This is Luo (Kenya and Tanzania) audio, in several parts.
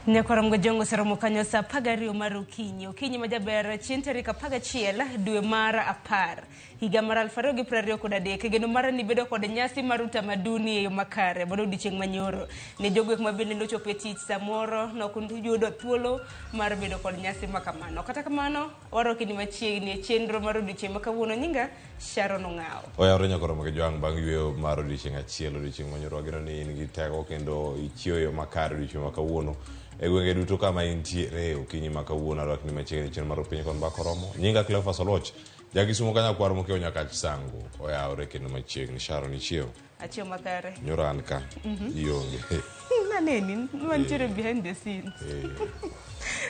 Nyakoram jongo seromo kanyo sa pagari mar okinyi majaber chien tarik 11 dwe mar 10 higa mar 2023 geno mara ni bedo kod nyasi mar utamaduni e yo makare mondo odiochieng' manyoro ne jogwek mabende nochopo e tich samoro nokundu yudo thuolo mar bedo kod nyasi makamano. Kata kamano waro kini machiegni e chenro mar odiochieng' makawuono nyinga Sharon Ong'ao. Oyawre Nyakoram joang' bang' yweyo mar odiochieng' achiel odiochieng' manyoro geno ni in gi teko kendo ichiewo yo makare odiochieng' makawuono e gwenge duto kama intiere okinyi makawuono arwak ni machiegni chien mar piny kon MbakaOromo nyinga Cleophas Oloch jagisumo kanya kwar mokeo nyaka sango oyawre kendo machiegni Sharon ichiewo achiewo makare nyoro an ka ionge naneni mantiere behind the scenes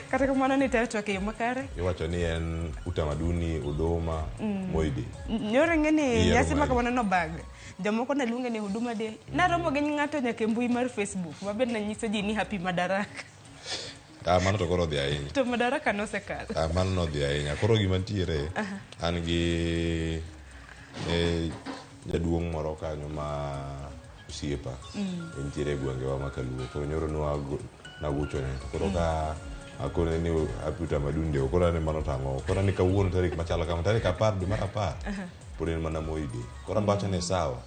kata kamano ni tayo toke yo makare iwacho ni en utamaduni Huduma Moidi nyoro ng'eni nyasi makamano no bag jamoko naluonge ni Huduma Day naromo gi ng'ato nyaka mbui mar Facebook maber nanyiso ji ni happy Madaraka mano to koro dhi ahinya to Madaraka nosekalo mano no dhi ahinya koro gima ntiere an gi jaduong' moro kanyo ma osiepa entiere e gwengewa makaluo koro nyoro naguchone to koro ka akone ni happy utamaduni Day koro ne mano tang'o koro ni kawuono tarik machalo kama tarik 10 dwe mar 10 por en mana Moidi koro ambacho ni sawa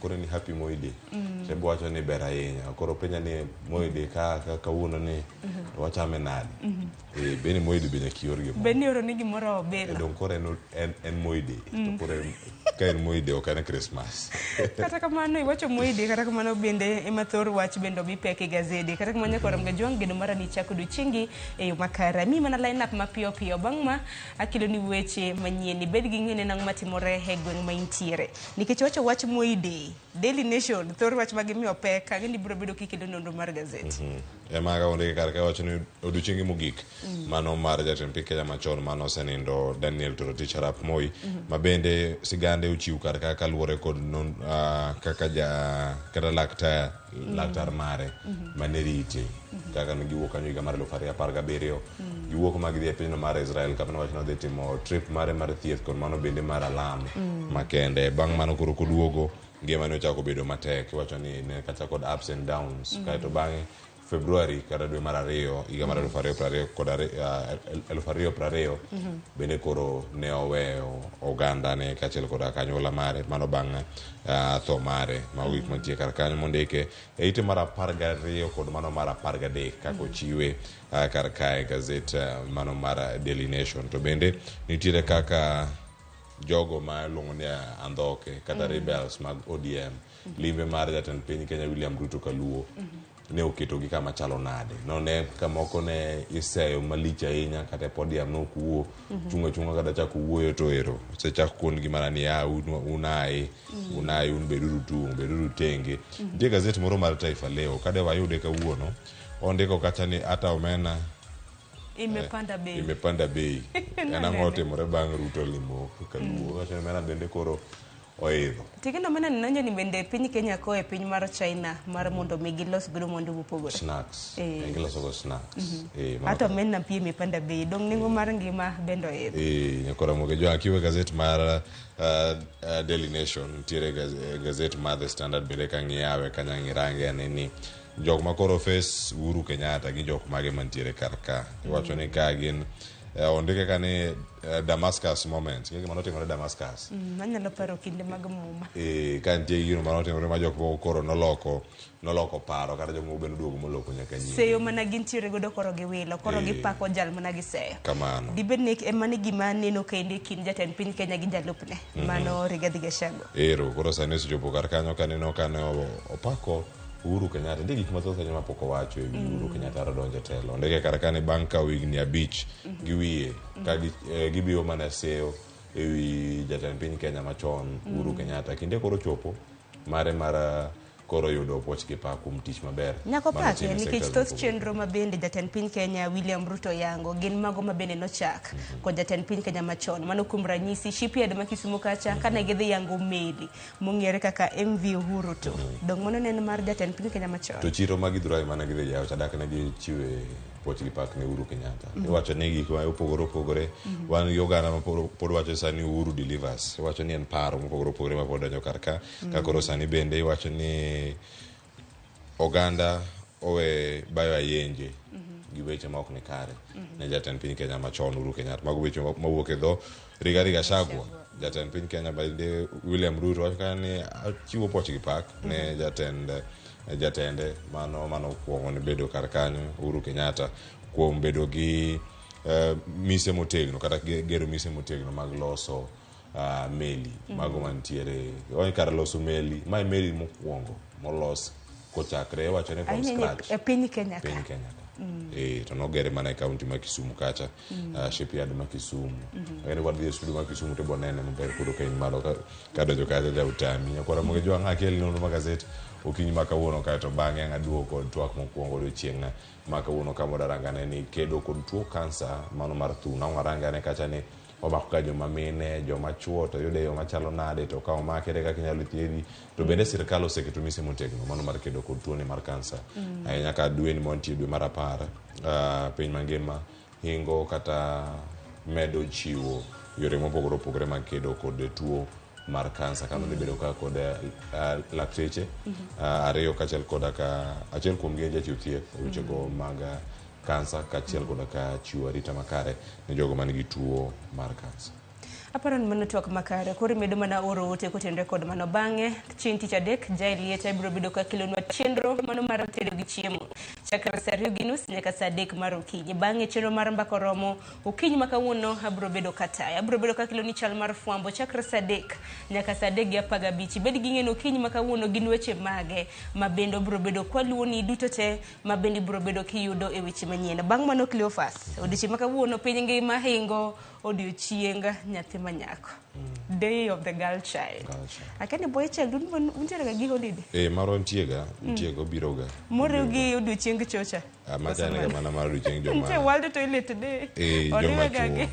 koro ni happy Moidi sebo wacho ni ber ahinya koro penya ni Moidi ka kawuono ni wachame nade beni Moidi benya kior gi beni oro ni gimoro obelo don koro en Moidi to koro ka en Moidi ok en Christmas kata kamano iwacho Moidi kata kamano bende ema thor wach bende obi peke gazede kata kamano Nyakoram joang' geno mara ni chako odiochiengi e yo makare mi mana line up mapiyo piyo bang' ma akilo ni weche manyien bed gi ng'ene nang' matimore e gweng' ma intiere nikech wacho wach Moidi Daily Nation thor wach magimiyo pek ka gini biro bedo kikelo nonro mar gazet ema ka onde kar ka wacho ni odiochiengi mogik mano mar jatend piny Kenya machon mano senindo Daniel Toroitich arap Moi mabende sigande ochiw kar ka kaluwore kod kaka kata laktar mare manerite kaka ne giwuok kanyo higa mar 2017 giwuok magidhi e pinyno mar Israel kama nowacho ni odhi timo trip mare mar thieth kod mano bende mar alam makende bang' mano koro koduogo ngima ne ochako bedo matek iwacho ni ne kacha kod ups and downs kaeto bang'e February kata dwe mar 2 higa mar 2020 bende koro ne oweyo oganda ne kachiel kod kanyuola mare mano bang' tho mare mawik mantie kar kanyo mondike e ite mar 12 kod mano mar 13 kako ochiwe kar kae gazet mano mar Daily Nation to bende nitiere kaka jogo ma luongo ni andhoke kata rebels mag ODM limbe mar jatend piny Kenya William Ruto kaluo ne oketo gi kama chalo nade no ne kamoko ne iseyo malich ahinya kata podium no kuo chunga kada chako wuoyo to ero se chako kon gimana ni unai un beduru tenge de gazeti moro mar Taifa Leo kada wayude kawuono ondiko kacha ni ata omena imepanda bei ana ngote more bang' Ruto limo kaluo kacha omena bende koro oidho tikino mana nanjo ni bende piny Kenya ko e piny mar China mar mondo migilos godo mondo upogore snacks giloso go snacks hata menna pia imepanda bei dong nengo mar ngima bendo oidho Nyakoram joang' kiwe gazet mar Daily Nation tiere gazet mar The Standard bende kang'iyawe kanyangirange aneni jok makoro face Uhuru Kenyatta gi jok mage mantiere kar ka iwacho ni ka gin ondike kane Damascus moments kike manotimore Damascus manyalo paro kinde mag muma ka nitie gino manotimore ma jok moko koro noloko paro kata jok moko bende duogo moloko nyaka nyime seyo mana gintiere godo koro giwilo koro gipako jal mana giseyo kamano dibedne emane gima neno kende kin jatend piny Kenya gi jalupne mano Rigathi Gachagua koro sani osechopo kar kanyo kaneno kane opako Uhuru Kenyatta ndi gik mathoth kanyo mapok owacho e Uhuru Kenyatta donjo telo ndeke kar kane bang' ka wigni 5 giwiye ka gibiro mana seyo e wi jatend piny Kenya machon Uhuru Kenyatta kinde koro chopo mare koro yudo puoch gi pa kuom tich maber nyako pake nikech thoth chenro mabende jatend piny Kenya William Ruto yango gin mago mabende nochak kod jatend piny Kenya machon mano kuom ranyisi shipyard ma Kisumu kacha kane gidhi yango meli mong'ere kaka MV Uhuru to dong mono nen mar jatend piny Kenya machon to chiro magidhrai mana gidhi yawo chadak ne gichiwe poch gi pak ne Uhuru Kenyatta iwacho ni gik ma opogore wan yogana ma pod wacho sani Uhuru delivers iwacho ni en paro opogore ma pod donjo kar ka koro sani bende iwacho ni oganda owe bayo ayenje gi weche ma ok ni kare ne jatend piny Kenya machon Uhuru Kenyatta. Mago weche mawuok e dho Rigathi Gachagua. Jatend piny Kenya bende William Ruto wacho ni chiwo poch gi pak ne jatende mano kuongo ne bedo kar kanyo Uhuru Kenyatta kuom bedo gi mise motegno kata gero mise motegno mag loso meli mago mantiere kar loso meli meli mokuongo molos kochakre wacho ne from scratch e piny Kenya to nogere mana e kaunti ma Kisumu kacha shipyard ma Kisumu ngene wadhi e studio ma Kisumu to bonene maber kudo keny malo ka donjo kacha ja utami akora mo jo anga kel no ma gazette okinyi ma kawuono ka to bang'e anga duoko twak mokuongo odiochieng' ma kawuono ka modarangane ni kedo kod tuo kansa mano mar thuno warangane kacha ni omako ka joma mine joma chuo to yude yo machalo nade to ka omake kaka inyalo thiedhi to bende sirkal oseketo mise motegno mano mar kedo kod tuo ni mar kansa ahinya ka dwe ni montie dwe mar 10 piny mangima hingo kata medo chiwo yore mopogore opogore mag kedo kod tuo mar kansa kano ne bedo ka kod lakteche ariyo kachiel koda ka achiel kuom genje chiwo thieth weche go mag kansa kachiel koda ka chiwo arita makare ne jogo manigi tuo mar kansa. Aparo ni mano twak makare koro medo mana oro ote kotenre kod mano bang'e chieng' tich adek Jailieta biro bedo ka kelonwa chenro mano mar tedo gi chiemo chakre saa 2:30 nyaka saa 3 mar okinyi. Bang'e chenro mar MbakaOromo okinyi ma kawuono abiro bedo kataya abiro bedo ka keloni chal mar fwambo chakre saa 3 nyaka saa 3:15. Bed gi ng'eno okinyi ma kawuono gin weche mage ma bende biro bedo kwaluoni duto te ma bende biro bedo kiyudo e weche manyien. Bang' mano Cleophas odiochieng' ma kawuono piny ngima hingo odiochieng' nyathi manyako day of the girl child. Akani boy child untiere gi holiday maro ntiega biroga more gi odiochieng' chocha amajane ga mana mar odiochieng' joma ntie world toilet day joma chuo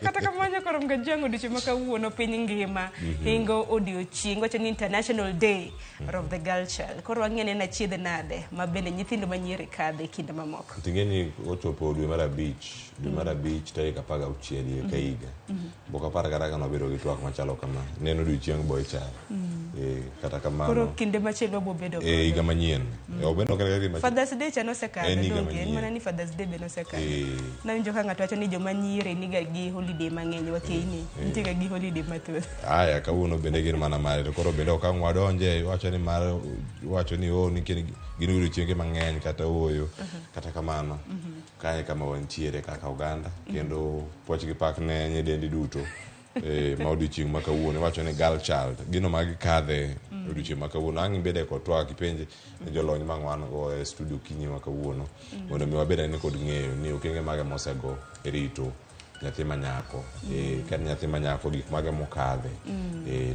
kata kamano koro mga jango odiochieng' ma kawuono piny ngima hingo odiochieng' wacho ni International Day of the Girl Child. Koro ang'ene na chiedh nade ma bende nyithindo manyiere kadhe kinde mamoko tingeni ochopo dwe mar 5 tarik 16 ka higa boka par kata no biro gi twak machalo kama neno odiochieng' boy child kata kamano koro kinde machielo bo bedo higa manyien obedo kaka Father's Day chano sekadho donge mana ni Father's Day beno sekadho na winjo ka ng'ato wacho ni joma nyiri niga gi holiday mang'eny wakeini ntiga gi holiday mathoth aya kawuono bende gin mana mare to koro bende okang' wadonje wacho ni ni gin odiochienge mang'eny kata oyo kata kamano kae kama wantiere kaka oganda kendo poch gi pak ne nyidendi duto ma odiochieng' ma kawuono wacho ni girl child gino magi kadhe odiochieng' ma kawuono ang' bede ko twak kipenje ne jolony mang'wan go e studio kinyi ma kawuono mondo mi wabed ni kod ng'eyo ni okenge mage mosego e rito nyathi manyako kan nyathi manyako gik mage mokadhe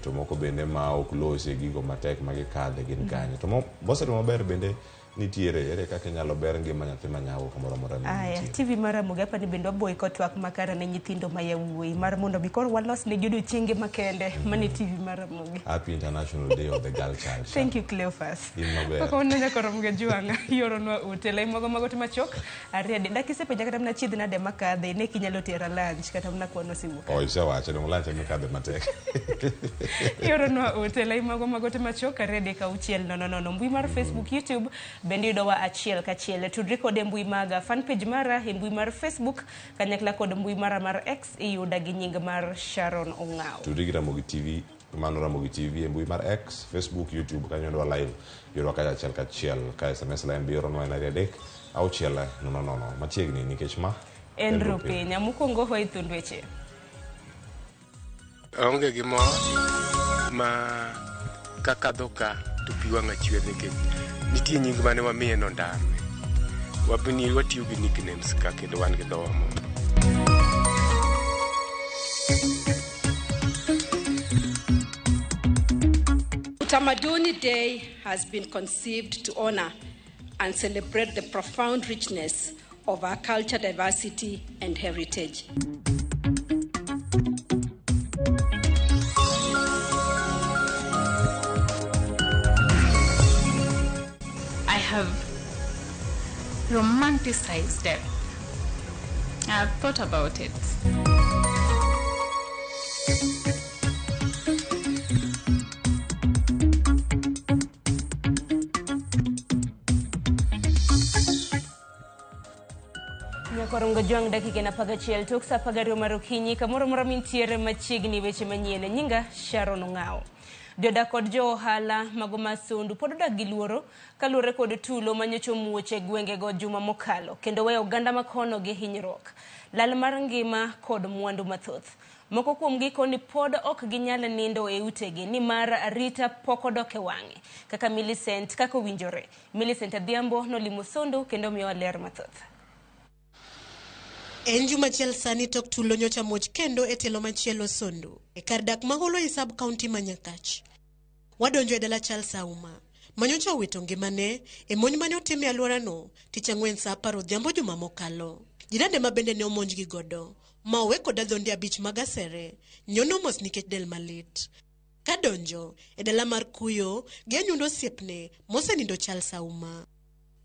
to moko bende ma ok lose gigo matek mage kadhe gin kanye to boseto maber bende nitiere ere kaka nyalo ber ngima nyathi manyako kamoro amora ni TV mar Ramogi apa ni bende waboy ko twak makara ne nyithindo ma yawuoyi mar mondo bi koro walos ne odiochienge makende mane TV mar Ramogi. Happy International Day of the Girl Child. Thank you Cleophas. Koko nenya koro Ramogi juanga yoro no utela mago timachok ariade dakise penja kata mna chiedh nade makadhe ne kinyalo tera lunch kata mna kono simuka isa wacha no lunch makadhe matek yoro no utela mago timachok ariade ka uchiel no mbui mar Facebook YouTube bende yudo wa achiel kachiel tudri kod mbui maga fan page mara e mbui mar Facebook kanyakla kod mbui mara mar X iyuda gi nying mar Sharon Ongao. Tudri gi Ramogi TV mano Ramogi TV e mbui mar X Facebook YouTube kanyo wa live yudo ka achiel kachiel ka SMS line biro no na redek auchiel no machiegni nikech ma Andrew Penya mukongo ho itundweche onge gimo ma kaka doka tupiwa ng'achwe nikech nitie nying mane wamiye no ndame wabini watiyo gi nicknames ka kendo wan gi dhomo. Utamaduni Day has been conceived to honor and celebrate the profound richness of our culture, diversity, and heritage. I have romanticized it. I've thought about it. Nyakorongo jwang dakika na pagachiel tok sa pagario marokinyi kamoro moro mintiere machiegni weche manyien nyinga Sharon Ngao. Jodak kod jo ohala mago masundu pod odak gi luoro kaluwore kod tulo manyocho muoche gwenge go juma mokalo kendo weyo oganda makono gi hinyruok. Lal mar ngima kod mwandu mathoth. Moko kuom giko ni pod ok ginyal nindo e utegi ni mar arita pok odok e wang'e kaka Millicent kako winjore. Millicent Adhiambo nolimo Sondu kendo miyo ler mathoth. En juma chiel sani tok tulo nyocha muoch kendo e telo machielo Sondu e kar dak maholo i sub county Manyakach. Wadonjo e dala Charles Auma manyocha owito ngimane e monj mane otim e alwora no tich ang'wen sa 10 odhiambo juma mokalo. Jirande ma bende ne omonj gi godo ma owe koda dhonde 5 mag asere nyono mos nikech del malit. Kadonjo e dala mar Kuyo gi anyundo osiepne mosenindo Charles Auma.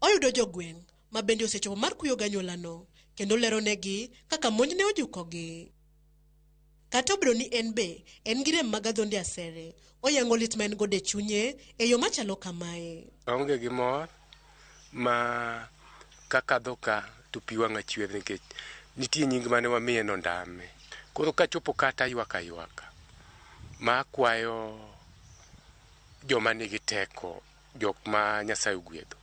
Oyudo jogweng' ma bende osechopo mar Kuyo ganyolano kendo lero negi kaka monj ne ojukogi. Kata obro ni en gi rem mag adhonde asere, oyango lit ma en gode chunye e yo machalo kamae. Aonge gi mor ma kaka dhoka to pi wang'a chwer nikech nitie nying mane wamiye no ndame. Koro kachopo kata ywaka ma akwayo joma nigi teko, jok ma Nyasaye ogwedho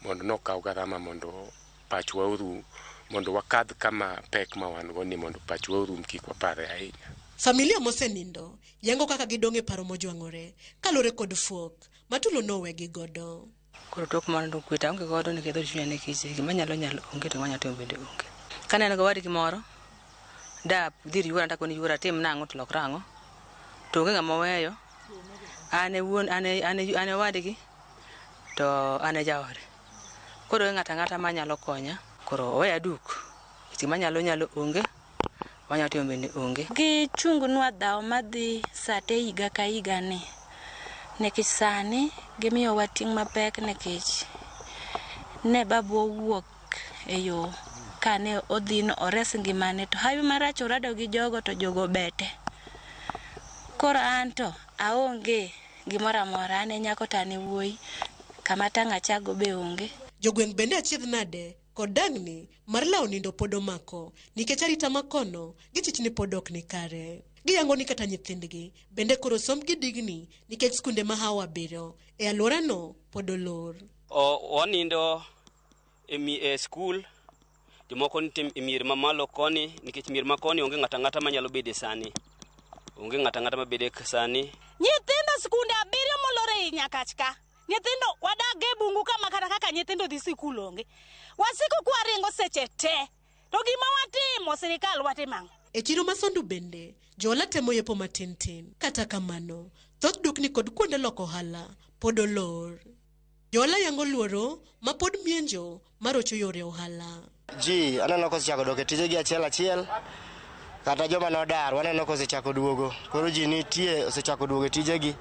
mondo nokaw garama mondo pachwa orum, mondo wakadh kama pek ma wan go ni mondo pachwa orum kik wapare ahinya. Familia mosenindo yango kaka gidonge paro mojwang'ore kalore kod fuok matulo nowe gi godo. Koro tok mondo kweta onge godo ni kedho chunya ne kisi gima nyalo onge to manyato bende onge. Kaneno go wadi gimoro da dhiri yuara ndako ni yuara tim nango to lok rango to onge ngama weyo ane wuon ane wadgi to ane jaore. Koro ng'ata manyalo konya koro oweya duk gima nyalo onge manyato bende onge. Gi chungu nwa dhaw madhi sate higa ka higa ni nekech sani gimiyo wating mapek nekech ne babu wuok e yo kane odhino ores ngimane to hawi marach orado gi jogo to jogo bete. Koro anto aonge gimora mora ane nyako tane wuoi kama tanga chago be onge. Jogweng' bende achiedh nade kod dangni mar lao nindo podo mako nikech arita makono gichich ni podok ni kare. Giyango ni kata nyithindgi bende koro som gi digni nikech skunde ma hawa biro e alwora no podo lor. Wanindo e school jomoko nitim e mier mamalo koni nikech mier makoni onge ng'ata manyalo bede sani. Onge ng'ata mabede sani. Nyithindo skunde 7 molore i Nyakach ka. Nyithindo wadage bungu kama kaka nyithindo dhi sikul onge. Wasiko kwaringo seche te. To gima watimo sirikal watimang'. E chiro ma Sondu bende jola temo yepo matin. Kata kamano thoth dukni kod kuonde loko hala podo lor. Jola yango luoro ma pod mienjo marocho yore ohala. Aneno kosechako dok e tijegi achiel kata joma nodar waneno kosechako duogo. Koro ji nitie osechako duogo e tijegi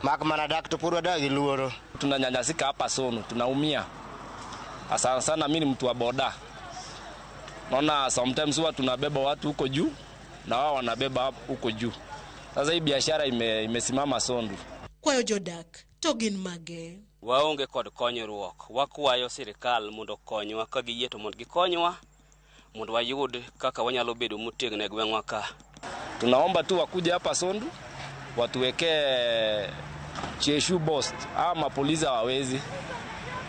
mak mana dak to pod wadak gi luoro. Tunanyanyasika hapa Sonu, tunaumia. Sana mimi ni mtu wa boda. Naona sometimes huwa tunabeba watu huko juu na wao wanabeba huko juu. Sasa hii biashara imesimama Sondu. Kwayo jodak to gin mage. Waonge kod konyruok. Wakwayo sirikal mondo konywa ka giyie to mondo gikonywa mondo wayud kaka wanyalo bedo motegno e gweng'wa ka. Tunaomba tu wakuje hapa Sondu watuwekee cheshu bost ama polisi hawawezi.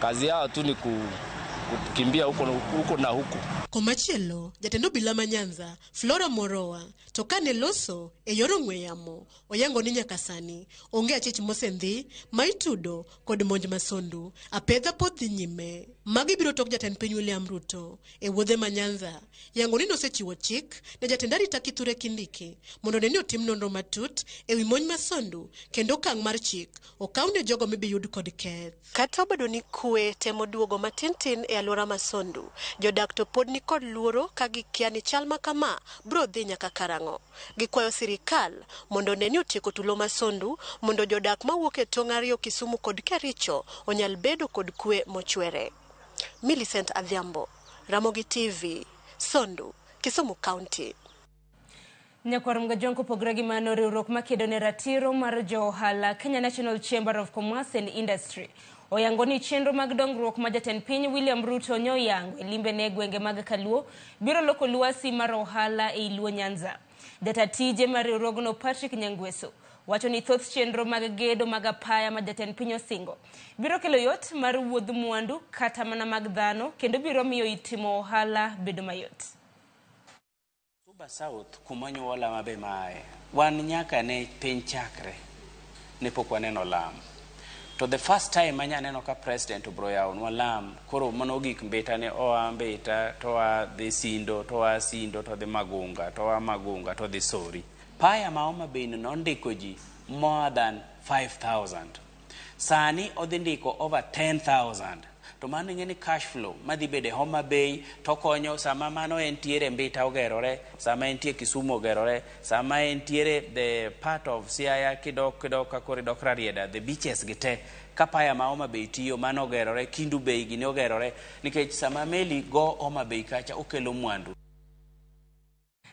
Kazi yao tu ni kukimbia huko na huko. Komachielo, jatendo bila Manyanza, Flora Moroa, tokane loso e yoro ng'we yamo, oyango ni nyaka sani, onge achich mosendi, maitudo kod monj ma Sondu, apedha pod dhi nyime. Magi biro tok jatend piny William Ruto, e wuodhe Manyanza, yango ni nosechiwo chik, ne jatend arita Kithure Kindiki, mondo neni otim nonro matut, e wi monj ma Sondu, kendo okang' mar chik, okaw ne jogo mibi yud kod keth. Kata obedo ni kwe temo duogo matintin e alwora ma Sondu, jodak to pod ni kod luoro ka gikia ni chal ma kama bro dhi nyaka karang'o. Gikwayo sirikal mondo neni otieko tulo ma Sondu mondo jodak mawuok e tong' ariyo Kisumu kod Kericho onyal bedo kod kwe mochwere. Millicent Adhiambo, Ramogi TV, Sondu, Kisumu County. Nyakorongo jonko pogre gi mano riwruok makedo ne ratiro mar jo ohala Kenya National Chamber of Commerce and Industry oyango ni chenro mag dongruok ma jatend piny William Ruto nyoyango limbe ne gwenge mag Kaluo biro loko lwasi mar ohala e Luo Nyanza. Jatatije mar riwruogno Patrick Nyangweso wacho ni thoth chenro mag gedo mag apaya ma jatend piny osingo biro kelo yot mar wuodh mwandu kata mana mag dhano kendo biro miyo itimo ohala bedo mayot. Suba South kumanyuola mabe mae wan nyaka ne piny chakre ne pok waneno lam. To the first time anyaneno ka president obroyawnwa lam koro mano gik mbeta ne oa mbeta to wa dhi Sindo to wa Sindo to dhi Magunga to wa Magunga to dhi Sori. Paya ma Homa Bay no ndiko ji more than 5,000. Sani odhi ndiko over 10,000. To mano ng'eni cash flow madhi bede Homa Bay to konyo sama mano entiere Mbita ogerore, sama entie Kisumu ogerore, sama entiere the part of Siaya kidok ka koridok Rarieda, the beaches gite kapaya ma Homa Bay tiyo mano ogerore, Kindu Bay gine ogerore nikech sama meli go Homa Bay kacha okelo mwandu.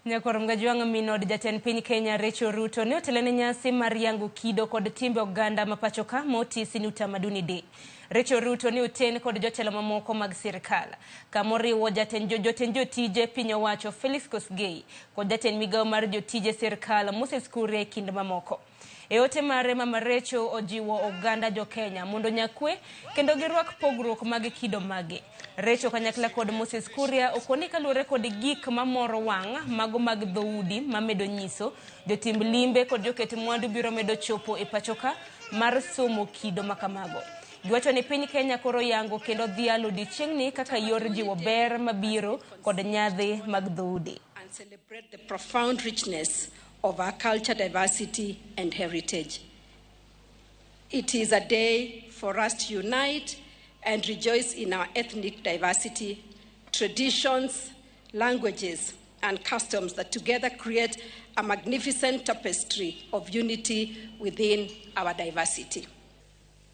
Nyakoro mgajuang minod jatend piny Kenya Rachel Ruto ne otelene nyasi mar yango kido kod timbe oganda mapachoka motisi ni utamaduni day. Rachel Ruto ne oten kod jotelo mamoko mag sirkal kamoriwo jatend jotije piny owacho Felix Kosgei kod jatend migawo mar jotije sirkal Moses Kuria e kind mamoko. E ote mare Mama Rachel ojiwo oganda jo Kenya mondo nyakwe kendo girwak pogruok mag kido mage. Rachel kanyakla kod Moses Kuria okoni kaluwore kod gik mamoro wang' mago mag dhoudi mamedo nyiso jotim limbe kod joket mwandu biro medo chopo e pachoka mar somo kido makamago. Giwacho ni piny Kenya koro yango kendo dhialo dichiengni kaka yor jiwo ber mabiro kod nyadhi mag dhoudi. And celebrate the profound richness of our culture, diversity and heritage. It is a day for us to unite and rejoice in our ethnic diversity, traditions, languages and customs that together create a magnificent tapestry of unity within our diversity.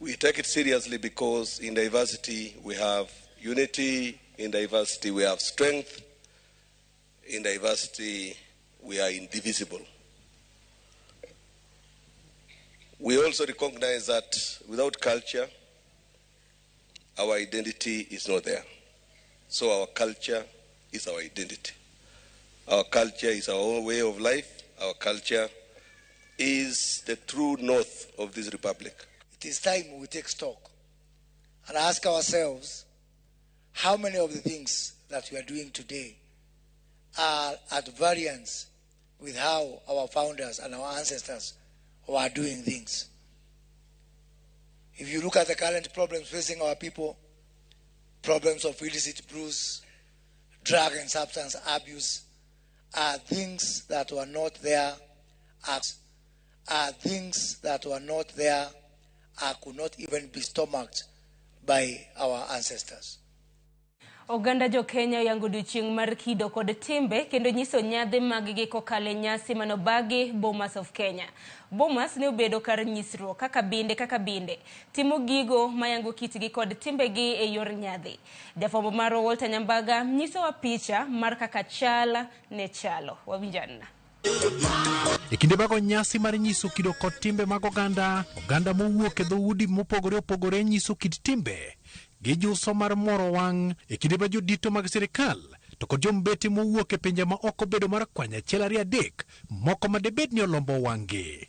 We take it seriously because in diversity we have unity, in diversity we have strength, in diversity we are indivisible. We also recognize that without culture, our identity is not there. So our culture is our identity. Our culture is our own way of life. Our culture is the true north of this republic. It is time we take stock and ask ourselves how many of the things that we are doing today are at variance with how our founders and our ancestors were doing things. If you look at the current problems facing our people, problems of illicit brews, drug and substance abuse, are things that were not there, could not even be stomached by our ancestors. Oganda jo Kenya yango duchieng mar kido kod timbe kendo nyiso nyadhi mag-gi kokale nyasi manobagi Bomas of Kenya. Bomas ne obedo kar nyisruok kaka binde timo gigo mayango kitgi kod timbegi e yor nyadhi. Jafwambo mar Walter Nyambaga nyisowa picha mar kaka chal ne chalo. Wawinjana. E kinde bago nyasi mar nyiso kido kod timbe mag oganda mowuok e dhoudi mopogore opogore nyiso kit timbe gi juso mar moro wang' e kinde ba jodito mag sirkal to kod jombete mowuok e pinje ma oko bedo mar kwanya achiel ariyo adek moko ma debed ni olombo wang'gi.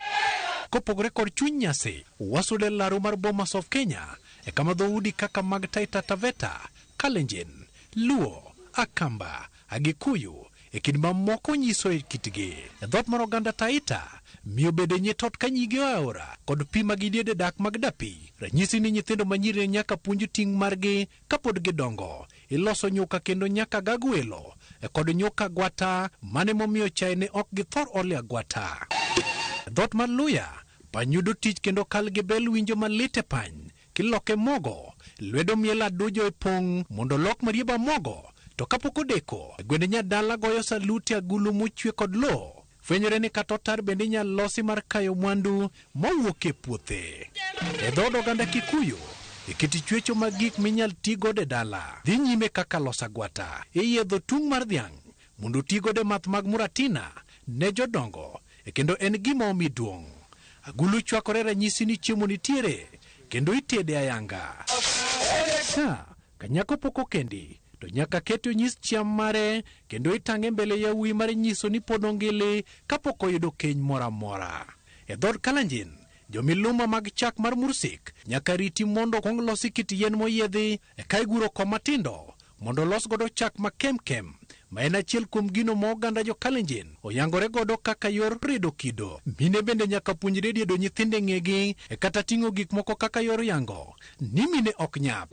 Kopogore kod chuny nyasi wasude laro mar Bomas of Kenya e kama dhoudi kaka mag Taita Taveta, Kalenjin, Luo, Akamba, Agikuyu e kind mamoko nyiso e kitgi. E dhot mar oganda Taita miyo bede nyetot ka nyigi aora kod pi magidiede dak mag dapi. Ranyisi ni nyithindo manyiri nyaka puonj ting' margi kapod gidongo. Iloso nyuka kendo nyaka gagwelo kod nyuka gwata mane momiyo chai ne ok githor ole agwata. E dhot mar Luya panyudo tich kendo kal gi bel winjo malit e pany kiloke mogo lwedo miel adujo e pong' mondo lok marieba mogo. To kapok odeko, gwende nyadala goyo salute agulu mochwe kod lo. Fwenyore ni katotar bende nyal losi mar kayo mwandu mawuok e puothe. E dhod oganda Kikuyu, e kiti chwecho mag gik minyal tigo de dala. Dhi nyime kaka losa gwata. E yedho tung' mar dhiang' mondo tigo de math mag muratina ne jodongo. E kendo en gima omi duong'. Agulu chwakore ranyisi ni chiemo nitiere. kendo itede ayanga. Kanyako poko kendi, to nyaka keti onyis chiam mare, kendo itange mbele yawuoyi mare nyiso ni pod ongele kapok oyudo keny moro amora. E dhod Kalenjin, jomiluma mag chak mar mursik nyaka riti mondo kuong losi kit yien moyiedhi eka iguro ko matindo mondo los godo chak makemkem, ma en achiel kuom gino ma oganda jo Kalenjin oyangore godo kaka yor redo kido. Mine bende nyaka puonjre diedo nyithinde ng'egi kata ting'o gik moko kaka yor yango ni mine ok nyap.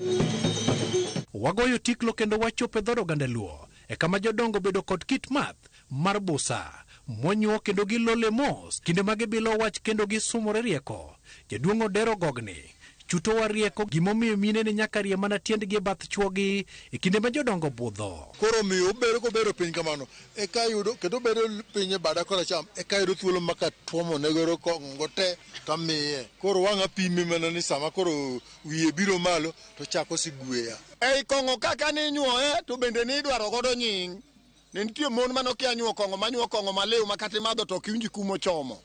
Wagoyo tiklo kendo wachope dhod oganda Luo e kama jodongo bedo kod kit math mar busa monyuo kendo gilole mos kinde ma gibilo wach kendo gisumore rieko. Jaduong' Odero Gogni chuto wa rieko gimomiyo mine ne nyaka rie mana tiendgi e bath chuogi e kinde ma jodongo budho. Koro miyo bero piny kamano eka yudo kendo bedo piny e bada kola cham eka yudo thuolo maka tuomo negoro kongo te tamiye. Koro wang'a pime mana ni sama koro wiye biro malo to chako sigweya. Ei kongo kaka ni nyuoe to bende ni idwaro godo nying. Ne nitie mon manokia nyuo kongo manyuo kongo maliw makati madho to kiwinji kumo chomo.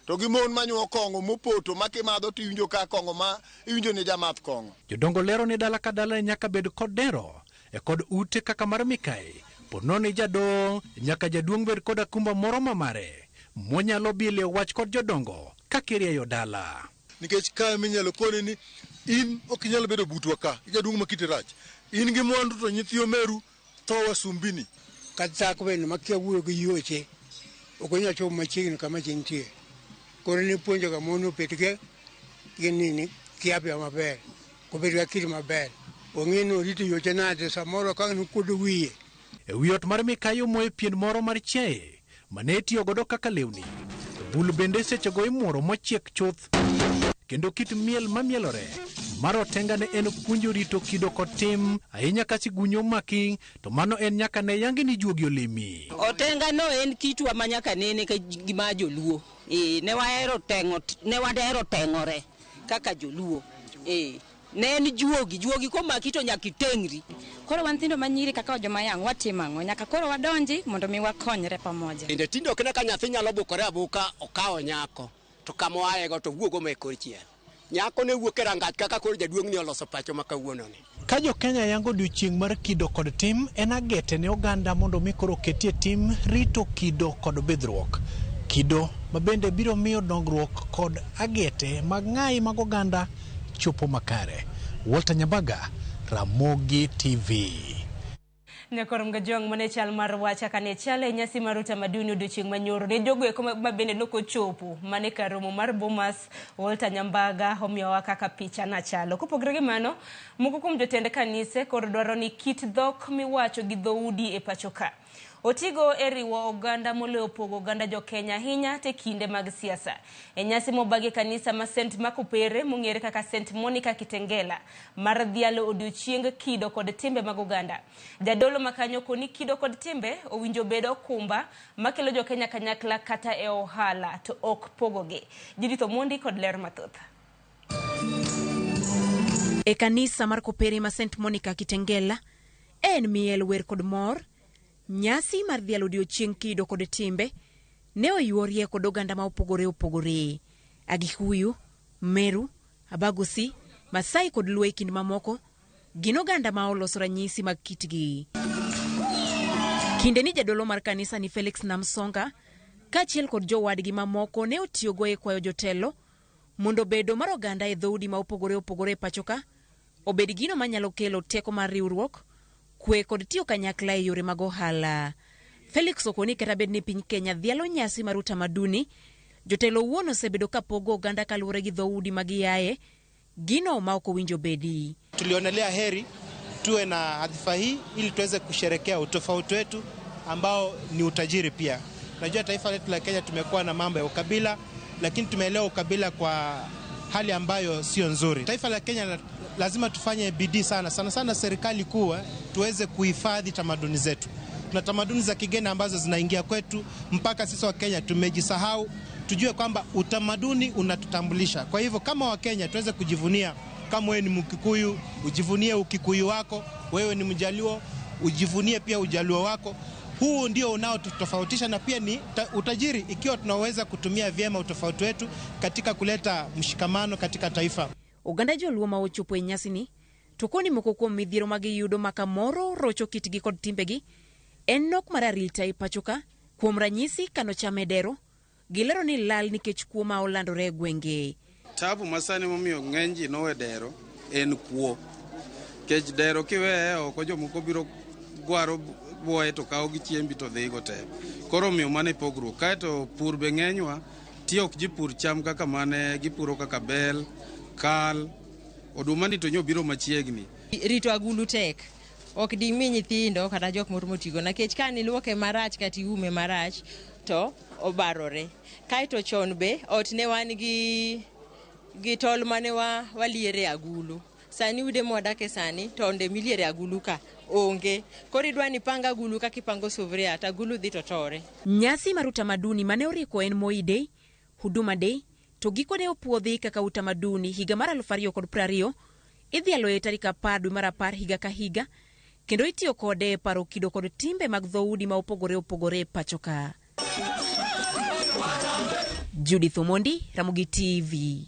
To gi mon manyuo kongo mopoto makimadho to iwinjo ka kongo ma iwinjo ni jamath kongo. Jodongo lero ni dala ka dala nyaka bed kod dero e kod ute kaka mar Mikai. Pono ni jado nyaka jaduong' bed kod akumba moro mamare monyalo bile wach kod jodongo kakirieyo dala. Nikech ka minyalo kone ni in ok inyalo bedo butwa ka jaduong' makiti rach. In gi mwandu to nyithi omeru to wasumbini. Kata ko ben makia wuo gi yoche okonya cho machiegni kama chintie. Koro ni puonjo ga mono petke ginini kiapia maber ko bedo kiri maber ong'eno rito yoche nade samoro ka ni kudo wiye. E wiot mar Mikayo moe pien moro mar chiaye mane tiyo godo kaka lewni. Bul bende sechego imuoro mochiek chuth kendo kit miel mamielore mar otenga ne en puonjo rito kido kod tim ahinya ka sigunyo maki to mano en nyaka ne yangi ni juogi olemi. Otenga no en kitwa manyaka nene ka gima joluo. Ne wadero teng'ore kaka joluo. Ne en juogi komaki to nyaka itengri. Koro wanthindo manyiri kaka joma yang watimo ang'o nyaka koro wadonji mondo mi wakonyre pamoja. Inde tindo kene ka nyathi nyalo bukore abuka okawo nyako to kama oaego to wuogo me kor chiel. Nyako ne wuok e rangach kaka koro jaduong' ni oloso pacho ma kawuono ni. Ka jo Kenya yango odiochieng' mar kido kod tim en agete ne oganda mondo mi koro ketie tim rito kido kod bidhruok. Kido ma bende biro miyo dongruok kod agete mag ng'ai mag oganda chopo makare. Walter Nyambaga, Ramogi TV. Nyakorom gajong mane chal mar wacha kane chale nyasi mar utamaduni odiochieng' manyoro ne jogo eko mabende nokochopo mane karomo mar Bomas. Walter Nyambaga omiyowa kaka picha na chalo. Kopogre gi mano, moko kuom jotend kanise koro dwaro ni kit dhok miwacho gi dhoudi e pacho ka otigo eriwo oganda moleo pogo oganda jo Kenya hinya te kinde mag siasa. E nyasi mobagi kanisa ma St. Makopere mong'ere kaka St. Monica Kitengela mar dhialo odiochieng' kido kod timbe mag oganda. Jadolo makanyo koni kido kod timbe owinjo bedo kumba makelo jo Kenya kanyakla kata e ohala to ok pogogi. Judith Mondi kod ler mathoth. E kanisa mar Kopere ma St. Monica Kitengela en miel wer kod mor. Nyasi mar dhialo odiochieng' kido kod timbe ne oyuorie kod oganda ma opogore. Agikuyu, Meru, Abagusi, Masai kod Luo kind mamoko gin oganda ma oloso ranyisi mag kitgi. Kinde ni jadolo mar kanisa ni Felix Namsonga kaachiel kod jowadgi mamoko ne otiyogo e kwayo jotelo mondo bedo mar oganda e dhoudi ma opogore pachoka obed gino manyalo kelo teko mar riwruok kwe kod tiyo kanyakla e yore mag ohala. Felix okoni kata bed ni piny Kenya dhialo nyasi mar utamaduni, jotelo wuono osebedo kapogo oganda kaluwore gi dhoudi magiaye gino ma ok owinjo bedi. Tulionelea heri tuwe na hadhifa hii ili tuweze kusherekea utofauti wetu ambao ni utajiri pia. Najua taifa letu la Kenya tumekuwa na mambo ya ukabila, lakini tumeelewa ukabila kwa hali ambayo sio nzuri. Taifa la Kenya lazima tufanye bidii sana serikali kuu tuweze kuhifadhi tamaduni zetu. Tuna tamaduni za kigeni ambazo zinaingia kwetu mpaka sisi wa Kenya tumejisahau. Tujue kwamba utamaduni unatutambulisha. Kwa hivyo kama wa Kenya tuweze kujivunia, kama wewe ni Mkikuyu, ujivunie ukikuyu wako, wewe ni Mjaluo, ujivunie pia ujaluo wako. Huu ndio unaotutofautisha na pia ni utajiri ikiwa tunaweza kutumia vyema utofauti wetu katika kuleta mshikamano katika taifa. Oganda joluo ma ochopo e nyasi ni to koni moko kuom midhiero mag yudo makamoro rocho kitgi kod timbegi en nok mar arita e pachoka. Kuom ranyisi kano chame dero gilero ni lal nikech kuo ma olandore e gwenge. Tabu masani momiyo ng'eny ji nowe dero en kuo. Kech dero kiweye oko jomoko biro gwaro buoye to kawo gi chiembi to dhigo te. Koro miyo mane pogruok. Kaeto pur be ng'enywa tiyo ok ji pur cham kaka mane gipuro kaka bel, kal, oduma ni to nyo biro machiegni. Rito agulu tek. Ok di mi nyithindo kata jok moro motigo nikech ka niluoke marach kata iume marach to obarore. Kaeto chon be ot ne wan gi tol mane waliere agulu. Sani ude modake sani tonde miliere agulu ka onge. Koro idwani panga agulu ka kipango suvria ta agulu dhi totore. Nyasi mar utamaduni mane oriko en Moi Day, Huduma Day, to gikone opuodhi kaka utamaduni higa mar 2020 idhialo e tarik 10 dwe mar 10 higa ka higa, kendo itiyo kode paro kido kod timbe mag dhoudi ma opogore pachoka. Judith Omondi, Ramogi TV.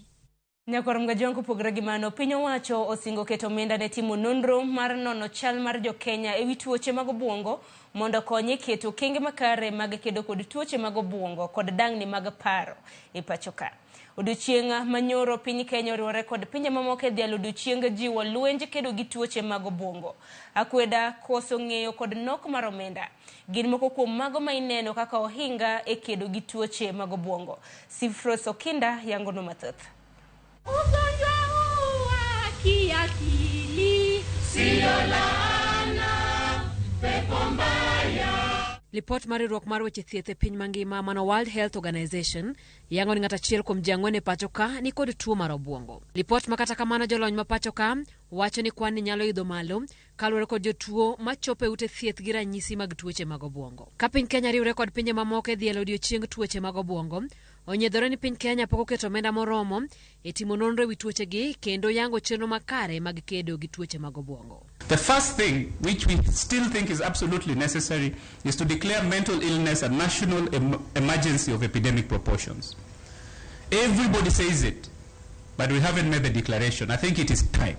Nyakor mga jongo pogre gi mano, piny owacho osingo keto omenda ne timo nonro mar nono chal mar jo Kenya e wi tuoche mag obwongo mondo konye keto kenge makare mag kedo kod tuoche mag obwongo kod dangni mag paro e pachoka. Odiochieng' manyoro piny Kenya oriwore kod pinje mamoko e dhialo odiochieng' jiwo lwenje kedo gi tuoche mag obwongo. Akweda, koso ng'eyo kod nok mar omenda gin moko kuom mago ma ineno kaka ohinga e kedo gi tuoche mag obwongo. Sifros Okinda yangono mathoth. Ugonjwa huu wa kiakili sio laana, pepo mbaya. Lipot mar riwruok mar weche thieth e piny mangima mano World Health Organization yango ni ng'at achiel kuom ji 4 e pachoka ni kod tuo mar obwongo. Lipot makata kamano jolony ma pachoka wacho ni kwan ni nyalo idho malo kaluwore kod jotuo machopo e ute thieth gi ranyisi mag tuoche mag obwongo. Ka piny Kenya riwre kod pinje mamoko e dhialo odiochieng' tuoche mag obwongo, onyiedhore ni piny Kenya pok oketo omenda moromo e timo nonro e wi tuochegi kendo yango chenro makare mag kedo gi tuoche mag obwongo. The first thing which we still think is absolutely necessary is to declare mental illness a national emergency of epidemic proportions. Everybody says it, but we haven't made the declaration. I think it is time.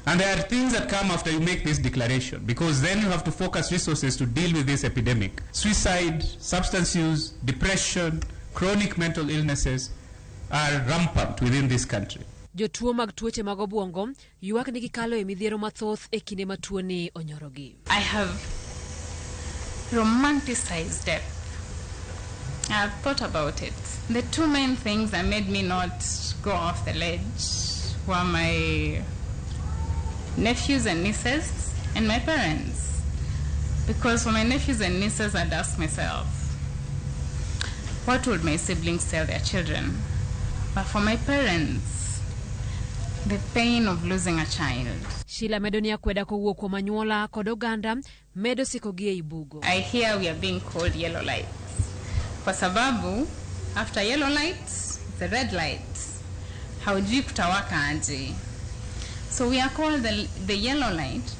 And there are things that come after you make this declaration, because then you have to focus resources to deal with this epidemic. Suicide, substance use, depression, chronic mental illnesses are rampant within this country. Jotuo mag tuoche mag obwongo ywak ni gikalo e midhiero mathoth e kinde ma tuo ni onyorogi. I have romanticized death. I have thought about it. The two main things that made me not go off the ledge were my nephews and nieces and my parents. Because for my nephews and nieces, I'd ask myself, what would my siblings tell their children? But for my parents, the pain of losing a child. Sheila Medonia kweda kowuok kuom anyuola kod oganda medo sikogi e ibugo. I hear we are being called yellow lights. Kwa sababu, after yellow lights, the red lights. Haujui kutawaka aje. So we are called the yellow light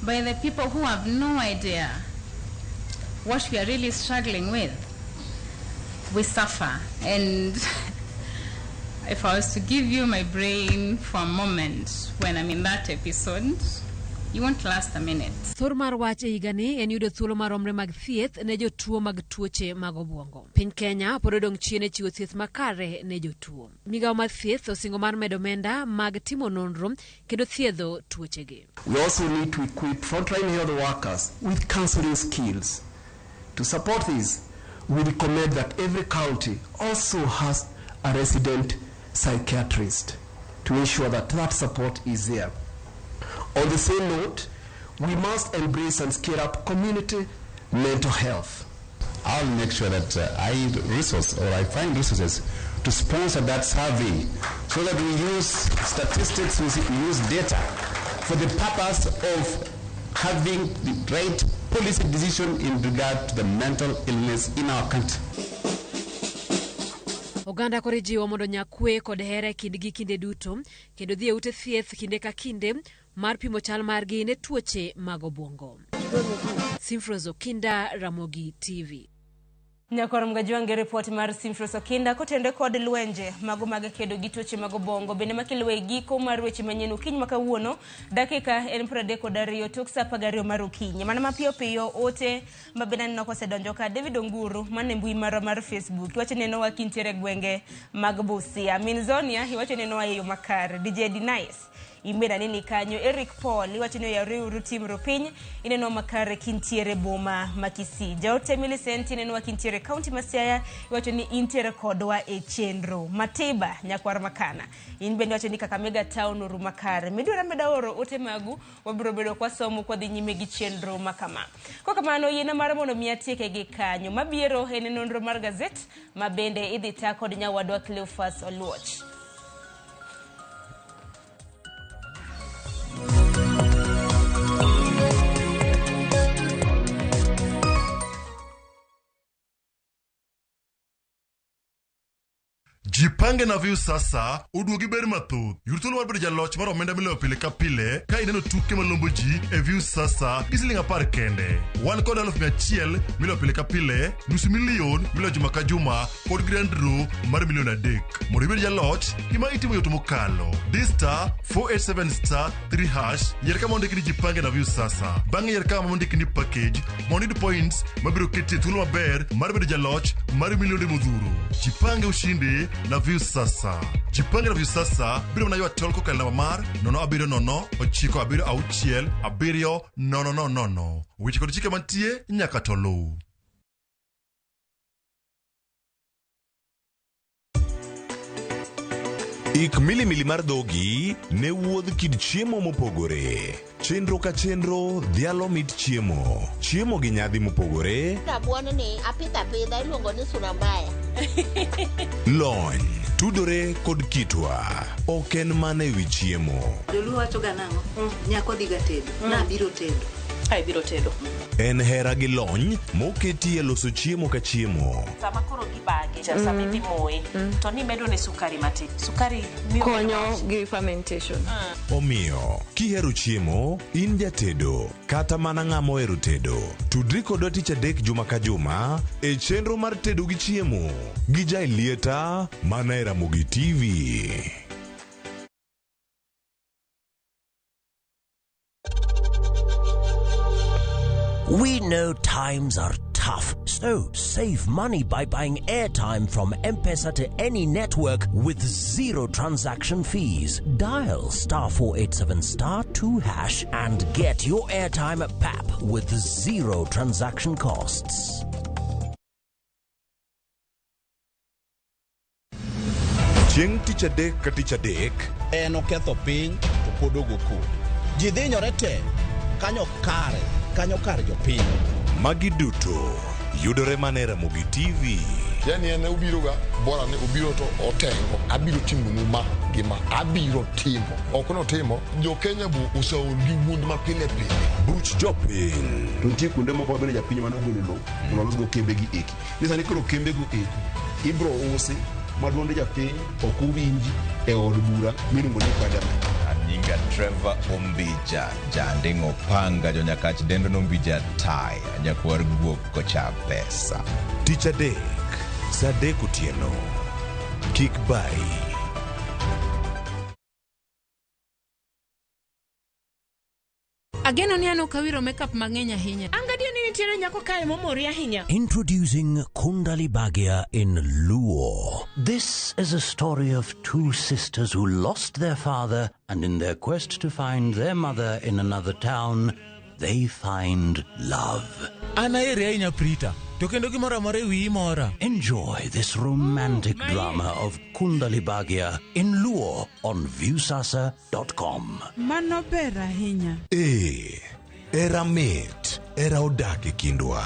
by the people who have no idea what we are really struggling with. We suffer, and if I was to give you my brain for a moment when I'm in that episode, you won't last a minute. Thor mar wach e higani en yudo thuolo maromre mag thieth ne jotuo mag tuoche mag obwongo. Piny Kenya pod odong' chien e chiwo thieth makare ne jotuo. Migawo mar thieth osingo mar medo omenda mag timo nonro kendo thiedho tuochegi. We also need to equip frontline health workers with counseling skills. To support this, we recommend that every county also has a resident psychiatrist to ensure that that support is there. On the same note, we must embrace and scale up community mental health. I'll make sure that I find resources to sponsor that survey so that we use statistics, we use data for the purpose of having the right policy decision in regard to the mental illness in our country. Oganda korijiwo mondo nyakwe kod hera kindgi kinde duto kendo dhi e ute thieth kinde ka kinde mar pimo chal margi ne tuoche mag obwongo. Sifros Okinda, Ramogi TV. Nyakoro mgajwange report mar Simfros Okinda kotende kod lwenje mago mag kedo gi tuoche mag bongo bende makiluwe giko mar weche manyien okinyi makawuono dakika en 32 tok saa 12 mar okinyi mana mapiyo piyo ote mabende neno kosedonjo ka David Onguru mane mbui mar Facebook wacho neno wakintiere gwenge mag Busia Minzonia wacho neno ayo makar DJ Denice imena nini kanyo Eric Paul wacho neno ya riuru team rupiny ineno makare kintiere boma makisi Jaote Millicent ineno wakintiere County Masiaya wacho ni intere kodwa e chenro Matiba nyakwar makana in bende wacho ni Kakamega town uru makare midura medaoro ote magu wabiro bedo kwa somo kwa dhi nyime gi chenro makama kwa kamano yena mara mono miatieke gi kanyo mabiero en nonro mar gazet mabende idhi ta kod nyawadwa Cleophas Oluoch Jipange na view sasa uduogi ber mathoth yurtolo war bedo jaloch mar omenda miloyo pile ka pile ka ineno tuke malombo ji e view sasa gi siling 10 kende wan kod 100,000 miloyo pile ka pile nusu milion miloyo juma ka juma kod grand draw mar milion 3 mondo ibed jaloch gima itimo yot mokalo Dista 487*3# yerka mondo ikini jipange na view sasa bang'e yerka mondo ikini package mondo id points mabiro keti thuolo maber mar bedo jaloch mar milion modhuro jipange ushindi na view sasa jipange na view sasa biro na ywa tol kokal namba mar 070966700 weche kod chike mantie nyaka tolu Ik milimili mar dhogi ne wuodh kid chiemo mopogore. Chenro ka chenro dhialo mit chiemo. Chiemo gi nyadhi mopogore. Rabuon ni apidha iluongo ni sunamaya. Lony tudore kod kitwa. Ok en mana ewi chiemo. Joluo wacho ga nang'o? Nyako dhiga tedo. Na biro tedo. Ai biro tedo. En hera gi lony moketi e loso chiemo ka chiemo. Sama koro gibage, sama imoye, to ni medo ne sukari matin. Sukari miyo konyo gi fermentation. Omiyo, kihero chiemo, in jatedo, kata mana ng'ama ohero tedo. Tudri kodwa tich adek juma ka juma e chenro mar tedo gi chiemo. Gi Jailieta mana e Ramogi TV. We know times are tough, so save money by buying airtime from M-Pesa to any network with zero transaction fees. Dial *487*2# and get your airtime PAP with zero transaction costs. Chieng' tich adek ka tich adek en oketho piny to pod ogoku. Ji dhinyore te kanyo kar jopiny. Magi duto yudore mana e Ramogi TV. Yani ene ubiroga bora ne ubiro to otengo abiro timo ma gima abiro timo ok no timo jo Kenya bu usaongi wuond ma pile buch jopiny to nitie kuonde moko bende japiny mano golo lo mondo go kembe gi eki nisani koro kembe go eki ibro usi maduonde japiny ok uwinji e od bura miluongo ni parliament. Nyinga Trevor Ombija jandingo panga jo nyakach dendo nombija tai nyakwar guok kocha pesa tich adek saa 3 otieno kik bai. Ageno ni ano kawiro makeup mang'eny ahinya. Angadio ni nitiere nyako kae momori ahinya. Introducing Kundali Bagia in Luo. This is a story of two sisters who lost their father, and in their quest to find their mother in another town, they find love. Enjoy this romantic drama of Kundali Bagia in Luo on viewsasa.com. Mano ber ahinya. Era mit, era odak e kindwa.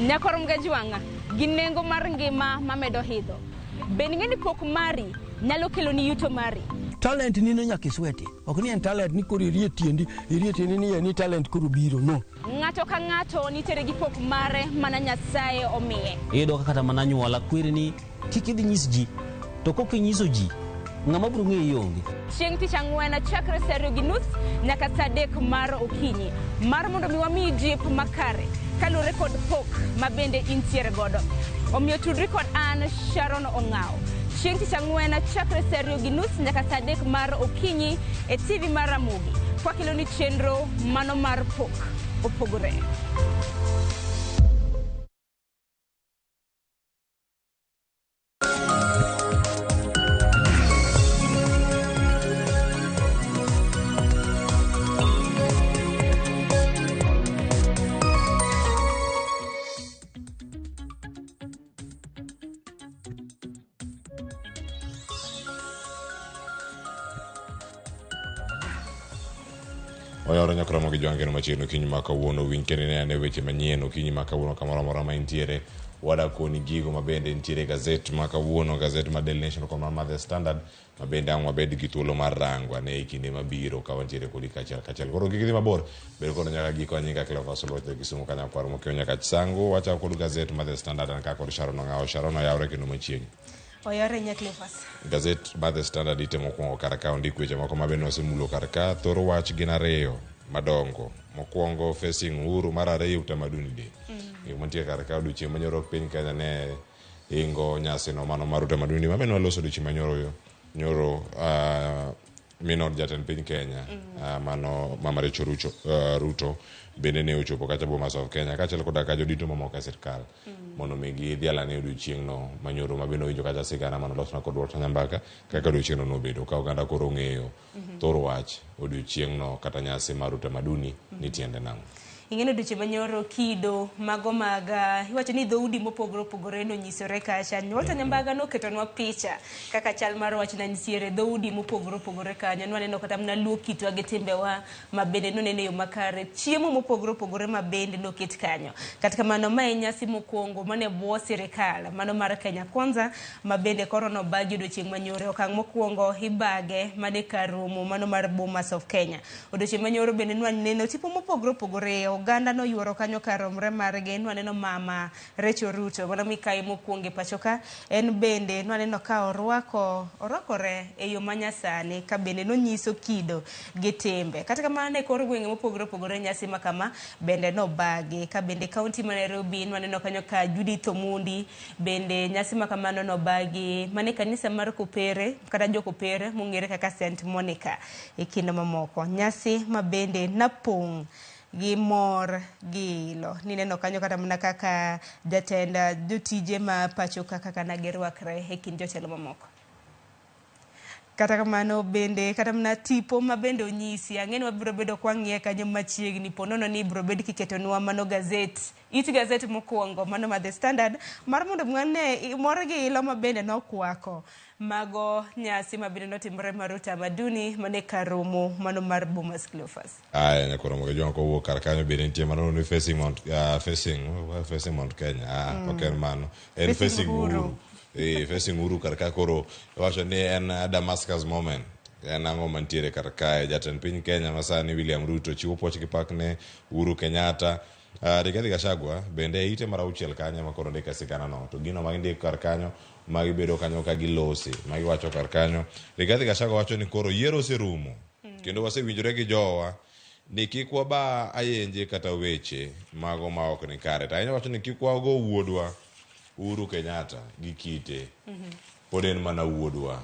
Nyakoro mgajwanga ginengo mar ngima mamedo hidho. Beningeni pok mari nyalo kelo ni yuto mari. Talent ni no nyaka sweti. Ok ni en talent ni koro irie tiendi ni talent koro biro no. Ng'ato ka ng'ato nitere gi pok mare mana Nyasaye omiye. Edo kata mana nyuola kwiri ni kik idhi nyis ji. To kok inyiso ji ng'ama biro ng'eyi onge. Chieng' tich ang'wen chakre saa 2:30 nyaka saa 3 mar okinyi mar mondo mi wamiyi jip makare kaluwore kod pok ma bende intiere godo. Omiyo tudri kod an Sharon Ong'aw. Chieng' tich ang'wen chakre saa 2:30 nyaka saa 3 mar okinyi e TV mar Ramogi kwakelo ni chenro mano mar pok opogore. Oyoro nyakromo gi jwangeno machiegni okinyi ma kawuono winj kendo ne weche manyien okinyi ma kawuono kamoro amora ma intiere wadakoni gigo ma bende nitiere gazet ma kawuono gazet ma Daily Nation kod ma The Standard ma bende ang' wabed gi thuolo mar rango ane kinde mabiro ka wantiere kodi kachiel kachiel. Koro kik idhi mabor bedo kod nyaka giko nyinga kila kosolwete Kisumu kanya kwar mokeo nyaka Chisango wachako kod gazet ma The Standard an ka kod Sharon Ong'aw. Sharon oyawre kendo machiegni. Oyare Nyaklefas. Gazet ma The Standard ite mokwongo kar ka ondik weche moko mabende osemulo kar ka thoro wach gin ariyo madongo. Mokwongo facing uhuru, mar ariyo utamaduni day. Mantie kar ka odiochieng' manyoro piny Kenya ne ingo nyasi no mano mar utamaduni ma bende waloso odiochieng' manyoro minod jatend piny Kenya mano Mama Rachel Ruto bende ne ochopo kacha Bomas of Kenya kachiel koda ka jodito mamoko e sirkal mondo mi gidhialane odiochieng' no manyoro ma bende owinjo kacha sigana mano losna kod Walter Nyambaka kaka odiochieng' no nobedo ka oganda koro ng'eyo thoro wach odiochieng' no kata nyasi mar utamaduni ni tiende nang'o. Ing'eno odiochieng' manyoro kido mago mag iwacho ni dhoudi mopogore opogore nonyisore kacha. Walter Nyambaka noketonwa picha kaka chal mar wach na nitiere dhoudi mopogore opogore kanyo. Nwaneno kata mna luo kitwa gi timbewa ma bende noneno yo makare. Chiemo mopogore opogore ma bende noket kanyo. Kata kamano mae nyasi mokwongo mane bwo sirikal mano mar Kenya Kwanza ma bende koro nobagi odiochieng' manyoro. Okang' mokwongo ibage mane kar romo mano mar Bomas of Kenya. Odiochieng' manyoro bende nwaneno tipo mopogore opogore oganda no yuoro kanyo karomre margi. Nwaneno Mama Rachel Ruto mana mikai mokwongo pachoka en bende nwaneno ka orwakore e yo manyasani ka bende nonyiso kido gi timbe. Kata kamano e kor gwenge mopogore opogore nyasi makama bende nobagi ka bende kaunti ma Nairobi nwaneno kanyo ka Judith Omundi bende nyasi makamano nobagi mane kanisa mar Kopere kata jo Kopere mong'ere kaka St Monica e kinde mamoko. Nyasi ma bende napong' gi mor gi ilo. Nineno kanyo kata mna kaka jatenda jotije ma pacho kaka nagerwakre e kind jotelo mamoko. Kata kamano bende kata mna tipo ma bende onyisi ang'eni wabiro bedo kwang'iye kanyo machiegni ponono ni biro bed kiketonwa mano gazet gazet mokwongo mano ma The Standard mar mondo mwane mor gi ilo ma bende nokwako mago nyasi ma bende notimre mar utamaduni mane karomo mano mar Bomas Cleophas. Nyakoromo ga jonko wuok kar kanyo bende nitie mano ni facing Mount Kenya ok en mano en facing Uhuru. Facing Uhuru kar ka koro wacho ni en Damascus moment en ang'o mantiere kar kae jatend piny Kenya masani William Ruto chiwo poch gi pak ne Uhuru Kenyatta. Rigathi Gachagua bende ite mar auchiel kanyo ma koro ndika sigana no to gino ma indiko kar kanyo ma gibedo kanyo ka gilosi ma giwacho kar kanyo. Rigathi Gachagua wacho ni koro yiero oserumo kendo wasewinjore gi jowa ni kik waba ayenje kata weche mago ma ok ni kare. Ta wacho ni kik wago wuodwa Uhuru Kenyatta gi kite pod en mana wuodwa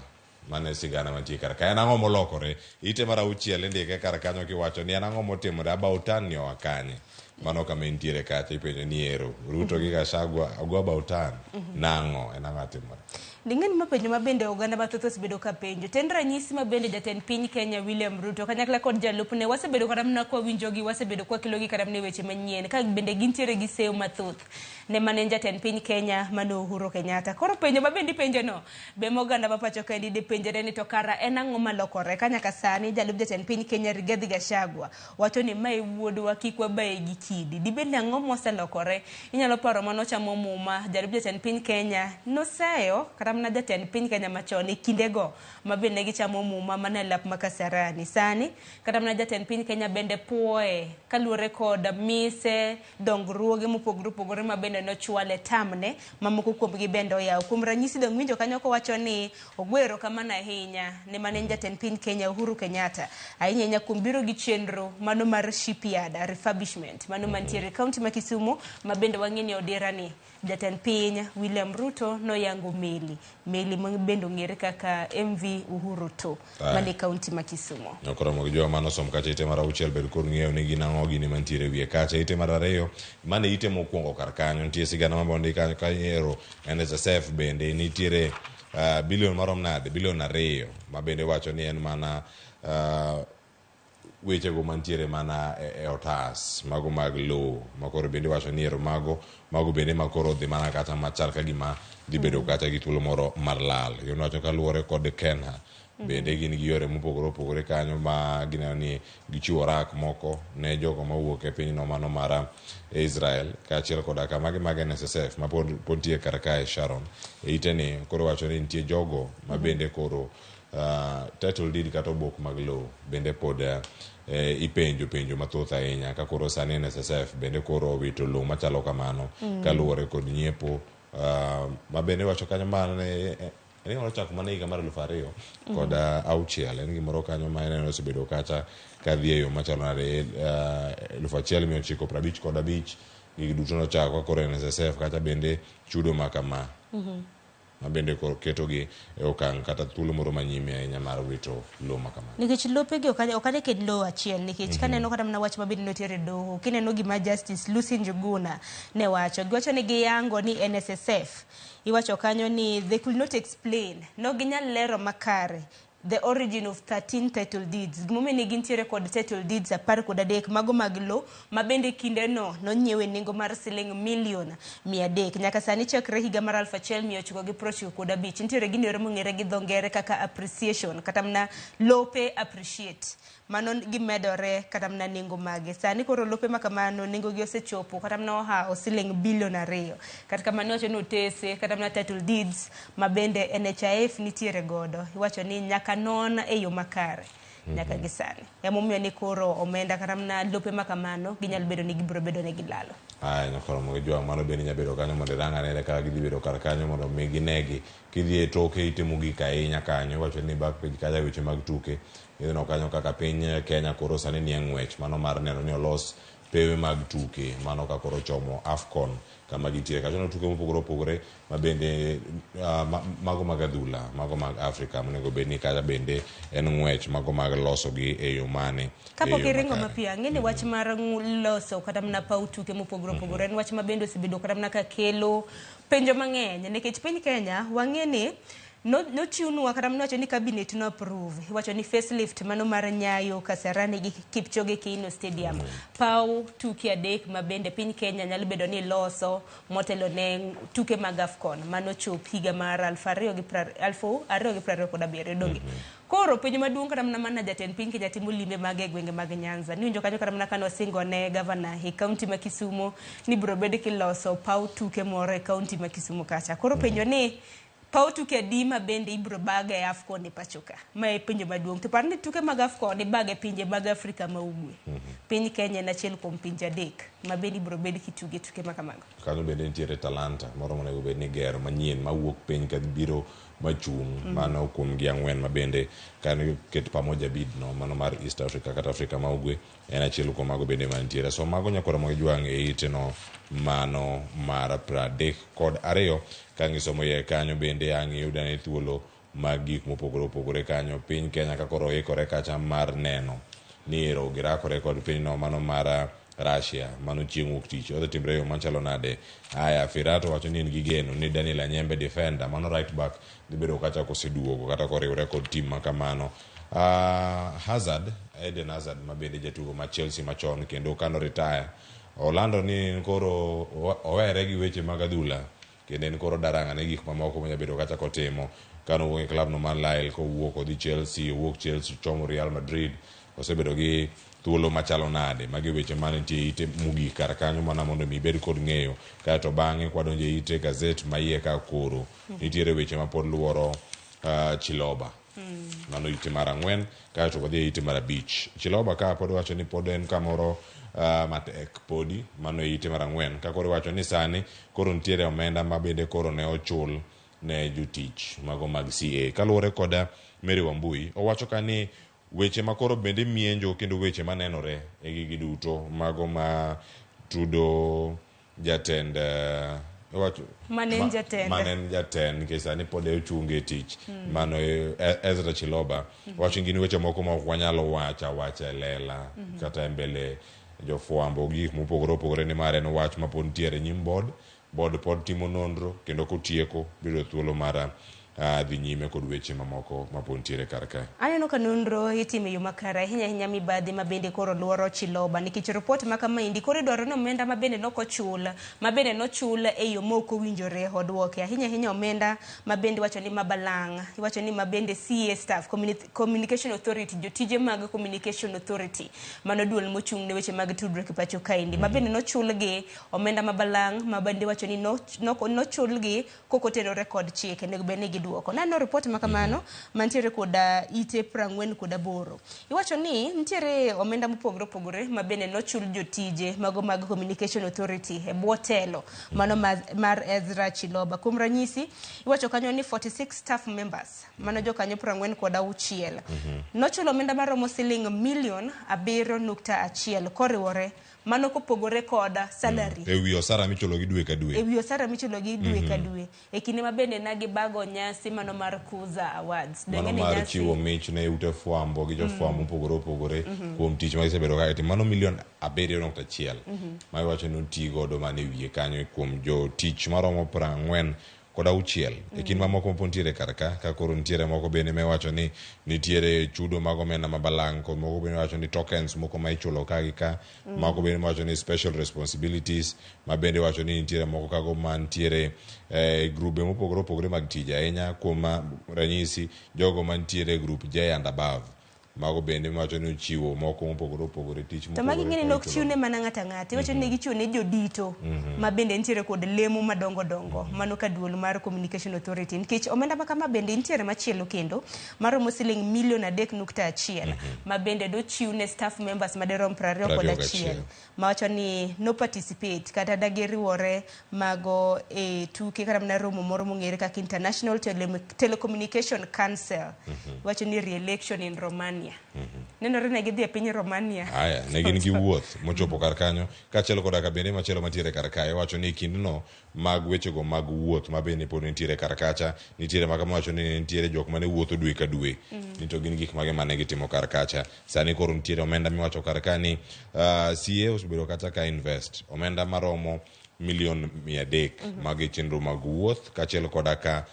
mane sigana mantie kar ka en ang'o molokore ite mar auchiel indike kar kanyo kiwacho ni en ang'o motimore about tan ni wakanye mano kama intiere kacha ipenjo ni ero Ruto gi Gachagua ogo about tan nang'o en ang'o atimore. Ding'eni mapenjo ma bende oganda bathothos bedo ka penjo. Tend ranyisi ma bende jatend piny Kenya William Ruto kanyakla kod jalupne wasebedo kada mna kwa winjogi wasebedo kwa kilogi kada mne weche manyien ka bende gintiere gi seyo mathoth ne mane jatend piny Kenya mano Uhuru Kenyatta. Koro penjo ma bende penjo no be moganda ma pacho ka ndi penjere ni to kara en ang'o malokore kanyaka sani jalup jatend piny Kenya Rigathi Gachagua wacho ni mai wuodwa kik wabaye gi kidi. Dibende ang'o moselokore? Inyalo paro mano chamo muma, jalup jatend piny Kenya noseyo kata mana jatend piny Kenya machon e kindego mabende gichamo muma mana e lap makasarani. Sani kata mana jatend piny Kenya bende puoye kaluwore kod mise dongruoge mopogore opogore mabende nochwale tamne mamoko kuomgi bende oyaw. Kuom ranyisi dong winjo kanyo kowacho ni ogwero kamano ahinya ne mane jatend piny Kenya Uhuru Kenyatta ahinya kuom biro gi chenro mano mar shipyard refurbishment mano mantiere kaunti ma Kisumu mabende wang'eni odirani jatend piny William Ruto noyango meli bende ong'ere kaka MV Uhuru to mane kaunti ma Kisumu. Okoromo gi jo mano som kacha ite mar auchiel bed kur ng'eyo ni gin ang'o gini mantiere wiye kacha. Ite mar ariyo mane ite mokwongo kar kanyo nitie sigana mabondi kanyo ka ero NSSF bende nitiere bilion marom nade bilion 2 ma bende wacho ni en mana weche go mantiere mana e otas mago mag low makoro bende wacho ni ero mago bende makoro dhi mana kata machal ka gima dhi bedo kata gi thuolo moro mar lal. Yo wacho kaluwore kod Kenya bende gin gi yore mopogore opogore kanyo ma gineno ni gichiwo rak moko ne jogo mawuok e pinyno mano mar Israel kaachiel koda kamagi mag NSSF ma pod tie kar kae Sharon e iteni koro wacho ni nitie jogo ma bende koro title deed kata obok mag low bende pod ipenjo mathoth ahinya ka koro sani NSSF bende koro owito low machalo kamano kaluwore kod nyiepo ma bende wacho kanyo mane en olochako mana higa mar 2000 kod auchiel en gimoro kanyo ma en osebedo kacha ka dhi e yo machalo nade 1955 gigi duto nochako koro NSSF kacha bende chudo makama ma bende ketogi e okang' kata thuolo moro manyime ahinya mar wito low makama. Nikech lopegi okane ked low achiel nikech kaneno kata mana wach mabende notiere doho kineno gima Justice Lucy Njuguna ne wacho giwacho ni giyango ni NSSF iwacho kanyo ni they could not explain no ginyal lero makare the origin of 13 title deeds. Gimomeni gintiere kod title deeds 13 mago mag low mabende kinde no nonyiewe nengo mar siling milion 300 nyaka sani chakre higa mar 1995 nitiere gini yore mong'ere gi dho ngere kaka appreciation kata mna lope appreciate mano gimedore kata mna nengo mage sani koro lope makamano nengo gi osechopo kata mna ohawo siling bilion 2 kata kamano wacho ni otese kata mna title deeds mabende NHIF nitiere godo iwacho ni nyaka non e yo makare nyaka gisani emomiyo ni koro omenda kata mna lope makamano ginyalo bedo ni gibiro bedo ne gilalo. Nyakoromo gi mano bende nyabedo kanyo mondo rang'ane kaka gidhi bedo kar kanyo mondo mi ginegi kidhi e toke itimo gik ahinya kanyo wacho ni back page kacha weche mag tuke idhino kanyo kaka piny Kenya koro sani ni ng'wech mano mar neno ni olos pewe mag tuke mano ka koro chomo AFCON kama gitie kacho no tuke mopogore opogore ma bende mago mag adhula mago mag Afrika monego bed ni kacha bende en ng'wech mago mag loso gi e yo mane kapo kiringo mapia ng'eni wach mar loso kata mna pau tuke mopogore opogore en wach ma bende osebedo kata mna ka kelo penjo mang'eny nikech piny Kenya wang'eni no chiunwa kata mnawacho ni cabinet no approve wacho ni facelift mano mar Nyayo Kasarani gi Kipchoge Keino Stadium pau tuke adek mabende piny Kenya nyalo bedo ni loso motelo ne tuke mag AFCON mano chop higa mar 2027 donge koro penjo maduong' kata mana jatend piny Kenya timo limbe mag gwenge mag Nyanza ni winjo kanyo kata mana kano singo ne governor e kaunti ma Kisumu ni biro bedo kiloso pau tuke moro e kaunti ma Kisumu kacha koro penjo ni pau tuke dima bende ibro baga e AFCON e pachoka ma e pinje maduong' to parni tuke mag AFCON e baga e pinje mag Afrika ma ugwe piny Kenya na chiel kuom pinje adek ma bende ibro bed kituge tuke makamago kanyo bende nitiere talanta moro monego bed ni gero manyien mawuok piny ka biro machung' mano kuom gi ang'wen ma bende kan ket pamoja bidno mano mar East Africa kata Afrika ma ugwe en achiel kuom mago bende mantiere so mago nyakora mo juang e iteno mano mar 32 kangisomo ye kanyo bende ang'iyuda ne thuolo mag gik mopogore opogore kanyo piny Kenya ka koro ikore kacha mar neno ni ero girakore kod pinyno mano mar Russia mano chieng' wuok tich odhi timre yo machalo nade Firato wacho ni in gi geno ni Daniel Anyembe defender mano right back dhi bedo kacha koseduogo kata koriwre kod tim makamano Eden Hazard ma bende jatugo ma Chelsea machon kendo kano retire Orlando ni koro owere gi weche mag adhula kendo en koro daranga ne gik mamoko ma bedo kacha kotimo kano wuok e club no mar Lille kowuok odhi Chelsea chomo Real Madrid osebedo gi thuolo machalo nade magi weche manitie ite mugi kar kanyo mana mondo mi bed kod ng'eyo kato bang'e kwadonjo ite gazet maiye ka koro nitiere weche ma pod luoro Chiloba mano ite mar 4 kato wadhi ite mar 5 Chiloba ka pod wacho ni pod en kamoro matek podi mano ite mar 4 ka koro wacho ni sani koro nitiere omenda ma bende koro ne ochul ne jotich mago mag CA kaluwore koda Mary Wambui owacho ka ni weche makoro bende mienjo kendo weche manenore e gigi duto mago ma tudo jatend manen jatend nikech sani pod ochunge tich mano Ezra Chiloba wacho gin weche moko ma ok wanyalo wacha lela kata mbele jofwambo gik mopogore opogore ni mare en wach ma pod nitiere nyim board pod timo nonro kendo kotieko biro thuolo mara dhi nyime kod weche mamoko mapod nitiere kar kae. Aneno ka nonro itimo yo makare ahinya mibadhi ma bende koro luoro Chiloba nikech report ma kama indi koro idwaro ni omenda ma bende nokochul e yo moko winjore odwoke ahinya omenda ma bende wacho ni mabalang' wacho ni ma bende CA staff communication authority jotije mag communication authority mano duol mochung' ne weche mag tudruok e pacho kaindi ma bende nochulgi omenda mabalang' ma bende wacho ni nochulgi kokotenore kod chike nego bende duoko nano report makamano mantiere koda ite 48 iwacho ni nitiere omenda mopogore ma bende nochul jotije mago mag communication authority e bwotelo mano mar Ezra Chiloba kuom ranyisi iwacho kanyo ni 46 staff members mano jokanyo 46 nochulo omenda maromo siling $7.1 koriwore mano kopogore koda salary ewi osara michulo gi dwe ka dwe e kinde ma bende nagi bago nyasi mano mar Kuza Awards mano mar chiwo mich ne ute fwambo gi jofwambo opogore kuom tich ma gisebedo ka timo mano $7.1 ma iwacho ni oti godo mane wiye kanyo kuom jotich maromo 46 e kinde mamoko mopon nitiere kar ka koro nitiere moko bende me wacho ni nitiere chudo mag omenda mabalang' kod moko bende wacho ni tokens moko ma ichulo ka gi ka moko bende wacho ni special responsibilities ma bende wacho ni nitiere moko kago ma nitiere grube mopogore opogore mag tije ahinya kuom ranyisi jogo ma nitiere group J and above mago bende wacho ni chiwo moko mopogore opogore tich mopogore to magi ng'eni nok chiune mana ng'ata wacho ni gichiwo ne jodito ma bende nitiere kod lemo madongo mano ka duol mar communication authority nikech omenda ma kama bende nitiere machielo kendo maromo siling $3.1 ma bende do chiune staff members maderom 21 ma wacho ni no participate kata dagiriwore mago e tuke kata na romo moro mong'ere kaka International Telecommunication Council wacho ni re-election in Romania nenore ne gidhi e piny Romania aya ne gin gi wuoth mochopo kar kanyo kaachiel koda ka bende machielo mantiere kar kae wacho ni kindno mag wechego mag wuoth ma bende pod nitiere kar kacha nitiere maka wacho ni nitiere jok mane wuotho dwe ka dwe ni to gin gik mage mane gitimo kar kacha sani koro nitiere omenda miwacho kar ka ni CA osebedo kata ka invest omenda maromo $300,000 mag chenro mag wuoth kaachiel koda ka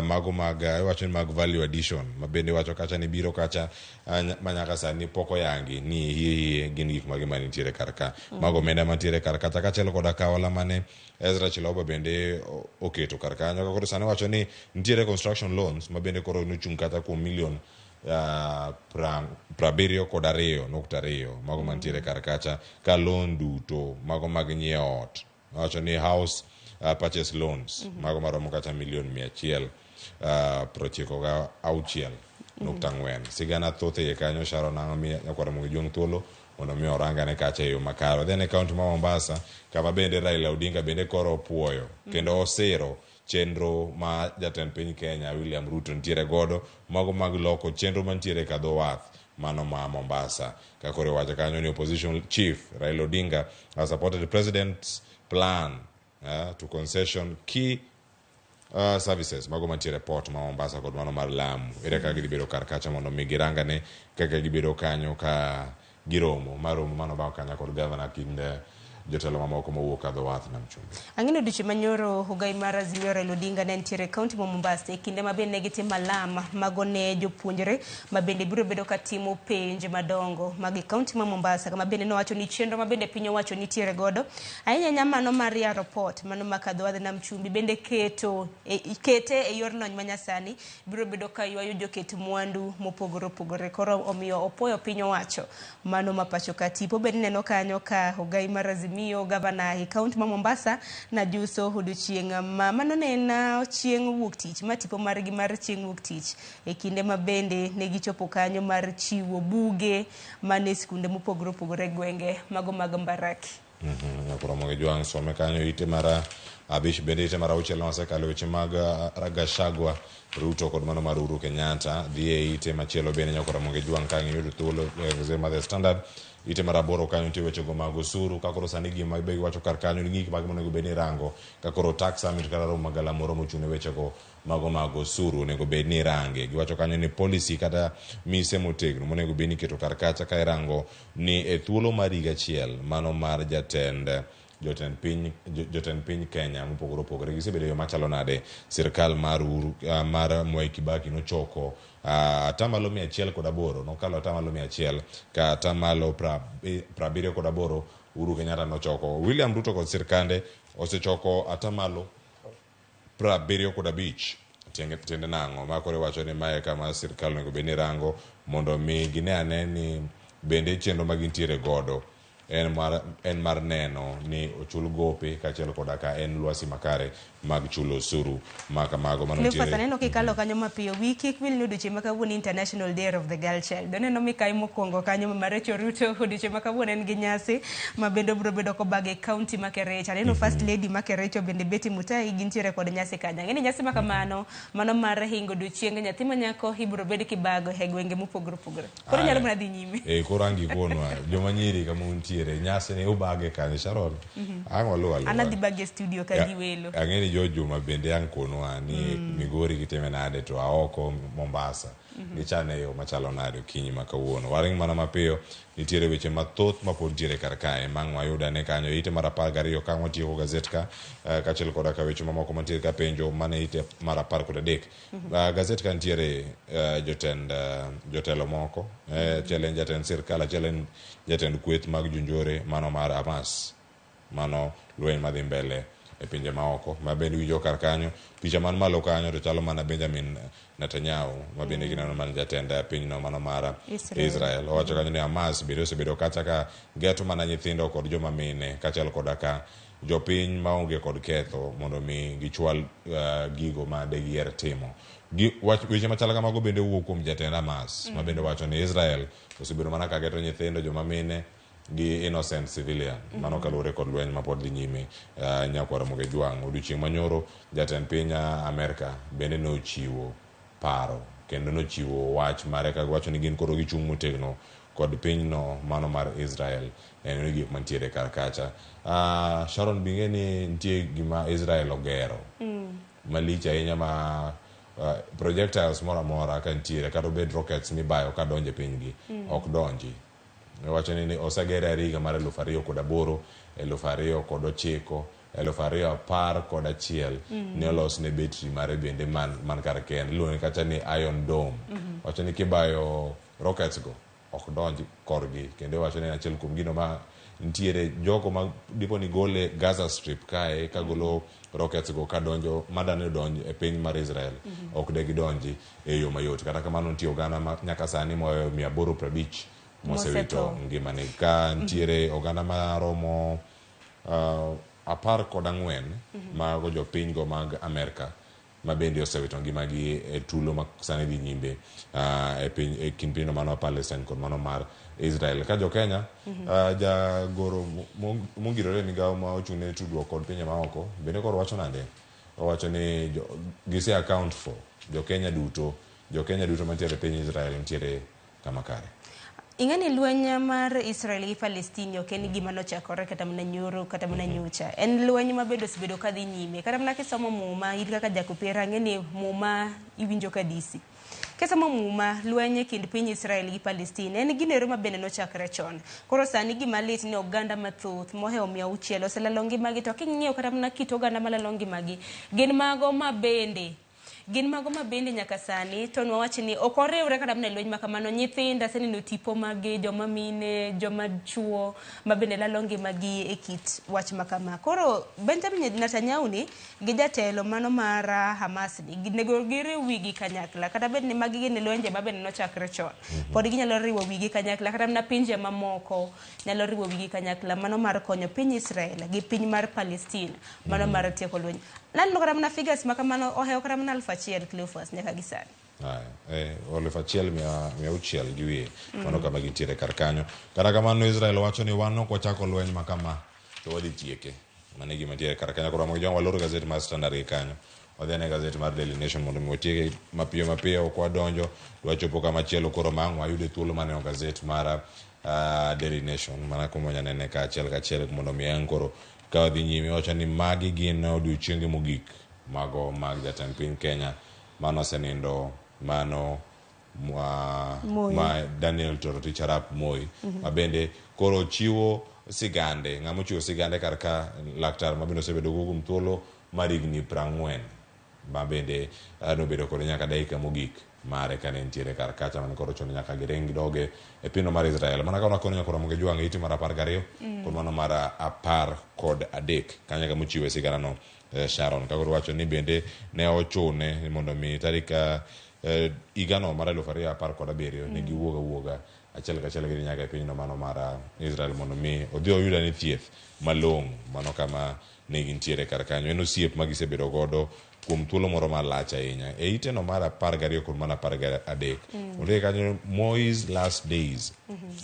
mago mag wacho ni mag value addition ma bende wacho kacha ni biro kacha manyaka sani poko yangi ni hiye gin gik mage manitiere kar ka mago omenda mantiere kar kacha kaachiel koda ka ola mane Ezra Chiloba bende oketo kar kanyo koro sani wacho ni nitiere construction loans ma bende koro nochung' kata kuom $72.2 mago mantiere kar kacha ka loan duto mago mag nyiewo ot wacho ni house purchase loans mago maromo kata $196.4 sigana thoth e kanyo sharo nang'o mi nyakwara mo jong thuolo mondo mi oranga ne kacha yo makaro then account ma Mombasa kama bende Raila Odinga bende koro puoyo kendo osiro chenro ma jatend piny Kenya William Ruto nitiere godo mago mag loko chenro mantiere ka dho wath mano ma Mombasa ka koro wacho kanyo ni opposition chief Raila Odinga has supported the president's plan to concession key services mago mantiere port ma Mombasa kod mano mar Lamu ere kaka gibedo kar kacha mondo mi girangane kaka gibedo kanyo ka giromo maromo mano ba kanya kod governor kind jotelo mamoko mowuok kadho wath nam chumbi. Ang'ino duche manyoro Hogai mar Azimio Raila Odinga ne nitiere kaunti ma Mombasa e kinde ma bende gitimo alama mago ne jopuonjre ma bende biro bedo ka timo penj madongo mag kaunti ma Mombasa kama bende nowacho ni chenro ma bende piny owacho nitiere godo ahinya mano mar report mano makadho wath nam chumbi bende kete e yor lony manyasani biro bedo ka ywayo joket mwandu mopogore opogore koro omiyo opoyo piny owacho mano mapacho ka tipo bende neno kanyo ka Hogai mar Azimio gavana e kaunti ma Mombasa na juso odiochieng' mano ne en chieng' wuok tich ma tipo margi mar chieng' wuok tich e kinde ma bende ne gichopo kanyo mar chiwo buge mane skunde mopogore opogore gwenge mago mag Mbaraki. Ramogi Jwang some kanyo ite mara abich bende ite mara auchiel nosekalo weche mag Gachagua Ruto kod mano mar Uhuru Kenyatta dhi e ite machielo bende nyako Ramogi Jwang ka ng'iyudo thuolo e mar The Standard ite mar aboro kanyo nitie weche go mag osuru ka koro sani gima be giwacho kar kanyo ni gik mag monego bed ni rango ka koro tax summit kata romo magala moro mochune weche go mago mag osuru onego bed ni range giwacho kanyo ni policy kata mise motegno monego bed ni keto kar kacha ka irango ni e thuolo mar higa achiel mano mar jotend piny Kenya mopogore opogore gisebedo yo machalo nade sirkal mar Mwai Kibaki nochoko atamalo 108 nokalo atamalo 100 ka atamalo 78 Uhuru Kenyatta nochoko. William Ruto kod sirkande osechoko atamalo 75 tiende nang'o ma kore wacho ni mae kama sirkal onego bed ni rango mondo mi gine ane ni bende chenro ma gintiere godo en mar neno ni ochul gope kachiel koda ka en lwasi makare mag chulo osuru maka mago manotiere. Nefasa neno kikalo kanyo mapiyo wiki kwil ni odiochieng' makawuono International Day of the Girl Child. Doneno mikai mokwongo kanyo ma Rachel Ruto odiochieng' makawuono en gi nyasi ma bende biro bedo kobage kaunti ma Kericho. Neno First Lady ma Kericho bende Betty Mutai gintiere kod nyasi kanyo. Ng'eni nyasi makamano mano mar hingo odiochieng' nyathi manyako ibiro bed kibago e gwenge mopogore opogore. Koro nyalo mana dhi nyime. Koro angi konwa joma nyiri kama untiere nyasi ne ubage kanyo Sharon. Ang'o ana dhi bage studio ka ji welo. Ang'eni Joma bende ang' konwa ni Migori gitime nade to aoko Mombasa gichane yo machalo nade okinyi makawuono. Waring mana mapiyo nitiere weche mathoth mapod nitiere kar kae mang' wayuda ne kanyo ite mar 12 ka watieko gazet ka kachiel koda ka weche mamoko mantiere ka penjo mane ite mar 13. Gazet ka nitiere jotelo moko challenge jatend sirkal challenge jatend kweth mag jonjore mano mar Hamas mano lweny madhi mbele e pinje maoko ma bende winjo kar kanyo picha man malo kanyo to chalo mana Benjamin Netanyahu ma bende gineno man jatend pinyno mano mar Israel owacho kanyo ni Hamas bende osebedo kacha ka geto mana nyithindo kod joma mine kachiel koda ka jopiny maonge kod ketho mondo mi gichwal gigo ma de gier timo. Weche machala kamago bende wuok kuom jatend Hamas ma bende wacho ni Israel osebedo mana ka geto nyithindo joma mine gi innocent civilian mano kalure kod lweny mapod dhi nyime nyako Ramogi Jwang odiochieng' manyoro jatend piny Amerika bende nochiwo paro kendo nochiwo wach mare ka wacho ni gin koro gichung' motegno kod pinyno mano mar Israel en gik mantiere kar kacha. Sharon binge ni nitie gima Israel ogero malich ahinya ma projectiles moro amora ka nitiere kata obed rockets mibayo ka donje pinygi ok donji. Wacho ni osegere ariga mar 2008 2009 2011 ne olos ne betri mare bende man kar ken luonge kacha ni Iron Dome. Wacho ni kibayo rockets go ok donji korgi kendo wacho ni achiel kuom gino ma nitiere jogo ma dipo ni gole Gaza Strip kae ka golo rockets go ka donjo madane donjo e piny mar Israel ok de gidonji e yo mayot kata kamano nitie oganda nyaka sani moyo 850 mosewito ngimane ka ntiere oganda maromo 14 mago jopiny go mag Amerika ma bende osewito ngimagi e tulo ma sani dhi nyimbe e kind pinyno mano Palestine kod mano mar Israel. Ka jo Kenya jagoro mongirore migawo ma ochung'ne tudruok kod pinje maoko bende koro wacho nade owacho ni gise account for jo Kenya duto mantiere piny Israel nitiere kama kare. Ing'ani lweny mar Israel gi Palestina ok en gima nochakore kata mana nyoro kata mana nyocha. En lweny ma bedo osebedo kadhi nyime. Kata mana kisomo muma ir kaka Jakopera ng'eni muma iwinjo ka DC. Kesamo muma lwenye kind piny Israel gi Palestine en ginero mabende nochakre chon. Koro sani gima lit ni oganda mathoth moheo 600 oselalo ngimagi, to king'iyo kata mana kit oganda malalo ngimagi gin mago mabende nyaka sani to nwawachi ni ok oriwre kata mana lweny makamano. Nyithinda aseneno tipo magi, joma mine, joma chuo mabende lalo ngimagi e kit wach makama. Koro Benjamin Netanyahu ni gi jatelo mano mar Hamas ni nego giriw wigi kanyakla, kata bed ni magi gin lwenje mabende nochakre chon. Pod ginyalo riwo wigi kanyakla, kata mana pinje mamoko nyalo riwo wigi kanyakla mano mar konyo piny Israel gi piny mar Palestine mano mar tieko lweny. Nalo kata mana figures makamano oheo kata mana 1,000 Cleophas nyaka gisani. Ole 1,600 gi wiye mano kama gintiere kar kanyo. Kata kamano Israel wacho ni wan ok wachako lweny makama to wadhi tieke. Mano gima tiere kar kanyo. Koro joma waloro gazet mar Standard gi kanyo, wadhi ne gazet mar Daily Nation mondo watieke mapiyo ok wadonjo wachopo kama chielo. Koro mang' wayude thuolo mane gazet mar Daily Nation mana kuma nyanene ka achiel mondo mi koro ka wadhi nyime. Wacho ni magi gin odiochienge mogik mago mag jatend piny Kenya mano senindo mano ma Daniel Toroitich Arap Moi mabende koro chiwo sigande, ng'amo chiwo sigande kar ka laktar mabende osebedo kuom thuolo mar higni 40 mabende nobedo kod nyaka dakika mogik mare kane entiere kar kacha man koro chon nyaka giring doge e pino mar Israel mana kauna kono nyakoro moge juange iti mar 12 kod mano mar 13 kanya kama chiwo sigana no Sharon kagoro wacho ni bende ne ochune mondo mi tarika igano mar 2017 ne giwuoga achiel gi nyaka e piny no mano mar Israel mondo mi odhi oyuda ni thieth malong' mano kama ne gintiere kar kanyo. En osiep magisebedo godo kuom thuolo moro malach ahinya e ite no mar 12 kod mana 13 onge kanyo Moi's last days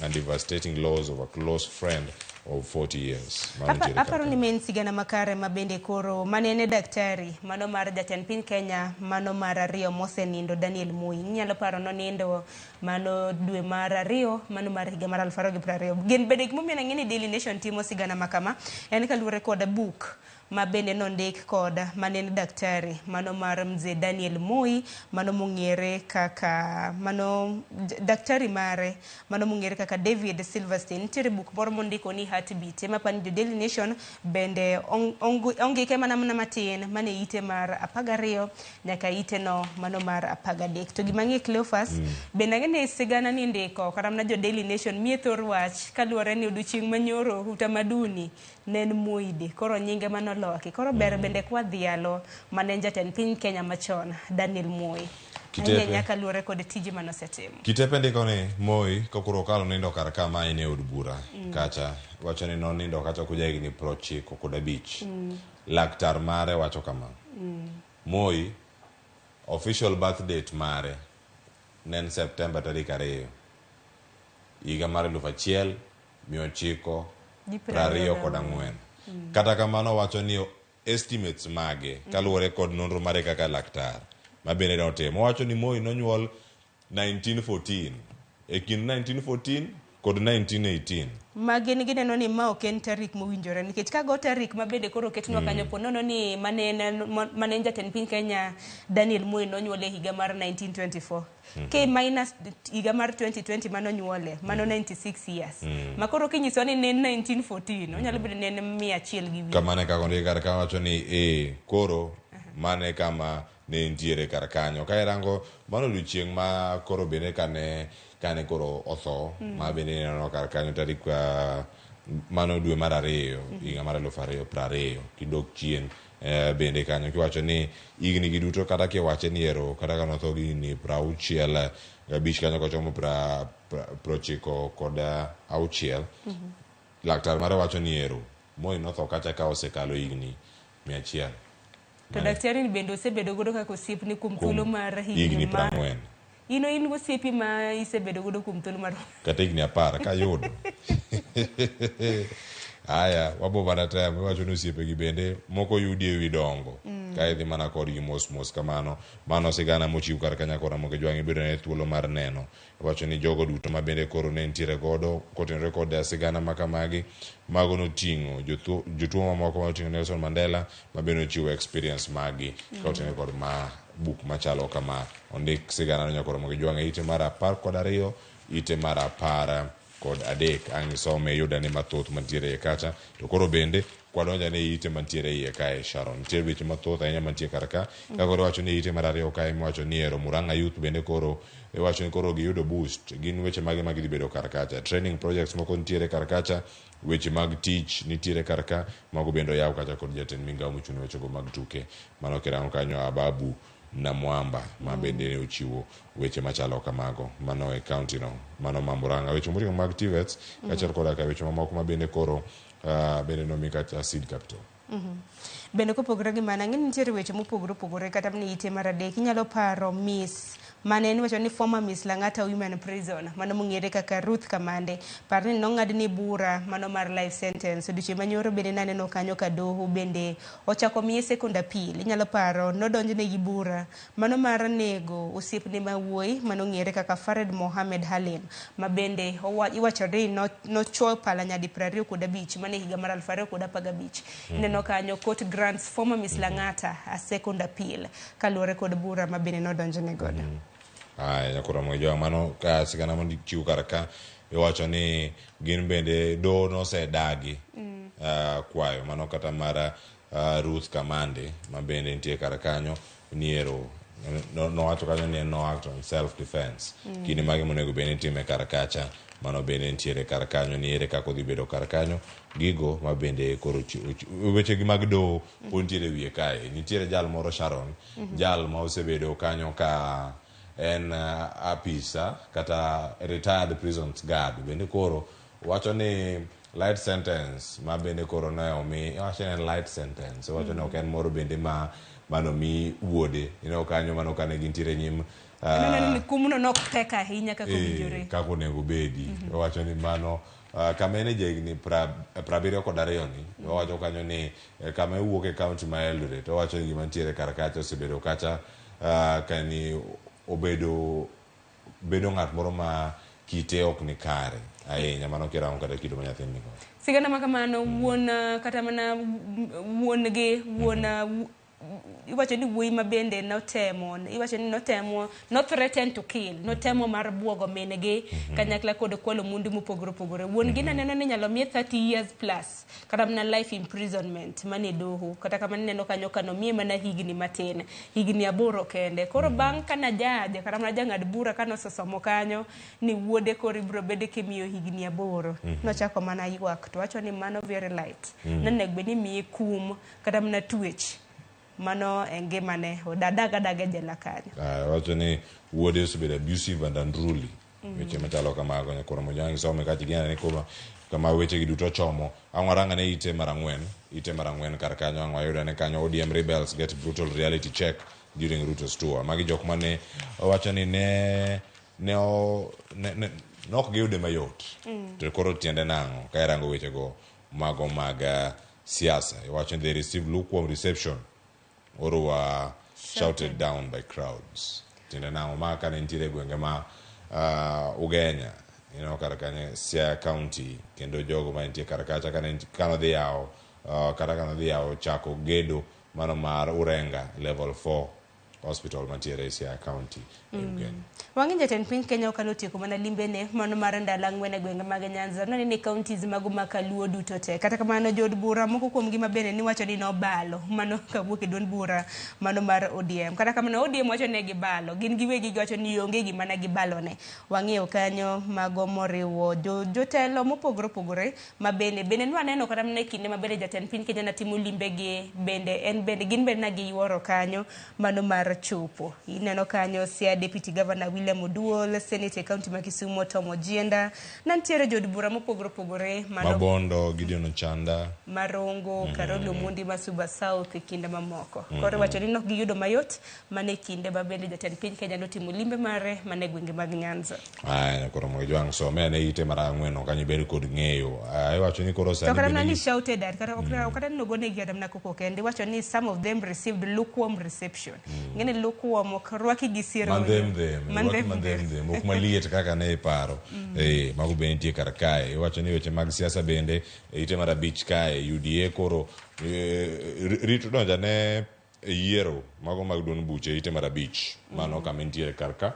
and devastating loss of a close friend of 40 years. Aparo ni men sigana makare mabende koro manene daktari mano mar jatend piny Kenya mano mar 2 mosenindo Daniel Moi. Nyalo paro no nindo mano dwe mar 2 mano mar higa mar 2020. Gen bende gimomiyo ng'eni Daily Nation timo sigana makama en kaluwore kod book mabende nondik kod manene daktari mano mar mzee Daniel Moi mano mong'ere kaka mano daktari mare mano mong'ere kaka David Silverstein. Nitiere book moro mondiko ni Heartbeat ema pani jo Daily Nation bende ongike mana matin mane ite mar 12 nyaka ite no mano mar 13. To gimang'e Cleophas bende ng'ene sigana ni ndiko kata mana jo Daily Nation miethor wach kaluwore ni odiochieng' manyoro utamaduni nen Moide koro nyinge mano loki koro ber bende kwa dhialo mane jatend piny Kenya machon Daniel Moi nyaka luore kod tiji manosetimo. Kitepe ndiko ni Moi kokuro kalo nindo kar kama ine od bura kacha wacho ni no nindo kacha kuja higni 95 laktar mare wacho kama Moi official birth date mare nen September 2 higa mar 1924 kata kamano wacho ni estimates mage kaluwore kod nonro mare kaka laktar mabende notimo wacho ni Moi nonyuol 1914 e kind 1914 kod 1918 mageni gineno ni ma ok en tarik mowinjore nikech kago tarik mabende koro ketnwa kanyo ponono ni mane jatend piny Kenya Daniel Moi nonyuole higa mar 1924 ke minus higa mar 2020 mano nyuole mano 96 years makoro kinyiso ni nen 1914 onyalo bedo nen 100 gi kamane kako ndi kar ka wacho ni koro mane kama ne ntiere kar kanyo ka irango mano luchieng ma koro bende kane koro otho ma bende neno kar kanyo tarik mano dwe mar 2 higa mar 2020 kidok chien bende kanyo kiwacho ni higni gi duto kata kiwache ni ero kata kano tho higni 65 kanyo kochomo 96 kod auchiel laktar mare wacho ni ero Moi notho kacha ka osekalo higni 100 to daktari ni bende osebedo godo kaka osiep ni kuom thuolo mar higni 40 in gosiepi ma isebedo godo kuom thuolo mar kata higni 10 ka yudo aya wabo bana taya wacho ni osiepe gi bende moko yudi e wi dongo ka idhi mana kodgi mos kamano. Mano sigana mochiw kar kanyakla Ramogi Jwang' ibedo ne thuolo mar neno. Wacho ni jogo duto ma bende koro ne ntiere godo kotenore kod sigana makamagi mago noting'o jotuo mamoko moting'o Nelson Mandela ma bende ochiwo experience magi kotenore kod buk machalo kama. Ondik sigana no nyakla Ramogi Jwang' ite mar 12, ite mar 13 ang' isome yuda ni mathoth mantiere kacha. To koro bende kwadonja ne ite mantiere iye kae Sharon. Nitiere weche mathoth ahinya mantie kar ka. Ka koro wacho ni ite mar 2 kae miwacho ni ero Murang'a Youth bende koro wacho ni koro giyudo boost. Gin weche mage mag dhi bedo kar kacha. Training projects moko nitiere kar kacha. Weche mag tich nitiere kar ka. Mago bende oyaw kacha kod jatend migao mochung' weche go mag tuke. Mano kirango kanyo Ababu na Mwamba ma bende ochiwo weche machalo kamago. Mano e county no. Mano ma Murang'a. Weche moting'o mag TVETs kachal koda ka weche mamoko ma bende koro bende nomi kacha seed capital. Bende kopogore gi mana ng'eni nitiere weche mopogore kata ni ite mar 3 inyalo paro Miss mane ni wacho ni former Miss Lang'ata Women Prison mano mong'ere kaka Ruth Kamande par ni nong'adni bura mano mar life sentence odiochieng' manyoro bende naneno kanyo ka doho bende ochako miye second appeal. Inyalo paro nodonjne gi bura mano mar nego osiepne mawuoyi mano ng'ere kaka Fared Mohamed Halim ma bende iwacho ni nochuo pala nyadi 25 mane higa mar 2015. Neno kanyo court grants former Miss Lang'ata a second appeal kaluwore kod bura ma bende nodonjne godo. Nyakla Ramogi Jwang' mano ka sigana mondichiw kar ka iwacho ni gin bende do nosedagi kwayo mano kata mar Ruth Kamande ma bende nitie kar kanyo niero nowacho kanyo ni no act on self defense. Kinde mage monego bende time kar kacha mano bende nitiere kar kanyo ni ere kako dhi bedo kar kanyo gigo ma bende koro weche gi mag do nitiere wiye kae. Nitiere jal moro Sharon jal ma osebedo kanyo ka en apisa kata retired prisons guard bende koro wacho ni light sentence ma bende koro ne omi wacho ni light sentence wacho ni ok en moro bende mano mi wuode kanyo mano kane gintiere nyim ni kumno nok tek ahinya kako winjore kako nego bedi. Wacho ni mano kama ene jegni 72 ni wacho kanyo ni kama iwuok e county ma Eldoret to wacho ni gima ntiere kar kacha osebedo kacha kani obedo ng'at moro ma kite ok ni kare ahinya mano kirango kata kido ma nyathini go. Sigana makamano wuon kata mana wuon gi iwacho ni wuoyi ma bende notemo iwacho ni notemo no threaten to kill notemo mar buogo mingi kanyakla kod kwalo mundi mopogore wuon gi naneno ni nyalo mie 30 years plus kata mana life imprisonment mane doho kata kama neno kanyo kano mie mana higni matin higni 8 kende koro bang' kana jaje kata mana jang'ad bura kano sosomo kanyo ni wuode koro ibro bede kimiyo higni 8 nochako mana ywak to wacho ni mano very light nanego beni mie kum kata mana twech mano engimane odadaga jela kanyo. Wacho ni wuode osebedo abusive and unruly. Weche machalo kamago Nyakla Ramogi Jwang' some kachi gina ni kama weche gi duto chomo. Ang'waranga ne ite mar 4 kar kanyo ang'wayuda ne kanyo ODM rebels get brutal reality check during Ruto's tour. Magi jok mane wacho ni nok giyude mayot. To koro tiende nang'o ka irango weche go mago mag siasa. Wacho ni they received lukewarm reception or were shouted down by crowds. Tiende nang'o ma kane nitiere gwenge ma Ugenya kar kane Siaya County kendo jogo ma nitie kar kacha kano dhi yawo chako gedo mano mar Urenga level 4 hospital mantiere e Siaya County Ugenya. Wang'e jatend piny Kenya okalo tieko mana limbene mano mar ndalo 4 e gwenge mag Nyanza noni ni counties mago makaluo duto te kata kamano jod bura moko kuom gima bende ni wacho ni nobalo mano kawuok e duond bura mano mar ODM kata kamano ODM wacho ne gibalo gin giwegi wacho ni onge gima ne gibalone. Wang'eyo kanyo mago moriwo jotelo mopogore ma bende nwaneno kata mana kinde ma bende jatend piny Kenya na timo limbegi bende gin bende na giyuoro kanyo mano mar mar chopo. Ineno kanyo sia Deputy Governor William Oduol, Senate County ma Kisumu Tom Ojienda, nantiere jod bura mopogore opogore Mabondo, Gideon Ochanda, Marongo, Karolo Mundi Masuba South kinde mamoko. Koro wacho ni nok giyudo mayot mane kinde babende jatend piny Kenya notimo limbe mare mane gwenge mag Nyanza. Koro mo jwang so me ne ite mara ngweno kanyo bedo kod ng'eyo. Wacho ni koro sani bende ni shouted at kata no gone gi adam na koko kende wacho ni some of them received lukewarm reception. Ngene lukewarm okrwaki gi siro. Mandem ok maliet kaka ne paro. Mago bende tie kar kae. Wacho ni weche mag siasa bende ite mara beach kae UDA koro rito donja ne yiero mago mag duond buche ite mara beach. Mano kama nitiere kar ka.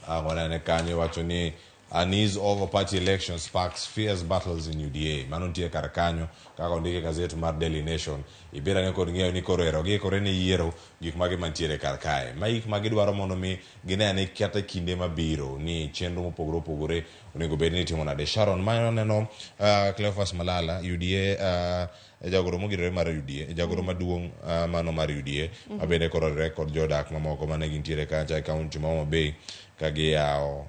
Wana ne kanyo wacho ni unease over party election sparks fierce battles in UDA. Mano ntie kar kanyo kaka ondike gazet mar Daily Nation. Ibera ne kod ng'eyo ni koro ero gi kore ne yiero gik mage mantiere kar kae. Ma gik mage dwaro mondo mi gine ne kata kinde mabiro ni chenro mopogore opogore onego bed ni timo nade. Sharon ma neno Cleophas Malala UDA jagoro mogire mar UDA jagoro maduong' mano mar UDA abende koro record jodak mamoko mane gintiere kacha e county ma Homa Bay kagiao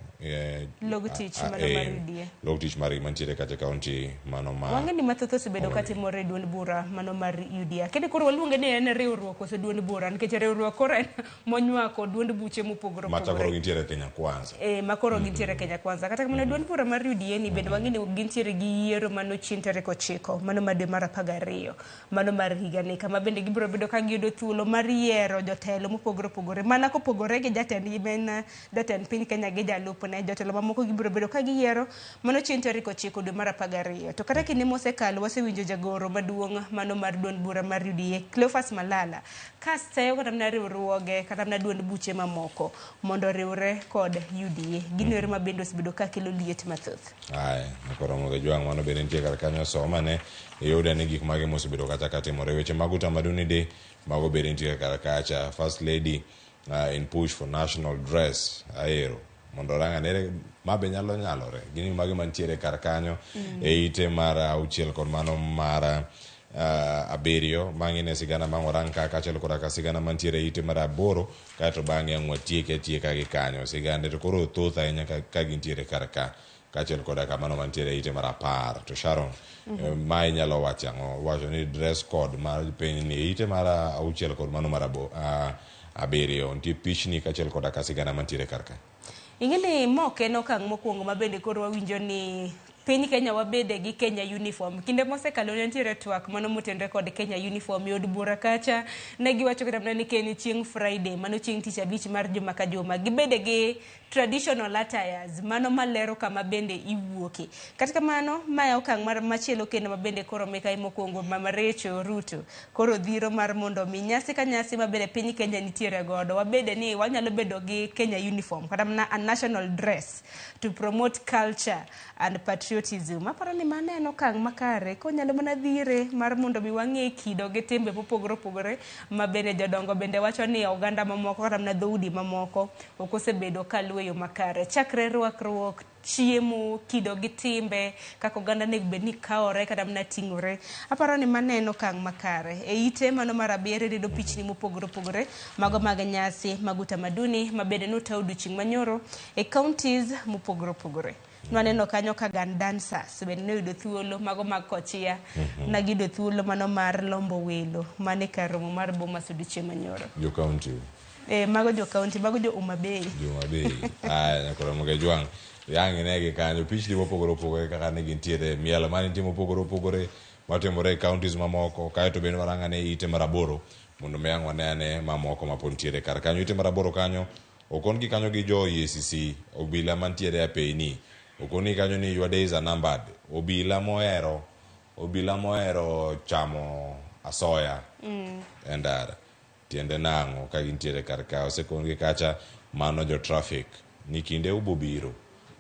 log tich mano mar UDA log tich mar mantiere kacha county mano ma wang'e ni mathoth osebedo katimore duond bura mano mar UDA kende koro waluonge ni en riwruok ose duond bura nikech riwruok koro en monywako duond buche mopogore mata koro gintiere Kenya Kwanza makoro gintiere Kenya Kwanza kata kamano duond bura mar UDA ni bende wang'e ni gintiere gi yiero mano chin tarik 9 mano ma dwe mar 12 mano mar higani kama bende gibiro bedo ka giyudo thuolo mar yiero jotelo mopogore opogore mana kopogore gi jatend piny Kenya gi jalupne jotelo mamoko gibiro bedo ka giyiero mano chin tarik 9 dwe mar 12 to kata kinde mosekalo wasewinjo jagoro maduong' mano mar duond bura mar UDA Cleophas Malala kasteyo kata na riwruoge kata na duond buche mamoko mondo riwre kod UDA ginore mabende osebedo ka kelo liet mathoth koro mo jwang' mano bende nitie kar kanyo soma ne yuda ni gik mage mosebedo kata katimore weche mag utamaduni de mago bende nitie kar kacha First Lady in push for national dress aero mondo rang'anere mabe nyalore gini mage mantiere kar kanyo ite mar 6 kod mano mar abirio mang'ine sigana mang'orang kaka achiel kod ka sigana mantiere ite mar 8 kaeto bang'e tieka gi kanyo sigande to koro thoth ahinya ka gintiere kar ka kachiel kod kamano mantiere ite mar 10 to Sharon ma inyalo wacho ang'o wacho ni dress code mar piny ni ite mar 6 kod mano mar abirio nitie pichni kachiel kod ka sigana mantiere kar ka ing'eni moke nokang' mokwongo mabende koro wawinjo ni piny Kenya wabede gi Kenya uniform kinde mosekalo nitiere twak mano motenre kod Kenya uniform yod bura kacha ne giwacho kata ni ken chieng' Friday mano chieng' tich abich mar juma ka juma gibede gi traditional attires mano malero kama bende iwuoke kata kamano ma okang' mar machielo kendo mabende koro mikai mokwongo Mama Rachel Ruto koro dhiro mar mondo mi nyasi ka nyasi mabende piny Kenya nitiere godo wabede ni wanyalo bedo gi Kenya uniform kata a national dress to promote culture and patriotism aparo ni maneno kang' makare konyalo mana dhire mar mondo mi wang'e kido gi timbe mopogore opogore mabende jodongo bende wacho ni oganda mamoko kata na dhoudi mamoko ok osebedo kaluweyo makare chakre rwakruok chiemo kido gi timbe kaka oganda nego bed ni kaore kata mna ting'ore aparo ni maneno kang' makare ite mano mar abiero rido pichni mopogore opogore mago mag nyasi mag utamaduni mabende notaw odiochieng' manyoro e counties mopogore opogore nwaneno kanyo ka gan dancers bende noyudo thuolo mago mag Kochia nagido thuolo mano mar lombo welo mane kar romo mar Bomas odiochieng' manyoro jo county mago jo county mago jo Homa Bay koro mo jwang' yang ne gi kanyo pichni mopogore opogore kaka ne gintiere mielo mane nitie mopogore opogore matimore e counties mamoko kaeto bende warang'ane ite mar 8 mondo miang' wanene mamoko mapod ntiere kar kanyo ite mar 8 kanyo okon gi kanyo gi jo EACC obila mantiere a peyni okoni kanyo ni your days are numbered obila moero chamo asoya endara tiende nang'o ka gintiere kar ka osekon gi kacha mano jo traffic ni kinde ubobiro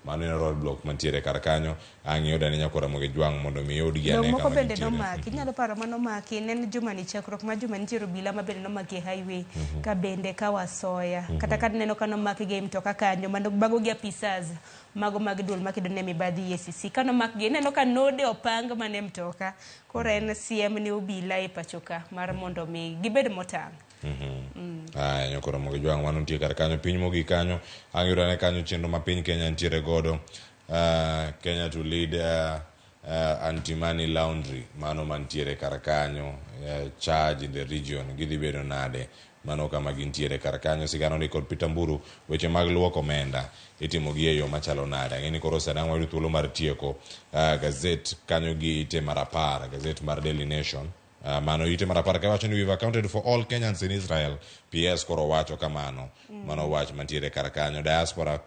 mano en roadblock mantiere kar kanyo ang'iyo dani nyakora moge jwang mondo mi yud gi Yo ane moko kama bende gintiere. nomaki, inyalo paro mano maki nen juma ni chakruok ma juma nitiere obila ma bende nomaki e highway ka bende ka wasoya kata ka neno ka nomaki gi mtoka kanyo mano bago gi apisas mago mag duol makedo ne mibadhi EACC ka nomaki gi neno ka node opang mane mtoka koro en siem ne obila e pachoka mar mondo mi gibed motang'. Nyakora moge jwang mano nitie kar kanyo piny mogi kanyo ang'iyudo ne kanyo chenro ma piny Kenya nitiere godo Kenya to lead anti-money laundry mano mantiere kar kanyo charge in the region gidhi bedo nade mano kama gintiere kar kanyo sigano ni kod Peter Mburu weche mag luoko omenda itimo gi e yo machalo nade ang'eni koro sani wayudo thuolo mar tieko gazet kanyo gi ite mar 10 gazet mar Daily Nation mano ite mar 10 kawacho ni we've accounted for all Kenyans in Israel PS koro wacho kamano mano wach mantiere kar kanyo diaspora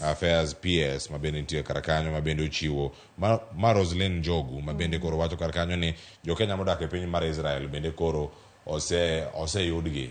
affairs PS mabende nitie kar kanyo mabende ochiwo ma Roslyn Jogu mabende koro wacho kar kanyo ni jo Kenya modak e piny mar Israel bende koro oseyudgi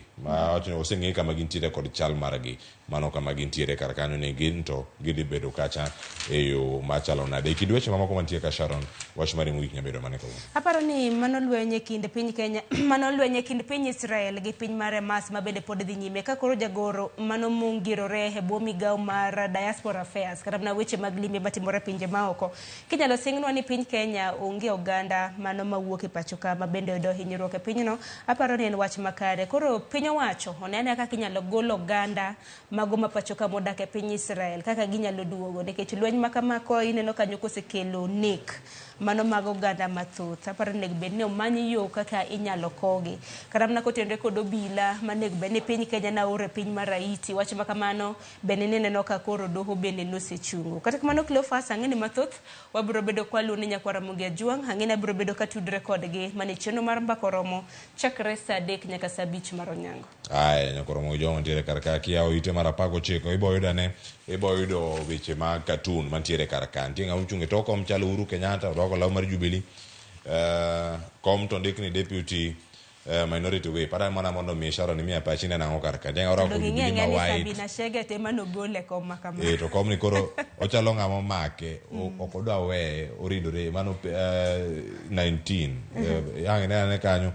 oseng'e kama gintiere kod chal margi mano kama gintiere kar kanyo ni gin to gidhi bedo kacha e yo machalo nade e kidweche mamoko mantie ka Sharon wach mari mogik nyabedo mane kawuono. Aparo ni mano lwenye kind piny Kenya mano lwenye kind piny Israel gi piny mar Hamas mabende pod dhi nyime ka koro jagoro mano mungirore e bwo migawo mar diaspora affairs kata mana weche mag limbe matimore pinje maoko kinyalo sing'nwa ni piny Kenya onge oganda mano mawuok e pachoka mabende oyudo hinyruok e pinyno. Aparo ni en wach makare koro piny owacho onene kaka inyalo gol oganda mago ma pachoka modak e piny Israel kaka ginyalo duogo nikech lweny makamako ineno kanyo kosekelo nek mano mag oganda mathoth. Aparo ni bed ni omany yo kaka inyalo kogi kata mana kotenore kod obila manego bed ni piny Kenya na ore piny mar Haiti wach makamano bende neno ka koro doho bende nosechungo kata kamano Cleophas ang'eni mathoth wabiro bedo kwalu ni nyakwara Ramogi Ajwang' ang'eni abiro bedo ka tudre kodgi mane chenro mar MbakaOromo chakre saa 3 nyaka saa 5 mar onyango. Nyakwara Ramogi Ajwang' mantiere kar ka kiyawo ite mar 19 ibo yudo weche mag cartoon mantiere kar ka nitie ng'ama ochung' e toko mchalo Uhuru Kenyatta orwako law mar Jubilee kom to ndikni deputy minority whip para mana mondo mi Sharon mi apachi ne nango kar ka jenga orwako Jubilee ma white Sabina Chege te mano gole kom makama to kom ni koro ochalo ng'ama make ok odwa we oridore mano 19 yang ne kanyo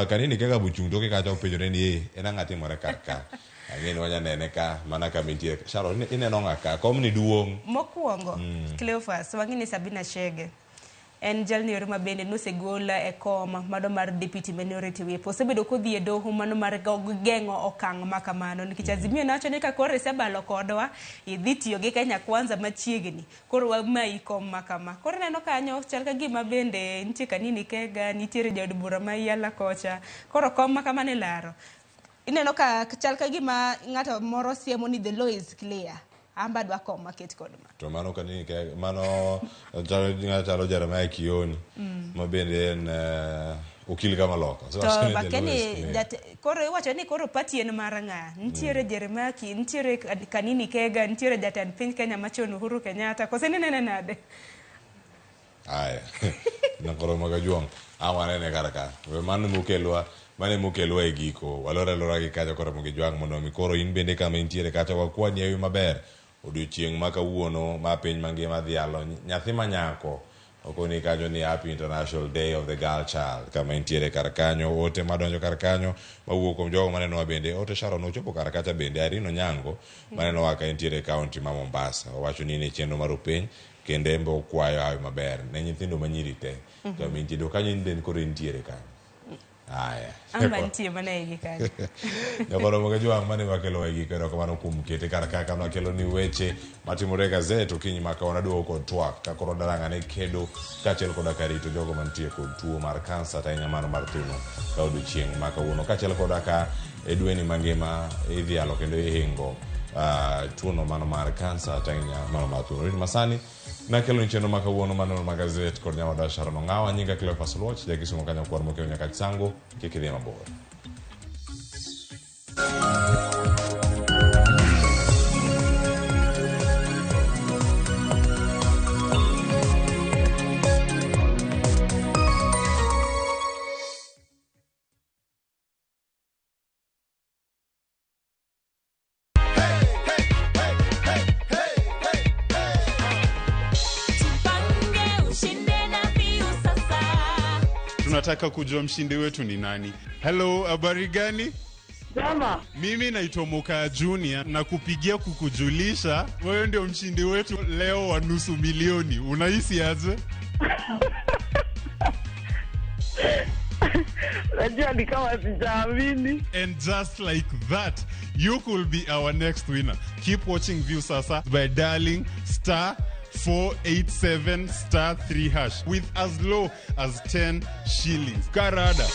kanini kaka buchung' toke kacha openjore ni en ang'a timore kar ka ang'eni wanya nene ka mana ka mintie Sharon ineno ng'a ka kom ni duong' mokwongo Cleophas wang'ini Sabina Chege en jalni yore mabende nosegola e koma mano mar deputy minority whip osebedo kodhi e doho mano mar geng'o okang' makamano nikech Azimio nacho ni ka koro isebalo kodwa idhi tiyo gi Kenya Kwanza machiegni koro wamayi kom makama koro neno kanyo chal ka gima bende nitie kanini kega nitiere jaod bura ma yala kocha koro kom makamano e laro ineno ka chal ka gima ng'ato moro siemo ni the law is clear amba dwa kom maket kod ma to mano kanini ke mano chalo Jeremiah Kioni mabende en okil kama loka to bakeni koro iwacho ni koro party en mar ng'a nitiere Jeremiah nitiere kanini kega nitiere jatend piny Kenya machon Uhuru Kenyatta kose nene nade Nyakwara Ramogi Ajwang' awanene kar ka mano mokelwa e giko walora gi kacha kora Ramogi Ajwang' mondo mi koro in bende kama intiere kacha wakwani ewi maber odiochieng' ma kawuono ma piny mangima dhialo nyathi manyako okoni kanyo ni Happy International Day of the Girl Child kama intiere kar kanyo ote madonjo kar kanyo mawuok kuom jogo maneno bende ote Sharon ochopo kar kacha bende Arino Nyango maneno waka intiere kaunti ma Mombasa owacho ni ne chenro mar openy kendo embo kwayo ayo maber ne nyithindo manyiri te kama intiere kanyo in bende koro intiere kanyo amba nitie mana e gika Nyakwara Ramogi Ajwang' mane wakelo e gika erokamano kuom kete kar ka kama wakelo ni weche matimore gazet okinyi ma kawuono duogo kod twak ka koro daranga ne kedo kaachiel koda ka rito jogo mantie kod tuo mar kansa ta ahinya mano mar thuno ka odiochieng' ma kawuono kaachiel koda ka e dweni mangima idhialo kendo ihingo tuono mano mar kansa ta ahinya mano mar thuno rit masani nakelo ni chenro ma kawuono mano mar gazet kod nyawada Sharon Ong'awa nyinga Cleophas Luoch jakisumo kanyo kwar mokelo nyaka chango kik idhi mabor. Unataka kujua mshindi wetu ni nani? Hello, habari gani? Jama. Mimi naitwa Moka Junior na kupigia kukujulisha wewe ndio mshindi wetu leo wa nusu milioni. Unahisi aje? Najua ni kama sijaamini. And just like that, you could be our next winner. Keep watching View Sasa by dialing *487 *3# with as low as 10 shillings. Karada.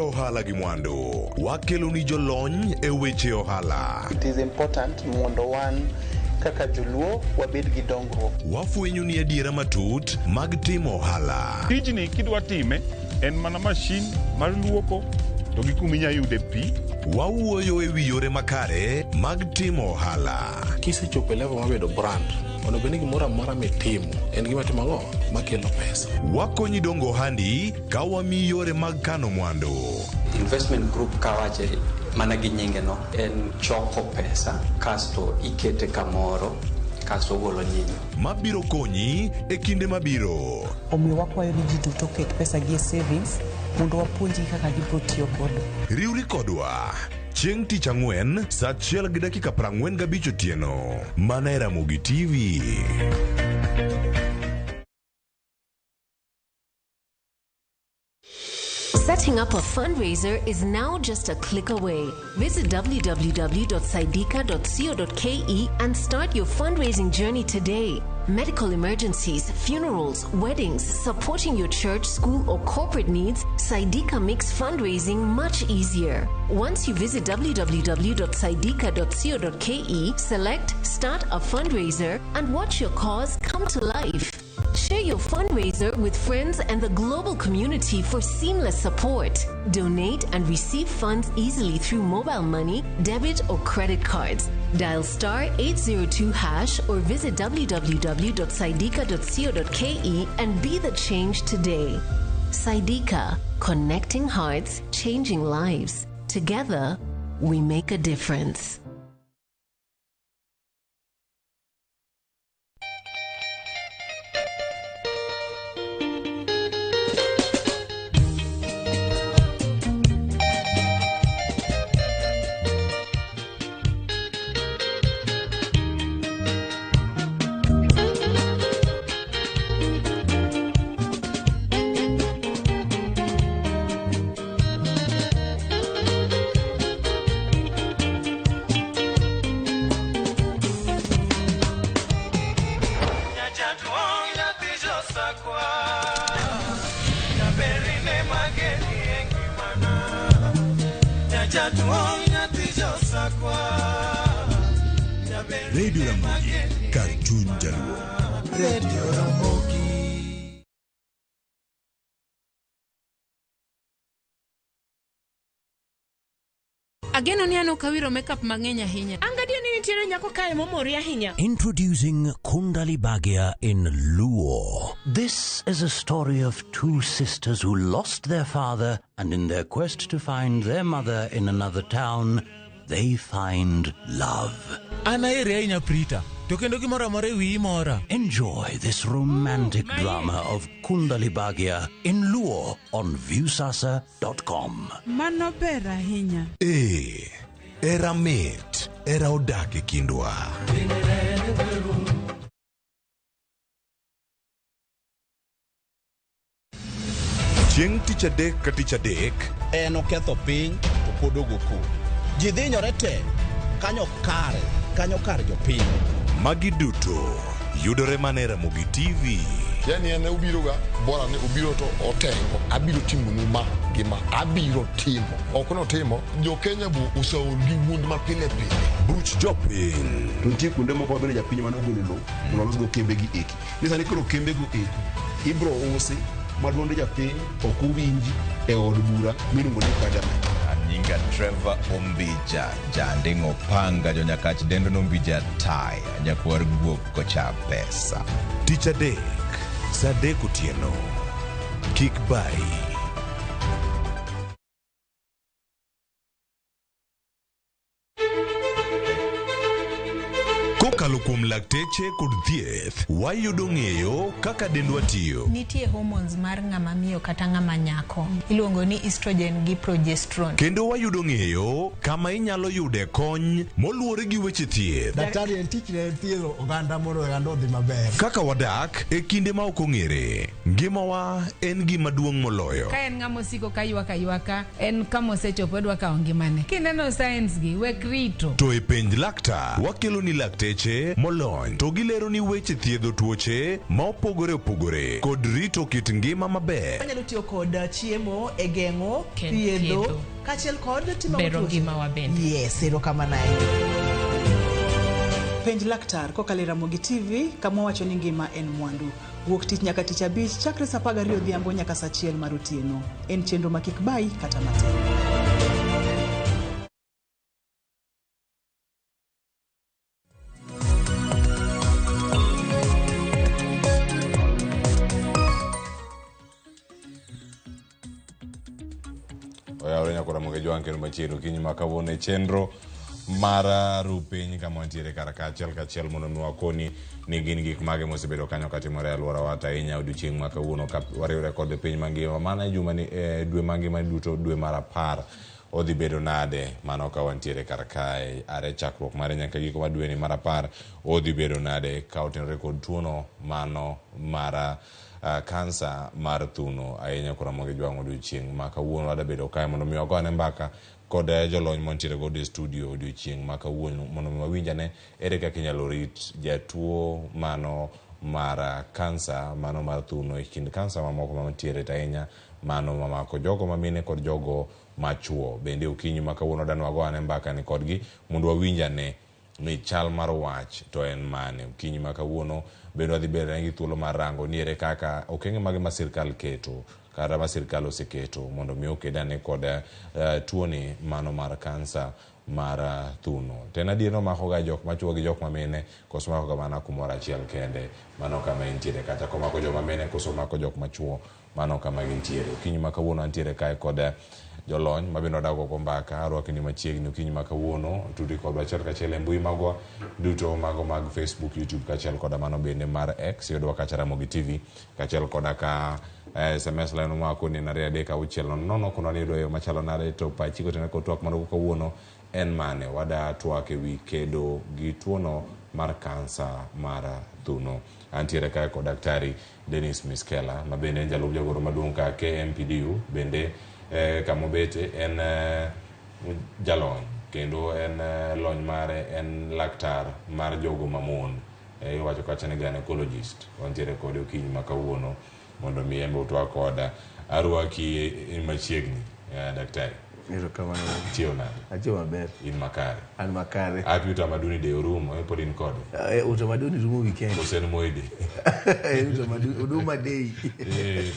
Ohala gi mwandu wakelo ni jolony e weche ohala. It is important mondo wan kaka joluo wabed gi dongruok. Wafwenyo ni adiera matut mag timo ohala. Tijni kidwa time en mana mashin mar luoko to gi kuminya yude pi. Wawuoyo e wi yore makare mag timo ohala. Kisechopo level mabedo brand, ono beni gimoro amora mitimo en gima timo ang'o makelo pesa. Wakonyi dongo handi ka wami yore mag kano mwandu. Investment group kawache mana gi nyinge no en choko pesa kasto ikete kamoro kasto golo nyinyo. Mabiro konyi e kinde mabiro. Omiyo wakwayo ni ji duto ket pesa gi e savings mondo wapuonji kaka gibiro tiyo godo. Riwri kodwa chieng' tich ang'wen saa 1:45 otieno mana e Ramogi TV. Setting up a fundraiser is now just a click away. Visit www.saidika.co.ke and start your fundraising journey today. Medical emergencies, funerals, weddings, supporting your church, school, or corporate needs, Saidika makes fundraising much easier. Once you visit www.saidika.co.ke, select Start a Fundraiser and watch your cause come to life. Share your fundraiser with friends and the global community for seamless support. Donate and receive funds easily through mobile money, debit, or credit cards. Dial *802# or visit www.saidika.co.ke and be the change today. Saidika, connecting hearts, changing lives. Together, we make a difference. Radio Ramogi, Cartoon Jaluo. Radio Ramogi. Ageno ni ano kawiro makeup mang'eny ahinya. Angadio ni nitiere nyako kae momori ahinya. Introducing Kundali Bagia in Luo. This is a story of two sisters who lost their father, and in their quest to find their mother in another town, they find love. Enjoy this romantic drama of Kundali Bagia in Luo on viewsasa.com. Mano ber ahinya. Era mit, era odake kindwa. Chieng' tich adek ka tich adek en oketho piny to pod ogo. Ji dhinyore te kanyo kar jopiny. Magi duto yudore mana e Ramogi TV. Yani ene ubiro ga bora ne ubiro to otengo abiro timo numa gima abiro timo okono timo jo Kenya bu usaol gi wund ma pile Bruch jopiny to nitie kuonde moko bende japiny mano golo lo mondo go kembe gi eki ni sani koro kembe go eki ibro usi maduonde japiny ok uwinji e od bura miluongo ni parliament. Nyinga Trevor Ombija, Jandingo Panga, Jonyakach Dendo Nombija Tai, Nyakwar Guok Kocha Pesa. Tich adek saa 3 otieno. Kik bai. Kokalo kuom lakteche kod thieth, wayudo ng'eyo kaka dendwa tiyo. Nitie hormones mar ng'ama miyo kata ng'ama nyako. Iluongo ni estrogen gi progesterone. Kendo wayudo ng'eyo kama inyalo yude kony moluwore gi weche thieth. Daktari en tich ne thiedho oganda mondo oganda odhi maber. Kaka wadak e kinde ma ok ong'ere, ngimawa en gima duong' moloyo. Ka en ng'ama osiko ka ywaka, en kama osechopo dwa kawo ngimane. Kineno science gi wek rito. To e penj laktar, wakelo ni lakteche molony to gilero ni weche thiedho tuoche ma opogore opogore kod rito kit ngima maber. Wanyalo tiyo kod chiemo e geng'o thiedho kaachiel kod timo bero ngimawa bende. Yes, erokamano. Penj laktar kokalo e Ramogi TV kama wacho ni ngima en mwandu. Wuok tich nyaka tich abich chakre saa 12 odhiambo nyaka saa 1 mar otieno. En chenro ma kik bai kata matin. Ramogi Joan kendo machielo kinyi makawuono e chenro mara rupiny kama wantiere kar kachiel mondo mi wakoni ni gin gik mage mosebedo kanyo katimore e alworawa ahinya odiochieng' ma kawuono ka wariwre kod piny mangima mana e juma ni dwe mangima duto dwe mar 10 odhi bedo nade mano ka wantiere kar kae are chakruok mare nyaka giko ma dwe ni mar 10 odhi bedo nade ka otenore kod tuono mano mara kansa mar thuno ahinya kora Ramogi Joan odiochieng' ma kawuono wada bedo kae mondo mi wagone mbaka kod jolony montiere go e studio odiochieng' ma kawuono mondo mi wawinjane ere kaka inyalo rit jatuo mano mar kansa mano mar thuno e kind kansa mamoko mantiere ahinya mano mamako jogo mamine kod jogo machuo. Bende okinyi ma kawuono danwa goane mbaka ni kodgi mondo wawinjane ni chal mar wach to en mane. Okinyi ma kawuono bende wadhi bedo gi thuolo mar rango ni ere kaka okenge mage ma sirkal keto kata ma sirkal oseketo mondo mi okedane kod tuoni mano mar kansa mar thuno. Tena adier mako ga jok machuo gi jok mamine koso mako ga mana kumoro achiel kende mano kama intiere kata komako jok mamine koso mako jok machuo mano kama gintiere. Okinyi ma kawuono antiere kae kod jolony mabino dago go mbaka arwakni machiegni okinyi ma kawuono tudi kod achiel kachiel e mbui magwa duto mago mag Facebook, YouTube kachiel kod mano bende mar X yudwa kacha Ramogi TV kachiel kod ka SMS line mako ni na 3:6 kono ni do machalo nare to pachiko tena ko twak mano kawuono en mane wada twak e wi kedo gi tuono mar kansa mar thuno. Antiere kae kod daktari Dennis Miskela ma bende jalub jagoro maduong' ka KMPDU bende kamobete en jalony kendo en lony mare en laktar mar jogo mamon iwacho kacha ni gynecologist. Wantiere kod okinyi ma kawuono mondo mi embe utwa kod arwaki machiegni daktari. Ero kamano. Tiyo nade? Acho maber. In makare? An makare. Api utamaduni de urumo pod in kode? Utamaduni rumo weekend. Kosen moide? Utamaduni uduma day.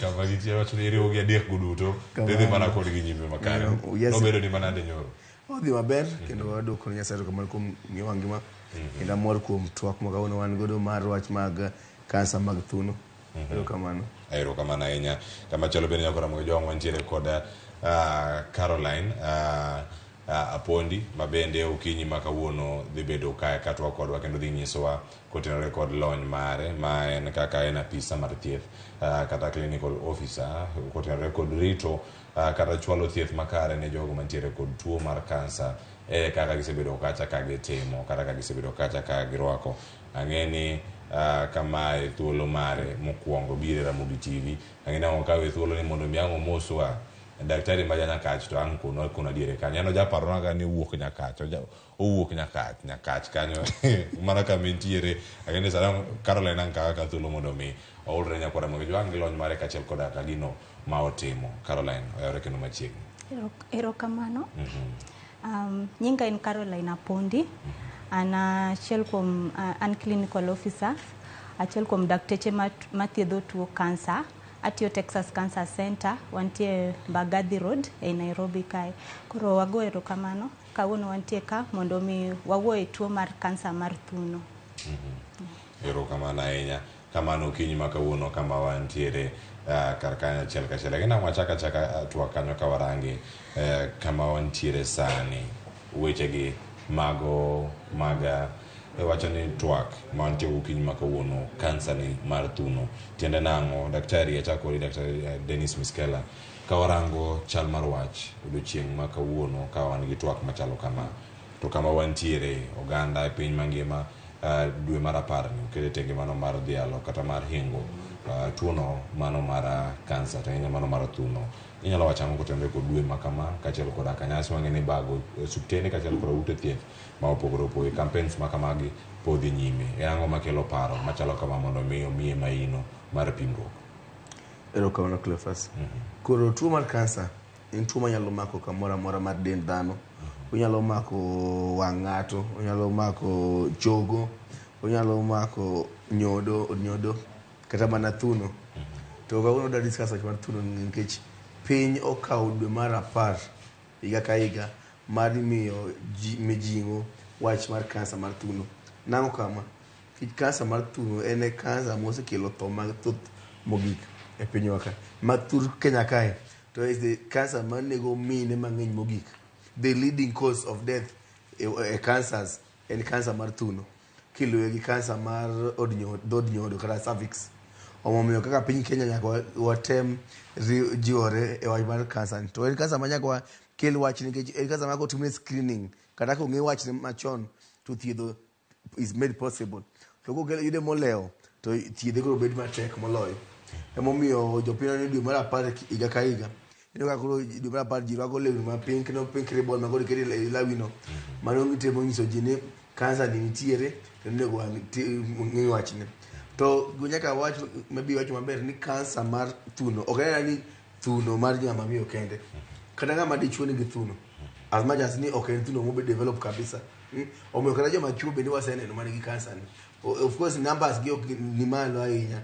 Kama gitia wacho ni iriwo gi adek guduto dedhi mana kod gi nyime makare. Nobedo ni manade nyoro? Odhi maber kendo wadoko ne Nyasaye kamano kuom ngima kendo amor kuom twak ma kawuono wan godo mar wach mag kansa mag thuno. Ero kamano. Ero kamano ahinya. Kama chalo bende nyako Ramogi Joan wantiere kod Caroline Apondi mabende okinyi ma kawuono dhi bedo kae katwa kodwa kendo dhi nyisowa kotenore kod lony mare ma en kaka en apisa mar thieth kata clinical officer kotenore kod rito kata chwalo thieth makare ne jogo mantiere kod tuo mar kansa kaka gisebedo kacha ka gitimo kata ka gisebedo kacha ka girwako. Ang'eni kama e thuolo mare mokwongo bire Ramogi TV ang'eni okawe thuolo ni mondo miango moswa daktari ma nyakach to an kuno diere kanyo ano japarona ga ni wuok nyakach owuok nyakach kanyo mana ka mentiere agende sara Caroline an ka thuolo mondo mi oulre nyakora Ramogi Joan gi lony mare kachiel koda ka gino ma otimo. Caroline oyore kendo machiegni. Ero kamano. Nyinga en Caroline Apondi. Ana achiel kuom an clinical officer achiel kuom dakteche mathiedho tuo kansa. Atio Texas Cancer Center wantie Mbagathi Road e Nairobi kae. Koro wago erokamano kawuono wantie ka mondo mi wawuo e tuo mar kansa mar thuno. Erokamano ahinya. kamano kinyi makawuono kama wantiere karkanya chiel kachiel lakini wachaka chaka twak kanyo ka warangi kama wantiere sani wechegi maga wacho ni twak ma wantie gokinyi makawuono kansa ni mar thuno tiende nang'o daktari achako daktari Dennis Miskela ka warango chal mar wach odiochieng' makawuono ka wan gi twak machalo kama to kama wantiere oganda e piny mangima dwe mar 10 okete tenge mano mar dhialo kata mar hingo tuono mano mar kansa to mano mar thuno inyalo wacho ang'o kotenore kod dwe makama kachiel koda kanyasi mang'eni bago subtene kachiel koda ute thieth ma opogore opogore campaigns makamagi podhi nyime ang'o makelo paro machalo kama mondo miye maino mar pimruok. Erokamano Cleophas. Koro tuo mar kansa en tuo manyalo mako kamoro amora mar dend dhano. Onyalo mako wang' ng'ato, onyalo mako chogo, onyalo mako nyodo kata mana thuno. To kawuono da discuss wach mar thuno nikech piny okawo dwe mar 10 higa ka higa mar miyo mijing'o wach mar kansa mar thuno. Nang'o kama? Kansa mar thuno en kansa mosekelo tho mag thoth mogik e pinywa ka. Mathur Kenya kae to is the cancer manego mine mang'eny mogik. The leading cause of death cancers en cancer mar thuno. Kiluwe gi cancer mar dhod nyodo kata cervix. Omomiyo kaka piny Kenya nyaka watem jiwore e wach mar cancer. To en cancer ma nyaka kel wach nikech en cancer ma kotimne screening kata kong'e wach machon to thiedho is made possible. To kokelo yude molewo to thiedhe koro bedo matek moloyo. Emomiyo jopiny ni dwe mar 10 higa ka higa ino ka koro dwe mar 10 ji rwako lewni ma pink no pink ribbon ma koro keri lawino mano gitemo nyiso ji ni kansa ni nitiere to nego ng'i wachne to nyaka wach mabi wach maber ni kansa mar thuno ok en ni thuno mar ng'ama miyo kende kata ng'ama dichuo nigi thuno as much as ni ok en thuno mobe develop kabisa omiyo kata joma chuo bende waseneno manigi kansa ni of course numbers gi ok ni malo ahinya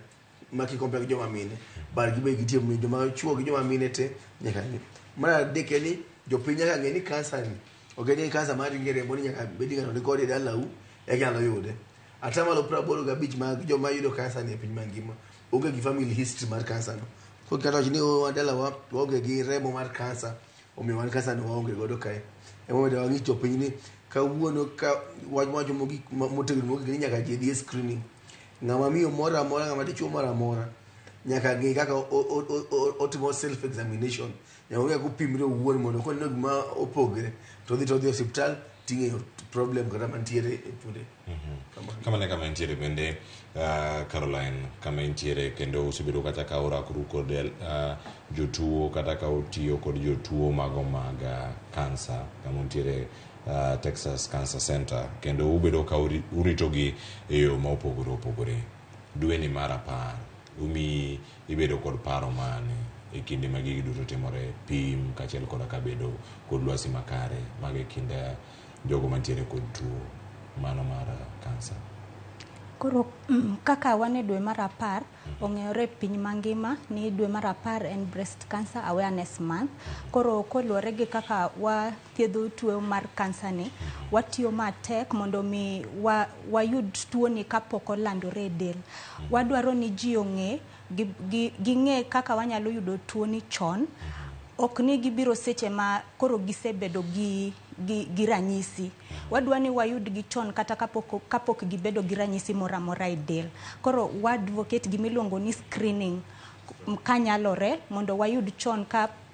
maki compare gi joma mine bar gibe gitie mi joma chuo gi joma mine te nyaka ni mara deke ni jopiny nyaka ng'e ni kansa ni ok en kansa mar ngere mboni nyaka bedi ng'ato rekodi dalau e nyalo yude atamalo 85 mag joma yudo kansa ni e piny mangima onge gi family history mar kansa no ko kata ni wadala wa onge gi remo mar kansa omiyo wan kansa no onge godo kae emo de wangi jopiny ni kawuono ka wach motegno mogik ni nyaka ji screening ng'ama miyo mora mora ng'ama dichuo mora mora nyaka ng'i kaka otimo self examination nyaka kupimre owuon mondo koneno gima opogre to dhi hospital ting'eyo problem kata mantiere e fude kama intiere bende Caroline kama intiere kendo usebedo kata ka orakru kod jotuo kata ka otiyo kod jotuo mago mag kansa kama intiere Texas Cancer Center kendo ubedo ka uritogi e yo ma opogore dwe ni mar 10 ibedo kod paro mane e kinde ma gigi duto timore pim kachiel koda ka bedo kod lwasi makare mag e kinde jogo mantiere kod tuo mano mar kansa. Koro kaka wane dwe mar 10 ong'eyore piny mangima ni dwe mar 10 en breast cancer awareness month. Koro koluwore gi kaka wathiedho tuo mar kansa ni watiyo matek mondo mi wayud tuo ni kapok olandore e del. Wadwaro ni ji ong'e ging'e kaka wanyalo yudo tuo ni chon ok ni gibiro seche ma koro gisebedo gi ranyisi. Wadwa ni wayud gi chon kata kapok gibedo gi ranyisi mora mora e del. Koro wadvocate gimiluongo ni screening kanyalore mondo wayud chon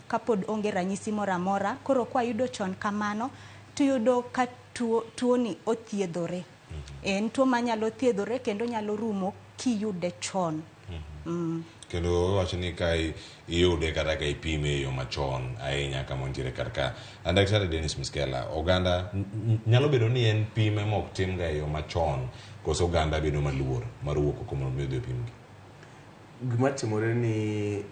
kapod onge ranyisi mora mora. Koro kwa yudo chon kamano tuyudo ka tuo ni othiedhore. En tuo manyalo thiedhore kendo nyalo rumo kiyude chon. Kendo wacho ni kai iyude kata ka ipime yo machon ahinya kama ntiere karka Daktari Dennis Miskela oganda nyalo bedo ni en pime mok tim ga yo machon koso oganda bedo maluor mar wuok komo medo pimgi gima timore ni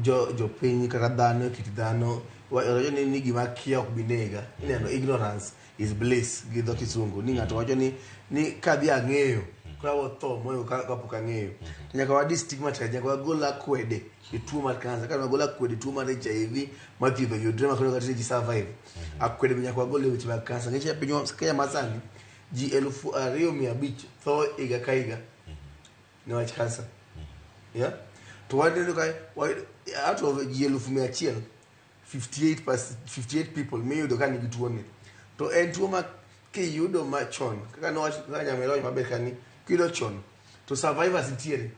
jo piny kata dhano kit dhano wacho ni gima kia ok binega ineno ignorance is bliss gi dho kisungu ni ng'ato wacho ni kadhi ang'eyo kwa wotho moyo kapok ang'eyo nyaka wadi stigmatize nyaka wagola kwede e tuo mar kansa kana wagola kwede tuo mar HIV mathiedho yudre makoro kata ji survive akwede nyaka wagole weche mag kansa ng'eche piny Kenya masani ji 2,500 tho higa ka higa niwach kansa. Yeah. To waneno kai out of elufu mia achiel 58 people miyudo ka nigi tuo ni. To en tuo ma kiyudo machon kaka nowach kaka nyamelony maber kani kiyudo chon to survivors nitiere.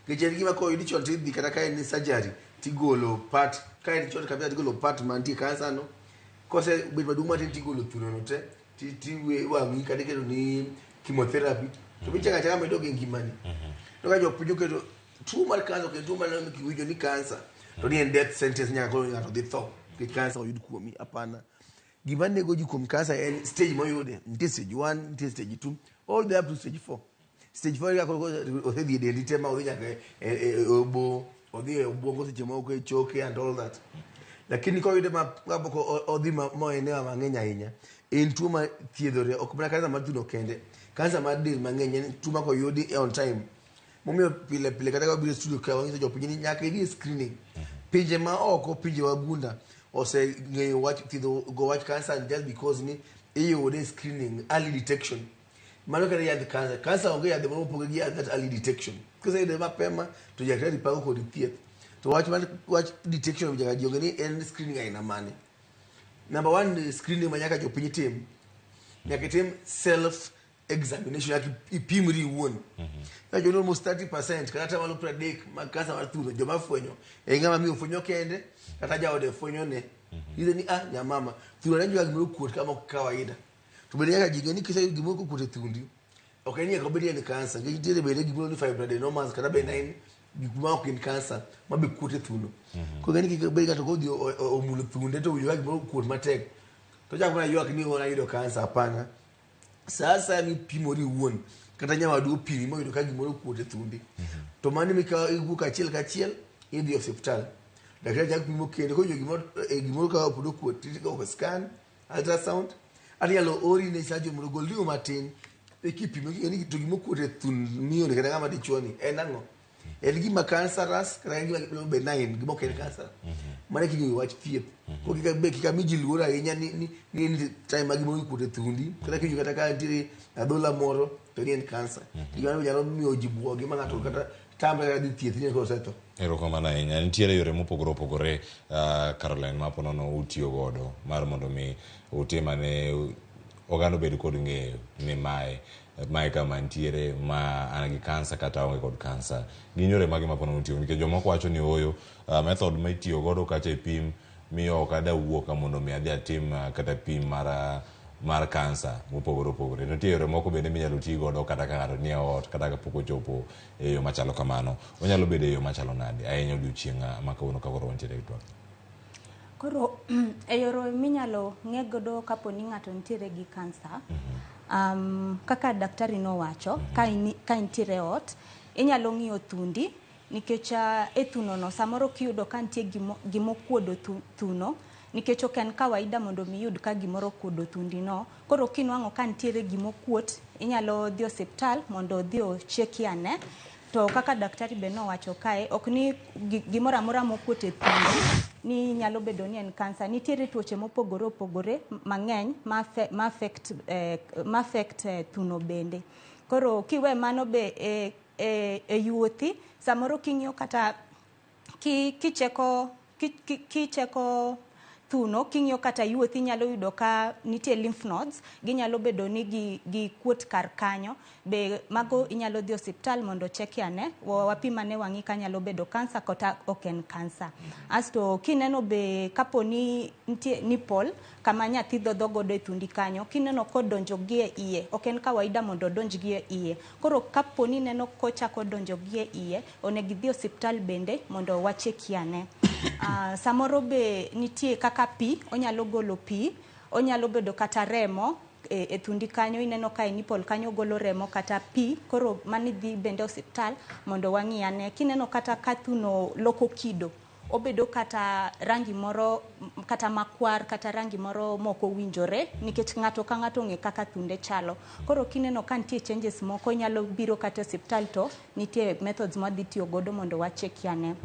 Kechel gima ko yudi chon tidhi kata ka en surgery tigolo part ka en chon kabisa tigolo part mantie kansa no. Kose bed maduong' matin tigolo thuno no te tiwe wangi kata keto ni chemotherapy to bichanga changa medo gi ngimani. To ka jopinyo keto tuo mar kansa ke tuo mar kiwijo ni kansa to ni en death sentence nyaka koro ng'ato dhi tho ke kansa oyud kuomi. Apana, gima nego ji kuom kansa en stage moyude. Nitie stage 1, nitie stage 2, all the way up to stage 4. Stage 4 ya koro osedhi dendi tema odhi nyaka obo odhi e obwongo seche moko e choke and all that. Lakini koyude ma kapoko odhi moenewa mang'eny ahinya en tuo ma thiedhore ok mana kansa mar thuno kende, kansa mar del mang'eny en tuo ma koyudi on time. Momiyo pile kata ka biro studio ka wangiso jopiny ni nyaka idhi screening. Pinje ma oko, pinje wagunda ose ng'eyo wach thiedho go wach kansa just because ni iyude screening, early detection. Mano kata yadh kansa onge yadh moro pogo gi that early detection. Kiseyude mapema to daktari pago kod thieth. To wach detection jaga jionge ni en screening aina mane. Number 1 screening ma nyaka jopiny tim. Nyaka tim self examination yaki ipimri wuon. Na jono almost 30% kata malo 30 makasa mar thuno joma fwenyo e ngama mi ofwenyo kende kata jaode fwenyo ne. Ile ni nyamama thuno na jwa gimoro kuot kama kawaida. To bende nyaka jinge ni kisa gimoro kuot e thundi. Okay, ni akobedi ni kansa. Ngi tire bende gimoro ni fibroadenomas kata benign gikuma ok in kansa mabe kuot e thuno. Ko gani kibedi ka to godi omulo thunde to wiyo gimoro kuot matek. To jakona ywak ni ona yudo kansa. Apana. Sasa ni pimori wuon kata nyama du pimi mo yudo ka gimoro kuote thundi. To mani mika iwuok achiel idhi hospital. Daktari jak pimo kende ko gimoro ka opodo kuot tiko scan ultrasound anyalo ori ne sajo moro goldio matin e kipimo ni to gimoro kuote thund miyo ne kata ngama dichuoni en ang'o. En gima cancerous kata gima benign gima ok en cancer. Mane kinyo wach thieth. Ko kika miji luora ahinya ni time ma gimoro kuote thundi kata kinyo kata ka ntie adhola moro to ni en cancer. Gima nyalo miyo jibuo gima ng'ato kata tamre kata thieth ni ko seto. Erokamano ahinya. Nitiere yore mopogore opogore Caroline maponono utiyo godo mar mondo mi utimane oganda bed kod ng'eyo ni mae kama ntiere ma an gi kansa kata onge kod kansa. Gin yore mage mapono utiyo nikech jomoko wacho ni oyo method ma itiyo godo kacha e pim miyo ok ada wuok mondo mi adhi atim kata pim mar kansa mopogore opogore. Nitie yore moko bende minyalo ti godo kata ka ng'ato nie ot kata ka pok ochopo e yo machalo kamano. Onyalo bedo e yo machalo nade ahinya odiochieng' ma kawuono kagoro wantiere gi twak. Koro e yoro minyalo ng'e godo kapo ni ng'ato nitiere gi kansa. Kaka daktari no wacho ka intiere ot inyalo ng'iyo thundi nikech e thuno no samoro kiyudo ka nitie gimo kuodo thuno nikech ok en kawaida mondo mi yud ka gimoro kuodo thundi no. Koro kinwang'o ka nitiere gimo kuot inyalo dhi hospital mondo odhi ocheki ane. To kaka daktari be no wacho kae ok ni gimoro amora mokuot e thuno ni nyalo bedo ni en kansa. Nitiere tuoche mopogore opogore mang'eny ma affect thuno bende. Koro kiwe mano be e yuothi samoro king'iyo kata kicheko thuno king'iyo kata yuothi nyalo yudo ka nitie lymph nodes ginyalo bedo ni gi kuot kar kanyo be mago inyalo dhi hospital mondo cheki ane wapimane wang'i ka nyalo bedo kansa kata ok en kansa. Asto kineno be kapo ni nitie nipple kama nyathi dhodho godo e thundi kanyo kineno kodonjo gi e iye ok en kawaida mondo donj gi e iye. Koro kapo ni neno kochako donjo gi e iye onego dhi hospital bende mondo wacheki ane. Samoro be nitie kaka pi onyalo golo pi onyalo bedo kata remo e thundi kanyo ineno ka nipple kanyo golo remo kata pi. Koro mani dhi bende hospital mondo wang'i ane. Kineno kata ka thuno loko kido obedo kata rangi moro kata makwar kata rangi moro moko winjore nikech ng'ato ka ng'ato ng'e kaka thunde chalo. Koro kineno ka nitie changes moko nyalo biro kata hospital to nitie methods ma dhi tiyo godo mondo wacheki ane.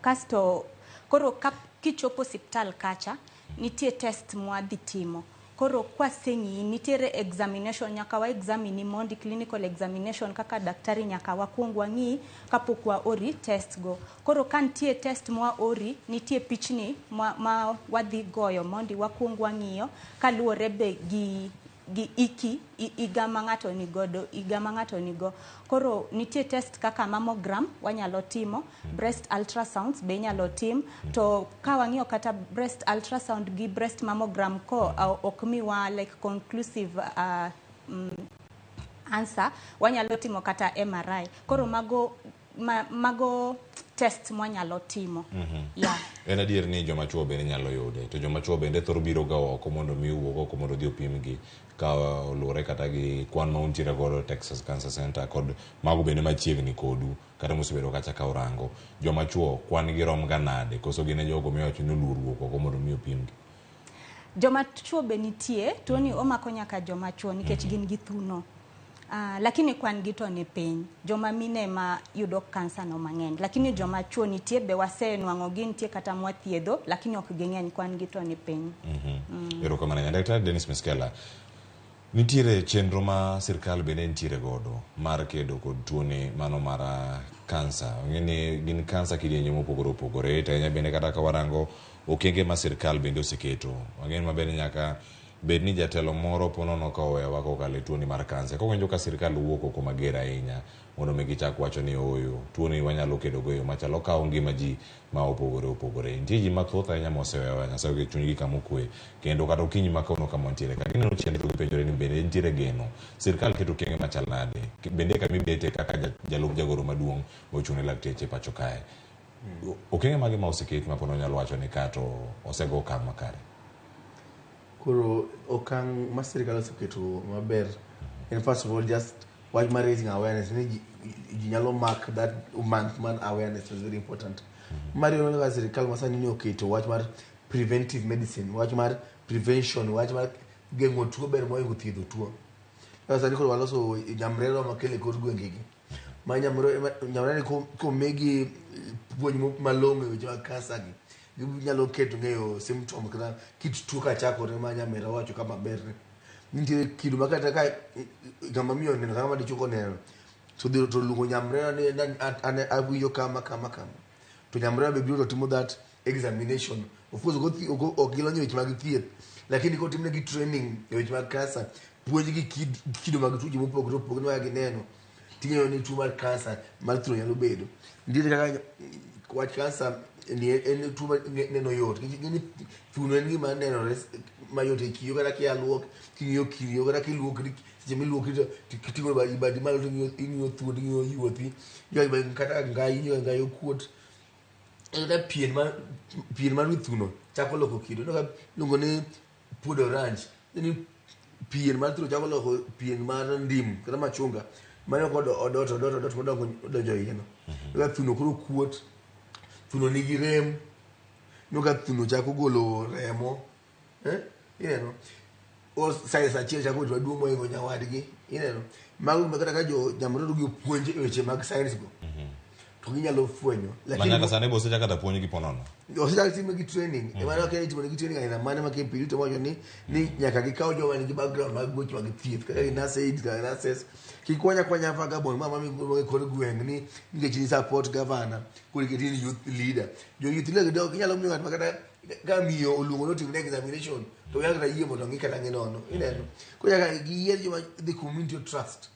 Kasto koro kichopo hospital kacha nitie test mwa dhi timo. koro kwaseng'i nitiere examination nyaka wa examine mondi clinical examination kaka daktari nyaka wakuong wang'i kapok wa ori test go. Koro ka nitie test mwa ori nitie pichni ma wadhi goyo mondi wakuong wang'iyo kaluwore be gi iga ma ng'ato nigo. Koro nitie test kaka mammogram wanyalo timo, breast ultrasounds be inyalo tim, to ka wang'iyo kata breast ultrasound gi breast mammogram ko ok miwa like conclusive answer, wanyalo timo kata MRI. Koro mago test mwanyalo timo. En adier ni joma chuo bende nyalo yude, to joma chuo bende thoro biro ga oko mondo mi wuog oko mondo dhi opimgi ka oluwore kata gi kwan ma untiere godo Texas Cancer Center kod mago bende machiegni kodu kata mosebedo kacha ka orango. Joma chuo kwan gi rom ga nade koso gine jogo miwacho ni oluor oko mondo mi opimgi? Joma chuo be nitie, tuoni omako nyaka joma chuo nikech gin gi thuno. Lakini kwan gi to ni piny. Joma mine ma yudo kansa no mang'eny, lakini joma chuo nitie be wasenwang'o gi nitie kata mwathiedho, lakini ok ging'eny, kwan gi to ni piny. Erokamano Dr. Dennis Miskela. Nitiere chenro ma sirkal bende nitiere godo mar kedo kod tuoni mano mar kansa. Ng'eni gin kansa kidienje mopogore opogore, to bende kata ka warango okenge ma sirkal bende oseketo. Wang'eni mabende nyaka bed ni jatelo moro ponono ka owewa kokalo tuoni mar kansa. Kowinjo ka sirkal wuok oko mager ahinya mondo mi gichak wacho ni oyo tuoni wanyalo kedo go yo machalo kawo ngima ji ma opogore opogore. Nitie ji mathoth ahinya mosewewa Nyasaye gi chunygi kamokwe, kendo kata okinyi ma kono kama ntiere ka gineno chenro gipenjore ni bende nitiere geno sirkal keto okenge machal nade, bende ka mibete kaka jalup jagoro maduong' mochung' ne lakteche pacho kae. Okenge mage ma oseket ma pono nyalo wacho ni kato osego okang' makare? Koro okang' ma sirkal oseketo maber and first of all just wach mar raising awareness ni ji nyalo mark that month man awareness is very important. Mario no sirkal masani ni oketo wach mar preventive medicine, wach mar prevention, wach mar geng'o tuo ber moingo thiedho tuo. Sasa ni koro waloso nyamrero makele kod gwengegi ma nyamrero komegi puonj malong'o e weche mag kansa gi nyalo keto ng'eyo symptom kata kit tuo ka chakore ma nyamera wacho kama ber nitie kido makata ka kama miyo neno kama dichuko neno to luongo nyamrera ni an awinjo kama to nyamrera be biro timo that examination. Of course ok gilonyo weche mag thieth, lakini kotimne gi training e weche mag kansa, puonj gi kido mag tuoche mopogore opogore ma gineno ting'eyo ni tuo mar kansa mar thuno nyalo bedo. Nitie kaka wach kansa ni en tuo neno yot, gini thuno en gima nenore mayot e kiyo kata kialuok king'iyo kiyo kata kiluokri seche miluokri to kiting'o badi malo to ing'iyo thuno to ing'iyo yuothi kata ngai okuot kata pien mar thuno chako loko kido luongo ni puod orange, ni pien mar thuno chako loko pien mar ndim kata machunga manyo kod odot modonjo iye no. Kaka thuno koro kuot, thuno nigi rem, nuka thuno chako golo remo, ineno size achiel chako bedo maduong' moingo nyawadgi, ineno mago kata ka jo nyamrero gi puonj e weche mag science go to ginyalo fwenyo, lakini manyaka sane bo secha kata puonj gi ponono osechak time gi training emana ok itimo gi training aina mane ma kempiri to wacho ni nyaka gikaw joma nigi background mag goch mag thieth kaka nurses kaka nurses kikwanya vagabond mama mi kod gweng ni nikech ni support governor kuri ketin youth leader youth leader dog nyalo miyo ng'at makata ka miyo oluongo no tim examination to yakata yie mondo ngi kata ngi nono, ineno ko yaka giyier joma the community trust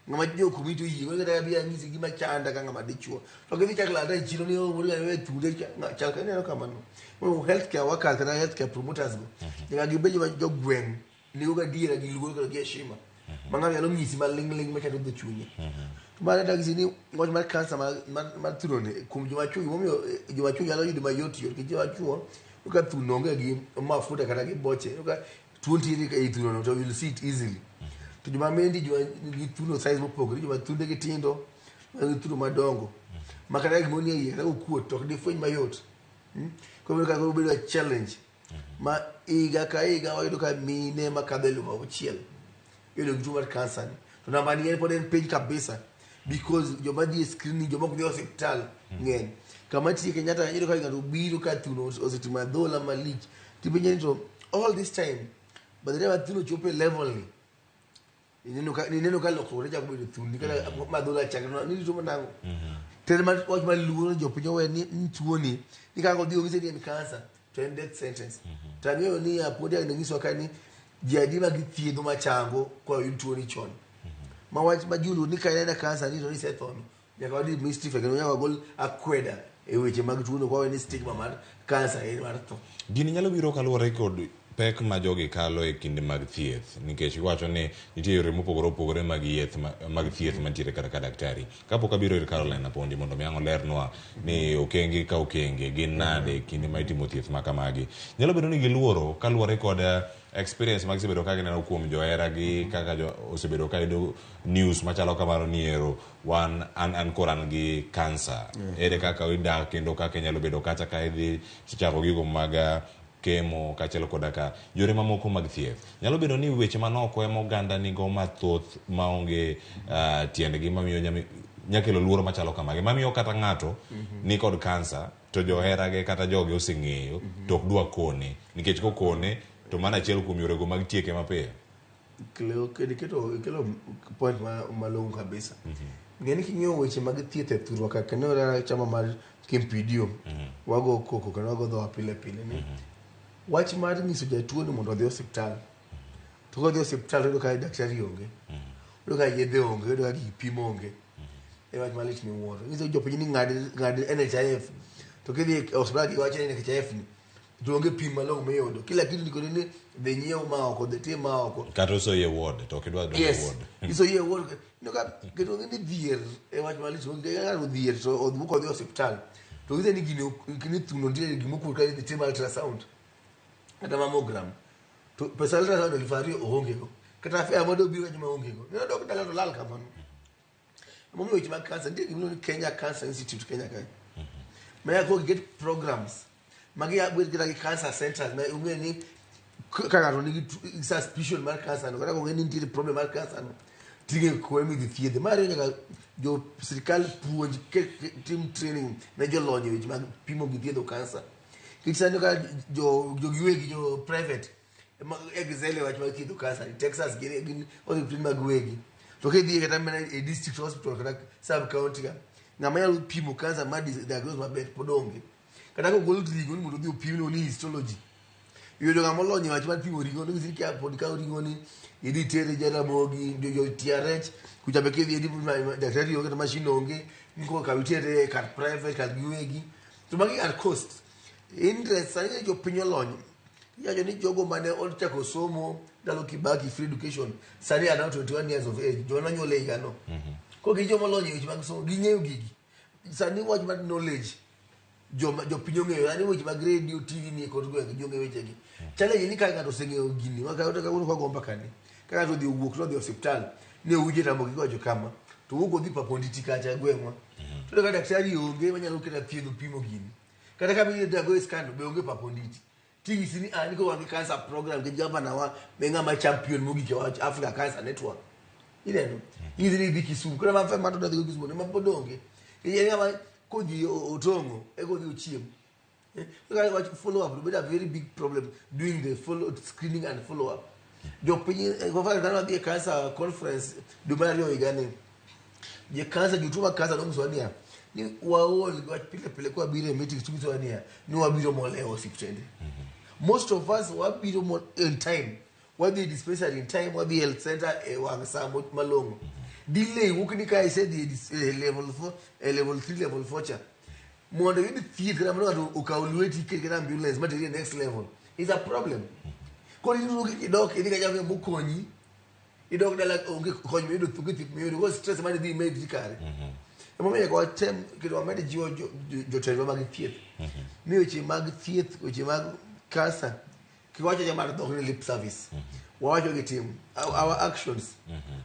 ngama jo community yie wala kata bia ngisi gima chanda ka ngama dichuo to gidhi chakla ata chiro ni o wala we tude chal neno kamano. Healthcare workers kata healthcare promoters go nyaka gibejo ma jo gweng ni uga diera gi lugo kata gi heshima mang'ato nyalo ng'isi maling'ling machado dho chunye. Mane dagisi ni wach mar kansa mar thuno ni kuom joma chuo momiyo joma chuo nyalo yudo mayot nikech joma chuo ka thuno onge gi mafuta kata gi boche ka tuo ntiere e thuno no to will see it easily. To joma mendi joma gi thuno size mopogore, joma thunde gi tindo, gi thuno madongo makata gimo nie iye kata okuot to ok difweny mayot. Koro ka obedo challenge ma iga ka iga wayudo ka mine makadho 6,000 yudo gi tuo mar kansa ni, to namba ni en pod en piny kabisa because joma dhi screening joma ok dhi hospital ng'eny. Kama tie Kenyatta yudo ka ng'ato biro ka thuno osetimo adhola malich tipenje ni to all this time by the time atino chope level ni neno ka lokore ja kubedo thundi kata madola chakno ni to manango tel ma wach ma luoro jopinyo we ni tuoni ni ka go dio gise ni cancer to end death sentence tanyo ni apodi ne ngiso ka ni jadi ma githiedho machango kwa tuoni chon ma wach ma julu ni ka ina cancer ni to ni sethon ya ka di mystery fe no ya gol akweda e weche mag tuono kwa ni stigma mar cancer e mar to gini nyalo biro kaluwore kod pek ma jogi kalo e kinde mag thieth nikech iwacho ni nitie yore mopogore opogore mag thieth mantiere kata ka daktari kapok abiro ir Caroline Apondi mondo miyango lernwa ni okenge ka okenge gin nade kinde ma itimo thieth ma kamagi nyalo bedo ni giluoro kaluwore kod experience mag sebedo ka gineno kuom johera gi kaka osebedo ka yudo news machalo kamano ni ero an koran gi cancer ere kaka idak kendo kaka nyalo bedo kata ka idhi chako gigo mag kemo kachelo kodaka yore mamoko mag thieth nyalo bedo ni weche manoko ema oganda nigo mathoth maonge tiendgi mamiyo nyakelo luoro machalo kamagi mamiyo kata ng'ato ni kod cancer to joherage kata joge oseng'eyo to ok dwa kone nikech kokone to mana achiel kuom yorego mag tieke mapiyo kelo point malong'o kabisa ng'eni king'eyo weche mag thieth e thurwa kaka ne chama mar kimpidio wago koko kendo wago dhowa pile pile ni wach mar nyiso jatuo ni mondo odhi osiptal to kodhi osiptal yudo ka daktari onge yudo ka yedhe onge yudo ka gipimo onge e wach malit miwuoro nyiso jopiny ni ng'ad NHIF to kidhi osiptal giwacho ni NHIF ni to onge pim malong'o miyudo kila kitu nikoni ni dhi nyiew ma oko dhi tim ma oko kata oso yie ward to kidwa dhi ward iso yie ward ka keto ni dhier e wach malit ng'ado dhier to odbuko odhi osiptal to gidhe ni gini thuno ndiye gimokur ka dhi tim ultrasound kata mammogram to pesa ultrasound elifario ohongego kata afya modo biro nyuma ohongego neno dok dala to lal kamano momo weche mag cancer ndiye gimino ni Kenya Cancer Institute Kenya kai may go get programs magi abwe kira cancer centers na ungeni kaka ro ni suspicion mar cancer no kata ko ngeni ndire problem mar cancer no tige ko mi di thiedhe mari nyaka jo sirikal puonj team training na jolonyo weche mag pimo gi thiedho cancer kisano ka jo giwegi jo private exile wach mag thiedho cancer Texas gin hospital mag giwegi to kedhi kata mana e district hospital kata sub county ka ng'ama nyalo pimo cancer ma diagnose maber podonge kata ko gol rigo ni mondo dhi opimo ni histology yudo ng'ama olonyo wach mar pimo rigo ni sirika pod ka rigo ni idhi tere Ramogi jo TRH kuchabe kedhi edi daktari yo kata machine onge niko ka witere kar private kar giwegi to magi at cost interest sani jo piny olony yajo ni jogo mane ochako somo ndalo Kibaki free education sani are now 21 years of age jo nonyole igano ko gi jo molony weche mag somo ging'eyo gigi sani wach mar knowledge jo piny ong'eyo ani weche mag radio TV ni kod gweng jo ng'eyo weche gi challenge ni ka ng'ato oseng'eyo gini wakaota ka uno kwa gomba kani ka ng'ato dhi owuok no dhi hospital ne uje Ramogi gojo kama to wuok odhi paponditi kacha gwengwa to ka daktari onge manyalo keta thiedho pimo gini kata ka bi dago scan be onge paponditi tigi sini ani ko wangi cancer program ke jamba na wa menga ma champion mugi ke wa Africa Cancer Network ile no hizi ni bikisumu kuna mafa mato da bikisumu ne mapodonge ile ngama ko di otongo e ko di uchiem ka wa follow up be a very big problem doing the follow screening and follow up jo pinyi ko fa na di cancer conference do mario igane je cancer jutuma cancer no mswania ni waoli kwa pile kwa bire meeting tumswania ni wabiro moleo siptende most of us wabiro in time wabi dispensary in time wabi health center wangsa malongo delay wukini kai said level 4 level 3 level 4 cha mondo yidi thieth na mno ukaulweti kile ambulance material next level is a problem ko ni dok idika jawe mukonyi idok dala onge konyi medo thugiti medo go stress mani di med kare emomiyo ko tem kidwa med jiwo jo telo mag thieth mi weche mag thieth weche mag cancer kiwacho jamar dok ni lip service wawacho gi team our actions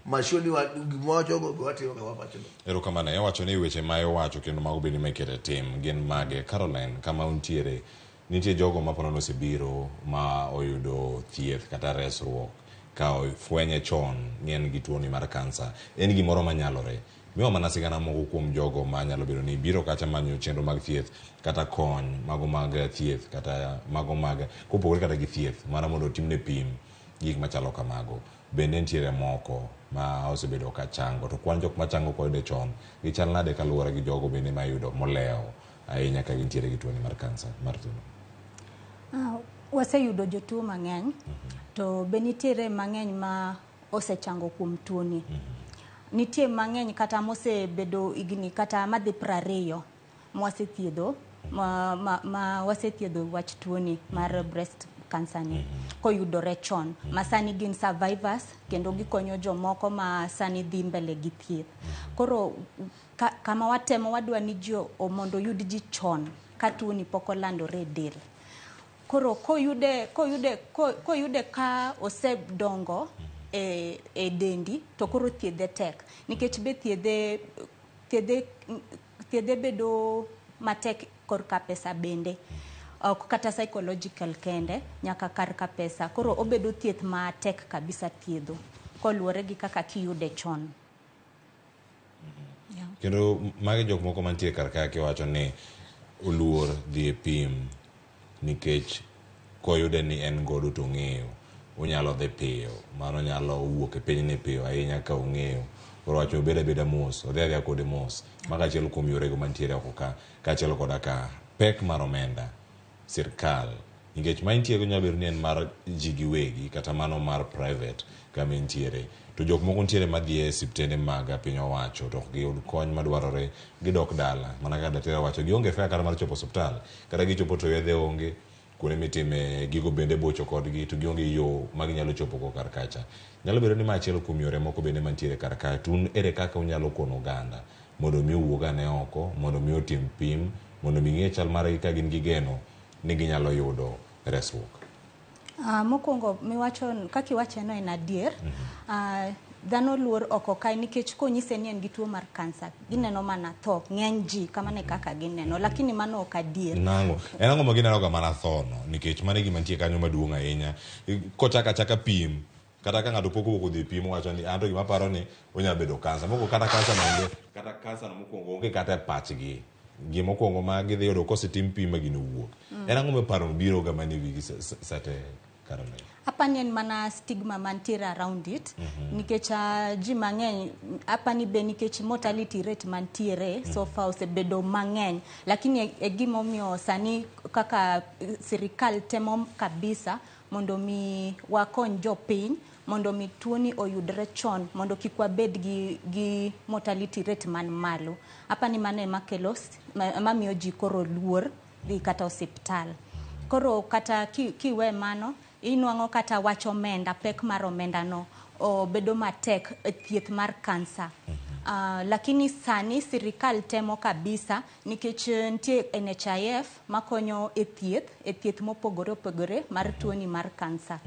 mashoni wa gimocho go watimo ka wapacho ero kama ne wacho ni weche ma wacho kendo mago bende mekere team gin mage Caroline kama untiere nitie jogo ma ponono osebiro ma oyudo thieth kata resruok ka fwenye chon ng'en gi tuoni mar cancer en gimoro manyalore miwa mana sigana moko kuom jogo ma nyalo bedo ni biro kata manyo chenro mag thieth kata kony mago mag thieth kata mago mag kopogore kata gi thieth mana mondo timne pim gik machalo kamago. Bende nitiere moko ma osebedo ka chango, to kwan jok machango koyude chon gichal nade kaluwore gi jogo bende mayudo moleo ahinya ka gintiere gi tuoni mar kansa mar thuno? Waseyudo jotuo mang'eny, to be nitiere mang'eny ma osechango kuom tuoni. Nitie mang'eny kata mosebedo higni kata madhi 20 mwasethiedho ma wasethiedho wach tuoni mar breast cancer ni koyudore chon, ma sani gin survivors kendo gikonyo jomoko ma sani dhi mbele gi thieth. Koro kama watemo wadwa ni ji mondo oyud ji chon ka tuoni pok olandore e del. Koro koyude ka osedongo e dendi to koro thiedhe tek, nikech be thiedhe bedo matek korka pesa bende, ok kata psychological kende, nyaka karka pesa. Koro obedo thieth matek kabisa thiedho koluwore gi kaka kiyude chon. Kendo magi jok moko mantie karka kiwacho ni oluor dhi e pim nikech koyude ni en godo to ng'eyo onyalo dhi piyo, mano nyalo wuok e pinyni piyo ahinya ka ong'eyo. Koro wacho beda beda mos, odhi adhiya kode mos. Maka achiel kuom yorego mantiere oko ka achiel koda ka pek mar omenda sirkal, nikech ma intiere nyalo bedo ni en mar ji giwegi kata mano mar private kama intiere. To jok moko nitiere madhi e siptende mag piny owacho to ok giyud kony madwarore, gidok dala mana kaka daktari wacho, gionge fare kata mar chopo osiptal, kata gichopo to yedhe onge, kuonde mitime gigo bende bocho kodgi, to gionge yo ma ginyalo chopo go kar kacha. Nyalo bedo ni ma achiel kuom yore moko bende mantiere kar ka. Tun ere kaka unyalo kono oganda mondo mi owuog ane oko, mondo mi otim pim, mondo mi ng'e chal margi ka gin gi geno ni ginyalo yudo resruok? Mokwongo miwacho kaka iwacho no en adier. Dhano luor oko kae nikech konyise ni en gi tuo mar kansa, gineno mana tho. Ng'eny ji kamane kaka gineno, lakini mano ok adier. Nango en ang'o ma gineno ga mana tho no, nikech mano gima nitie kanyo maduong' ahinya. Kochaka chaka pim, kata ka ng'ato pok owuok odhi pim, wacho ni anto gima paro ni onyalo bedo kansa. Moko kata kansa no onge, kata kansa no mokwongo onge kata e pachgi. Gima mokwongo ma gidhi yudo kosetim pim magino wuok. En ang'o ma paro biro ga mani wigi sate Caroline? Apani en mana stigma mantiere around it, nikech ji mang'eny, apani be nikech mortality rate mantiere so far osebedo mang'eny, lakini e gimomiyo sani kaka sirikal temo kabisa mondo mi wakony jopiny, mondo mi tuoni oyudre chon, mondo kik wabed gi mortality rate man malo. Apani mano ema kelo, mamiyo ji koro luor dhi kata osiptal. Koro kata kiwe mano, inuang'o kata wach omenda, pek mar omenda no bedo matek e thieth mar kansa. Lakini sani sirikal temo kabisa nikech nitie NHIF makonyo e thieth mopogore opogore mar tuoni mar kansa.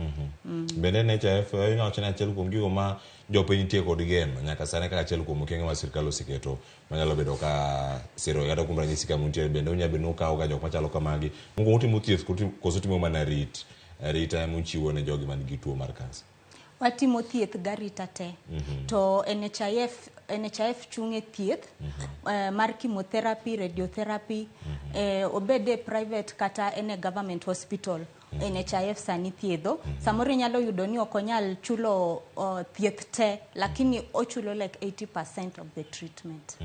Bende NHIF inyalo wacho ni achiel kuom gigo ma jopiny nitie kod geno nyaka sani kaka achiel kuom okenge ma sirikal oseketo manyalo bedo ka siro kata kuom ranyisi kama untiere, bende unyalo bedo nukawo ga jok machalo kamagi. Mokwongo utimo thieth koso timo mana rita muchiwo ne jogi man gi tuo mar kansa? Watimo thieth garita te. To NHIF chunge thieth mar chemotherapy, radiotherapy, obede private kata ene government hospital. NHIF sani thiedho. Samoro nyalo yudo ni ok onyal chulo thieth te, lakini ochulo like 80% of the treatment.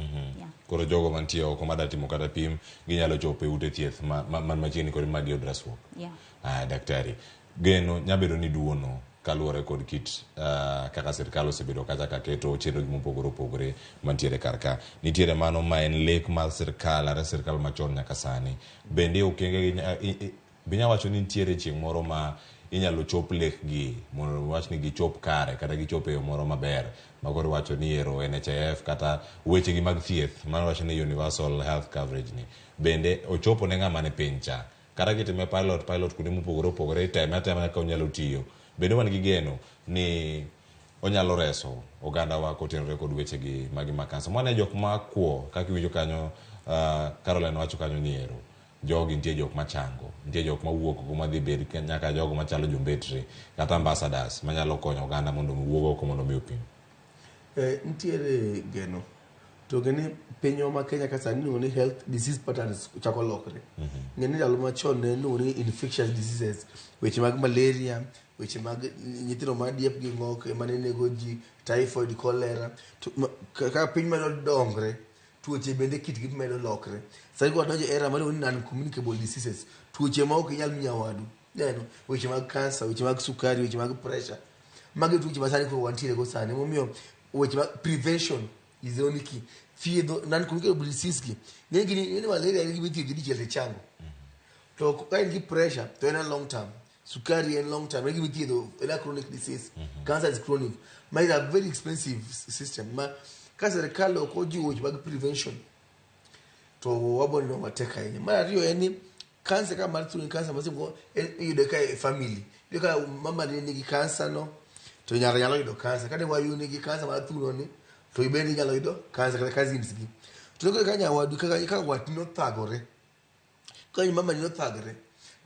Koro jogo mantie oko madatimo kata pim, ginyalo chopo e ute thieth man machiegni kod magi yud resruok. Daktari, geno nyabedo ni duono kaluwore kod kit kaka sirikal osebedo kacha ka keto chenro gi mopogore opogore mantiere karka. Nitiere mano ma en lek mar sirikal, are sirikal machon nyaka sani. Bende okenge binya wacho ni nitiere chieng' moro ma inyalo chop lek gi mondo wach ni gichop kare kata gichop e yo moro maber, makoro wacho ni ero NHIF kata weche gi mag thieth, mano wacho ni universal health coverage ni bende ochopo ne ng'ama ne piny cha. Kata kitime pilot kuonde mopogore opogore, iteme ka onyalo tiyo. Bende wan gi geno ni onyalo reso oganda wa kotenore kod weche gi magi makansa. Mwane jok ma kuo kaka iwinjo kanyo, Caroline wacho kanyo ni ero jogi nitie jok machango, nitie jok mawuok go madhi bed nyaka jogo machalo jombetre kata ambassadors manyalo konyo oganda mondo wuog oko mondo mi opim. Nitiere geno to gene pinyo ma Kenya ka sani ni health disease patterns chako lokre. Ngene ndalo machon ne no ni infectious diseases, weche mag malaria, weche mag nyithindo madiep gi ng'ok mane nego ji, typhoid, cholera. Kaka piny medo dongre, tuoche bende kitgi medo lokre. Sani kwa donjo era mane ni non-communicable diseases, tuoche ma ok inyal nyawadu. Neno, weche mag cancer, weche mag sukari, weche mag pressure. Magi tuoche ma sani koro wantiere go sani. Momiyo weche mag prevention is the only key. Thiedho non-communicable disease gi. Ng'eni malaria en gima ithiedho dichiel chango. To ka in gi pressure, to en a long term. Sukari en long term. En gima ithiedho en a chronic disease. Cancer is chronic. Ma is a very expensive system. Ma ka serikal ok ojiwo weche mag prevention, to waboneno matek ahinya. Mar ariyo en ni cancer ka mar thuno, cancer masiko iyudo ka e family. Iyudo ka mama ne nigi cancer no, to nyalo yudo cancer. Kane wayu nigi cancer mar thuno ni, to ibende nyalo yudo cancer kata cousins gi. To ka nyawadu kaka wat no thagore. Ka mama ni no thagore,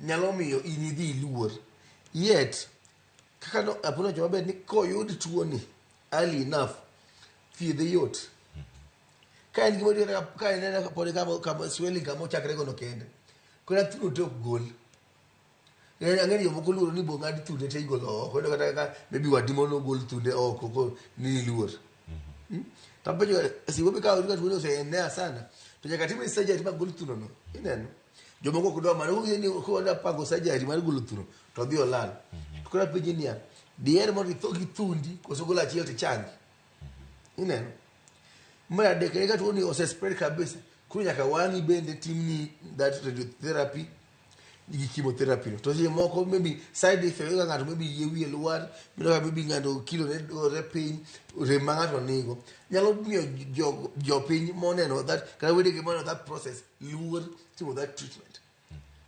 nyalo miyo inidhi iluor. Yet kaka no approach maber ni koyud tuo ni early enough, thiedhe yot. Ka en gima dira ka en pod kama swelling kama chakre go no kende. Kora thuno to gol. Ang'eni moko luoro ni bong'ad thunde te igolo oko. Kata maybe wadimo no gol thunde oko ko ni luor. Tapejo si wobi ka ulika tuno se enea sana. To nyaka time surgery mag gol thuno no. Ineno. Jomoko kudwa mano ni ko da pango surgery mar gol thuno to dhi olal. Kora peji niya. Dier mo gi thundi koso gol achiel ti changi. Ineno. Mara deke ka tuoni ose spread kabisa. Kuru nyaka wangi bende timni that radiotherapy gi chemotherapy. To je moko maybe side effect ga ng'ato maybe yewi luar, maybe ng'ato kilo ne ore piny, rem ma ng'ato nigo. Nyalo miyo jo piny moneno that kata wede ke moneno that process luor timo that treatment.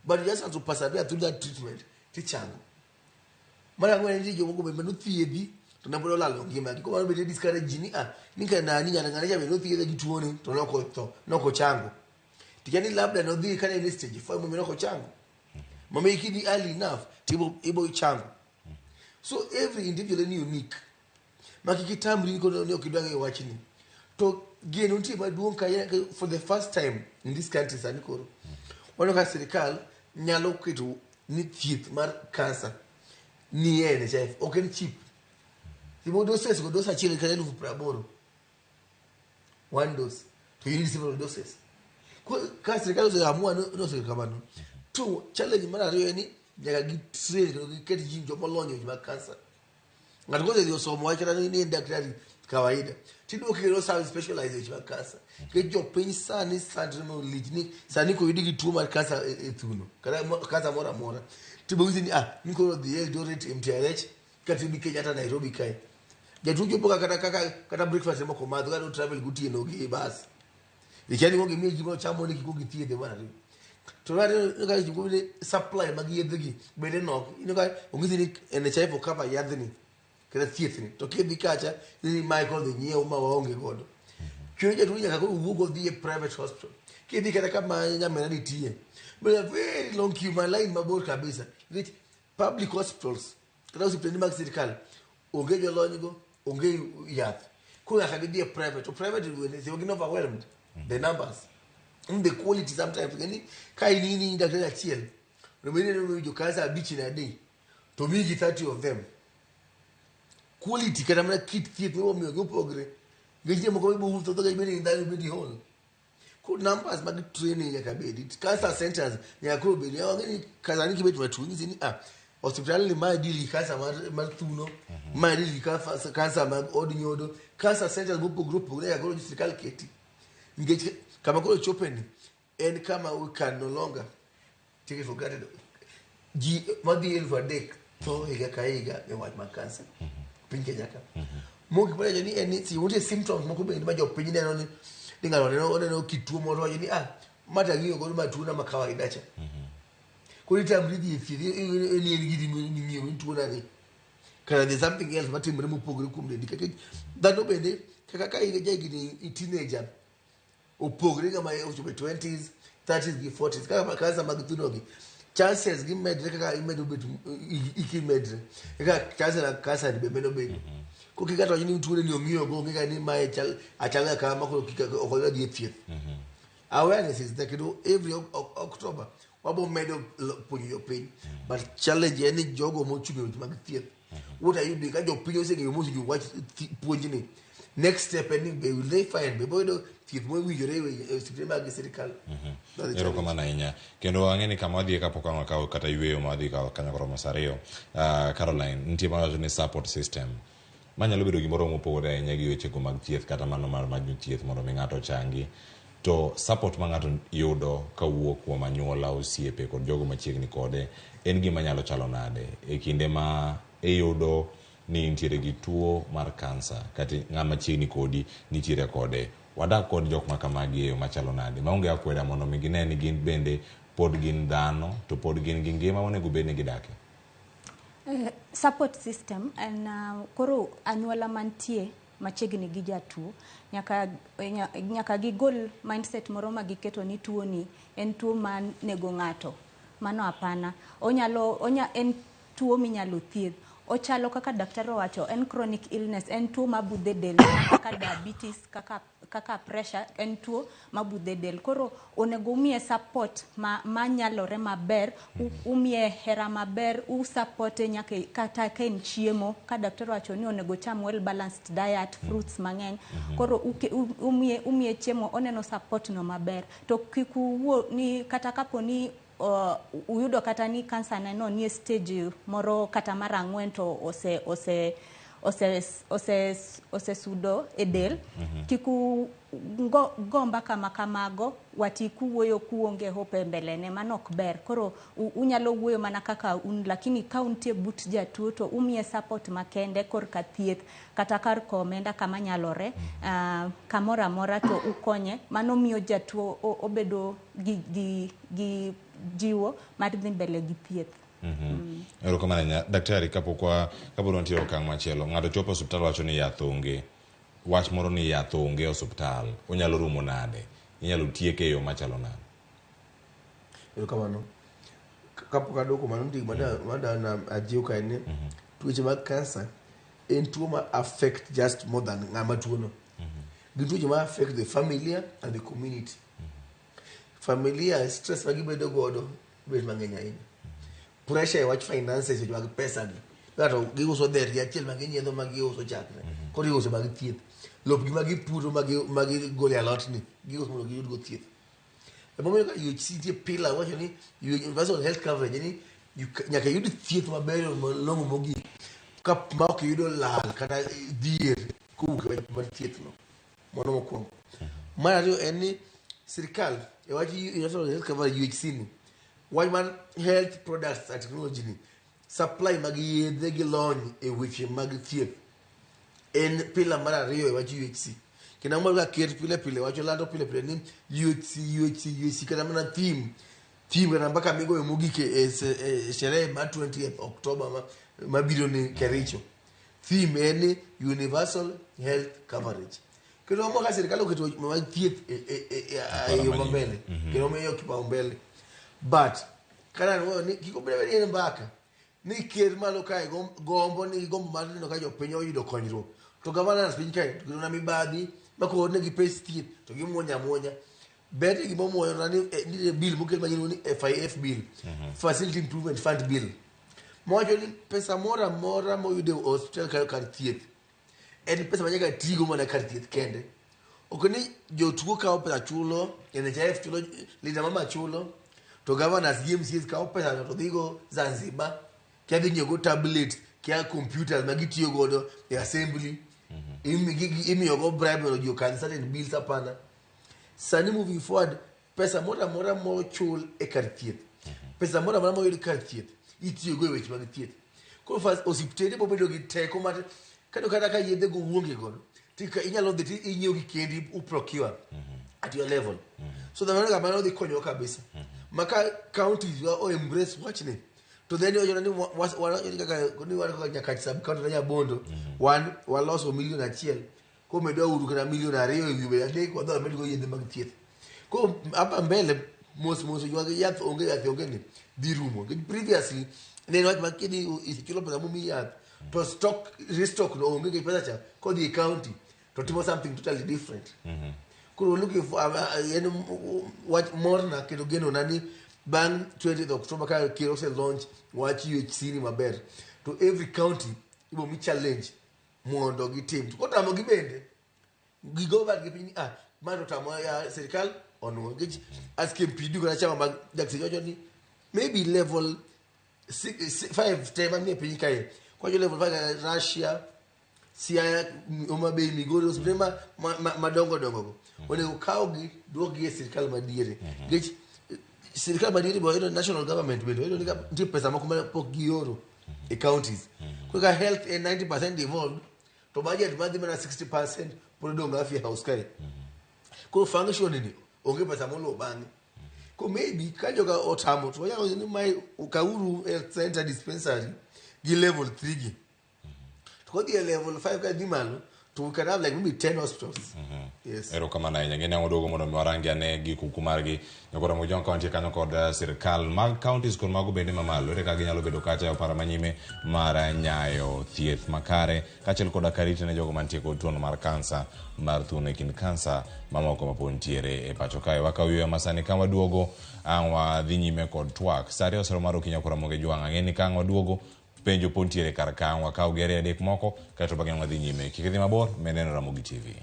But you just have to persevere through that treatment tichango. Mara ng'wen ni jo moko be manu thiedhi to na bolo lalo ngima gi. Ko be discourage ni ni ka nani ng'ana ja be no thiedhe gi tuo ni to noko chango. Tikani labda no dhi kana in stage 5 mo noko chango. Mama ikidi early enough tibo chango. So every individual is unique. Makikitamri ko no kidwange wachini. To geno ntie maduong' ka for the first time in this country sani koro. Wano ka serikal nyalo keto ni thieth mar cancer ni NHIF ok en cheap. Tibo doses go dosa achiel ka 80,000. One dose. To you need several doses. Ka serikal oseamua no serikal. Two, challenge mara ariyo ni nyaka gi train kendo gi ket ji joma olony e mag cancer. Ng'ato kose dhi osomo wachra ni en daktari kawaida. Tiduogo kelo service specialized e mag cancer. Ke jo piny sani sandre mo lich ni sani ko yudi gi tuo mar cancer e thuno. Kata cancer moro amora. Tibo ni ni ko dhi e Eldoret MTRH kata bi Kenyatta Nairobi kae. Jatuo jopo kata breakfast moko madho kata travel gutieno gi bus. Ikiani ngo gimi jimo chamo ni kiko githiedhe mara ariyo. To rado ga jigo ni supply mag yedhe gi bende nok. Inoga ongisi ni NHIF okava yadhni kata thiethni. To kidhi kacha ni Michael the nyiewo ma waonge godo. Kyo jatuo nyaka ko wuogo dhi e private hospital. Kidhi kata kama nyamera nitie. But a very long queue, my line mabor kabisa. Which public hospitals kata hospitali mag sirikal onge jolony go, onge yath. Ko nyaka gidhi e private. To private they are overwhelmed. The numbers. The quality sometimes. Ka ini daktari achiel. Remember you cancer abich in a day. To me 30 of them. Quality kada mana kit mo mi go progress. Geje mo ko bu to ga be in that be the whole. Ko numbers mag training ya kabedi. Cancer centers ya ko be ya ngani kazani kibetu watu ngi ni hospital ni ma dili cancer mar thuno. Ma dili cancer mag odinyodo. Cancer centers go group ya go hospital keti. Ngeke kama kolo chopeni and kama we can no longer take it for granted. Madi elvadek to higa kaiga me wat ma cancer. Pinke jaka. Mo ki pala jani any si wote symptoms mo ko be ma jo pinyi neno ni ngalo no kituo moro jani mata ngiyo go ma tuo na makawaida cha. Ko itamridi ifi ni ngidi ni tuo na ni. Kana there's something else but timre mo pogre kum dedicated. That no bende kaka kai ga jagi teenager. Upogre kama uchobe 20s, 30s gi 40s kama cancer magtuno gi chances gi medre kaka imedo betu iki medre kaka chances na cancer di bemeno be ko kika to ni tuo ni omiyo go kika ni mai achala kama ko kika okola di thieth. Awareness is that every October wabo medo puonjo jopiny but challenge en ni jogo mochung' e weche mag thieth what are you doing ka jopiny oseng'eyo mosuju wach puonjni next step en ni be will they find be boyudo thieth mowinjore e osiptende mag sirikal. Erokamano ahinya kendo ang'e ni kama wadhi kapok wakawo kata yweyo ma wadhi kanyo koromo sa ariyo. Caroline, nitie mawacho ni support system manyalo bedo gimoro mopogore ahinya gi wechego mag thieth kata mano mar manyo thieth mondo mi ng'ato changi, to support ma ng'ato yudo kawuok kuom anyuola, osiepe kod jogo machiegni kode en gima nyalo chalo nade e kinde ma iyudo ni nitiere gi tuo mar kansa kata ng'ama chiegni kodi nitiere kode. Wadak kod jok ma kamagi e yo machalo nade maonge akweda mondo mi gine ni gin bende pod gin dhano to pod gin gi ngima monego bed ni gidake. Support system en koro anyuola mantie machiegni gi jatuo nyaka gigol mindset moro ma giketo ni tuo ni en tuo manego ng'ato. Mano hapana. En tuo minyalo thiedh. Ochalo kaka daktari owacho en chronic illness, en tuo mabudhe del kaka diabetes, kaka pressure, en tuo mabudhe del. Koro onego umie support manyalore maber, umie hera maber, supporte nyaka kata ka en chiemo, ka daktari owacho ni onego cham well balanced diet, fruits mang'eny. Koro umie chiemo, oneno support no maber. To kik uwuo ni kata kapo ni uyudo kata ni kansa neno ni stage moro kata mar 4 to ose sudo e del, kiku go mbaka makamago wati kuwuoyo kuonge hope mbelene, mano ok ber. Koro unyalo wuoyo mana kaka lakini ka untie but jatuo to umie support makende korka thieth kata kar komenda kama nyalore kamora mora to ukonye. Mano miyo jatuo obedo gi jiwo mar dhi mbele gi thieth. Erokamano daktari, kapo nitie okang' machielo ng'ato chopo osiptal wacho ni yath onge, wach moro ni yath onge osiptal, onyalo rumo nade, inyalo tieke e yo machalo nade? Erokamano. Kapok adoko mano madana ajiw ka ni tuoche mag kansa en tuo ma affect just more than ng'ama tuono. Gin tuoche ma affect the familia and the community. Familia stress magibedo godo bet mang'eny ahinya. Pressure e wach finances e mag pesa gi. Ngato giuso dher achiel manginyiedho magiuso chakre. Koro giuso mag thieth. Lopgi magipuro magigole alot ni giuso mondo giyud go thieth. Emomiyo ka UHC tie pila wacho ni universal health coverage ni nyaka yud thieth maber malong'o mogik ka ma ok yudo lal kata dhier kowuok e mar thieth no. Mano mokwongo. Mar ariyo en ni sirikal e wach universal health coverage UHC ni wach man health products and technology ni supply mag yedhe gi lony e weche mag thieth en pila mar ariyo e wach UHC. Kendo moro ka ker pile wacho lando pile ni UHC kata mana theme kata mbaka migo mogik e sherehe mar 20th October mabiro ni Kericho. Theme en universal health coverage. Kendo mwaka serikali oketo mag thieth e yo mambele. Kendo meyo kipaumbele. But kana ni kiko bebe ni mbaka ni ker malo kae gombo mar neno ka jopiny oyudo konyruok. To governance piny kae to na mibadhi mako ne gi pes thieth to gimuonya bete gi momo ni bill mokel manyalo ni FIF bill, facility improvement fund bill. Mojo ni pesa mora moyude hospital kayo kar thieth en pesa manyaka tigo mana kar thieth kende. Ok ni jotuo kawo pesa chulo, NHIF chulo, linda mama chulo, to governors GMCs kawo pesa to dhigo Zanzibar kia dhi nyego tablet kia computers magitiyo godo e assembly. Imiyo go bribe or you can certain bills apana. Sani moving forward pesa mora mo chul e kar thieth. Pesa mora mo yud kar thieth itiyo go e weche mag thieth. Ko first osiptende bobedo gi teko mar kado kata ka yedhe go wuonge godo tika inyalo dhi inyieo gi kendi uprocure at your level. So the man dhi konyo kabisa. Maka counties o embrace watch ni to then you know wana nyaka sub county ya Bondo waloso milion achiel ko medo uru kana milion 2 e wiye adek wadho medo go yedhe mag thieth. Ko hapa mbele mos yath onge ni dhi rumo. Previously ne wach makidi isichulo pesa mumi yath to stock restock no onge pesa cha ko the county to timo something totally different. Kuro looking for what more na kendo geno nani bang 20th October ka kiro se launch wach UHC maber to every county ibo mi challenge mondo gitim to kotamo gibende gigo bad gipini mano tamo ya serikal ono gich askem pidu kana chama mag jaksejojo ni maybe level 5 tema ni piny kai kwa level 5 Russia Siaya Omabei Migori osema madongo dongo wale ukaugi dogi serikali madiere gich serikali madiere bo national government wedo ndio pesa makuma poki euro e counties kwa health 90% involved to budget madhi na 60% podonga afya house kai ko function ni onge pesa molo bangi ko maybe kajoga otamo to ya ni mai ukauru health center dispensary gi level 3 gi to the level 5 ka dimalo to we can have like maybe 10 hospitals. Yes. Ero kama na nyingine ngodogo mono mwarangi ane gi kukumargi nyokora mojon county kanyo kod sirkal mag counties kon mago bende mamalo ere ka ginyalo bedo kacha opara manyime mara nyayo thieth makare kachel koda karite ne jogo mantie kod tuono mar kansa mar thuno kin kansa mamoko mapontiere e pacho kae wakawiyo masani kama duogo anwa dhi nyime kod twak sari osero maro kinyakora moge juanga ngeni kangwa duogo penjo pontiere karkan wakao gere adek moko kato bagen wadhi nyime kikidhi mabor meneno Ramogi TV.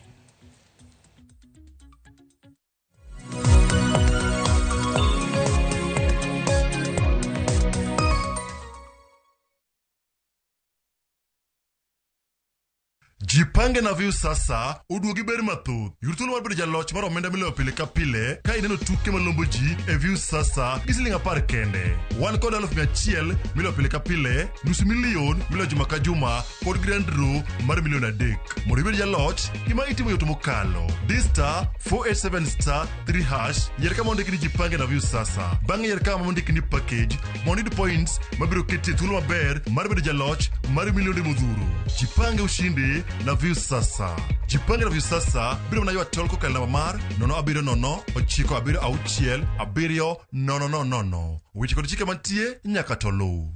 Jipange na view sasa uduogi beri mathoth yurtulo mar bedo jaloch mar omenda miloyo pile ka pile ka ineno tuke malombo ji e view sasa gisiling 10 kende wan kod 100,000 miloyo pile ka pile nusu milion miloyo juma ka juma kod grand draw mar milion 3 mondo ibed jaloch gima itimo yoto mokalo Dista 487 3 hash yier kama ondiki ni jipange na view sasa bang'e yier kama ondiki ni package mondo yud points mabiro keti thuolo maber mar bedo jaloch mar milionde modhuro jipange ushindi na view sasa. Jipange na view sasa biro mna ywa tolko kal namba mar 07096 weche kod chike mantie nyaka tolu.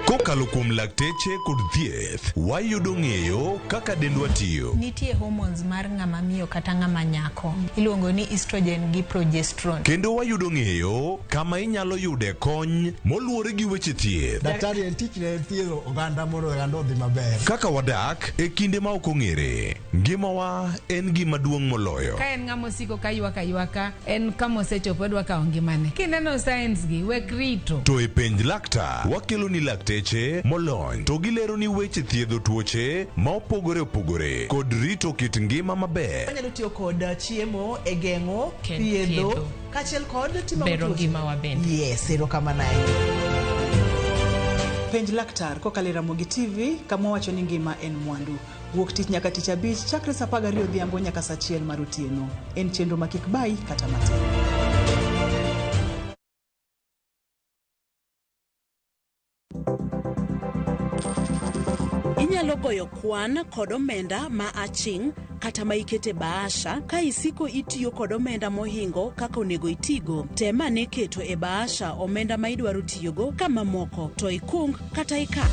Kokalo kuom lakteche kod thieth wayudo ng'eyo kaka dendwa tiyo. Nitie hormones mar ng'ama miyo kata ng'ama nyako iluongo ni estrogen gi progesterone. Kendo wayudo ng'eyo kama inyalo yude kony moluwore gi weche thieth. Daktari en tich ne thiedho oganda mondo oganda odhi maber. Kaka wadak e kinde ma ok ong'ere ngimawa en gima duong' moloyo. Ka en ng'ama osiko ka ywaka en kama osechopo dwa kawo ngimane. Kineno science gi wek rito. To e penj laktar wakelo ni lakteche molony to gilero ni weche thiedho tuoche ma opogore opogore kod rito kit ngima maber. Anyalo tiyo kod chiemo e geng'o thiedho kachiel kod timo bero ngima wabende. Yes, ero kama nae. Penj laktar kokalo Ramogi TV kama wacho ni ngima en mwandu. Wuok tich nyaka tich abich chakre saa 12 odhiambo nyaka saa 1 mar otieno. En chenro makik bai kata matin. Inyalo goyo kwan kod omenda ma aching kata ma ikete baasha ka isiko itiyo kod omenda mohingo kaka onego itigo. Tema ne keto e baasha omenda ma idwaro tiyogo kama moko to ikung kata ika.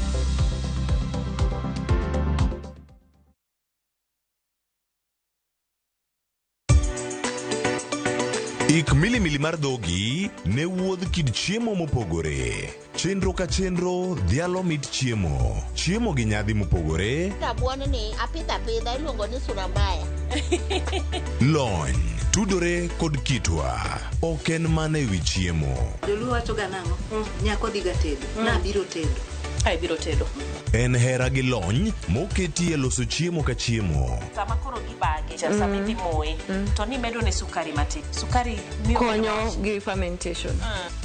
Ik milimili mar dhogi ne wuodh kid chiemo mopogore. Chenro ka chenro dhialo mit chiemo. Chiemo gi nyadhi mopogore. Rabuon ni apidha iluongo ni surambaya. Lony tudore kod kitwa. Ok en mana ewi chiemo. Joluo wacho ga nang'o? Nyako diga tedo. Na biro tedo. Ai biro tedo. En hera gi lony moketi e loso chiemo ka chiemo. Sama koro gibage, sama imoe, to ni medo ne sukari matin. Sukari miyo konyo gi fermentation.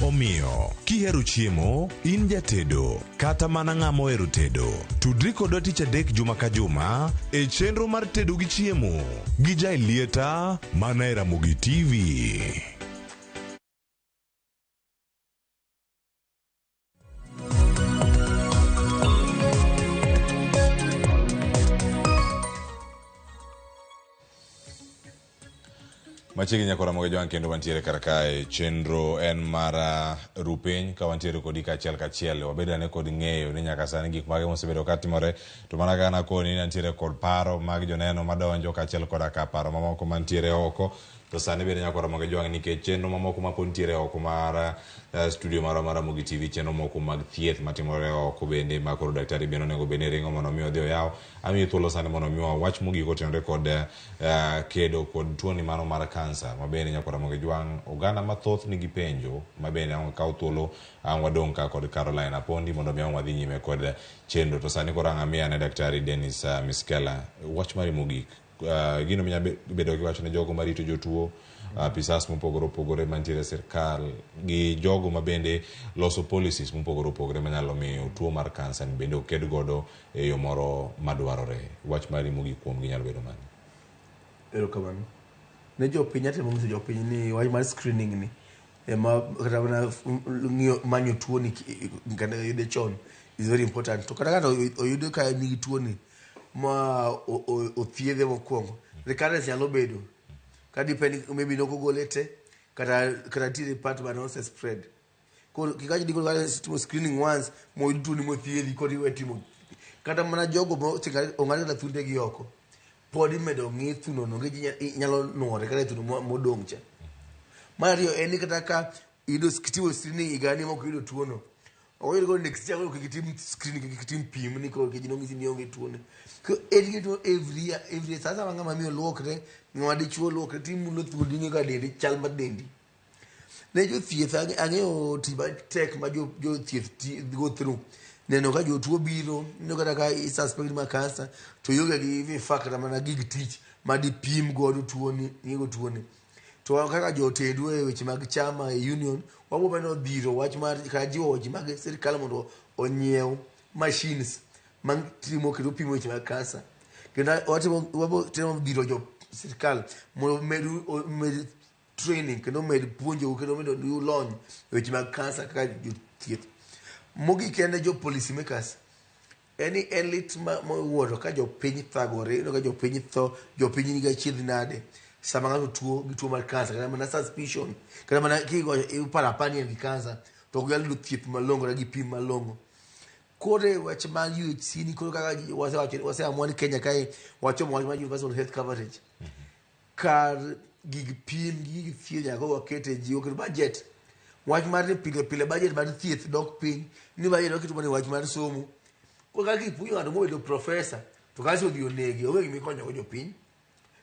Omiyo, kihero chiemo, in jatedo, kata mana ng'ama ohero tedo. Tudri kodwa tich adek juma ka juma e chenro mar tedo gi chiemo. Gi Jailieta mana e Ramogi TV. Machiegni nyako Ramogi Jwang kendo wantiere karakae chenro en mara rupiny ka wantiere kodi kachiel kachiel wabedo ane kod ng'eyo ni nyaka sani gik mage mosebedo katimore to mana kana koni nantiere kod paro mag joneno madonjo kachiel koda ka paro mamoko mantiere oko to sani bende nyako Ramogi Jwang nikech chenro mamoko mapod ntiere oko mar studio mara Ramogi TV chenro moko mag thieth matimore oko bende ma koro daktari bende onego bende ringo mondo mi odhi oyaw ami thuolo sani mondo mi wach mogik otenore kod kedo kod tuoni mano mar kansa mabende nyako Ramogi Jwang oganda mathoth nigi penjo mabende ang kaw thuolo ang wadong ka kod Caroline Apondi mondo mi ang wadhi nyime kod chenro to sani koro angamia ne daktari Dennis Miskela wach mari mogik gino minya bedo gi wach ne jogo marito jotuo pisas mopogore opogore mantiere sirkal gi jogo mabende loso policies mopogore opogore manyalo miyo tuo mar kansa bende oked godo e yo moro madwarore wach mari mogik kuom ginyalo bedo mani. Erokamano ne jopiny atemo nyiso jopiny ni wach mar screening ni ema kata mana ng'iyo manyo tuo ni kana yude chon is very important to kata oyudo ka nigi tuo ni ma othiedhe mokwongo recurrence nyalo bedo ka depend maybe no kogole te kata tire part but not spread ko kikaji diko ka screening once mo yudo tuo ni mo thiedhi ko iwe timo kata mana jogo mo ong'ado la thunde gi oko podi medo ng'i thuno no ngi nyalo nuore kata thuno modong cha Mario eni kata ka ido skitiwo screening igani mo kido tuo no oyudo go next year ko kitim screening kitim pim ni ko kijino ngisi ni onge tuo ne ko edi to every sasa manga mami lokre ngwadi chuo lokre tim no thundi ni ga dendi chal ma dendi ne jo thieth ang'eyo tiba tek ma jo thieth go through neno ka jo tuo biro no kata ka i suspect ma kansa to yoga gi vi fakra mana gig tich ma di pim godo tuo ni nigo tuo ni to kaka jo tedu e weche mag chama e union wabo beno biro wach mar ka jiwo weche mag sirkal mondo onyiew machines man timo kedo pimo weche mag kansa kendo wabo temo biro jo sirkal mondo med training kendo med puonjo kendo medo do launch weche mag kansa kaka jo thieth mogi kende jo policy makers any elite mo wuoro ka jo piny thagore no ka jo piny tho jo piny ni ga chiedh nade sama ngato tuo gi tuo mar kansa kana mana suspicion kana mana kigo para pani gi kansa to gal lu thieth malongo gi pim malongo kore wach ma UHC ni kore kaka wase amwani Kenya kai wacho mo ma universal health coverage kar gig pim gig thieth ya go kete jiwo kod budget wach mar pile budget mar thieth dok piny ni ba yedo kitu mane wach mar somo ko kaka ipuonjo ng'ato mobedo professor to kasi odhi onegi onge gimi konyo go jopiny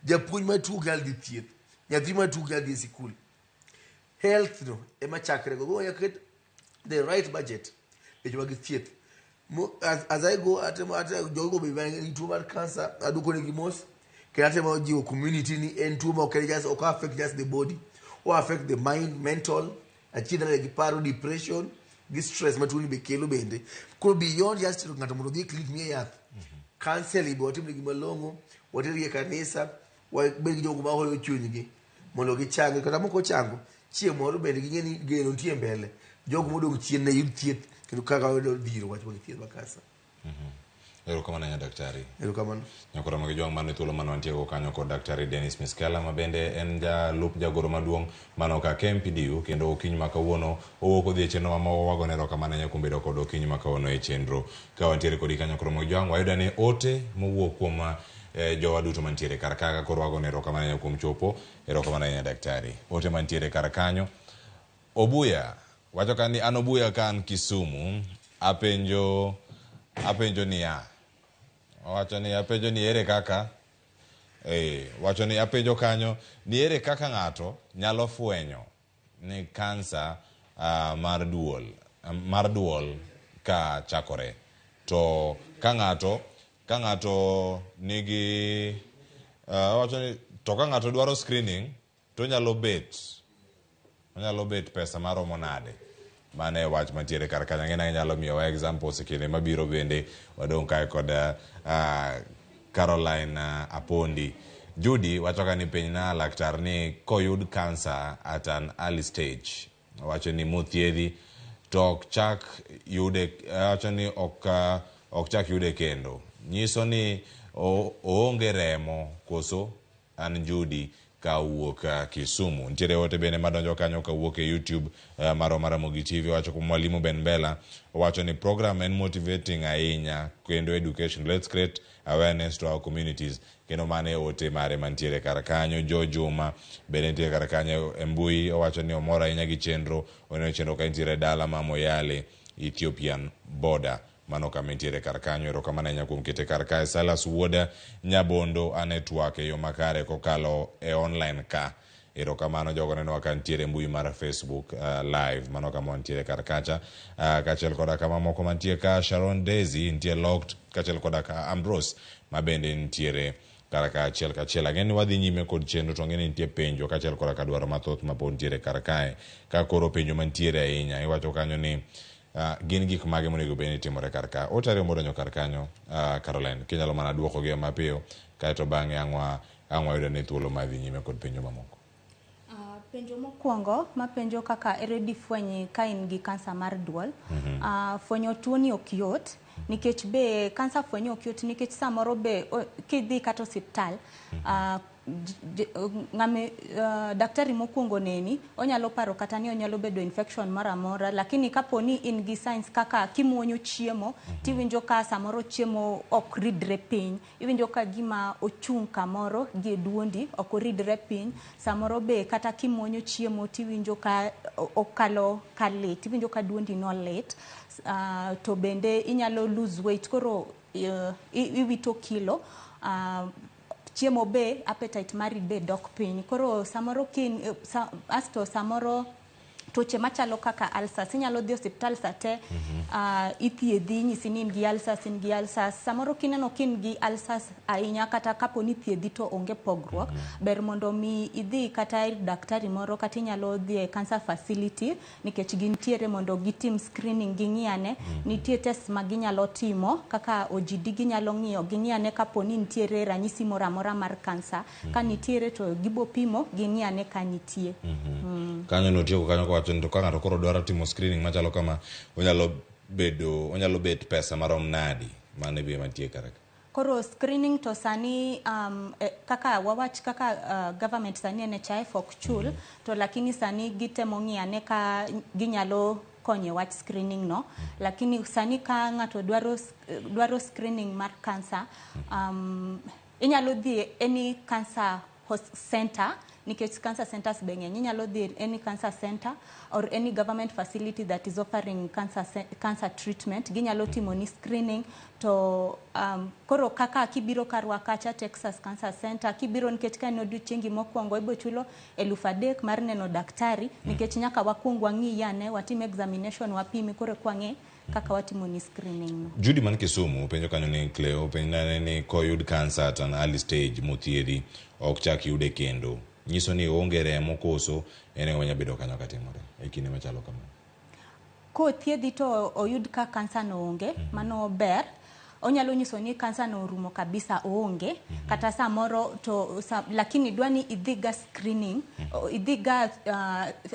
japuonj matuo gal di thieth nyathi matuo gal di sikul health no ema chakre go yaket the right budget e jwa gi thieth as I go atemo jogo be bang tuo mar cancer aduko ne gimos ke atemo jiwo community ni en tuo ma ok just ok affect just the body or affect the mind mental achidra gi paro depression gi stress matuni be kelo bende ko beyond just ng'ato mondo dhi clinic mi yath counseling bo timne gi malongo wateri kanisa wa begi jogo ma holo chunygi mondo gichange kata moko chango chieng' moro bende ging'eni geno tie mbele jogo modong chien ne yud thieth kendo kaka oyudo dhiro wach mag thieth makasa. Erokamano nya daktari. Erokamano. Nyako Ramogi Jwang mane thuolo mane wantie go kanyo kod daktari Dennis Miskela ma bende en jalup jagoro maduong' mano ka KMPDU kendo okiny ma kawuono owuok odhi e chenro ma wagone erokamano nya kuom bedo kod okiny ma kawuono e chenro ka wantiere kodi kanyo Nyako Ramogi Jwang wayudo ni ote mowuok kuom jowa duto mantiere kar kaga koro wagone erokamano nya kuom chopo erokamano nya daktari ote mantiere kar kanyo Obuya wacho ka ni an Obuya kan Kisumu apenjo niya wacho ni apenjo ni ere kaka wacho ni apenjo kanyo ni ere kaka ng'ato nyalo fwenyo ni kansa mar duol ka chakore to ka ng'ato nigi wacho ni to ka ng'ato dwaro screening to nyalo bet pesa maromo nade mane wach mantiere kar kanyo ng'ena nyalo miyowa examples kinde mabiro bende wadong' kae kod Caroline Apondi. Judy wacho ka ni pinyna laktar ni koyud cancer at an early stage wacho ni mothiedhi to ok chak yude wacho ni ok chak yude kendo nyiso ni oonge remo koso an Judy kawuok Kisumu. Ntiere ote bende madonjo kanyo kawuok e YouTube maro Ramogi TV. Wacho ko mwalimu Ben Bella wacho ni program en motivating ahinya kendo education. Let's create awareness to our communities. Kendo mane ote mare mantiere kar kanyo. Juma bende ntiere kar kanyo e mbui wacho ni omora ahinya gi chenro. Oneno chenro ka ntiere dala ma Moyale Ethiopian border. Mano kama ntiere kar kanyo. Erokamano ahinya kuom kete kar kae. Silas Wuoda Nyabondo network yo makare kokalo e online ka. Erokamano jogo neno ka ntiere mbui mar Facebook live. Mano kama ntiere kar kacha. Kachel koda kama moko mantie ka Sharon Daisy ntiere locked. Kachel koda ka Ambrose mabende ntiere kar kachiel kachiel. Ageni wadhi nyime kod chenro to ngeni ntie penjo kachel koda ka dwaro mathoth mapod ntiere kar kae. Ka koro penjo mantiere ahinya iwacho kanyo ni gin gik mage monego bende timore kar ka. Otare modonjo kar kanyo Caroline kinyalo mana duoko gi mapiyo kaeto bang'e ang'wa yudo ne thuolo madhi nyime kod penjo mamoko. Penjo mokwongo mapenjo kaka ere difwenyi ka in gi kansa mar duol. Fwenyo tuo ni ok yot nikech be kansa fwenyo ok yot nikech samoro be kidhi kata osiptal daktari mokwongo neni onyalo paro kata ni onyalo bedo infection mara mora, lakini kaponi in gi signs kaka kimuonyo chiemo tiwinjo ka samoro chiemo ok ridre piny, iwinjo ka gima ochung' kamoro gi duondi ok ridre piny, samoro be kata kimuonyo chiemo tiwinjo ka okalo kalit, iwinjo ka duondi no lit, to bende inyalo lose weight koro iwito kilo, chiemo be appetite mari be dok piny, koro samoro asto samoro tuoche machalo kaka ulcers inyalo dhi hospital sate ithiedhi nyisi ni in gi ulcers, samoro kineno kin gi ulcers ahinya kata kapo ni thiedhi to onge pogruok, ber mondo mi idhi kata ir daktari moro kata inyalo dhi e cancer facility nikech gintiere mondo gitim screening ging'iyane, nitie test ma ginyalo timo kaka OGD ginyalo ng'iyo ging'iyane kapo ni nitiere ranyisi moro amora mar kansa, ka nitiere to gibo pimo ging'iyane ka nitie. Kanyo notieko kanyo ko wacho to ka ng'ato koro dwaro timo screening machalo kama onyalo bet pesa marom nadi mane be mantie kar. Koro screening to sani kaka wawach kaka government sani NHIF ok chul to lakini sani gitemo ng'iyane ka ginyalo konye wach screening no, lakini sani ka ng'ato dwaro screening mar cancer inyalo dhi any cancer center nikech cancer centers be ng'eny, inyalo dhi any cancer center or any government facility that is offering cancer treatment, ginyalo timo ni screening to koro kaka kibiro karwa kacha Texas Cancer Center kibiro nikech ka no odiochiengi mokwongo ibo chulo 3,000 mar neno daktari nikech nyaka wakwong wang'iyane watim examination wapimi koro kwang'e kaka watimo ni screening no. Judy man Kisumu penjo kanyo ni Cleo penjo ni koyud cancer at an early stage mothiedhi ok chak yude kendo nyiso ni onge remo koso ene wanya bedo kanyo katimore e kinde machalo kamano. Ko thiedhi to oyud ka kansa no onge mano ber, onyalo nyiso ni kansa no rumo kabisa onge kata samoro to lakini dwani idhiga screening idhiga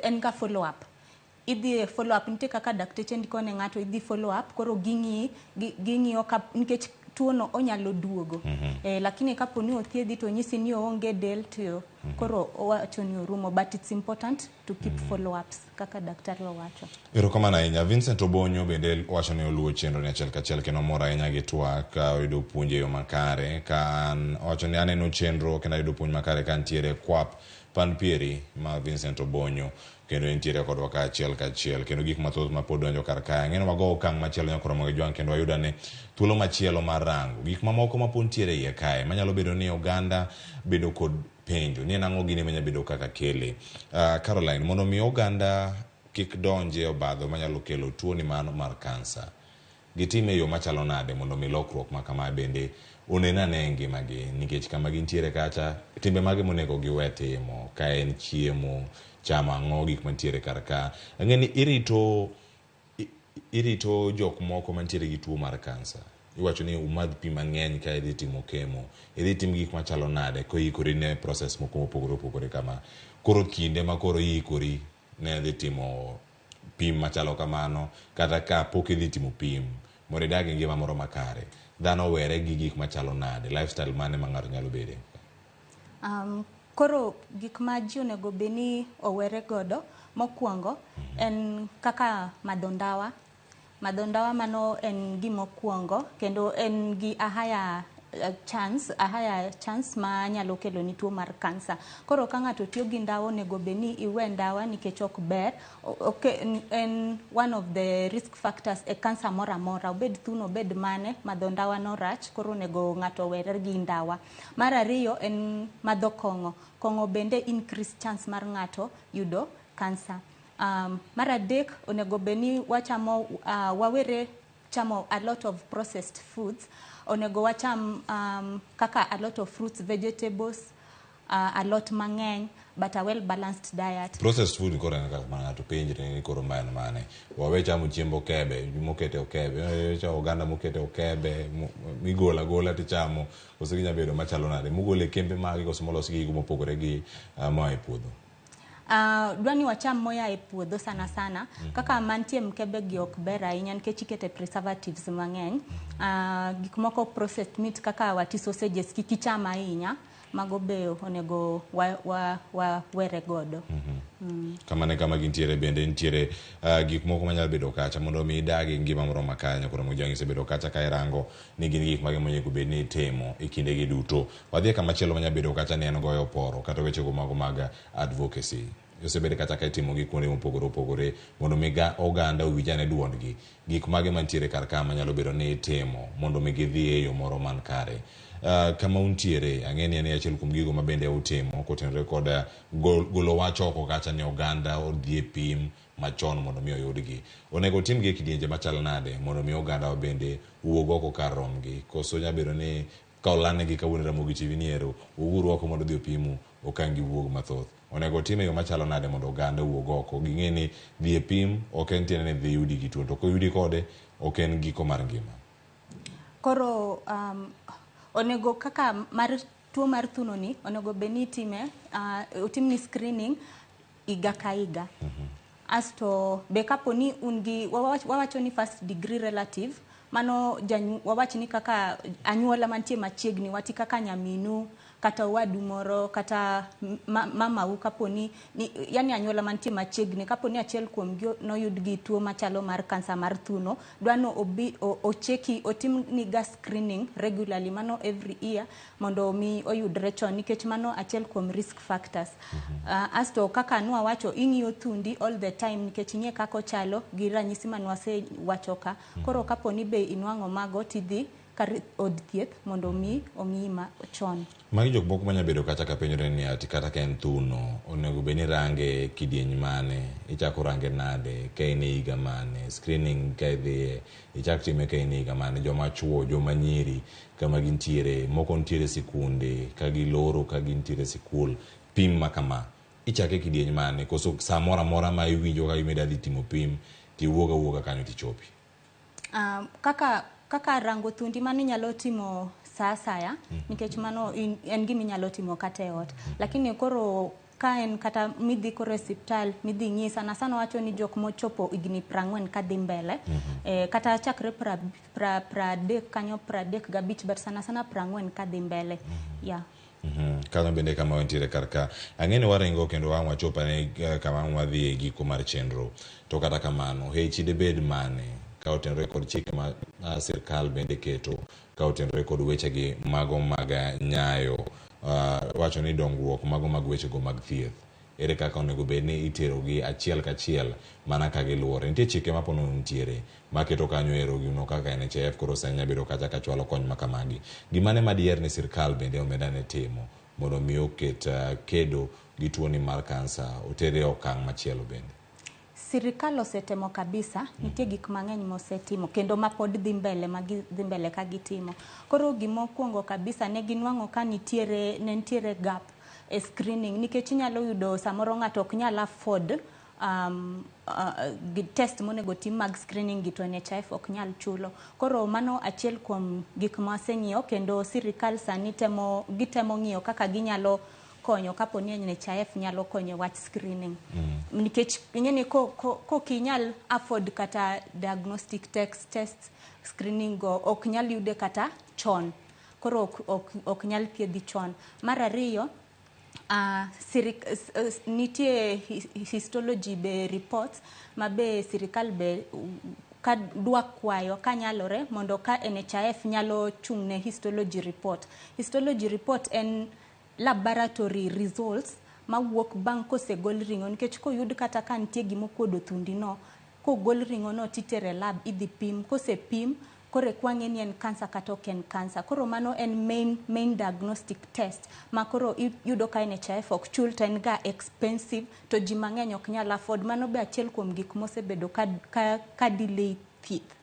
enga follow up, idhi follow up nite kaka dakteche ndiko ne ng'ato idhi follow up koro ging'iyo ka nikech tuo no onyalo duogo lakini kapo ni othiedhi to nyisi ni onge del to koro owacho ni orumo, but it's important to keep follow ups kaka daktari wacho. Erokamano ahinya. Vincent Obonyo bende wacho ni oluwo chenro ni achiel kachiel kendo mora ahinya gi twak ka oyudo puonje yo makare ka wacho ni aneno chenro kendo ayudo puonj makare ka ntiere kwap pan pieri ma Vincent Obonyo kendo ntiere kodwa ka achiel kachiel kendo gik mathoth mapod donjo kar kae ng'eno wago okang' machielo nyakoromo gi jwang' kendo wayuda ne thuolo machielo mar rango gik mamoko mapod ntiere iye kae manyalo bedo ni oganda bedo kod penjo ni nang'o gine manya bedo kaka kele. Caroline, mondo mi oganda kik donje obadho manyalo kelo tuo ni mano mar kansa gitime yo machalo nade mondo mi lokruok makama bende onenane ngimagi nikech kama gintiere kacha timbe mage monego giwe timo ka en chiemo chamo ang'o gik mantiere kar ka ng'eni irito jok moko mantiere gi tuo mar kansa iwacho ni umadh pi mang'eny ka idhi timo kemo idhi tim gik machalo nade koikori ne process moko mopogore opogore kama koro kinde ma koro iikori ne dhi timo pim machalo kamano kata ka pok idhi timo pim mondo idag ngima moro makare dhano were gi gik machalo nade lifestyle mane ma ng'ato nyalo bede. Koro gik ma ji onego beni owere godo mokwongo en kaka madho ndawa. Madho ndawa mano en gimokwongo kendo en gi ahaya chance ma nyalo kelo ni tuo mar kansa. Koro ka ng'ato tiyo gi ndawa onego beni iwe ndawa nikech ok ber. En one of the risk factors e kansa mora mora. Obed thuno, obed mane, madho ndawa no rach, koro onego ng'ato were gi ndawa. Mar ariyo en madho kong'o. Kong'o bende increase chance mar ng'ato yudo kansa. Mar adek onego beni wawere chamo a lot of processed foods. Onego wacham kaka a lot of fruits, vegetables, a lot mang'eny, but a well balanced diet. Processed food koro en kaka ng'ato penjre ni koro mane. Wawe chamo chiembo kebe, mokete okebe, oganda mokete okebe, migola tichamo, koso ginya bedo machalo nade. Mugole kembe magi koso molos gi gigo mopogore gi moa e puodho. Dwani wacham moya e puodho sana kaka mantie mkebe gi ok ber ahinya nikech ikete preservatives mang'eny. Gik moko processed meat kaka wati sausages kikichama ahinya, mago be onego were godo. Kamane kama gintiere bende nitiere gik moko manyalo bedo kacha mondo mi idagi ngima moro makanya. Koro mojangi se bedo kacha ka irango ni gin gik mage monego bed ni timo e kinde gi duto. Wadhi kama chielo manyalo bedo kacha ni en goyo poro kata weche go mago mag advocacy. Osebede kata ka itimo gi kuonde mopogore mondo mi oganda owinjane duondgi. Gik mage mantiere kar ka manyalo bedo ni itimo mondo mi gidhi e yo moro man kare. Kama untiere ang'eni ni achiel kuom gigo mabende utimo kotenore kod golo wach oko kacha ni oganda odhi e pim machon mondo mi oyudgi. Onego tim gi kidienje machal nade mondo mi oganda bende wuog oko kar romgi. Koso nya bedo ni ka olane gi kawuono Ramogi TV ni ero uguru oko mondo dhi opimu okangi wuog mathoth. Onego time yo machalo nade mondo oganda wuog oko. Ging'e ni dhi e pim ok en tiende ni dhi yudi gi tuo, to koyudi kode ok en giko mar ngima. Koro onego kaka mar tuo mar thuno ni onego beni time utimni screening iga ka iga. Asto be kaponi ungi wawacho ni first degree relative mano wawach ni kaka anyuola mantie machiegni wati kaka nyaminu kata wadu moro kata mamau kaponi yani anyuola mantie machiegni kaponi achiel kuom gi noyud gi tuo machalo mar kansa mar thuno dwano ocheki otim ni gas screening regularly mano every year mondo mi oyudre chon nikech mano achiel kuom risk factors. Asto kaka nwa wacho ing'iyo thundi all the time nikech ing'e kako chalo gi ranyisi manwase wacho ka. Koro kaponi be inwang'o mago tidhi kar od thieth mondo mi ong'i ma chon. Magi jok moko manya bedo kacha ka penjore ni ati kata ka en thuno onego beni range kidieny mane, ichako range nade, ka in e higa mane, screening ka idhiye, ichak time ka in e higa mane, joma chuo, joma nyiri, kama gintiere, moko ntiere sikunde, ka giloro, ka gintiere sikul, pim makama, ichake kidieny mane, koso samora mora ma iwinjo ka imeda dhi timo pim, ti wuoga kanyo ti chopi. Kaka rango thundi mano nyalo timo sa asaya nikech mano en gimi nyalo timo kata e ot, lakini koro ka en kata midhi koro e hospital midhi ng'i sana wacho ni jok mochopo igni 40 kadhi mbele kata chakre 30 kanyo 35 but sana 40 kadhi mbele Kama bende kama wentiere karka ang'eni waringo kendo wang' wachopa ne kama wadhi e giko mar chenro to kata kamano chide bed mane ka otenore kod chike ma sirkal bende keto ka otenore kod weche gi mago mag nyayo wacho ni dongruok mago mag weche go mag thieth ere kaka onego bed ni itero gi achiel kachiel mana ka giluwore. Nitie chike mapono nitiere maketo kanyo ero gino kaka NHIF koro sanya bedo kacha ka chwalo kony makamagi. Gimane madier ni sirkal bende omedane timo mondo mi oket kedo gi tuo ni mar kansa otere okang' machielo bende. Sirikal osetemo kabisa, nitie gik mang'eny mosetimo kendo mapod dhi mbele ka gitimo. Koro gimokwongo kabisa ne ginwang'o ka nitiere gap e screening nikech inyalo yudo samoro ng'ato ok nyal afford test monego tim mag screening gi to NHIF ok nyal chulo. Koro mano achiel kuom gik maseng'iyo kendo sirikal sani gitemo ng'iyo kaka ginyalo konyo kapo ni NHIF nyalo konyo wach screening. Nikech ing'eni ko kinyal afford kata diagnostic test screening go ok nyal yude kata chon. Koro ok nyal thiedhi chon. Mar ariyo nitie histology be reports mabe sirikal be ka dwa kwayo kanyalore mondo ka NHIF nyalo chung'ne histology report. Histology report en laboratory results mawuok bang' kosegol ring'o, nikech koyud kata ka nitie gimokuodo thundino, kogol ring'o no titere lab idhi pim, kosepim kore kwang'e ni en cancer kata ok en cancer. Koro mano en main diagnostic test ma koro yudo ka NHIF ok chul, to en ga expensive to ji mang'eny ok nyal afford. Mano be achiel kuom gik mosebedo ka delay thieth.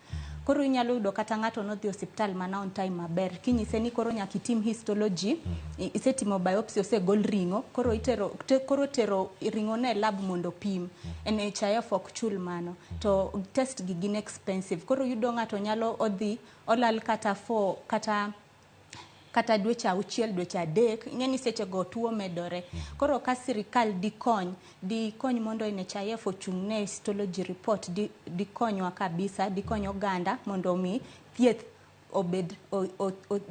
Koro inyalo yudo kata ng'ato nodhi osiptal mana on time maber, kinyise ni koro nyaka itim histology, isetimo biopsy, osegol ring'o, koro tero ring'o ne lab mondo pim. NHIF ok chul mano, to test gi gin expensive. Koro yudo ng'ato nyalo odhi olal kata dweche 6, dweche 3, ng'eni seche go tuo medore. Koro ka sirikal dikony mondo NHIF ochung'ne histology report, dikonywa kabisa, dikony oganda mondo mi thieth obed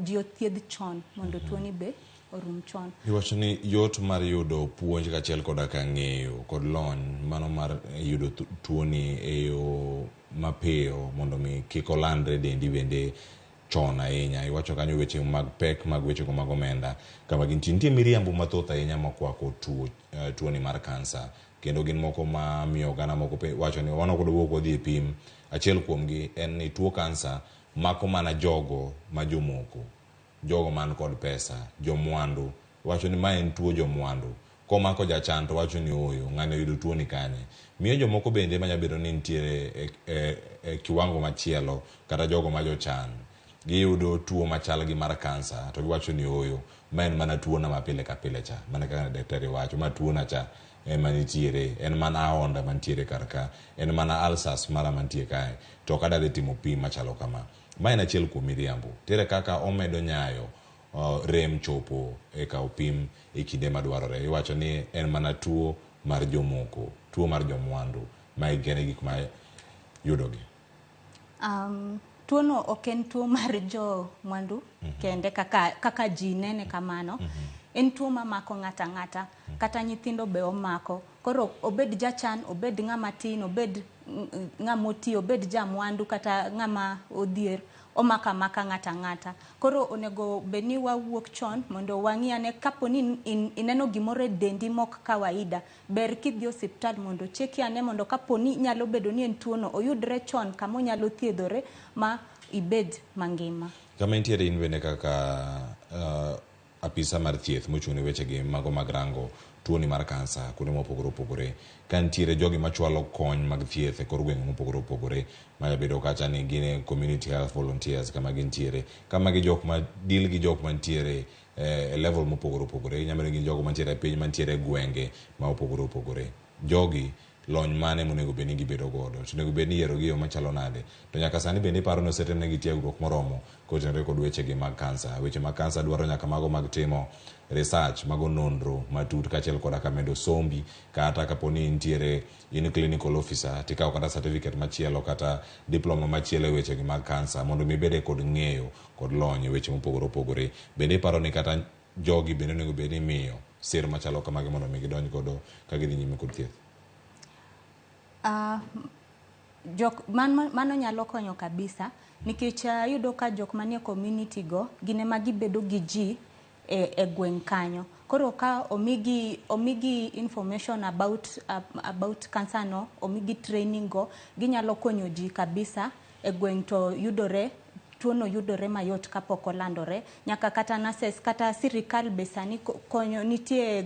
ji othiedh chon mondo tuoni be orum chon. Iwacho ni yot mar yudo puonj kachiel koda ka ng'eyo kod lony mano mar yudo tuoni e yo mapiyo mondo mi kik olandre dendi bende chon ahinya. Iwacho kanyo weche mag pek mag weche mag omenda kama gintie, nitie miriambo mathoth ahinya makwako tuoni mar kansa, kendo gin moko ma miyo oganda moko wacho ni wan ok dwuok wadhi e pim. Achiel kuomgi en ni tuo kansa mako mana jogo ma jomoko, jogo man kod pesa, jomwandu. Wacho ni ma en tuo jomwandu. Komako jachan to wacho ni oyo ng'ane yudo tuoni kanye. Miyo jomoko bende manyabedo ni nitiere e kiwango machielo kata jogo ma jochan giyudo tuo machal gi mar kansa to giwacho ni oyo ma en mana tuo na mapile ka pile cha, mana kaka daktari wacho, ma tuo na cha ema nitiere, en mana ahonda mantiere karka, en mana alsas mara mantie kae, to kada de timo pim machalo kama. Ma en achiel kuom miriambo. Tere kaka omedo nyayo rem chopo e kao pim e kinde madwarore. Iwacho ni en mana tuo mar jomoko, tuo mar jomwandu ma igene gik ma yudogi. Tuo no ok en tuo mar jo mwandu kende kaka ji nene kamano. En tuo ma mako ng'ata, kata nyithindo be omako. Koro obed jachan, obed ng'ama tin, obed ng'amoti, obed jamwandu kata ng'ama odhier, omaka ng'ata. Koro onego beni wawuok chon mondo wang'iane kapo ni ineno gimoro e dendi mok kawaida, ber kidhi osiptal mondo cheki ane mondo kapo ni nyalo bedo ni en tuo no oyudre chon kama onyalo thiedhore ma ibed mangima. Kama intiere in bende kaka apisa mar thieth mochung'ne weche gi mago mag rango tuoni mar kansa kuonde mopogore opogore, ka nitiere jogi machwalo kony mag thieth e kor gwenge mopogore opogore, ma bedo kacha ni gin community health volunteers kama gintiere, kama gi jok ma deal gi jok mantiere e level mopogore opogore, nyamere gin jogo mantiere e piny mantiere gwenge ma opogore opogore. Jogi lony mane monego beni gibedo godo, to nego beni yiero gi yo machalo nade, to nyaka sani bende paro no setemne gi tiegruok moromo kotenore kod weche gi mag kansa. Weche mag kansa dwaro nyaka mago mag timo research, mago nonro matut kachiel koda ka medo sombi, kata kaponi nitiere in clinical officer tikao kata certificate machielo kata diploma machielo e weche gi mag kansa mondo mi bede kod ng'eyo kod lony e weche mopogore opogore. Bende paro ni kata jogi bende nego beni miyo sir machalo kamagi mondo mi gidonj godo ka gidhi nyime kod thieth. Mano nyalo konyo kabisa, nikech yudo ka jok manie community go gine ma gibedo gi ji e gweng' kanyo. Koro ka omigi information about cancer no, omigi training go, ginyalo konyo ji kabisa e gweng' to tuo no yudore mayot kapok olandore. Nyaka kata nurses kata sirikal be sani konyo, nitie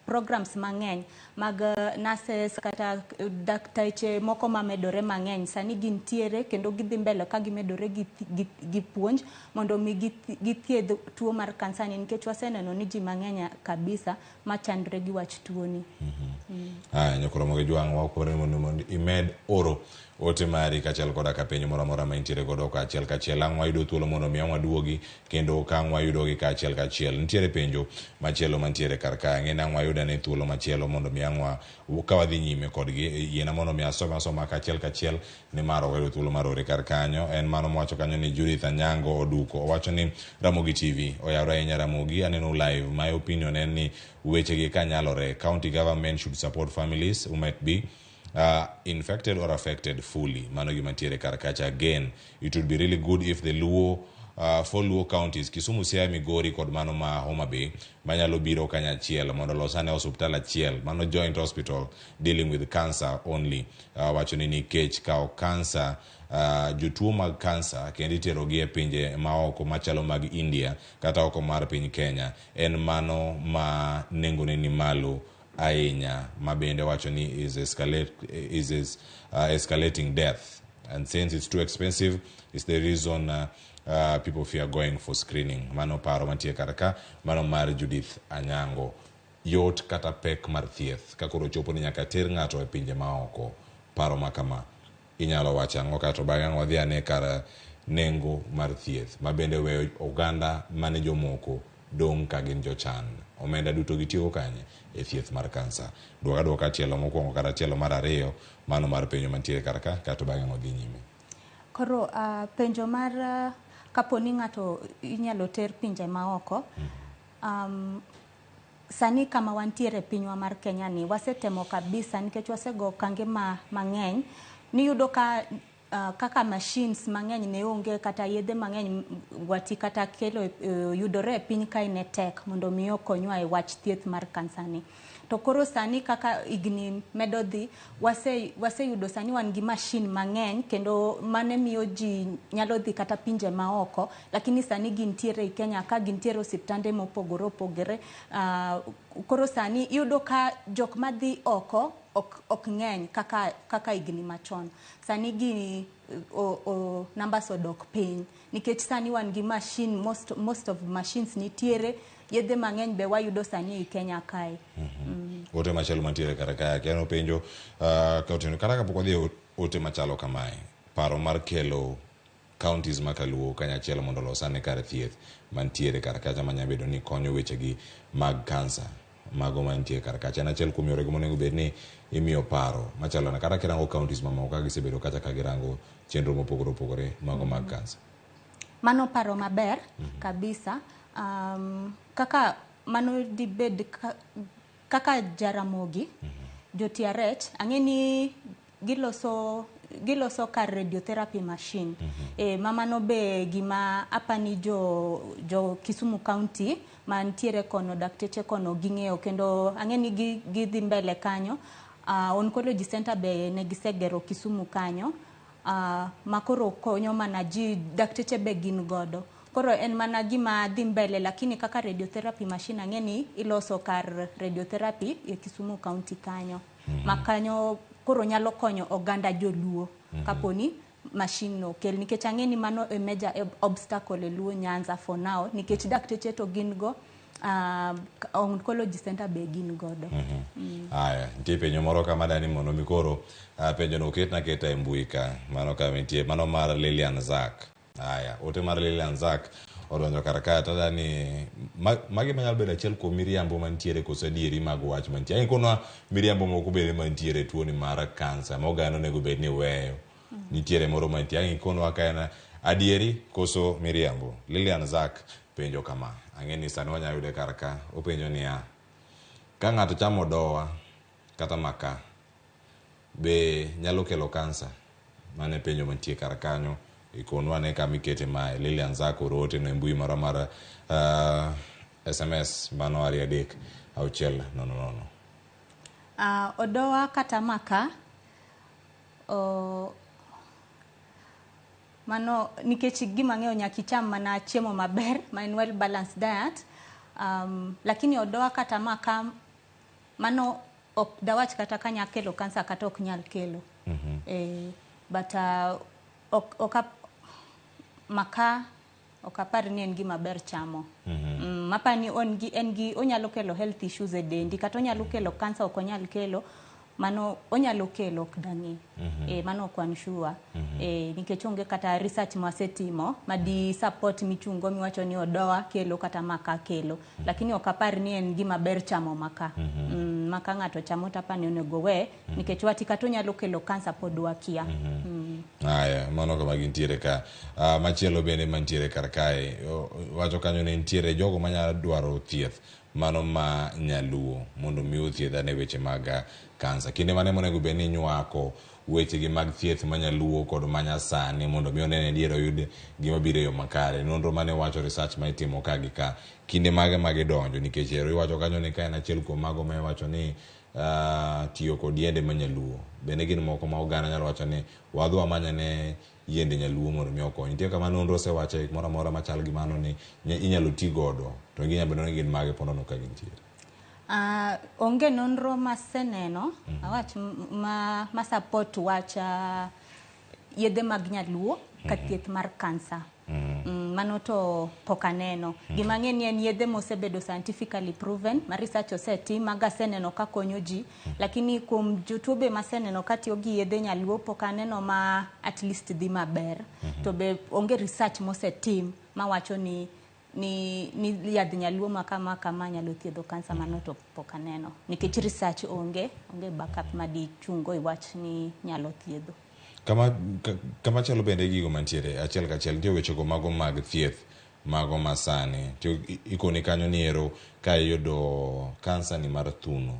programs mang'eny mag nurses kata daktache moko mamedore mang'eny sani gintiere kendo gidhi mbele ka gimedore gi puonj mondo mi githiedh tuo mar kansa ni, nikech waseneno ni ji mang'eny kabisa machandre gi wach tuoni. Nyakoromo gi jwang' wakore mondo imed oro ote mari kachiel koda ka penjo moro amora ma intiere godo kachiel kachiel. Ang' wayudo thuolo mondo mi waduogi kendo kang' wayudogi kachiel kachiel. Nitiere penjo machielo mantiere kar ka, ng'eni ang' wayudo ane thuolo machielo mondo miangwa kawadhi nyime kodgi yena mondo mi asoma kachiel ni maro wedo thuolo marore kar kanyo en mano mwacho kanyo ni Judith Anyango Oduko owacho ni Ramogi TV oyawra ahinya Ramogi aneno live. My opinion en ni weche gi kanyalore. County government should support families who might be infected or affected fully. Mano gimantiere kar kacha. Again, it would be really good if the Luo for Luo counties Kisumu, Siaya, Migori kod mano ma Homa Bay manyalo biro kanyachiel mondo losane hospital achiel mano joint hospital dealing with cancer only. Wacho ni nikech kao cancer jotuo mag cancer kendo iterogi e pinje maoko machalo mag India kata oko mar piny Kenya en mano ma nengone ni malo ahinya mabende wacho ni is escalating death, and since it's too expensive it's the reason people fear going for screening. Mano paro mantie karaka mano mar Judith Anyango. Yot kata pek mar thieth kakoro chopo ni nyaka ter ng'ato e pinje maoko paro makama inyalo wachango kato bagang wadhi ane kar nengo mar thieth mabende we oganda mane jomoko dong ka gin jochan omenda duto gitiyo kanye e thieth mar kansa. Dwoka tielo mokwongo kata tielo mar ariyo mano mar penjo mantie karaka kato bagang wadhi nyime. Koro penjo mar kaponi ng'ato inyalo ter pinje maoko sani kama wantiere pinywa mar Kenya ni wasetemo kabisa nikech wasego kange mang'eny ni yudo ka kaka machines mang'eny ne onge kata yedhe mang'eny wati kata kelo yudore piny kae ne tek mondo miyo konywa e wach thieth mar kansa ni. To koro sani kaka igni medo dhi wase yudo sani wan gi machine mang'eny kendo mane miyo ji nyalo dhi kata pinje maoko, lakini sani gintiere i Kenya ka gintiere osiptande mopogore opogore. Koro sani yudo ka jok madhi oko ok ng'eny kaka igni machon. Sani gi numbers odok piny nikech sani wan gi machine, most of machines nitiere, yedhe mang'eny be wayudo sani i Kenya kae. Ote machalo mantiere kara kaya kiano penjo kauteno kata kapok wadhi ote machalo kamae paro mar kelo counties makaluo kanyachiel mondo losane kar thieth mantiere kara kacha manyabedo ni konyo wechegi mag kansa mago mantie kara kacha en achiel kuom yorego monego bed ni imiyo paro machalo na kata kirango counties mamoko ka gisebedo kacha ka girango chenro mopogore opogore mago mag kansa. Mano paro maber kabisa. Kaka mano dibed kaka Jaramogi jotiaret ang'eni giloso kar radiotherapy machine. Mamano be gima apani jo Kisumu County mantiere kono dakteche kono ging'eyo kendo ang'eni gidhi mbele kanyo. Oncology center be ne gisegero Kisumu kanyo makoro konyo mana ji dakteche be gin godo. Koro en mana gima dhi mbele lakini kaka radiotherapy machine ang'eni iloso kar radiotherapy e Kisumu County kanyo. Makanyo koro nyalo konyo oganda joluo kaponi machine no kel nikech ang'eni mano a major obstacle e Luo Nyanza for now nikech dakteche to gin go oncology center be gin godo. Aya, nitie penjo moro kama dani mondo mikoro penjo no ketna keta e mbui ka mano ka nitie mano mar Lilian Zak. Aya, ote mar Lilian Zak odonjo kar ka tada ni magi manyalo bedo achiel kuom miriambo mantiere koso adieri mag wach mantiere. Kono miriambo moko bede mantiere tuo ni mar kansa mogano nego bed ni weyo. Nitiere moro mantiere kono aka en adieri koso miriambo. Lilian Zak penjo kama ang'eni sani wanya yude kar ka openjo niya ka ng'ato chamo dowa kata maka be nyalo kelo kansa. Mane penjo mantie kar kanyo ikonwa ne kama ikete mae. Lilian Zak orote no mbui mara mar SMS mano 236000. Odowa kata maka mano nikech gima ng'eyo nyaki cham mana chiemo maber ma en well balanced diet, lakini odowa kata maka mano ok dawach kata kanya kelo kansa kata ok nyal kelo. But maka okapar ni en gima ber chamo. Mapani en gi onyalo kelo health issues e dendi kata onyalo kelo kansa ok onyal kelo mano onyalo kelo kdani mano kwan sure nikech onge kata research masetimo madi support michungo miwacho ni odoa kelo kata maka kelo lakini okapar ni en gima ber chamo maka maka ng'ato chamo tapani onego we nikech wati kata onyalo kelo kansa pod wakia aya mano kama gintiere ka machielo bende mantiere kar kae wacho kanyo ne ntiere jogo manyalo dwaro thieth mano ma nyaluo mondo mi othiedha ne weche mag kansa kinde mane monego bed ni nywako wechegi mag thieth manyaluo kod manyasani mondo mi onene diere oyud gima biro e yo makare nonro mane wacho research ma itimo ka gi ka kinde mage magidonjo nikech ero iwacho kanyo ni ka en achiel kuom mago ma iwacho ni tiyo kod yiende manyaluo bende gin moko ma oganda nyalo wacho ni wadhi wamanya ne yiende nyaluo mondo mi okony nitie kama nonro osewacho gik moro amora machal gi mano ni inyalo ti godo to ginyalo bedo ni gin mage pondono ka gintiere onge nonro maseneno awach ma support wacha yedhe mag nyaluo ka thieth mar kansa mano to pokaneno gima ng'e ni en yedhe mosebedo scientifically proven ma research osetim magaseneno ka konyo ji lakini kuom jotuo be maseneno ka tiyo gi yedhe nyaluo pokaneno ma at least dhi maber to be onge research mosetim mawacho ni yadh nyaluo makama nyalo thiedho kansa mano to pokaneno nikech research onge backup madi chungo iwach ni nyalo thiedho kama chalo bende gigo mantiere achiel kachiel nitie wechego mago mag thieth mago masani to ikoni kanyo ni ero ka iyudo kansa ni mar thuno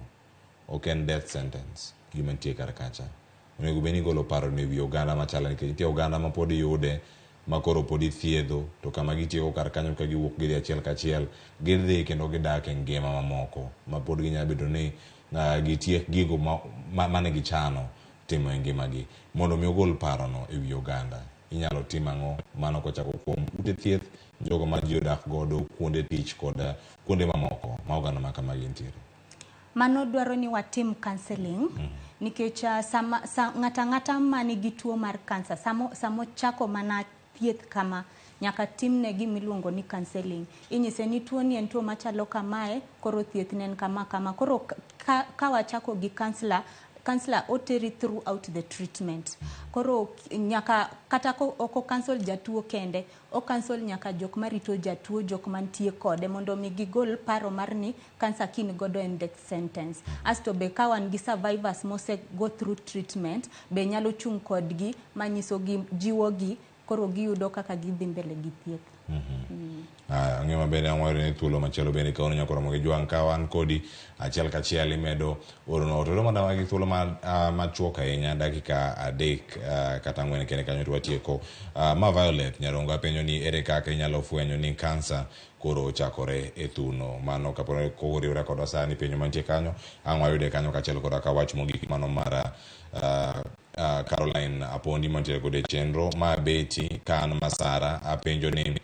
ok en death sentence gima nitie kar kacha onego bed ni golo paro ne wi oganda machalo nikech nitie oganda ma pod yude makoro pod ithiedho to kama gitieko kar kanyo ka giwuok gidhi achiel kachiel gidhi kendo gidak e ngima mamoko ma pod ginyalo bedo ni gitiek gigo mane gichano timo e ngimagi mondo mi ogol parono e wi oganda inyalo tim ang'o mano kochako kuom ute thieth jogo ma ji odak godo kuonde tich kod kuonde mamoko ma oganda ma kama gintiere mano dwaro ni watim counseling nikech ng'ata manigi tuo mar kansa samo chako mana thieth kama nyaka timne gimiluongo ni counseling inyise ni tuo ni en tuo machalo kamae koro thieth ne en kama koro ka wachako gi counselor oteri throughout the treatment koro nyaka kata oko cancel jatuo kende o cancel nyaka jok marito jatuo jok mantie kode mondo mi gigol paro mar ni kansa kin godo en death sentence asto be kawan gi survivors mose go through treatment be nyalo chung kodgi manyiso gi jiwo gi koro giyudo kaka gidhi mbele gi thieth ang'e mabende ang'were ni thuolo machielo bende ka onenyo koromo gi jwang' ka wan kodi achiel kachiel imedo orono to romo dawa gi thuolo machuok ahinya dakika 3 kata 4 kende kanyo to watieko ma Violet Nyarongo apenjo ni ere kaka inyalo fwenyo ni kansa koro ochakore e thuno mano kapore koriwre kod sani penjo mantie kanyo ang'wayude kanyo kachiel kod ka wach mogik mano mar Caroline Apondi mantiere kode chenro ma beti kan masara apenjo ni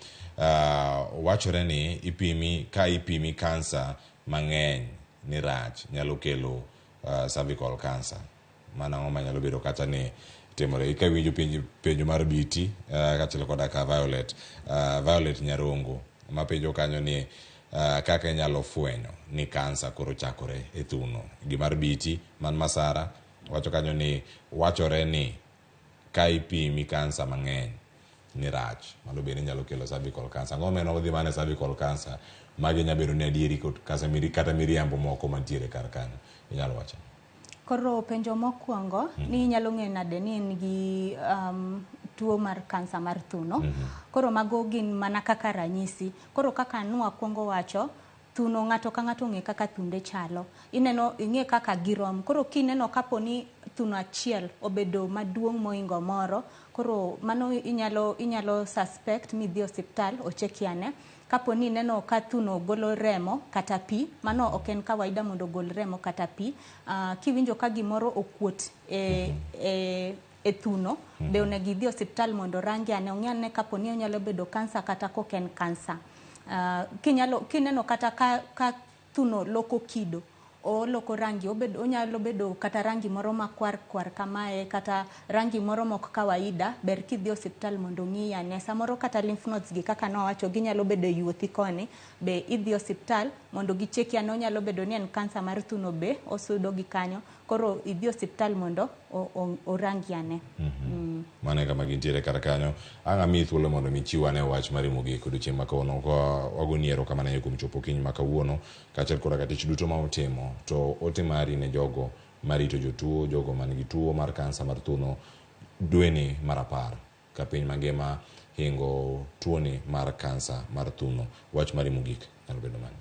wachore ni ipimi kansa mang'eny ni rach nyalo kelo cervical cancer mana ng'oma nyalo bedo kata ni timore ikawinjo penjo mar biti kachiel kod ka Violet Nyarongo ma penjo kanyo ni kaka inyalo fwenyo ni kansa koro chakore e thuno gimar biti man masara wacho kanyo ni wachore ni ka ipimi kansa mang'eny ni rach mano bende nyalo kelo cervical cancer ng'oma en odhi mane cervical cancer magi nyalo bedo ni adieri kata miriambo moko mantiere kar kanyo inyalo wacho koro penjo mokwongo ni nyalo ng'eyo nade ni en gi tuo mar kansa mar thuno koro mago gin mana kaka ranyisi koro kaka nwakwongo wacho thuno ng'ato ka ng'ato ng'e kaka thunde chalo ing'e kaka girom koro kineno kaponi thuno achiel obedo maduong' moingo moro koro mano inyalo suspect midhi osiptal ochekiane kaponi neno ka thuno golo remo kata pi mano ok en kawaida mondo gol remo kata pi kiwinjo ka gimoro okuot e thuno be onego idhi osiptal mondo rangi ane ong'ane kaponi onyalo bedo kansa kata kok en kansa kineno kata ka thuno loko kido oloko rangi, onyalo bedo kata rangi moro makwar kamae, kata rangi moro mok kawaida, ber kidhi osiptal mondo ng'i ane. Samoro kata lymph nodes gi kaka nowacho ginyalo bedo yuothi koni, be idhi osiptal mondo gicheki ane, onyalo bedo ni en kansa mar thuno be osudo gi kanyo, koro idhi osiptal mondo orangi ane. Mane kama gintiere kar kanyo. Ang'ami thuolo mondo michiwane wach mari mogik odiochieng' ma kawuono, wagoniero kamane yo kuom chopo kiny ma kawuono, kaachiel koda tich duto ma utimo. To ote mari ne jogo marito jotuo, jogo manigi tuo mar kansa mar thuno dweni mar 10 ka piny mangima hingo tuoni mar kansa mar thuno. Wach mari mogik nyalo bedo mane?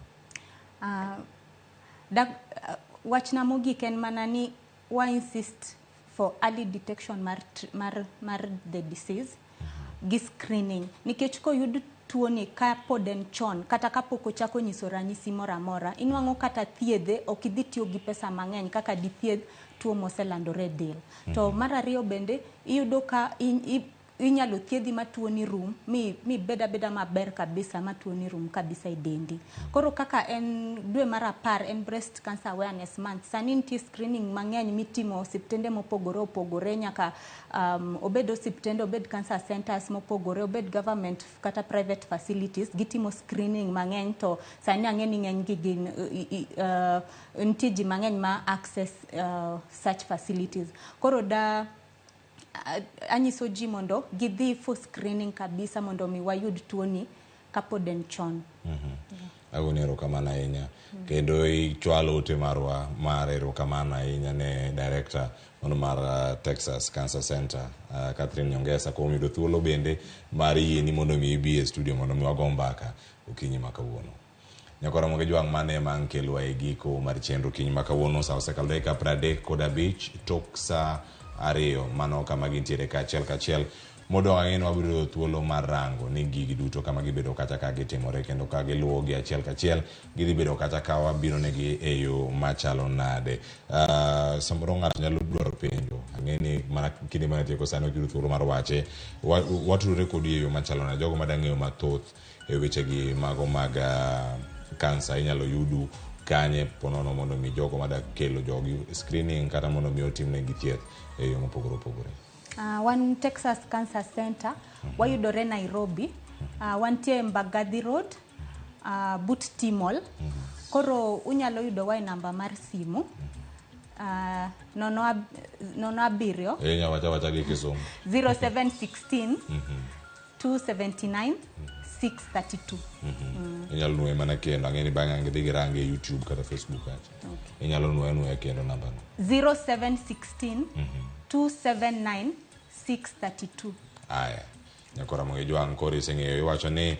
Wachna mogik en mana ni wa insist for early detection mar the disease gi screening, nikech koyud tuoni ka pod en chon kata kapok ochako nyiso ranyisi moro amora, inwang'o kata thiedhe ok idhi tiyo gi pesa mang'eny kaka dithiedh tuo moselandore del. To mar ariyo bende iyudo ka inyalo thiedhi ma tuoni rum, mi beda maber kabisa ma tuoni rum kabisa e dendi. Koro kaka en dwe mar 10 en breast cancer awareness month, sani nitie screening mang'eny mitimo osiptende mopogore opogore, nyaka obed osiptende, obed cancer centers mopogore, obed government kata private facilities, gitimo screening mang'eny. To sani ang'eni ng'eny gi gin nitie ji mang'eny ma access such facilities. Koro anyiso ji mondo gidhi for screening kabisa mondo mi wayud tuoni kapod en chon. Agoni erokamano ahinya, kendo ichwalo ote marwa mar erokamano ahinya ne director mar Texas Cancer Center, Catherine Nyongesa, kuom yudo thuolo bende mar yieni mondo mi ibi e studio mondo mi wago mbaka okinyi ma kawuono. Nyakora Ramogi jwang' mane mang' kelwa e giko mar chenro okinyi ma kawuono, sa osekalo dakika 35 tok sa 2 mano kama gintiere kachiel modong' ang'e wabiro thuolo mar rango ni gigi duto kama gibedo kata ka gitimore, kendo ka giluwo gi achiel kachiel gidhi bedo kata ka wabiro negi e yo machalo nade. Samoro ng'ato nyalo dwaro penjo, ang'e ni mana kinde mana tieko sani wabiro thuolo mar wache, watudore kodi e yo machalo nade. Jogo madang'eyo mathoth e wechegi mago mag kansa inyalo yudu kanye ponono mondo mi jogo madak kelo jogi screening kata mondo mi otimnegi thieth e yo mopogore opogore? Wan Texas Cancer Center wayudore Nairobi, wantie Mbagathi Road, but Timol. Koro unyalo yudowa e namba mar simu 07 wacha gi Kisumu 0716 279 632. Inyalo nuoye mana kendo, ang'e ni bang'e ang'e gi rangi e YouTube kata Facebook acha. Inyalo nuoye kendo namba no 0716 279 632. Aya, nyakora Ramogi jwang' koro iseng'eyo, iwacho ni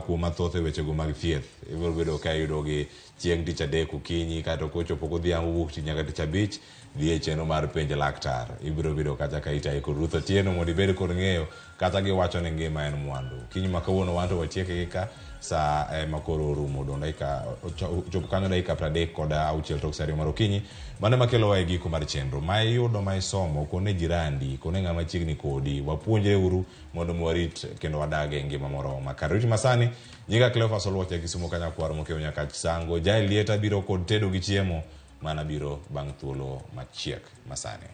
kuom mathoth e wechego mag thieth ibiro bedo ka yudogi chieng' tich adek okinyi, kata kochopo godhiambo wuok tich nyaka tich abich, dhi e chenro mar penj laktar. Ibiro bedo kata ka itayi kod Ruth Otieno mondo ibed kod ng'eyo kata giwacho ni ngima en mwandu. Kiny ma kawuono wanto watieke gi ka sa makoro orumo, dong' chopo kanyo dakika 36 tok sa 2 mar okinyi. Mano makelowa e giko mar chenro ma iyudo ma isomo kone jirandi, kone ng'ama chiegni kodi. Wapuonjre uru mondo warit kendo wadag e ngima moro makare. Riti masani nyinga Cleophas Oluoch Kisumo Kanyakwar mokeo nyaka sango. Jael Lieta biro kod tedo gi chiemo mana biro bang' thuolo machiek masani.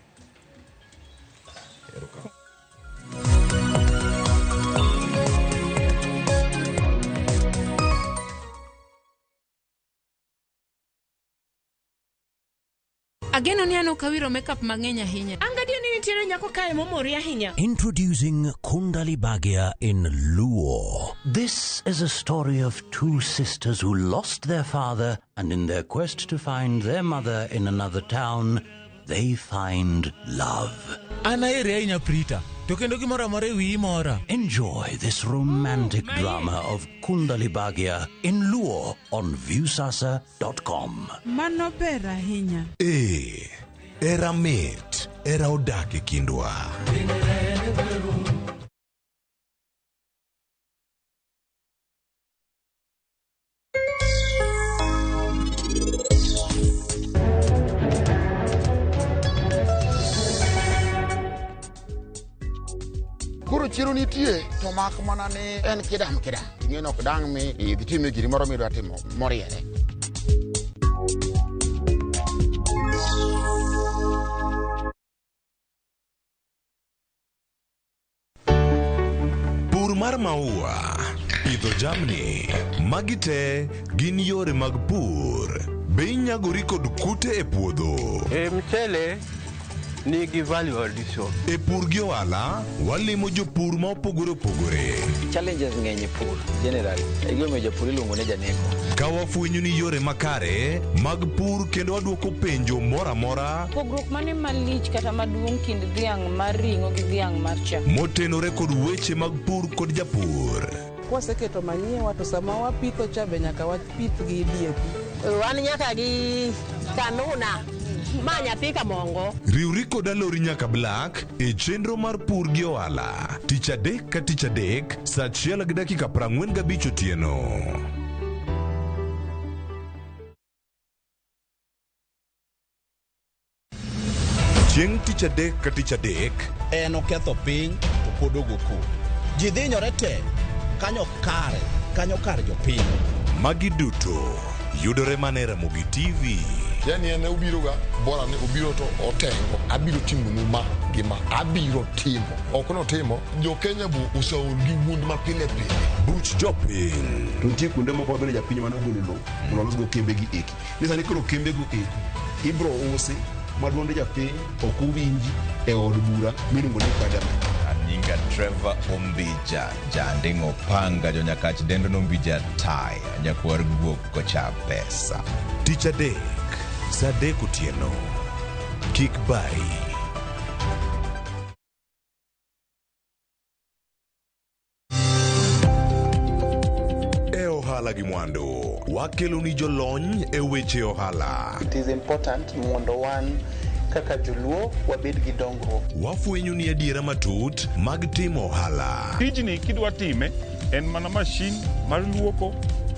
Ageno ni ano kawiro makeup mang'eny ahinya. Angadio ni nitiere nyako kae momori ahinya. Introducing Kundali Bhagia in Luo. This is a story of two sisters who lost their father, and in their quest to find their mother in another town, they find love. Anaere ahinya Prita. To kendo gimoro amora e wiyi mora. Enjoy this romantic drama of Kundali Bhagia in Luo on viewsasa.com. Mano ber ahinya. Era mit, era odak e kindwa. Kuro chiro nitie to mak mana ni en kidam ing'e nok dang mi idhi time giri moro midwa timo moriere. mar maua, pidho jamni, magi te gin yore mag pur. Be inyagori kod kute e puodho? Mchele nigi value addition. E pur gi ohala, walimo jopur ma opogore opogore. Challenges ng'eny e pur generally. E gima jopur iluongo ne janeko. Ka wafwenyo ni yore makare mag pur kendo waduoko penjo mora mora. Pogruok mane malich kata maduong' kind dhiang' mar ring'o gi dhiang' mar chak. Motenore kod weche mag pur kod japur. Kwaseketo manyiwa to sama wapitho cha be nyaka wapith gi DAP. Wan nyaka gi kanuna. Manya pika mongo. Riwri kod alori nyaka Black e chenro mar pur gi ohala. Tich adek ka tich adek, saa 1 gi dakika 45 otieno. Chieng' tich adek ka tich adek, en oketho piny to pod ogo kwe. Ji dhinyore te kanyo kar jopiny. Magi duto yudore mana e Ramogi TV. Yani ene ubiroga bora ne ubiro to otengo abiro timo numa gima abiro timo okono timo jo Kenya bu usaul gi wund ma pile pile buch jopiny to nitie kuonde moko bende japiny mano golo lo mondo los go kembe gi eki ni sani koro kembe go eki ibro usi maduonde japiny ok uwinji e od bura miluongo ni parliament. Nyinga Trevor Ombija, jandingo panga jo nyakach dendo nombija tai, nyakwar guok kocha pesa. Tich adek, saa 3 otieno. Kik bai. E ohala gi mwandu, wakelo ni jolony e weche ohala. It is important mondo wan kaka joluo wabed gi dongruok. Wafwenyo ni adiera matut mag timo ohala. Tijni kidwa time en mana mashin mar luoko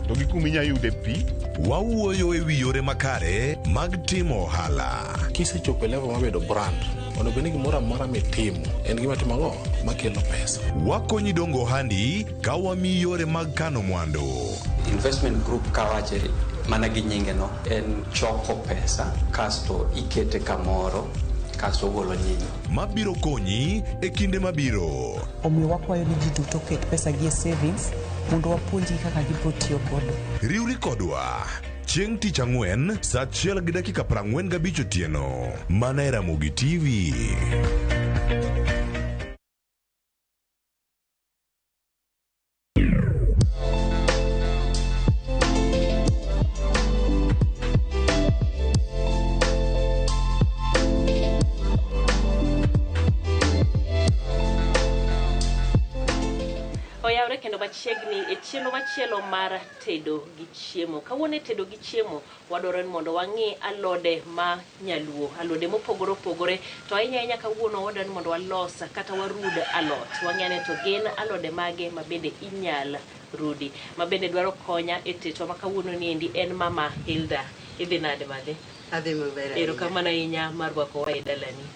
to gi kuma inyalo yude pi. Wawuoyo e wi yore makare mag timo ohala. Kisechopo level mabedo brand, onego ni gimoro amora mitimo en gima timogo makelo pesa. Wakonyi dongo ohandi ka wamiyi yore mag kano mwandu. Investment group kawache mana gi nyinge no en choko pesa kasto ikete kamoro kasto golo nyinyo mabiro konyi e kinde mabiro. Omiyo wakwayo ni ji duto ket pesa gi e savings mondo wapuonji kaka gibiro tiyo godo. Riwri kodwa chieng' tich ang'wen saa 1 gi dakika 45 otieno mana e Ramogi TV. Kendo machiegni e chenro machielo mar tedo gi chiemo. Kawuono tedo gi chiemo wadwaro ni mondo wang'i alode ma nyaluo, alode mopogore opogore. To ahinya kawuono wadwaro ni mondo walos kata warud alot. Wang'ane to gin alode mage ma bende inyal rudi, ma bende dwaro konya e teto ma kawuono ni endi en Mama Hilda. Idhi nade made? Adhi maber. Erokamano ahinya mar rwako wa e dalani.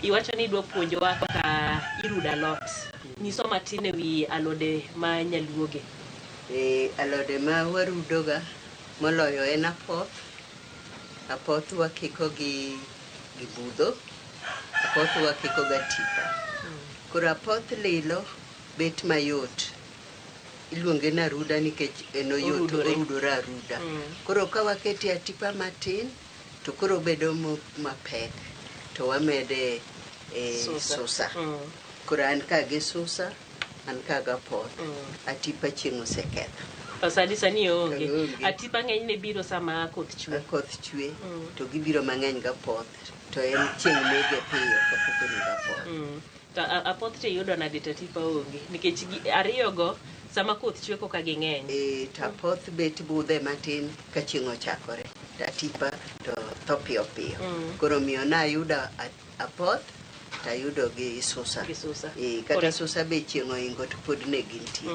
Iwacho ni idwa puonjowa kaka irudo alot. Nyiso matin e wi alode ma nyaluoge. Alode ma warudoga moloyo en apoth. Apoth wakiko gi budho. Apoth wakiko ga tipa. Koro apoth lilo bet mayot. Iluonge na ruda nikech enoyot orudore aruda. Koro ka wakete atipa matin to koro bedo mapek. To wamede susa. Koro an ka gi susa, an ka ga poth. Atipa chieng' oseketho. Sani onge. Atipa ng'eny ne biro sama koth chwe. Koth chwe to gibiro mang'eny ga poth. To en chieng' nege piyo kapok onego apoth. To apoth te yudo nade to atipa onge nikech ariyo go sama koth chwe koka ging'eny. To apoth bet budhe matin ka chieng' ochakore. To atipa to tho piyo piyo. Koro miyo na ayudo apoth tayudo gi susa. Kata susa be chieng' oingo to pod ne gintie.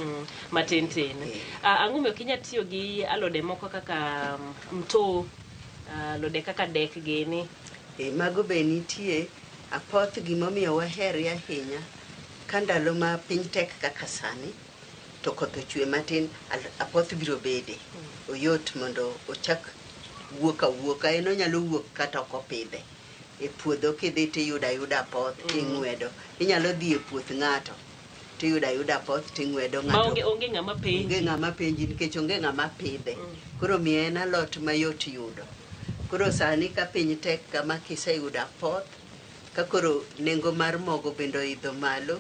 Matin tin. Ang'o miyo kinya tiyo gi alode moko kaka mto, alode kaka dek gini? Mago be nitie. Apoth gimomiyo wahere ahinya ka ndalo ma piny tek kaka sani to koth ochwe matin apoth biro bede. Oyot mondo ochak wuoka en onyalo wuok kata ok opidhe. E puodho kidhi tiyudo ayuda apoth ing'wedo. Inyalo dhi e puoth ng'ato tiyuda yuda poth ting'wedo onge ng'ama penji. Onge ng'ama penji nikech onge ng'ama pidhe. Koro miye en alot mayot yudo. Koro sani ka piny tek kama kiseyudo apoth, ka koro nengo mar mogo bende oidho malo,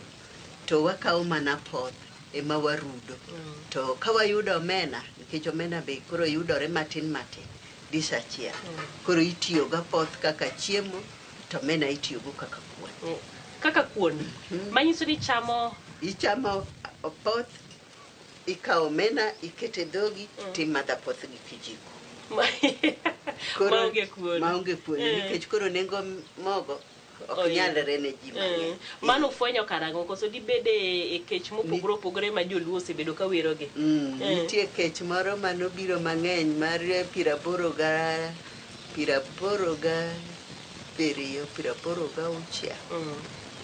to wakawo mana poth ema warudo. To ka wayudo omena, nikech omena be koro yudore matin matin, dis achiel. Koro itiyo ga poth kaka chiemo, to omena itiyo go kaka kuon. Kaka kuon? Manyiso ni ichamo poth, ikawo omena, ikete dhogi, timadho poth gi kijiko. Maonge kuon. Maonge kuon, nikech koro nengo mogo ok nyalre ne ji mang'eny. Mano ufwenyo karang'o, koso dibede e kech mopogore opogore ma joluo osebedo ka werogi? Nitie kech moro manobiro mang'eny mar 86.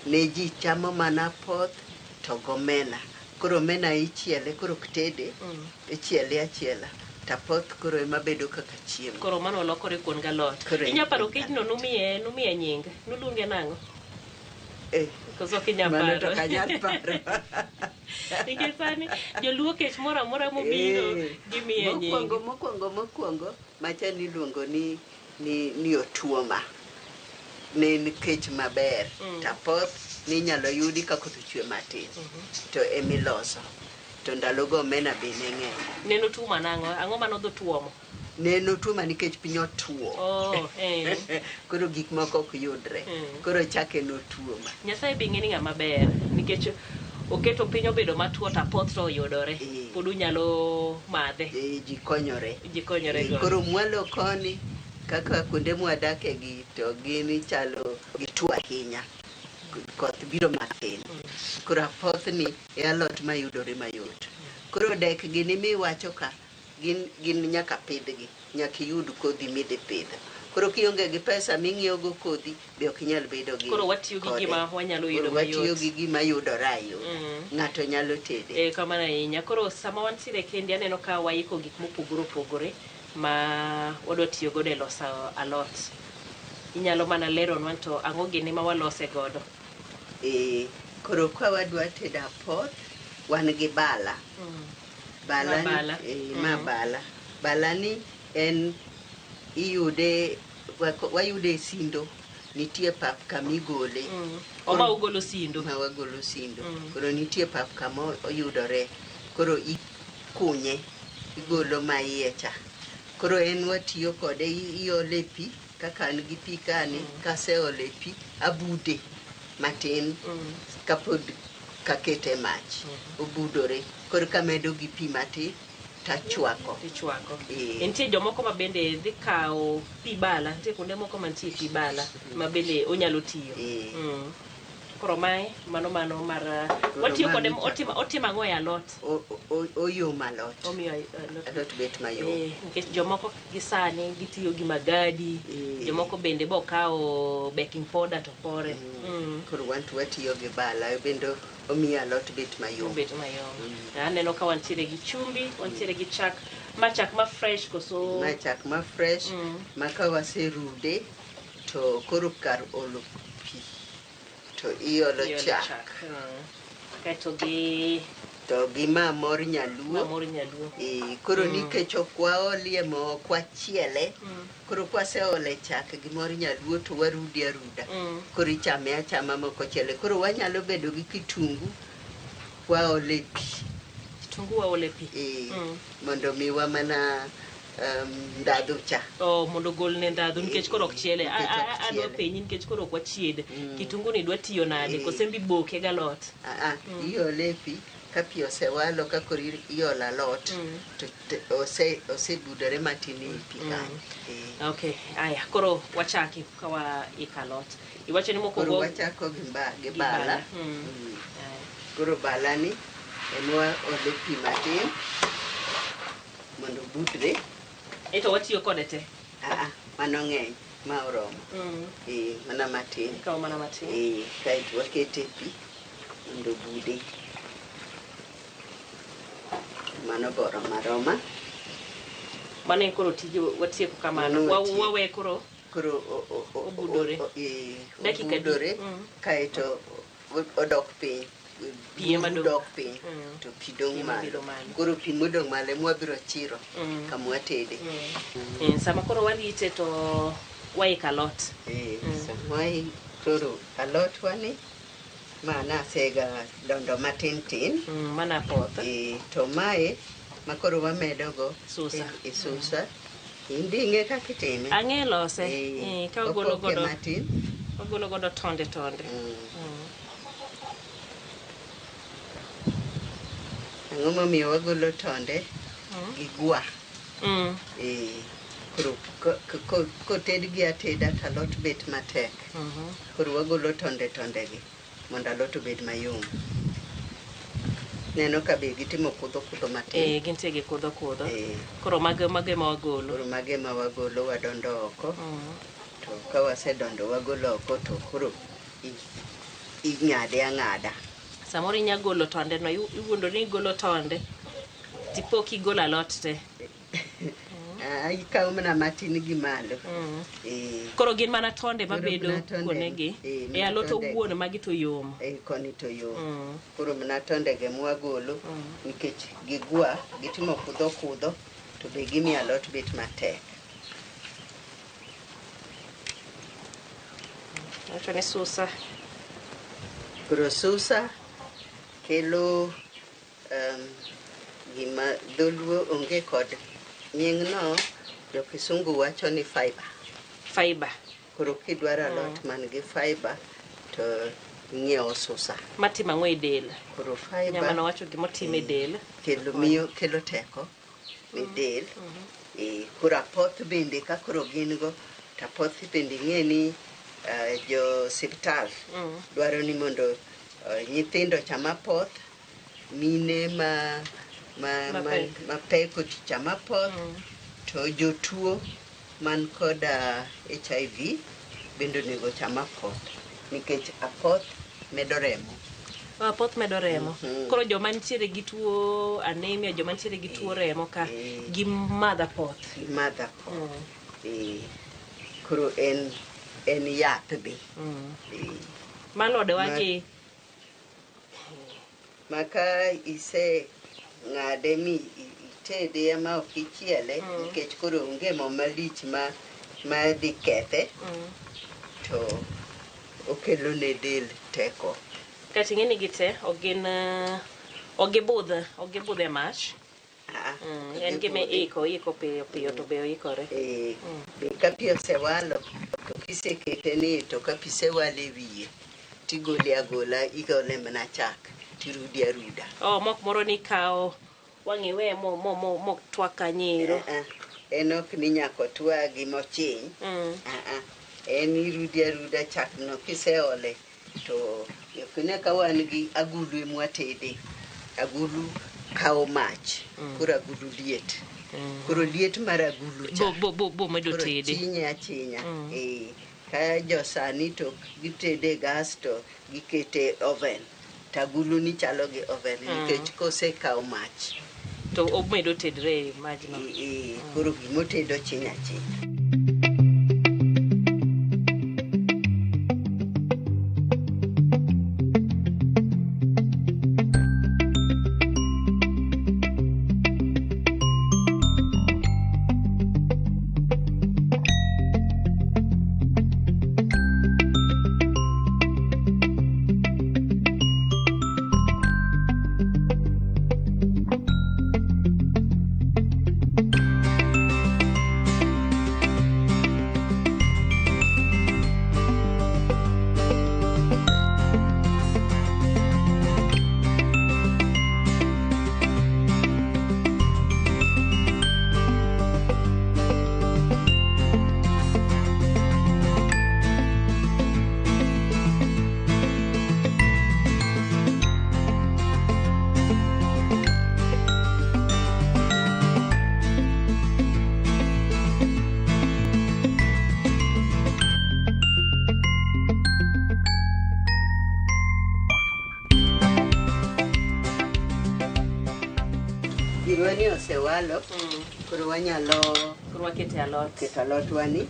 Ne ji chamo mana poth to gomena. Koro omena ichiele, koro ok tede, ichiele achiela. Tapoth koro ema bedo kaka chiemo. Koro mano lokore kuon galot. Inyaparo kechno numiye nying, nuluonge nang'o? Koso ok inyaparo. Mano to kanyal paro. Nikech sani joluo kech moro amora mobiro gimiye nying. Mokwongo macha niluongo ni otuoma. Ne en kech maber. Tapoth ninyalo yudi ka koth ochwe matin. To emiloso. To ndalogo omena be ne ng'eny. Neno tuoma nang'o? Ang'o manodho tuomo? Neno tuoma nikech piny otuo. Koro gik moko ok yudre. Koro chake notuoma. Nyasaye be ng'eni ng'ama ber, nikech oketo piny obedo matuo tapoth to oyudore. Pod unyalo madhe. Ji konyore. Go. Koro mwalo koni, kaka kuonde mwadake gi, to gini chalo gituo ahinya. Koth biro matin. Koro apoth ni e alot mayudore mayot. Koro dek gini miwacho ka, gin nyaka pidhgi, nyaka yud kodhi midhi pidho. Koro kionge gi pesa ming'iewo go kodhi, be ok inyal bedo gi. Koro watiyo gi gima wanyalo yudo mayot. Watiyo gi gima yudore ayot. Ng'ato nyalo tede. Kamano ahinya. Koro sama wantiere kendi aneno ka waiko gik mopogore opogore ma wadwa tiyo godo e loso alot. Inyalo mana leronwa to ang'o gini ma walose godo? Koro ka wadwa tedo apoth, wan gi bala. Bala ni en wayude e sindo, nitie pap kamigole. Ma ugolo sindo? Ma wagolo sindo. Koro nitie pap kama oyudore. Koro ikunye, igolo ma iye cha. Koro en watiyo kode, iole pi, kaka an gi pi kani, kaseole pi, abude matin, kapod kakete mach, obudore. Koro kamedo gi pi matin, tachwako. Nitie jomoko ma bende dhi kawo pi bala, nitie kuonde moko mantie pi bala ma bende onyalo tiyo. Koro mae mano mar watiyo kode, otimo ang'o e alot? Oyom alot. Omiyo alot bet mayom. Nikech jomoko gisani gitiyo gi magadi, jomoko bende bokawo baking powder to pore. Koro wan to watiyo gi bala, bende omiyo alot bet mayom. Aneno ka wantiere gi chumbi, wantiere gi chak. Ma chak ma fresh koso? Ma chak ma fresh, ma ka waserude, to koro kar olo pi, to iolo chak. Kaito gi ma mor nyaluo. Koro nikech ok waolie mo, ok wachiele, koro kwaseole chak gi mor nyaluo to warude aruda. Koro ichame achama mok ochiele. Koro wanyalo bedo gi kitungu, waole pi. Kitungu waole pi? Mondo miwa mana ndadhu cha. Mondo gol ne ndadhu, nikech koro ok chiele. Adwa penyi nikech koro ok wachiede. Kitungu ni dwa tiyo nade, kose mbi boke galot? Iole pi, ka pi osewalo, ka koro iolo alot, to osebudore matin e pi kanyo. Okay, aya, koro wachaki ka waiko alot. Iwacho ni mokwongo? Koro wachako gi bala. Koro bala ni en waole pi matin mondo budre. Eto watiyo kode te? Mano ng'eny, ma oromo. Mana matin. Ikawo mana matin? Kaito wakete pi mondo bude. Mano boro maroma. Mano en koro tije watieko kamano. Wawe koro obudore. Obudore, kaito odok piny. Pie madong dok piny to pi dong malo. Koro pi modong malo mwabiro chiro kamwa tede. Sama koro warite to waik alot. Samwa koro alot wani mana sega dondo matin tin. Mana poth. To mae makoro wamedo go susa. Indinge kakitime. Ang'e lose. Ka ogolo godo matin. Ogolo godo tonde. Ang'o momiyo wagolo tonde gi gwa. Koro kotedgi ateda talot bet matek. Koro wagolo tonde gi mondo alot obed mayom. Neno ka be gitimo kudho matin. Gintie gi kudho. Koro mage ma wagolo. Koro mage ma wagolo wadondo oko. To ka wasedondo wagolo oko to koro ing'ade ang'ada. Samoro inya golo tonde no, iwuondo ni igolo tonde tipok igolo alot te. Ikawo mana matin gi malo. Koro gin mana tonde mabedo kuonegi. Alot owuon magi to yom. Koni to yom. Koro mana tonde ge mwagolo nikech gigwa gitimo kudho to be gimiyo alot bet matek. Acho ni susa. Koro susa kelo gima dholuo onge kod nying no, jo kisungu wacho ni fiber. Koro kidwaro alot man gi fiber to ng'iewo susa. Matima ng'we del. Koro fiber. Nyama no wacho gima time del. Kelo teko e del. Koro apoth bende ka koro gin go, tapoth bende ng'e ni jo siptal dwaro ni mondo nyithindo chama poth, mine ma peko chama poth, to jotuo man kod HIV bende onego chama poth nikech apoth medo remo. Apoth medo remo. Koro joma nitiere gi tuo anemia, joma nitiere gi tuo remo ka gi madha poth. Koro en yath be. Malode wagi maka ise ng'ade mi itede ma ok ichiele nikech koro onge mo malich ma dhi kethe to okelo ne del teko. Kati ng'eni gite ogibudhe mach. En gime iko piyo to be oikore. Ka pi osewalo to kisekete ni to ka pi sewale wiye tigole agola igole mana chak tirudi aruda. Mok moro ni kao wang'iwe mok twak kanyero. En ok ni nyako twagi mochiny. En irudi aruda chak no kiseole to kine ka wan gi agulu mwatede. Agulu kao mach. Koro agulu liet. Koro liet mar agulu cha. Bo medo tede. Koro chinya. Ka jo sani to gitede gas to gikete oven. Tagulu ni chalo gi oven nikech kose kao mach. To omedo tedre majno. Koro gimotedo chinya. Wani osewalo, koro wanyalo wakete alot. Keto alot wani.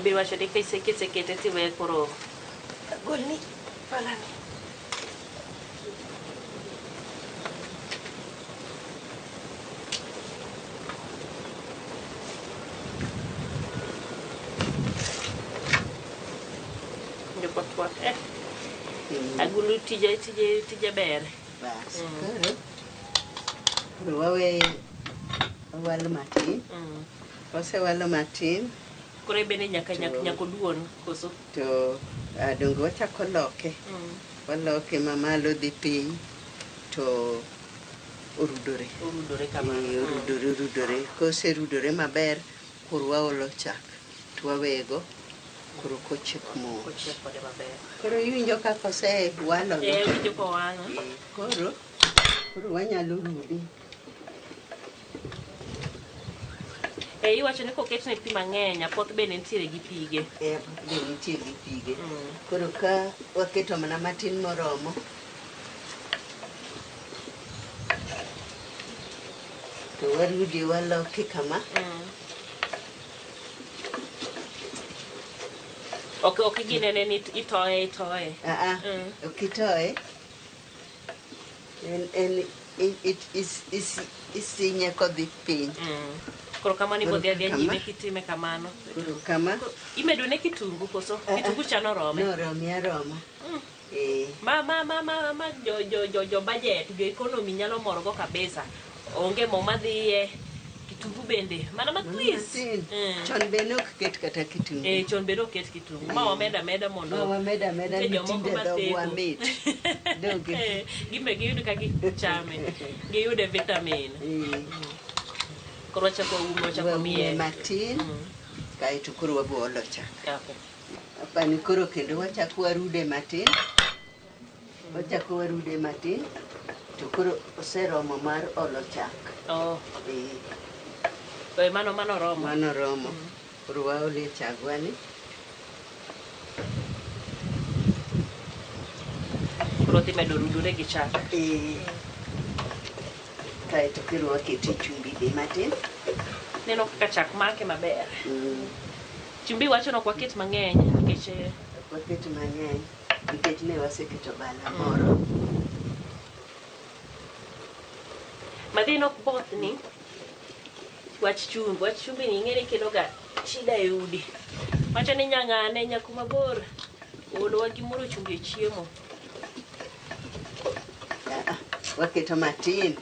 Ebi wacho ni kisekete tiwe koro golni palani. Agulu tije ber. Bas. Koro wawe walo matin. Walo matin. Koro bende nyaka duon koso. To dongo wachako loke. Waloke mamalo dhi piny to orudore. Orudore kamano. Orudore. Koserudore maber, koro waolo chak. To wawego. Koro kochiek mos. Kochiek kode maber. Koro iwinjo kaka osewalo. Winjo kowalo. Koro wanyalo rudi. Iwacho ni koketne pi mang'eny, apoth bende nitiere gi pige. Apoth bende nitiere gi pige. Koro ka waketo mana matin moromo. To warudi waloke kama. Ok ginene ni itoye. Ok itoye. Isinye kodhi piny. Koro kamano ibodhi adhi nyime kitime kamano. Koro kama. Imedone kitungu koso? Kitungu cha norome? Norome aroma. Ma jo budget, jo economy nyalo morgo kabisa. Onge mo madhiye. Kitungu bende. Mana matis. Chon bende ok ket kata kitungu. Chon bende ok ket kitungu. Ma wameda mondo. Ma wameda mitinde dhogwa mit. Gimbe giyud kaka gichame. Giyude vitamin. Koro wachako miye matin. Kaeto koro wabuolo chak. Apani koro kendo wachako warude matin. To koro oseromo mar olo chak. Mano romo. Mano romo. Koro waole chagwani. Koro dhi medo rudore gi chak. Kaeto koro wakete chumbi be matin. Neno kaka chak make maber. Chumbi wacho nok waket mang'eny nikech waket mang'eny nikech ne waseketo bala moro. Madhi nok both ni wach chumbi ni ing'eni kelo ga shida e udi. Wacho ni nyang'ane nyakuma bor olowa gimoro chumbi e chiemo. Waketo matin.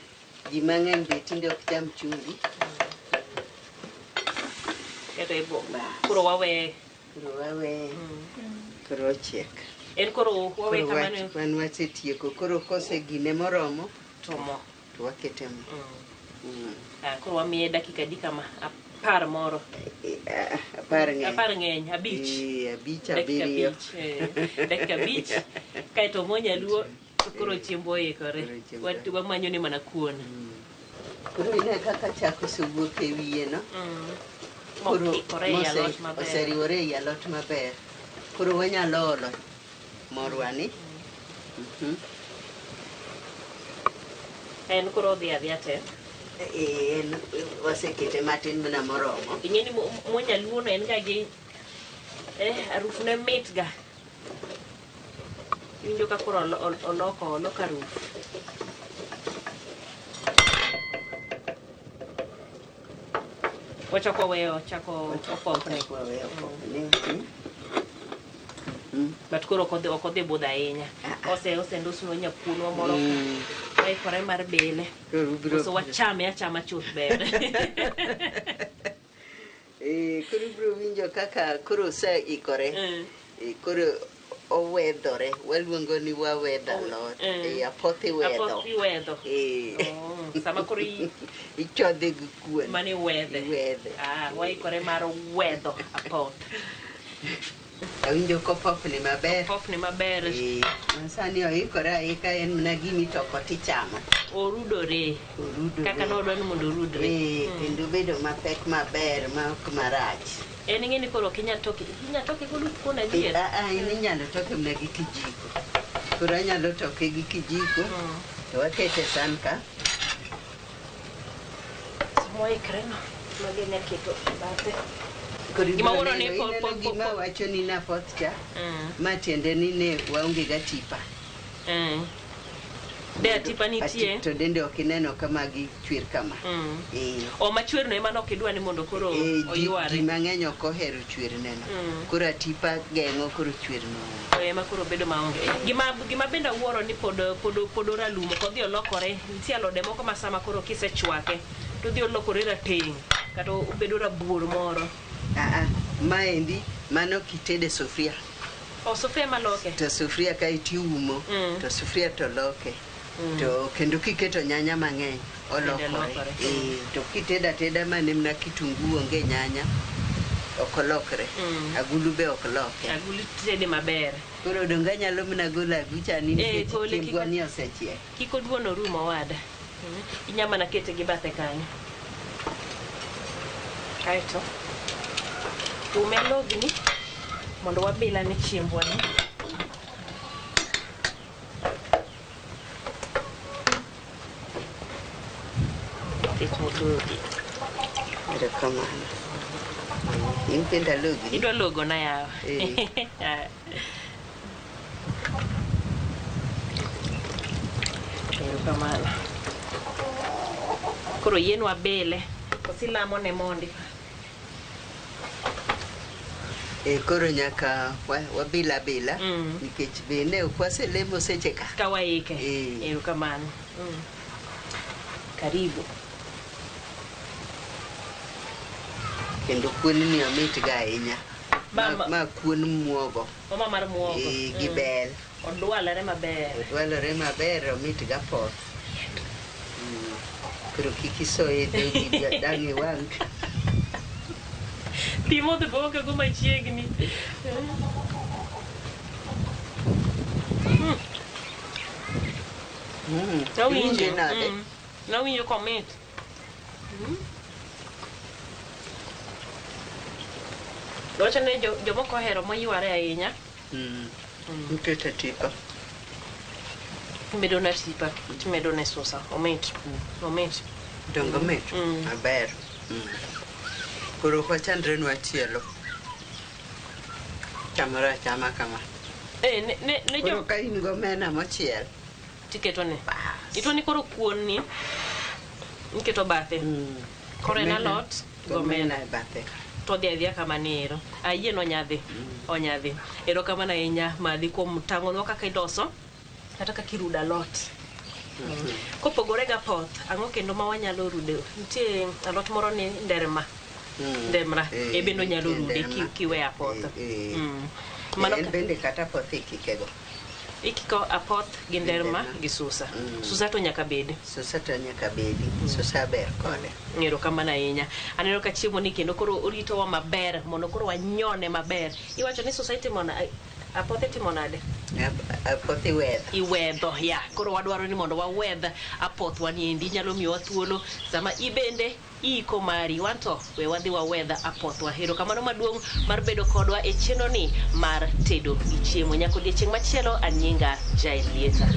Ji mang'eny be tinde ok cham chumbi. Koro wawe. Koro ochiek. En koro wawe kamano. Wan wasetieko. Koro kose gine moromo. Tomo. To wakete mo. Koro wamiye dakika di kama 10 moro. 10 ng'eny. 5. 5. Dakika 5. Kaeto mo nyaluo. Koro chiembo oikore. Wamanyo ni mana kuon. Koro ine kaka chak osewuok e wiye no. Koro oseriwore e alot maber. Koro wanyalo olo morwani. En koro odhi adhiya te. En wasekete matin mana moromo. Ing'eni mo nyaluo no en ga gi aruf ne mit ga. Winjo ka koro oloko aruf. Wachako weyo chako opopne. But koro ok odhi budho ahinya. Osendusno nyakunwa moro waikore mar bele. So wachame achama chuth ber. Koro bro winjo kaka koro oseikore. Koro owedhore. Waluongo ni wawedho alot. Apoth iwedho. Apoth iwedho. Sama koro ichodhe gi kuon. Mane wedhe. Waikore mar wedho apoth. Awinjo kopopni maber. Kopopni maber. Sani oikore aika en mana gimi toko tichamo. Orudore. Kaka nodwani mondo orudre. Kendo bedo mapek maber ma ok marach. En ing'eni koro inyalo toke godo kuon adier. In inyalo toke mana gi kijiko. Koro anyalo toke gi kijiko. To wakete san ka. Moikre no. Magi nyaketo bathe. Gima woro ni gima wacho ni na potcha. Matiende ni ne waonge ga tipa. De tipa nitie. To dende okineno kama gi chwer kama. O machwer no ema no kidwa ni mondo koro oyuare. Ji mang'eny ok ohero chwer neno. Koro tipa geng'o koro chwer no. Ema koro bedo maonge. Gima benda wuoro ni pod ralumo kodhi olokore. Nitie alode moko ma sama koro kisechwake to dhi olokore rateng' kata obedo rabuor moro. Maendi mano kitede sufria. Sufria maloke. To sufria ka itiumo to sufria to loke. To kendo kiketo nyanya mang'eny olokore. To kiteda mane mna kitungu onge nyanya okolokre. Agulu be okloke. Agulu tede maber. Koro donga nyalo mna gola agucha ni nikech ni osechiek. Kiko duono rumo wada. Inyama na kete gi bathe kanyo. Kaito tumelogni mondo wabila ne chiembwa ni. Logi. Ada kamana. Impenda logi. Idwa logo na yawa. Kamana. Koro yenu abele. Kosilamo ne mondi. Koro nyaka wabila nikech bende ukwaselemo seche ka kawaike kamano. Karibu. Kendo kuon ni amit ga ahinya. Ma kuon muogo. Mama mar muogo. Gi bel. Odwalore maber. Omit ga poth. Koro kikisoe dhogi dangi wang. Timo de boca go machiegni. Não winjo comment. Wacha ne jomoko ohero moyware ahinya. Nkete tipa. Medo na tipa, medo na sosa. Moment. Dongo mit. Maber. Koro kwa chandre nwa chielo. Chama kama. Ne jo ka ingo mena mochiel. Tiketo ne. Ito ni koro kuon ni. Niketo bathe. Koro na lot go mena bathe. To dia kama nero. Ayie no nyadhi. Onyadhi. Ero kama na enya madhi kuom tango no kaka iloso. Kata ka kiruda lot. Kopogore ga poth, ang'o kendo ma wanyalo rude. Nitie alot moro ni nderma. Ndemra ebeno nyalo rude kiwe apoth. Mano bende kata poth ikikego. Ikiko apoth gi nderma gi susa. Susa to nyaka bedi. Susa ber kode. Ngero kama na inya. Aneno ka chiemo ni kendo koro orito wa maber mondo koro wanyone maber. Iwacho ni society mona apoth timonade. Apoth iwedho ya. Koro wadwaro ni mondo wawedh apoth waniendi nyalo miyo thuolo sama ibende iko mari wanto we wadhi wawedha apoth wahero kamano maduong' mar bedo kodwa e chenro ni mar tedo gi chiemo nyako odiechieng' machielo anyinga Jailieta.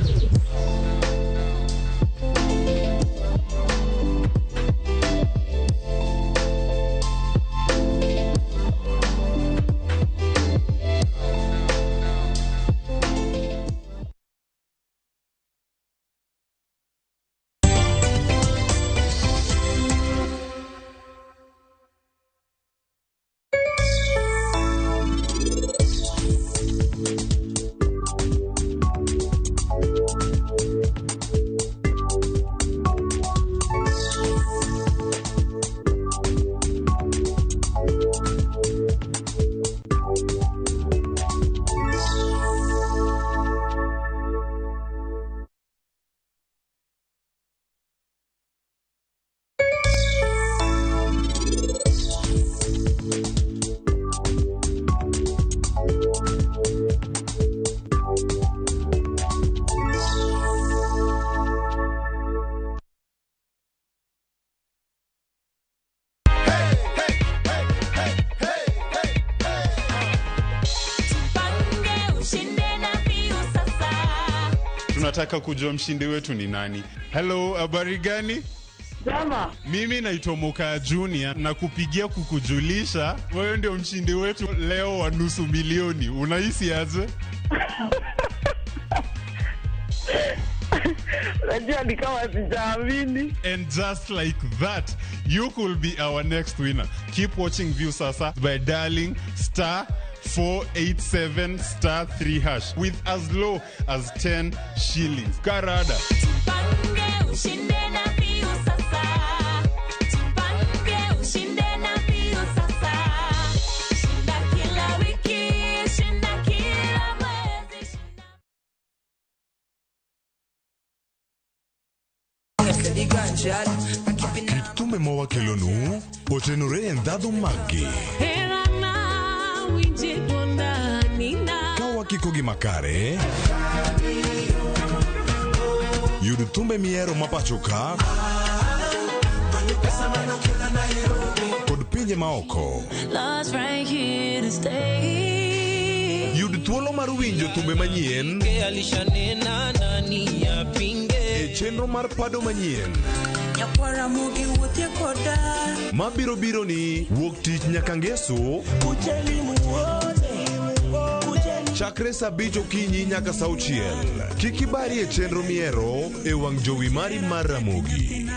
Tunataka kujua mshindi wetu ni nani. Hello, habari gani? Jama. Mimi naitwa Moka Junior na kupigia kukujulisha wewe ndio mshindi wetu leo wa nusu milioni. Unahisi aje? And just like that, you could be our next winner. Keep watching View Sasa by dialing *487 *3# with as low as 10 shillings. Karada. Kitume mowa kelonu, otenore endado magi. Kawa kikogi makare. Yudu tumbe miero mapachoka. Kod pinje maoko. Yudu tuolo mar winjo tumbe manyien. Chenro mar pado manyien Ramogi wuothe koda mabiro biro ni wuok tich nyaka ngeso chakre saa 5 okinyi nyaka saa 6. Kik ibari e chenro miero e wang' jowi mari mar Ramogi.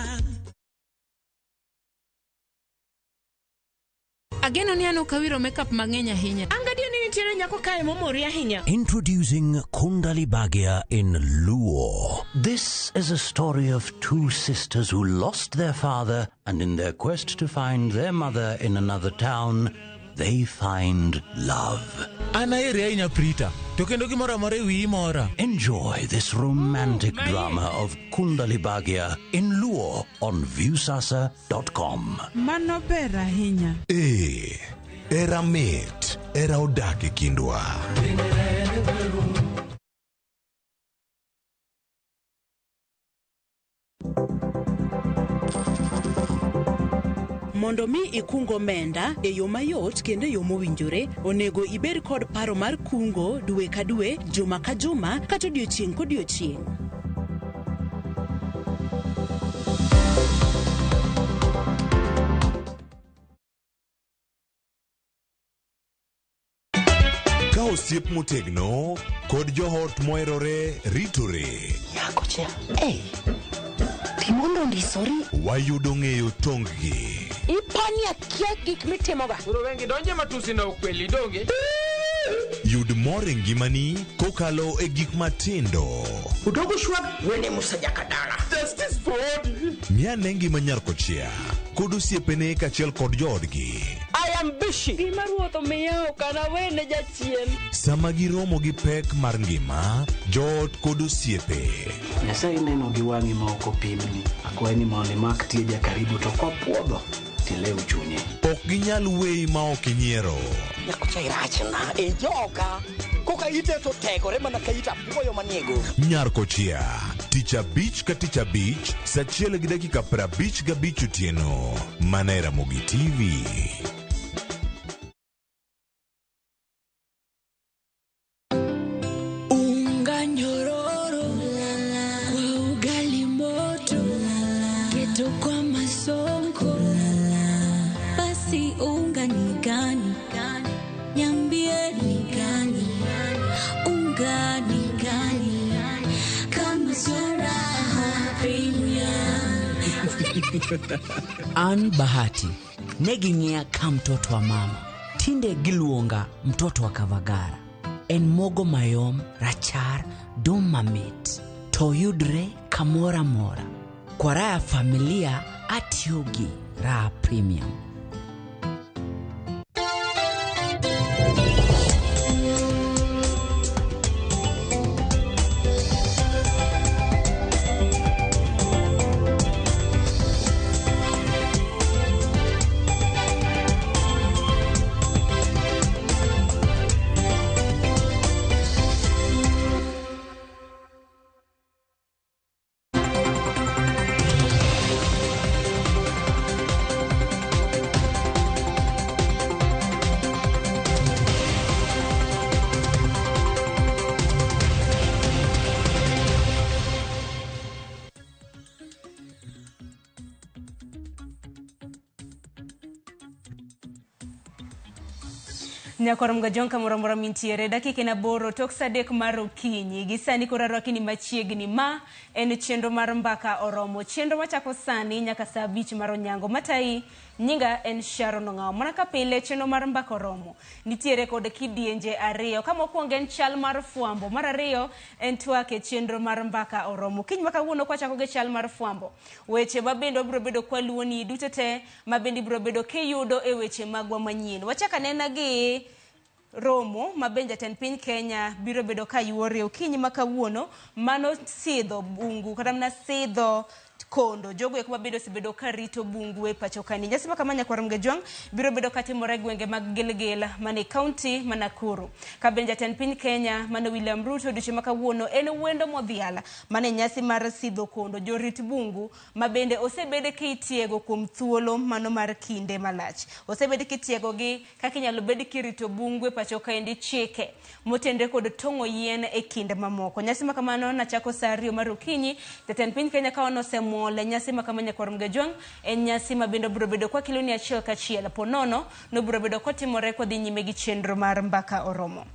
Ageno ni ano kawiro makeup mang'eny ahinya. Angadio ni nitiere nyako kae momori ahinya. Introducing Kundali Bagia in Luo. This is a story of two sisters who lost their father, and in their quest to find their mother in another town, they find love. Anaere ainya Prita. To kendo gimoro amora wi mora. Enjoy this romantic drama of Kundali Bagia in Luo on viewsasa.com. Mano ber ahinya. Era mit, era odake kindwa. Mondo mi ikungo omenda e yo mayot kendo e yo mowinjore, onego ibed kod paro mar kungo dwe ka dwe, juma ka juma, kata odiochieng' kodiochieng'. Ka osiep motegno kod johot moherore ritore. Nyako cha, timondo ndisori. Wayudo ng'eyo tonggi. Ipania kia gik mitimoga. Uro wengi donje matusi na ukweli donge. Yud mor e ngimani kokalo e gik matindo. Udogo shwab wene musajaka dala. Justice for all. Miane ngima nyarkochia kod osiepene kachiel kod joodgi. I am busy. Gima ruoth omiyo kana wene jachien. Sama giromo gi pek mar ngima, joot kod osiepe. Nyasaye neno gi wang'i ma ok opimni. Akwaye ni mondo imak tieja karibu to kwapuodho tilew chunye. Ok ginyal weyi ma ok inyiero. Nyako cha irachna e joga. Koka ite to tegore mana ka ita puoyo maniego. Nyarkochia, tich abich ka tich abich, saa 1:55 otieno. Mana e Ramogi TV. An Bahati neging'ia ka mtoto wa mama. Tinde giluonga mtoto wa Kavagara. En mogo mayom, rachar, dum mamit. To yudre kamora mora. Kwa raha familia atiogi raha premium. Nyakoro mgajonka muromoro mintiere dakika na boro tok sadek mar okinyi gi sani koro rakini machiegni ma en chenro mar mbaka oromo chenro machako sani nyaka saa 5 mar onyango matai nyinga en Sharon Ngao mana ka pile chenro mar mbaka oromo nitiere kod kidienje ariyo kama okuongo en chal mar fuambo mar ariyo en twake chenro mar mbaka oromo kiny maka wuono kwa chako ge chal mar fuambo weche mabendo biro bedo kwa luoni dutete mabendi biro bedo kiyudo e weche magwa manyien wachaka nena gi Romo mabenja ten piny Kenya biro bedo ka yuore okinyi makawuono mano sidho bungu kata mna sidho kondo jogo eko mabedo sibedo ka rito bungu e pacho kani nyasi makamanya kwa Ramgejwang biro bedo katimore gwenge mag Gilgil mane county Manakuru kabenja ten piny Kenya mano William Ruto duche makawuono en wendo modhiala mane nyasi mar sidho kondo jorit bungu mabende osebede kitiego kuom thuolo mano mar kinde malach osebede kitiego gi kaka inyalo bed kirito bungu e pacho kaendi chike motende kod tongo yien e kinde mamoko nyasi makamano na chako saa 2 mar okinyi ten piny Kenya ka onosemo le nyasi makamanya kwa Ramgejwang en nyasi mabendo biro bedo kwa kiloni achiel kachiel ponono no biro bedo kotimore kwa dhi nyime gi chenro mar mbaka oromo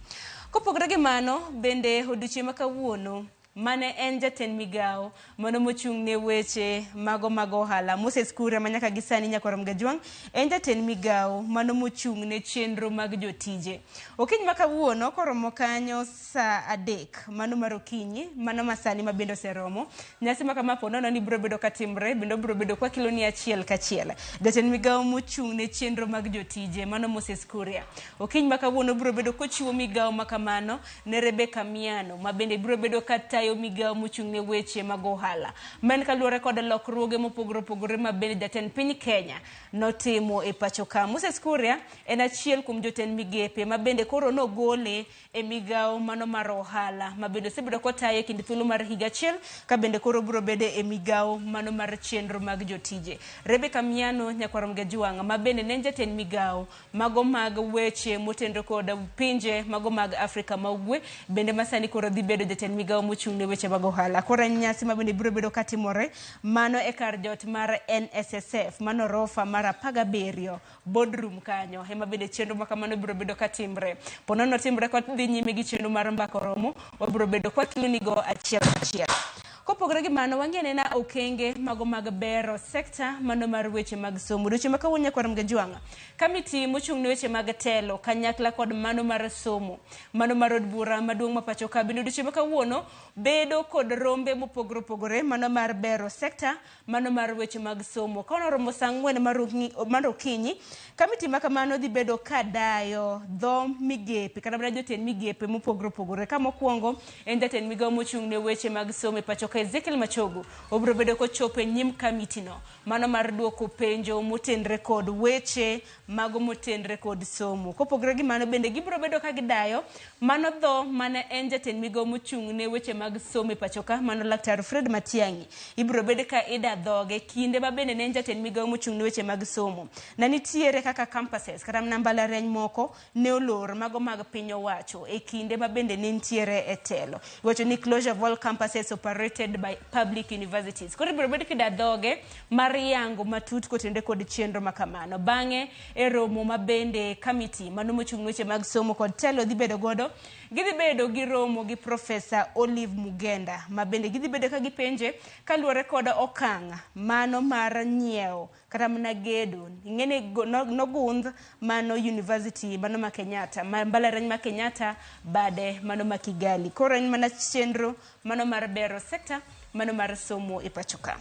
kopogore gi mano bende odiochieng' makawuono mane en jaten migao mano mochung' ne weche mago ohala Moses Kuria manyaka gisani nyakwa Ramgejwang en jaten migao mano mochung' ne chenro mag jotije okiny makawuono koromo kanyo saa 3 mano mar okinyi mano masani mabendo seromo nyasi makama ponono ni biro bedo katimre bendo biro bedo kwa kiloni achiel kachiel jaten migao mochung' ne chenro mag jotije mano Moses Kuria okiny makawuono biro bedo kochiwo migao makamano ne Rebecca Miano mabende biro bedo katayo migao mochung' ne weche mag ohala men kaluore kod lokruoge mopogore mabende jaten piny Kenya notimo e pacho ka Moses Kuria en achiel kuom joten migepe mabende koro nogole e migao mano mar ohala mabende sebedo kotayo kind thuolo mar higa achiel ka bende koro biro bede e migao mano mar chenro mag jotije Rebecca Miano nyakwa Ramgejwang mabende ne jaten migao mago mag weche motendo kod pinje mago mag Afrika maugwe bende masani koro dhi bedo jaten migao mochung' ne weche mag ohala koro nyasi mabende biro bedo katimore mano e kar jot mar NSSF mano rofa mar 17 boardroom kanyo ema bende chenro makamano biro bedo katimre ponono timre kod dhi nyime gi chenro mar mbaka oromo obiro bedo kwa kiloni go achiel kopogore gi mano wang'e na okenge mago mag bero sekta mano mar weche mag somo duche makawuonya kwa Ramgejwang kamiti mochung' ne weche mag telo kanyakla kod mano mar somo mano mar od bura maduong' mapacho ka bende duche makawuono bedo kod rombe mopogore mano mar bero sekta mano mar weche mag somo kono romo saa 4 mar okinyi kamiti makamano dhi bedo kadayo dho migepe kana bra joten migepe mopogore kama mokwongo en jaten migao mochung' ne weche mag somo e pacho ka Ezekiel Machogu obiro bedo kochopo nyim kamiti no mano mar duoko penjo motendre kod weche mago motendre kod somo kopogore gi mano bende gibiro bedo ka gidayo mano dho mane en jaten migao mochung' ne weche mag somo e pacho ka mano Laktar Fred Matiang'i ibiro bedo ka ida dhoge kinde ma bende ne en jaten migao mochung' ne weche mag somo na nitiere kaka campuses kata mbalariany moko ne olor mago mag piny owacho e kinde ma bende ne nitiere e telo wacho ni closure of all campuses operated by public universities koro biro bedo kida dhoge mar yango matut kotende kod chenro makamano bang'e e romo mabende kamiti mano mochung' weche mag somo kod telo dhi bedo godo gidhi bedo gi romo gi Profesa Olive Mugenda mabende gidhi bedo ka gipenje kaluore kod okang' mano mar nyiewo kata mna gedo ing'ene nogundh mano university mano ma Kenyatta mbalariany ma Kenyatta bade mano ma Kigali koro en mana chenro mano mar bero sekta mano mar somo e pacho ka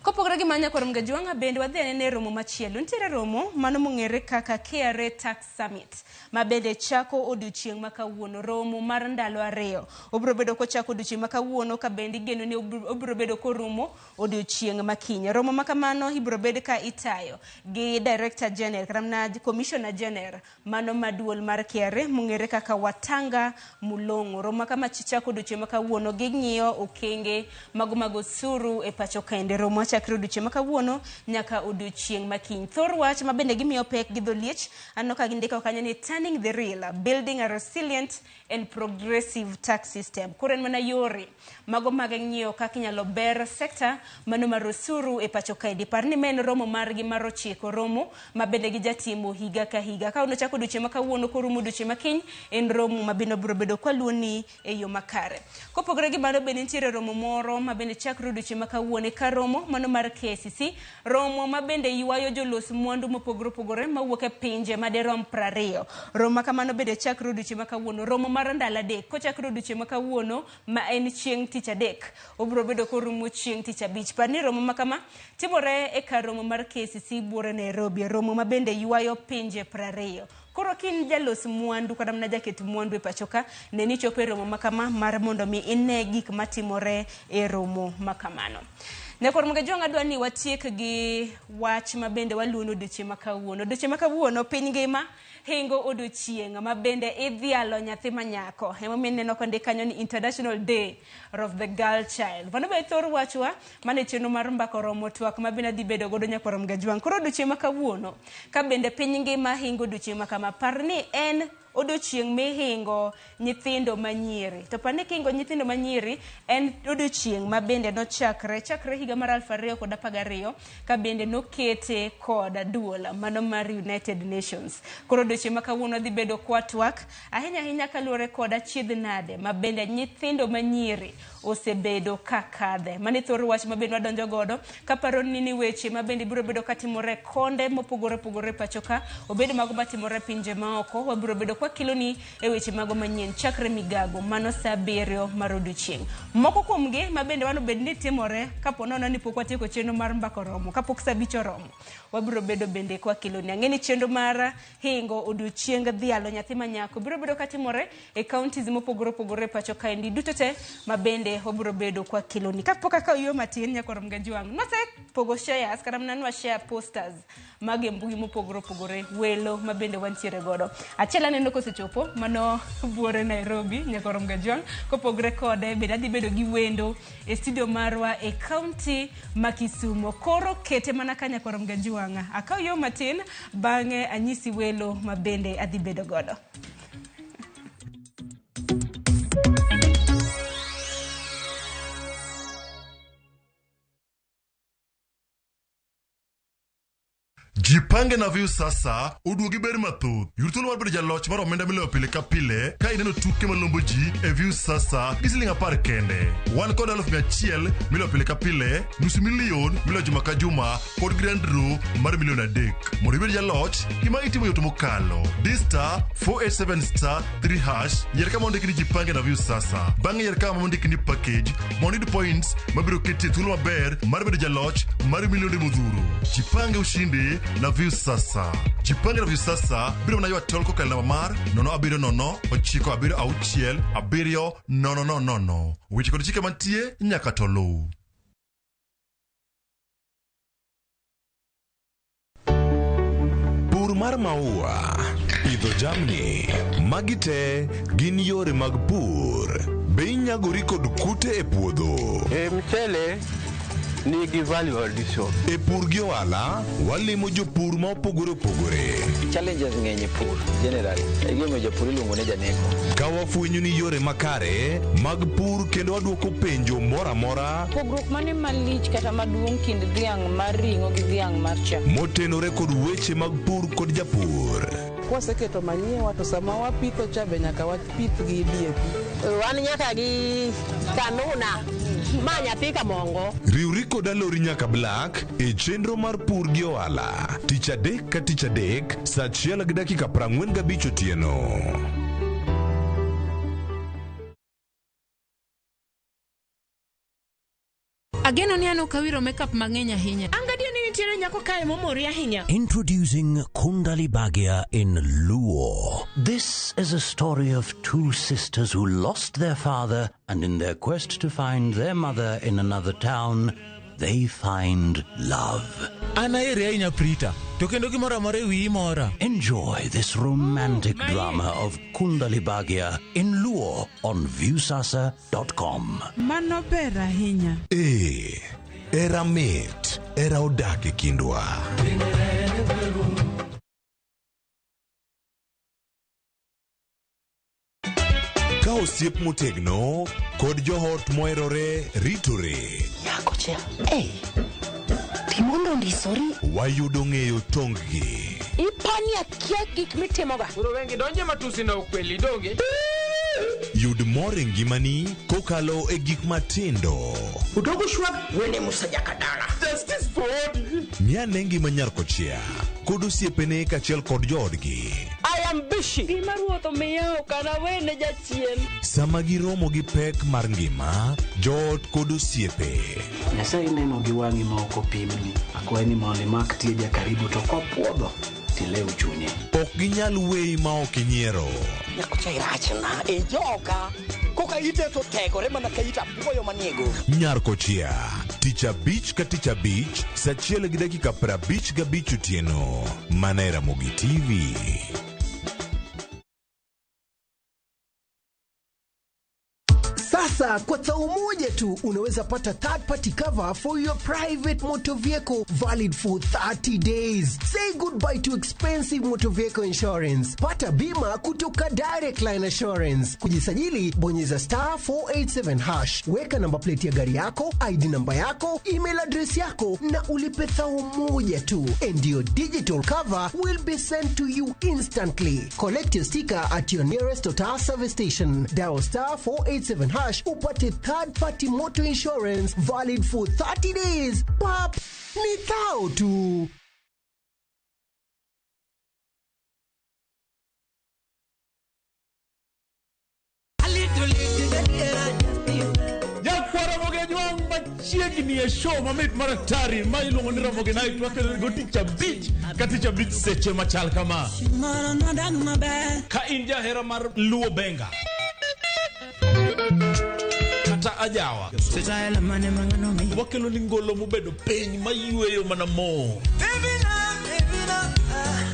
kopogore gi manya kwa Ramgejwang bende wadhi ne romo machielo nitiere romo mano mong'ere kaka KRA Tax Summit mabende chako odiochieng' makawuono romo mar ndalo 2 obiro bedo kochako odiochieng' makawuono ka bende igeno ni obiro bedo korumo odiochieng' makiny romo makamano ibiro bedo ka itayo gi Director General kata Commissioner General mano maduol mar KRA mong'ere kaka Watanga Mulongo romo kama chako odiochieng' makawuono ging'iyo okenge mago osuru e pacho kaende romo chakre odiochieng' ma kawuono nyaka odiochieng' makiny. Thor wach ma bende gimiyo pek gi dholiech anno ka gindiko kanyo ni turning the real, building a resilient and progressive tax system. Koro en mana yore mago mag ng'iyo kaka inyalo ber sekta mano mar osuru e pacho kae. Dipar ni men romo margi mar 9 romo ma bende gijatimo higa ka higa. Ka nochako odiochieng' ma kawuono korumo odiochieng' makiny en romo ma bende biro bedo kwaluoni e yo makare. Kopogore gi mano bende nitiere romo moro ma bende chakre odiochieng' ma kawuono ka romo mano mar KCC, romo ma bende ywayo jolos mwandu mopogore opogore mawuok e pinje maderom 20. Romo ma kamano bende chakre odiochieng' ma kawuono, romo mar ndalo adek kochakre odiochieng' ma kawuono ma en chieng' tich adek obiro bedo korumo chieng' tich abich. Par ni romo ma kama timore e kar romo mar KCC buore Nairobi, romo ma bende ywayo pinje 20. Koro kin jalos mwandu kata mna jaket mwandu e pachoka ne ni chopo e romo makama mar mondo mi ine gik matimore e romo makamano. Nekor mga jwang adwa ni watiek gi wach ma bende waluno odiochieng' ma kawuono. Odiochieng' ma kawuono piny ngima hingo odiochieng' ma bende idhialo nyathi manyako. Ema neno konde kanyo ni International Day of the Girl Child. Vano be thor wachwa mane chenro mar MbakaOromo twak ma bende dhi bedo godo nyakor mga jwang. Koro odiochieng' ma kawuono ka bende piny ngima hingo odiochieng' ma kama, par ni en odiochieng' mihingo nyithindo manyiri. To pane kingo nyithindo manyiri en odiochieng' ma bende chakre higa mar 2012 ka bende nokete kod duol mano mar United Nations. Koro odiochieng' ma kawuono dhi bedo kwatwak ahinya kaluwore kod achiedh nade ma bende nyithindo manyiri osebedo kakadhe. Mane thor wach ma bende wadonjo godo kaparo ni weche ma bende biro bedo katimore konde mopogore opogore pachoka, obedo mago matimore pinje maoko, wabiro bedo kwa kiloni e weche mago manyien chakre migago mano saa 7 mar odiochieng'. Moko kuomgi ma bende wano bed ni timore kapo nono ni pok watieko chenro mar MbakaOromo, kapok saa 5 oromo wabiro bedo bende kwa kiloni. Ang'eni chenro mar hingo odiochieng' dhialo nyathi manyako biro bedo katimore e counties mopogore opogore pachoka endi duto te ma bende wabiro bedo kwa kiloni. Kapok aka yo matin nyakor mga jwang nose pogo shares kata mnanwa share posters mage mbui mopogore opogore welo ma bende wantiere godo. Achiel aneno kosechopo mano buore Nairobi nyakor mga jwang, kopogore kode bende adhi bedo gi wendo e studio marwa e county ma Kisumo. Koro kete mana ka nyakor mga jwang akaw yo matin bang'e anyisi welo ma bende adhi bedo godo. Jipange na view sasa uduogi ber mathoth. Yurthuolo mar bedo jaloch mar omenda miloyo pile ka pile ka ineno tuke malombo ji e view sasa gi siling 10 kende. Wan kod 100,000 miloyo pile ka pile, $500,000 miloyo juma ka juma kod grand draw mar $1,300,000. Mondo ibed jaloch, gima itimo yot mokalo. Star 487 3# yier kama ondiki ni jipange na view sasa. Bang'e yier kama ondiki ni package mondo iyud points mabiro ketie thuolo maber mar bedo jaloch mar milionde modhuro. Jipange ushindi na view sasa. Jipange na view sasa biro mana ywa tol kokal namba mar 070966700. Weche kod chike mantie nyaka to luw. Pur mar maua, pidho jamni, magi te gin yore mag pur. Be inyagori kod kute e puodho? Mchele nigi value addition. E pur gi ohala, walimo jopur ma opogore opogore. Challenges ng'eny e pur generally. E gimo jopur iluongo ne janeko. Ka wafwenyo ni yore makare mag pur kendo waduoko penjo mora mora. Pogruok mane malich kata maduong' kind dhiang' mar ring'o gi dhiang' mar chak. Motenore kod weche mag pur kod japur. Kwaseketo manyiwa to sama wapitho cha be nyaka wapith gi DAP. Wan nyaka gi kanuna ma nyathi kamongo. Riwri kod alori nyaka Black e chenro mar pur gi ohala. Tich adek ka tich adek, saa 1:45 otieno. Ageno ni ano kawiro makeup mang'eny ahinya. Angadia ni nitiere nyako kae momori ahinya. Introducing Kundali Bhagia in Luo. This is a story of two sisters who lost their father, and in their quest to find their mother in another town, they find love. Anaere ainya Prita. To kendo gimoro amora ewi mora. Enjoy this romantic drama of Kundali Bhagia in Luo on viewsasa.com. Mano ber ahinya. Era mit. era odak e kindwa. Ka osiep motegno kod johot moherore ritore. Nyako chia. Timondo ndisori. Wayudo ng'eyo tonggi. Ipani akia gik mitimoga. Koro wengi donje matusi na ukweli donge. Yud mor e ngimani kokalo e gik matindo. Udogo shwab wene musajaka dala. Justice for all. Miane ngima nyarko chia kod osiepene kachiel kod joodgi. I am busy. Gima ruoto miyo kana wene jachien. Sama giromo gi pek mar ngima, joot kod osiepe. Nyasaye neno gi wang'i ma ok opimni. Akwaye ni mondo imak tieja karibu to kopuodho tilew chunye. Ok ginyal weyi ma ok inyiero. Nyako cha irachna e joga. Koka ite to tegore mana ka ita puoyo maniego. Nyarko chia, tich abich ka tich abich, saa 1:55 otieno. Mana Ramogi TV. Sasa kwa thao moja tu unaweza pata third party cover for your private motor vehicle valid for 30 days. Say goodbye to expensive motor vehicle insurance. Pata bima kutoka Direct Line Assurance. Kujisajili bonyeza *487#. Weka namba plate ya gari yako, ID namba yako, email address yako na ulipe thao moja tu. And your digital cover will be sent to you instantly. Collect your sticker at your nearest Total service station. Dial *487# upate third party motor insurance valid for 30 days. Pap, ni thao tu. Chiegni e show mamit maraktari ma iluongo ni Ramogi Night wakelo go ticha beach katicha beach seche machal kama. Ka in jahera mar luo benga kata ajawa wakelo ni ngolo mubedo piny mayueyo mana mo.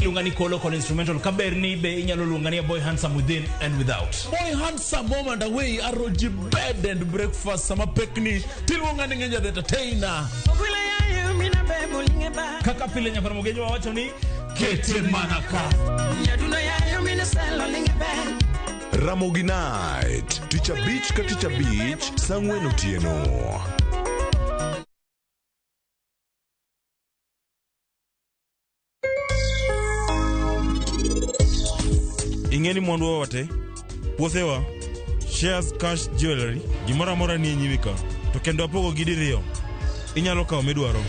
Lungani kolo con instrumental kaberni be inyalo lungani Boy Handsome Within and Without. Boy Handsome moment away aroji bed and breakfast sama pekni tilungani ngenja the entertainer. Kaka pile nya Ramogi wacho ni kete manaka. Ramogi Night, ticha beach ka ticha beach, sang'wen otieno. Ingeni mwandu wote puothewa shares cash jewelry gimora mora ni nyiwika to kendo apogo gidiriyo inyalo kawo midwaro.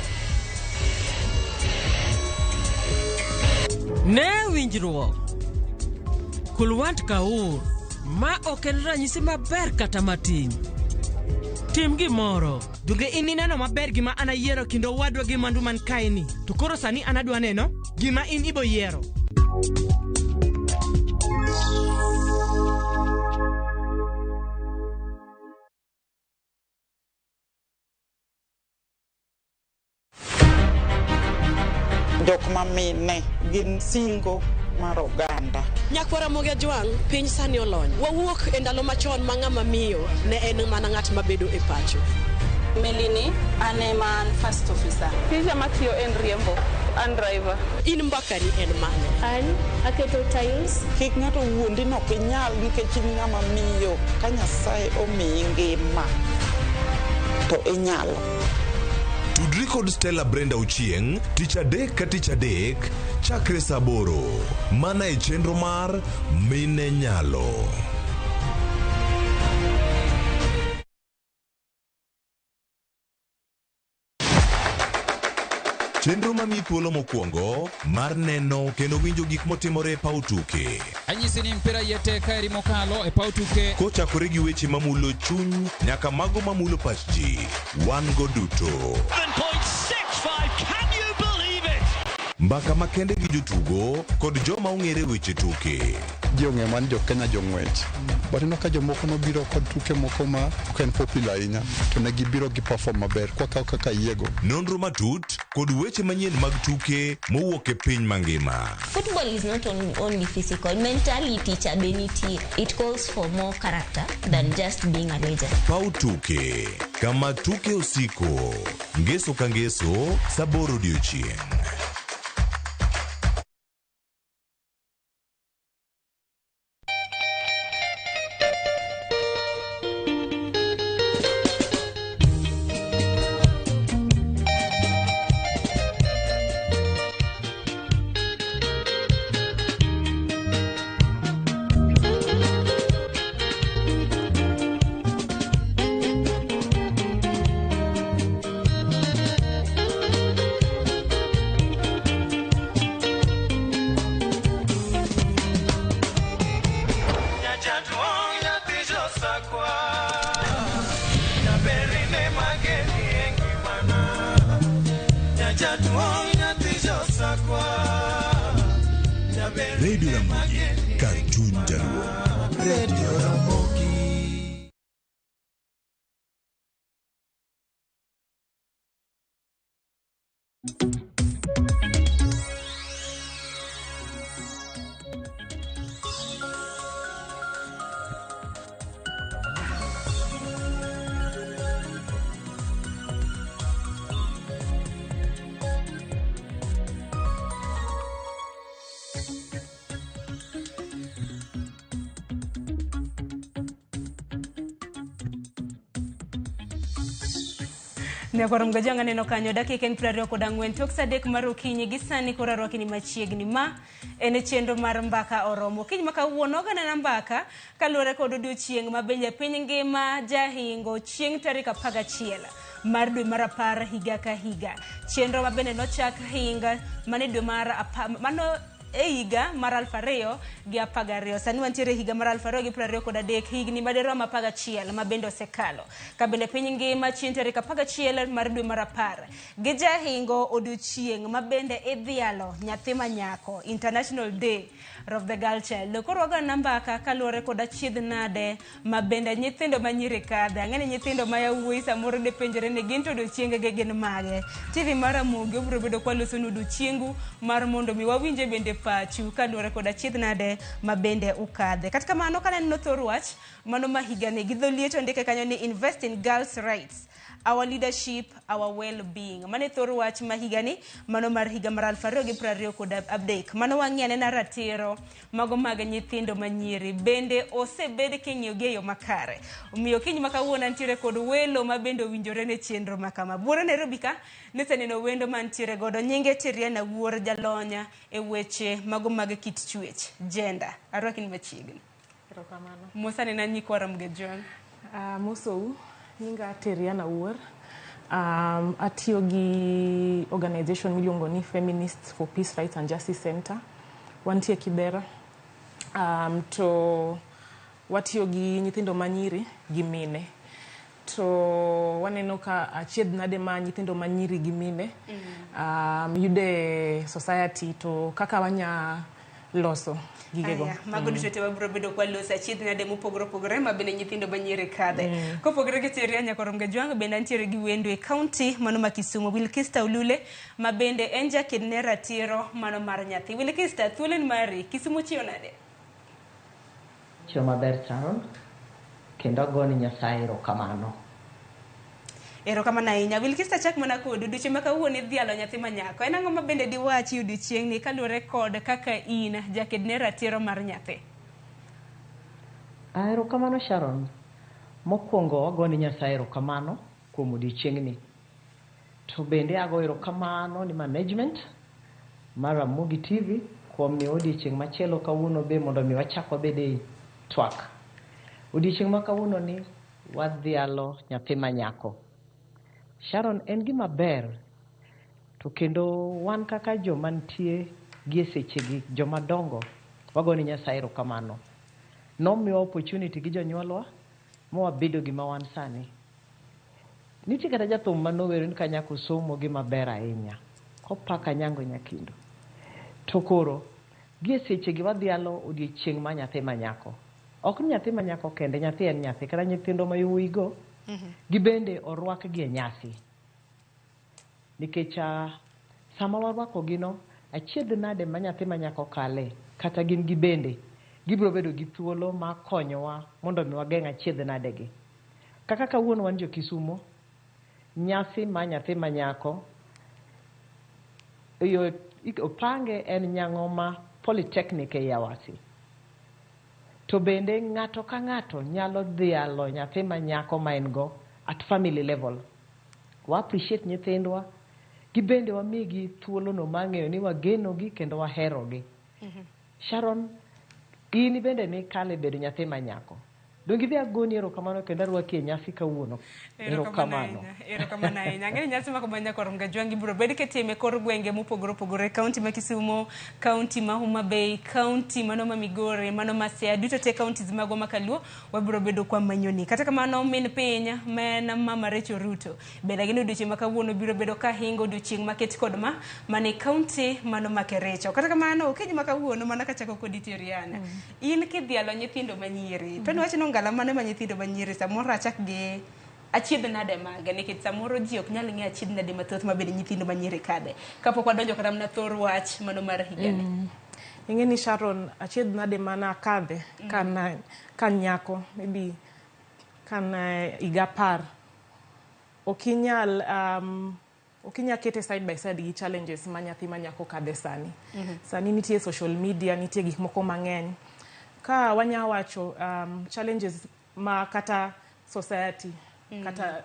Ne winjruok kulwant kaur ma ok en ranyisi maber kata matin. Tim gimoro. Donge in ineno maber gima anayiero kindo wadwa gi mandu man kaeni. To koro sani anadwa neno gima in ibo yiero. Jok mamine gin singo mar oganda. Nyakwara Ramogi Ajwang, piny sani olony. Wawuok e ndalo machon ma ng'ama miyo ne en mana ng'at mabedo e pacho. Melini, ane man first officer. Tija matiyo en riembo, an driver. In mbakani en mane? An aketo tiles. Kik ng'ato wuondi no kinyal nikech in ng'ama miyo. Ka Nyasaye omiyi ngima to inyalo. Tudri kod Stella Brenda Ochieng, tich adek ka tich adek, chakre saa 8, mana e chenro mar Mine Nyalo. Chenro mami thuolo mokwongo mar neno kendo winjo gik motimore e paw tuke. Anyisi ni mpira yete kaeri mokalo e paw tuke. Kochakore gi weche mamulo chuny nyaka mago mamulo pach ji. Wan go duto. 7.65, can you believe it? Mbaka makende gi jotugo kod joma ong'ere weche tuke. Jong'e man jo Kenya jong'wech. but ino ka jomoko nobiro kod tuke moko ma ok en popular ahinya to ne gibiro gi perform maber kwakaw kaka yiego. Nonro matut kod weche manyien mag tuke mowuok e piny mangima. Football is not only physical, mentally teacher beniti. It calls for more character than just being a legend. Pau tuke, kama tuke usiko, ngeso ka ngeso, saboro odiochieng'. Radio Ramogi, Cartoon Jaluo. Radio Ramogi. Ne korom gajanga neno kanyo dakika en 24 tok sadek mar okinyi gi sani kora rwaki ni machiegni ma en chenro mar mbaka oromo kiny maka wuono gana na mbaka kaluore kod odiochieng' mabenja piny ngima jahingo chieng' tarik 11 mar dwe mar 10 higa ka higa. Chenro mabende nochak hinga mane dwe mar higa mar 2012 sani wantiere higa mar 2023 higni maderom 11 mabende osekalo kabende piny ngima chieng' tarik 11 mar dwe mar 10 gi jahingo odiochieng' mabende idhialo nyathi manyako International Day of the Girl Child. Koro waga nambaka kaluore kod achiedh nade mabende nyithindo manyiri kadhe ang'ene nyithindo mayawuoyi samoro de penjore ne gin to odiochienge gin mage. TV mar Ramogi obiro bedo kwaloso odiochiengu mar mondo mi wawinje bende pachu kaluore kod achiedh nade mabende ukadhe. Kata kamano kaneno thor wach mano mahigani gi dholieto ndike kanyo ni invest in girls' rights, our leadership, our well-being. Mane thor wach mahigani mano mar higa mar 2020 kod update. Mano wang'ia nena ratiro mago mag nyithindo manyiri bende osebed king'iyo gi yo makare. Omiyo kiny makawuono antiere kod welo mabende owinjore ne chenro makama. Buora Nairobi ka neseneno wendo mantiere godo nyinge Tiriana Wuor jalonya e weche mago mag kit chwech gender. Arwaki ni machiegni. Erokamano. Musa nena nyikwa Ramogi John. Musou nyinga Tiriana Wuor. Atiyo gi organization miluongo ni Feminists for Peace, Rights and Justice Center. Wantie Kibera. To watiyo gi nyithindo manyiri gi mine. To waneno ka achiedh nade ma nyithindo manyiri gi mine yude society to kaka wanya loso gigego. Mago duto wabiro bedo kwa loso achiedh nade mopogore mabende nyithindo manyiri kadhe. Kopogore gi Tiriana Koromge Jwang bende antiere gi wendo e county mano ma Kisumu. Wilkista Ulule mabende en jaked ne ratiro mano mar nyathi. Wilkista thuolen mari Kisumu chiyo nade? Chiyo maber Sharon. Kendo agoni Nyasaye erokamano. Erokamano ahinya. Wilkista chak mana kod odiochieng' ma kawuono idhialo nyathi manyako. En ang'o mabende diwachi odiochieng' ni kaluore kod kaka in jaked ne ratiro mar nyathi? Erokamano Sharon. Mokwongo agoni Nyasaye erokamano kuom odiochieng'ni. To bende ago erokamano ni management mar Ramogi TV kuom miyo odiochieng' machielo kawuono be mondo mi wachak wabede twak. Odiochieng' ma kawuono ni wadhialo nyathi manyako. Sharon, en gima ber to kendo wan kaka joma nitie gi sechegi joma dongo wagoni Nyasaye erokamano. Nomiyo opportunity gi jonyuolwa mowabedo gima wan sani. Nitie kata jathum manowero ni ka nyako somo gima ber ahinya kopaka nyango nyakindo. To koro gi sechegi wadhialo odiochieng' ma nyathi manyako. ok nyathi ma nyako kende, nyathi en nyathi, kata nyithindo ma yowuoyi go gibende orwak gi e nyasi, nikech sama warwako gino achiedh nade ma nyathi ma nyako kale, kata gin gibende gibiro bedo gi thuolo ma konyowa mondo mi wageng' achiedh nade gi. Kaka kawuono wan jo Kisumo, nyasi ma nyathi ma nyako opange en Nyang'oma Polytechnic e Yawasi. To bende ng'ato ka ng'ato nyalo dhialo nyathi ma nyako ma en go at family level. Wa appreciate nyithindwa, gibende wamigi thuolo no mang'eyo ni wageno gi kendo wahero gi. Sharon, in bende ni kale bedo nyathi ma nyako. Dongi dhi agoni erokamano kendo arwaki e nyasi kawuono. Erokamano. Erokamano ahinya. Ng'eni nyasi ma kama nyako Ronga Jwangi biro bedo kitime kor gwenge mopogore opogore, kaunti ma Kisumo, kaunti ma Homa Bay, kaunti mano ma Migori, mano ma Siaya, duto te kauntis mago makaluo wabiro bedo kwa manyoni. Kata kamano min piny men Mama Rachel Ruto bende gino odiochieng' ma kawuono biro bedo ka hingo odiochieng' maket kod ma mane kaunti mano ma Kericho. Kata kamano okinyi ma kawuono mana kachako kodi Teriana. In kidhialo nyithindo manyiri, to wachno ngala mane ma nyithindo manyiri samoro achak gi achiedh nade mage, nikech samoro ji ok nyal ng'eyo achiedh nade mathoth mabede nyithindo manyiri kade kapok wadonjo kata mana thor wach mano mar higani. Ing'eni Sharon, achiedh nade mana kadhe kan nyako maybe kan higa 10 okinyal kete side by side gi challenges ma nyathi ma nyako kadhe sani. Sani nitie social media, nitie gik moko mang'eny. Ka wanya wacho challenges ma kata society kata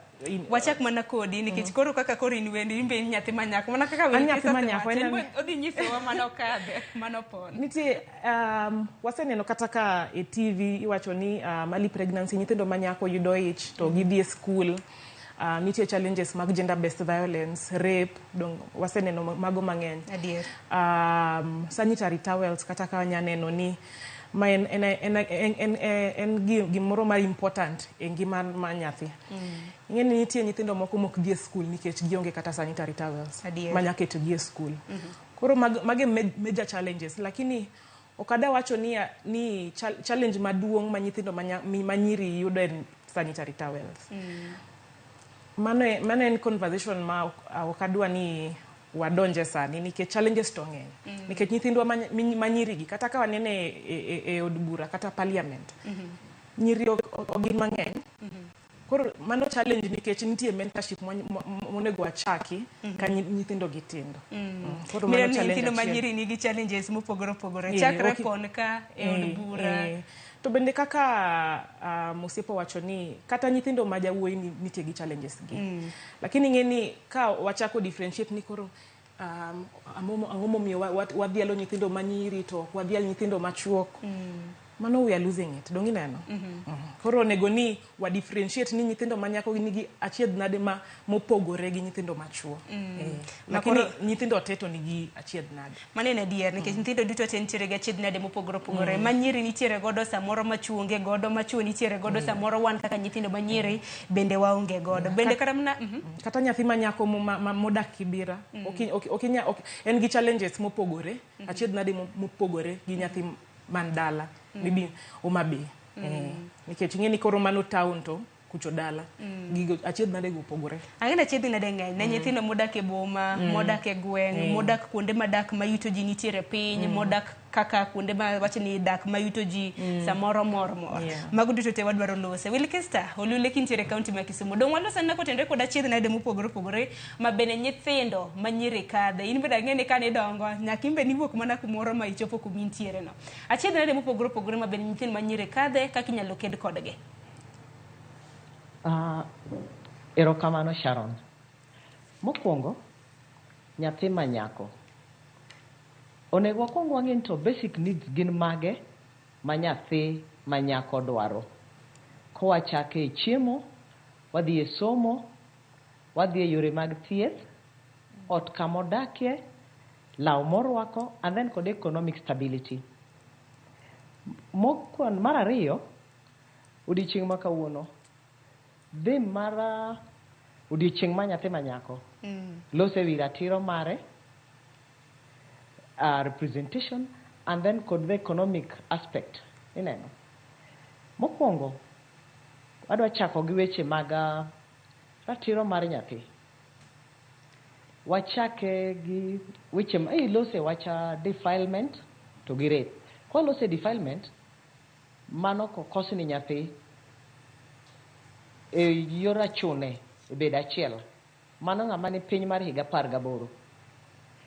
wachak mana kodi nikech koro kaka koro in wendi imbe nyathi ma nyako mana kaka wendi nyathi ma nyako odhi nyisowa mano kadhe mano pon nitie waseneno kata ka e TV iwacho ni early pregnancy nyithindo ma nyako yudo ich to gidhi e school. Nitie challenges mag gender based violence, rape, waseneno mago mang'eny. Adier. Sanitary towels kata ka wanyaneno ni ma en gimoro ma important e ngima ma nyathi. Ing'eni nitie nyithindo moko mok dhi e school nikech gionge kata sanitary towels ma nyaka etogi e school. Koro mage major challenges, lakini okada wacho ni challenge maduong' ma nyithindo manyiri yudo en sanitary towels. Mano en conversation ma okadwa ni wadonje sani nikech challenges to ng'eny. Nikech nyithindwa manyiri gi kata ka wanene e od bura kata parliament. Nyiri ogin mang'eny. Koro mano challenge nikech nitie mentorship monego wachaki ka nyithindo gitindo. Koro mano challenge. Nyithindo manyiri nigi challenges mopogore opogore. Chakre pon ka e od bura. To bende kaka Mosiepo wacho ni kata nyithindo ma jawuoyi nitie gi challenges gi. Lakini ng'eni ka wachako differentiate ni koro ang'o momiyo wadhialo nyithindo manyiri to wadhial nyithindo machuok. Mano we are losing it. Dongi neno? Koro onego ni wa differentiate ni nyithindo manyako nigi achiedh nade mopogore gi nyithindo machuo. Lakini nyithindo teto nigi achiedh nade. Mano en adier nikech nyithindo duto te nitiere gi achiedh nade mopogore opogore. Manyiri nitiere godo samoro machuonge godo, machuo nitiere godo samoro wan kaka nyithindo manyiri bende waonge godo. Bende kata mana kata nyathi manyako modak Kibira en gi challenges mopogore, achiedh nade mopogore gi nyathi man dala. Maybe Homa Bay. Nikech ng'eni koro mano town to kucho dala. Gigo achiedh nade go pogore. Ang'ena achiedh nade ng'eny. Ne nyithindo modak e boma, modak e gweng', modak kuonde madak ma yuto ji nitiere piny, modak kaka kuonde ma wacho ni dak ma yuto ji samoro mor. Mago duto te wadwaro lose. Wilkesta, olule kintiere kaunti ma Kisumo. Dong walosa na kotendre kod achiedh nade mopogore opogore ma bene nyithindo manyiri kadhe. In beda ng'eni ka ne dongo nyaka imbe ni wuok mana kumoro ma ichopo kumintiere no. Achiedh nade mopogore opogore ma bene nyithindo manyiri kadhe kaka inyalo ked kodgi. Erokamano Sharon. Mokwongo nyathi ma nyako onego wakwong wang'e to basic needs gin mage ma nyathi ma nyako dwaro. Kowachake chiemo, wadhi e somo, wadhi e yore mag thieth, ot kamodakie, law morwako, and then kod economic stability. Mar ariyo, odiochieng' ma kawuono dhi mara odiochieng' ma nyathi ma nyako lose wi ratiro mare, representation, and then kod the economic aspect. Ineno Mokwongo adwa chako gi weche mag ratiro mar nyathi. Wachake gi weche ilose wacha defilement to gi rape. Kwa lose defilement mano kokosi ni nyathi yora chune bed achiel. Mano ng'ama ni piny mar higa 18.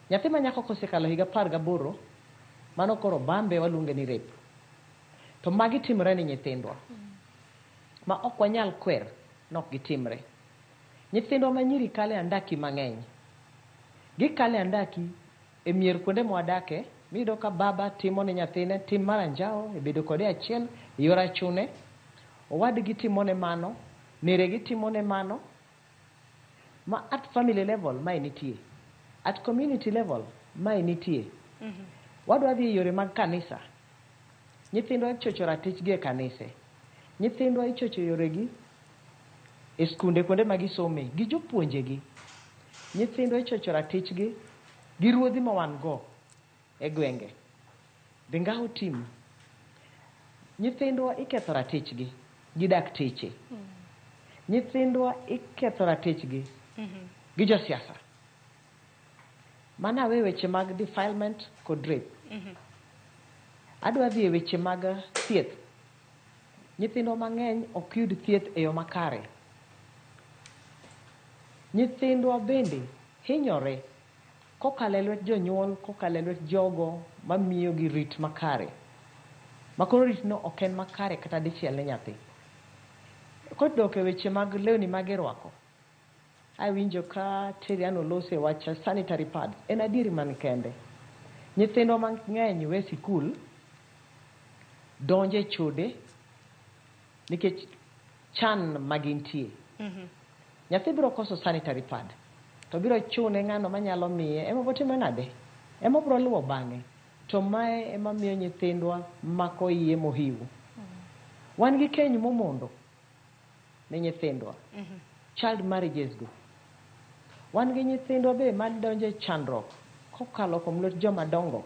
Nyathi ma nyako kosekalo higa 18 mano koro bambe waluonge ni rape. To magi timre ni nyithindwa. Ma ok wanyal kwer nok gitimre. Nyithindwa ma nyiri kale andaki mang'eny. Gikale andaki e mier kuonde mwadake, miyudo ka baba timo ni nyathine tim mar anjao e bedo kode achiel yora chune. Owadgi timone mano, neregi timone mano. Ma at family level ma nitie. At community level ma nitie. Wadwa dhi yore mag kanisa. Nyithindwa ichocho ratichgi e kanise. Nyithindwa ichocho yoregi e skunde kuonde ma gisome gi jopuonjegi. Nyithindwa ichocho ratichgi gi ruodhi ma wan go e gwenge. Dingao tim. Nyithindwa iketho ratichgi gi dakteche. Nyithindwa iketho ratichgi gi josiasa. Mana we weche mag defilement kod rape. Adwa dhi e weche mag thieth. Nyithindwa mang'eny ok yud thieth e yo makare. Nyithindwa bende hinyore kokalo e lwet jonyuol, kokalo e lwet jogo mamiyo gi rit makare. Makoro rit no ok en makare kata dichiel ne nyathi. Kodok e weche mag lewni mag irwako. Awinjo ka Teriano lose wacha sanitary pads. En adieri man kende. Nyithindwa mang'eny we sikul donje chode nikech chan magintie. Nyathi biro koso sanitary pad. To biro chune ng'ano manyalo miye. Ema botime nade? Ema biro luwo bang'e. To mae ema miyo nyithindwa mako iye mohiu. Wan gi keny momondo ne nyithindwa. Child marriages go. Wan gi nyithindwa be madonje chandruok kokalo kuom lwet joma dongo.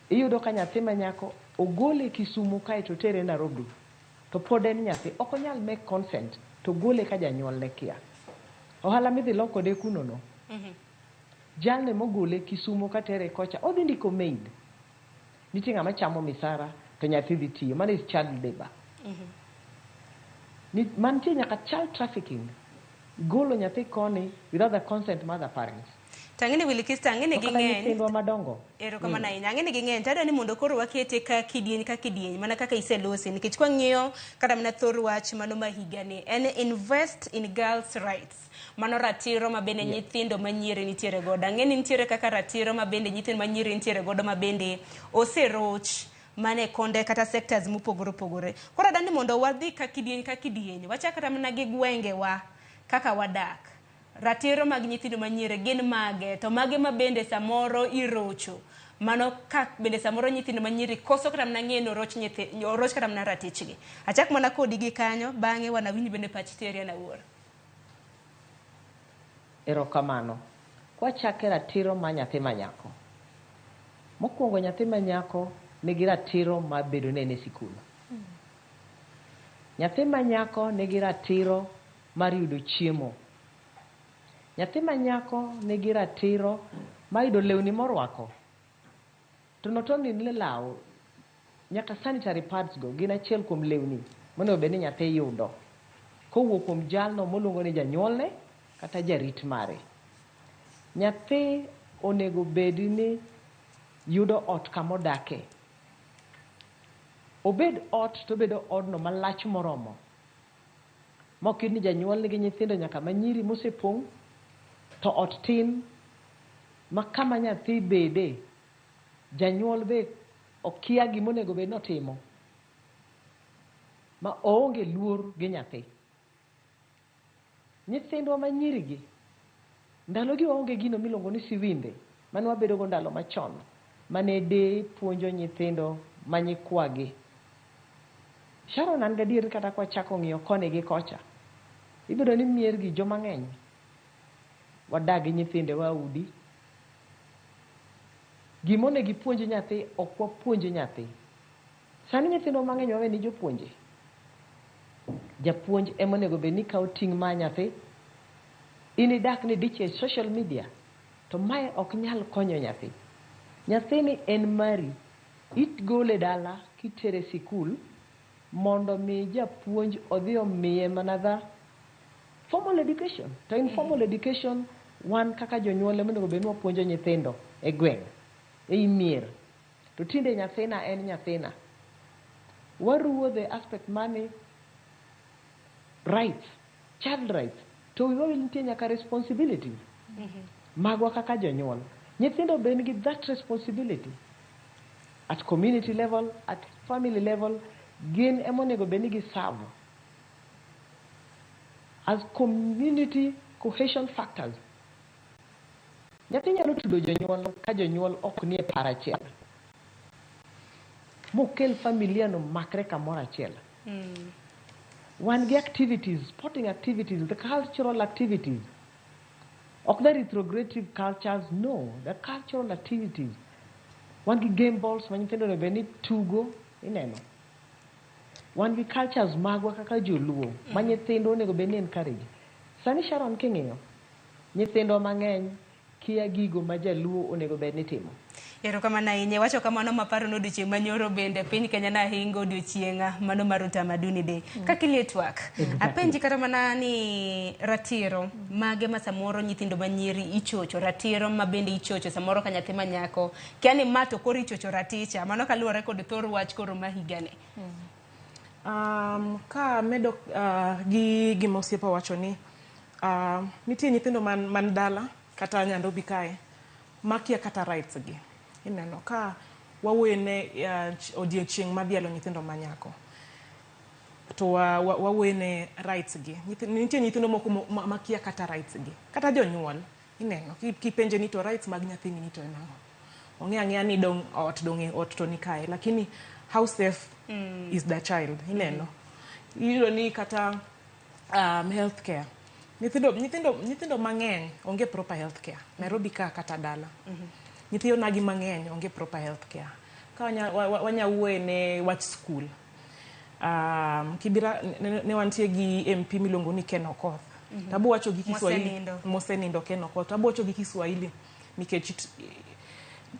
Iyudo ka nyathi ma nyako ogole Kisumu kae to tere Nairobi. To pod en nyathi ok onyal make consent to gole ka janyuol ne kia. Ohala midhi loko de kuno no. Jalne mogole Kisumu ka tere kocha odhi ndiko maid. Nitie ng'ama chamo misara to nyathi dhi tiyo. Man is child labor. Mantie nyaka child trafficking. Golo nyathi koni without the consent of other parents. Tangini Wilikista ng'eni gi ng'eny. Nyithindwa madongo. Ero kama na ina ng'eni gi ng'eny. Tada ni mondo koro wakete ka kidieny mana kaka iselose nikech kwa ng'iyo kata mana thor wach mano mahiga ni en invest in girls rights. Mano ratiro mabende nyithindo manyiri nitiere godo. Ng'eni nitiere kaka ratiro mabende nyithindo manyiri nitiere godo mabende oseroch mane konde kata sectors mupogore. Koro dani mondo wadhi ka kidieny. Wachakara mana gi gwenge wa kaka wadak. Ratiro mag nyithindo manyiri gin mage to mage mabende samoro irocho. Mano kak bende samoro nyithindo manyiri koso kata mna ng'eno oroch kata mna ratichgi. Achak mana kodi gi kanyo bang'e wanawinj bende pach Teriano awuor. Erokamano. Kwa chake ratiro ma nyathi manyako. Mokwongo nyathi manyako nigi ratiro ma bedo ne sikul. Nyathi manyako nigi ratiro mar yudo chiemo. Nyathi manyako nigi ratiro mar yudo lewni morwako. To not only ni law, nyaka sanitary pads go gin achiel kuom lewni monego bed ni nyathi yudo. Kowuok kuom jalno moluongo ni janyuolne kata jarit mare. Nyathi onego bed ni yudo ot kamodake. Obed ot to bedo odno malach moromo. Mokid ni janyuol nigi nyithindo nyaka manyiri mosepong' to ot tin ma kama nyathi bede janyuol be okia gimonego bed notimo ma oonge luor gi nyathi. Nyithindwa manyiri gi ndalo gi oonge gino miluongo ni siwinde mane wabedo go ndalo machon mane de puonjo nyithindo manyikwagi. Sharon an gadier kata kwa chako ng'iyo koni gi kocha ibedo ni mier gi joma ng'eny wadagi nyithinde wa udi. Gimone gi puonj nyathi ok wapuonj nyathi. Sani nyithindo mang'eny wawe ni jopuonje. Japuonj ema onego bed ni kawo ting' ma nyathi. In idak ni dich e social media, to mae ok nyal konyo nyathi. Nyathini en mari, itgole dala kitere sikul mondo mi japuonj odhi omiye mana formal education. To informal education wan kaka jonyuol ema onego bed ni wapuonjo nyithindo e gweng', ei mier. To tinde nyathina en nyathina. Waruwo the aspect money rights, child rights. To we will nitie nyaka responsibility. Magwa kaka jonyuol. Nyithindo ben gi that responsibility. At community level, at family level, gin ema onego bed ni giserve as community cohesion factors. Nyathi nyalo tudo jonyuol ka jonyuol ok nie paro achiel. Mokel familia no makre kamoro achiel. Wan gi activities, sporting activities, the cultural activities. Ok the retrogressive cultures, no, the cultural activities. Wan gi game balls ma nyithindo onego bed ni tugo, ineno. Wan gi cultures magwa kaka joluo, ma nyithindo onego bed ni encourage. Sani Sharon king'iyo, nyithindo mang'eny kia gigo ma jaluo onego bed ni timo. Erokamano ahinya. Wacho kamano maparo no odiochieng' manyoro bende piny Kenya na hingo odiochieng' mano mar Utamaduni Day. Kakilie twak. Apenji kata mana ni ratiro mage ma samoro nyithindo manyiri ichocho, ratiro ma bende ichocho samoro ka nyathi manyako. Kiani ma to koro ichocho raticha, mano kaluwore kod thor wach koro ma higani. Ka medo gi gima osiepa wacho ni nitie nyithindo man dala kata Nyandobi kae makia kata rights gi. Ineno ka wawuoyo ne odiochieng' madhialo nyithindo manyako, to wawuoyo ne rights gi. Nitie nyithindo moko makia kata rights gi, kata jonyuol. Ineno kipenje ni to rights mag nyathini ni to nang'o. Ong'e ni dong ot to ni kae, lakini how safe is the child. Ineno iyudo ni kata health care, nyithindo mang'eny onge proper health care. Nairobi ka kata dala. Nyithindo nagi mang'eny onge proper health care. Ka wanya wuoye ne wach school. Kibira ne wantie gi MP miluongo ni Ken Okoth. Tabu wacho gi Kiswahili. Mosenindo Ken Okoth. Tabu wacho gi Kiswahili nikech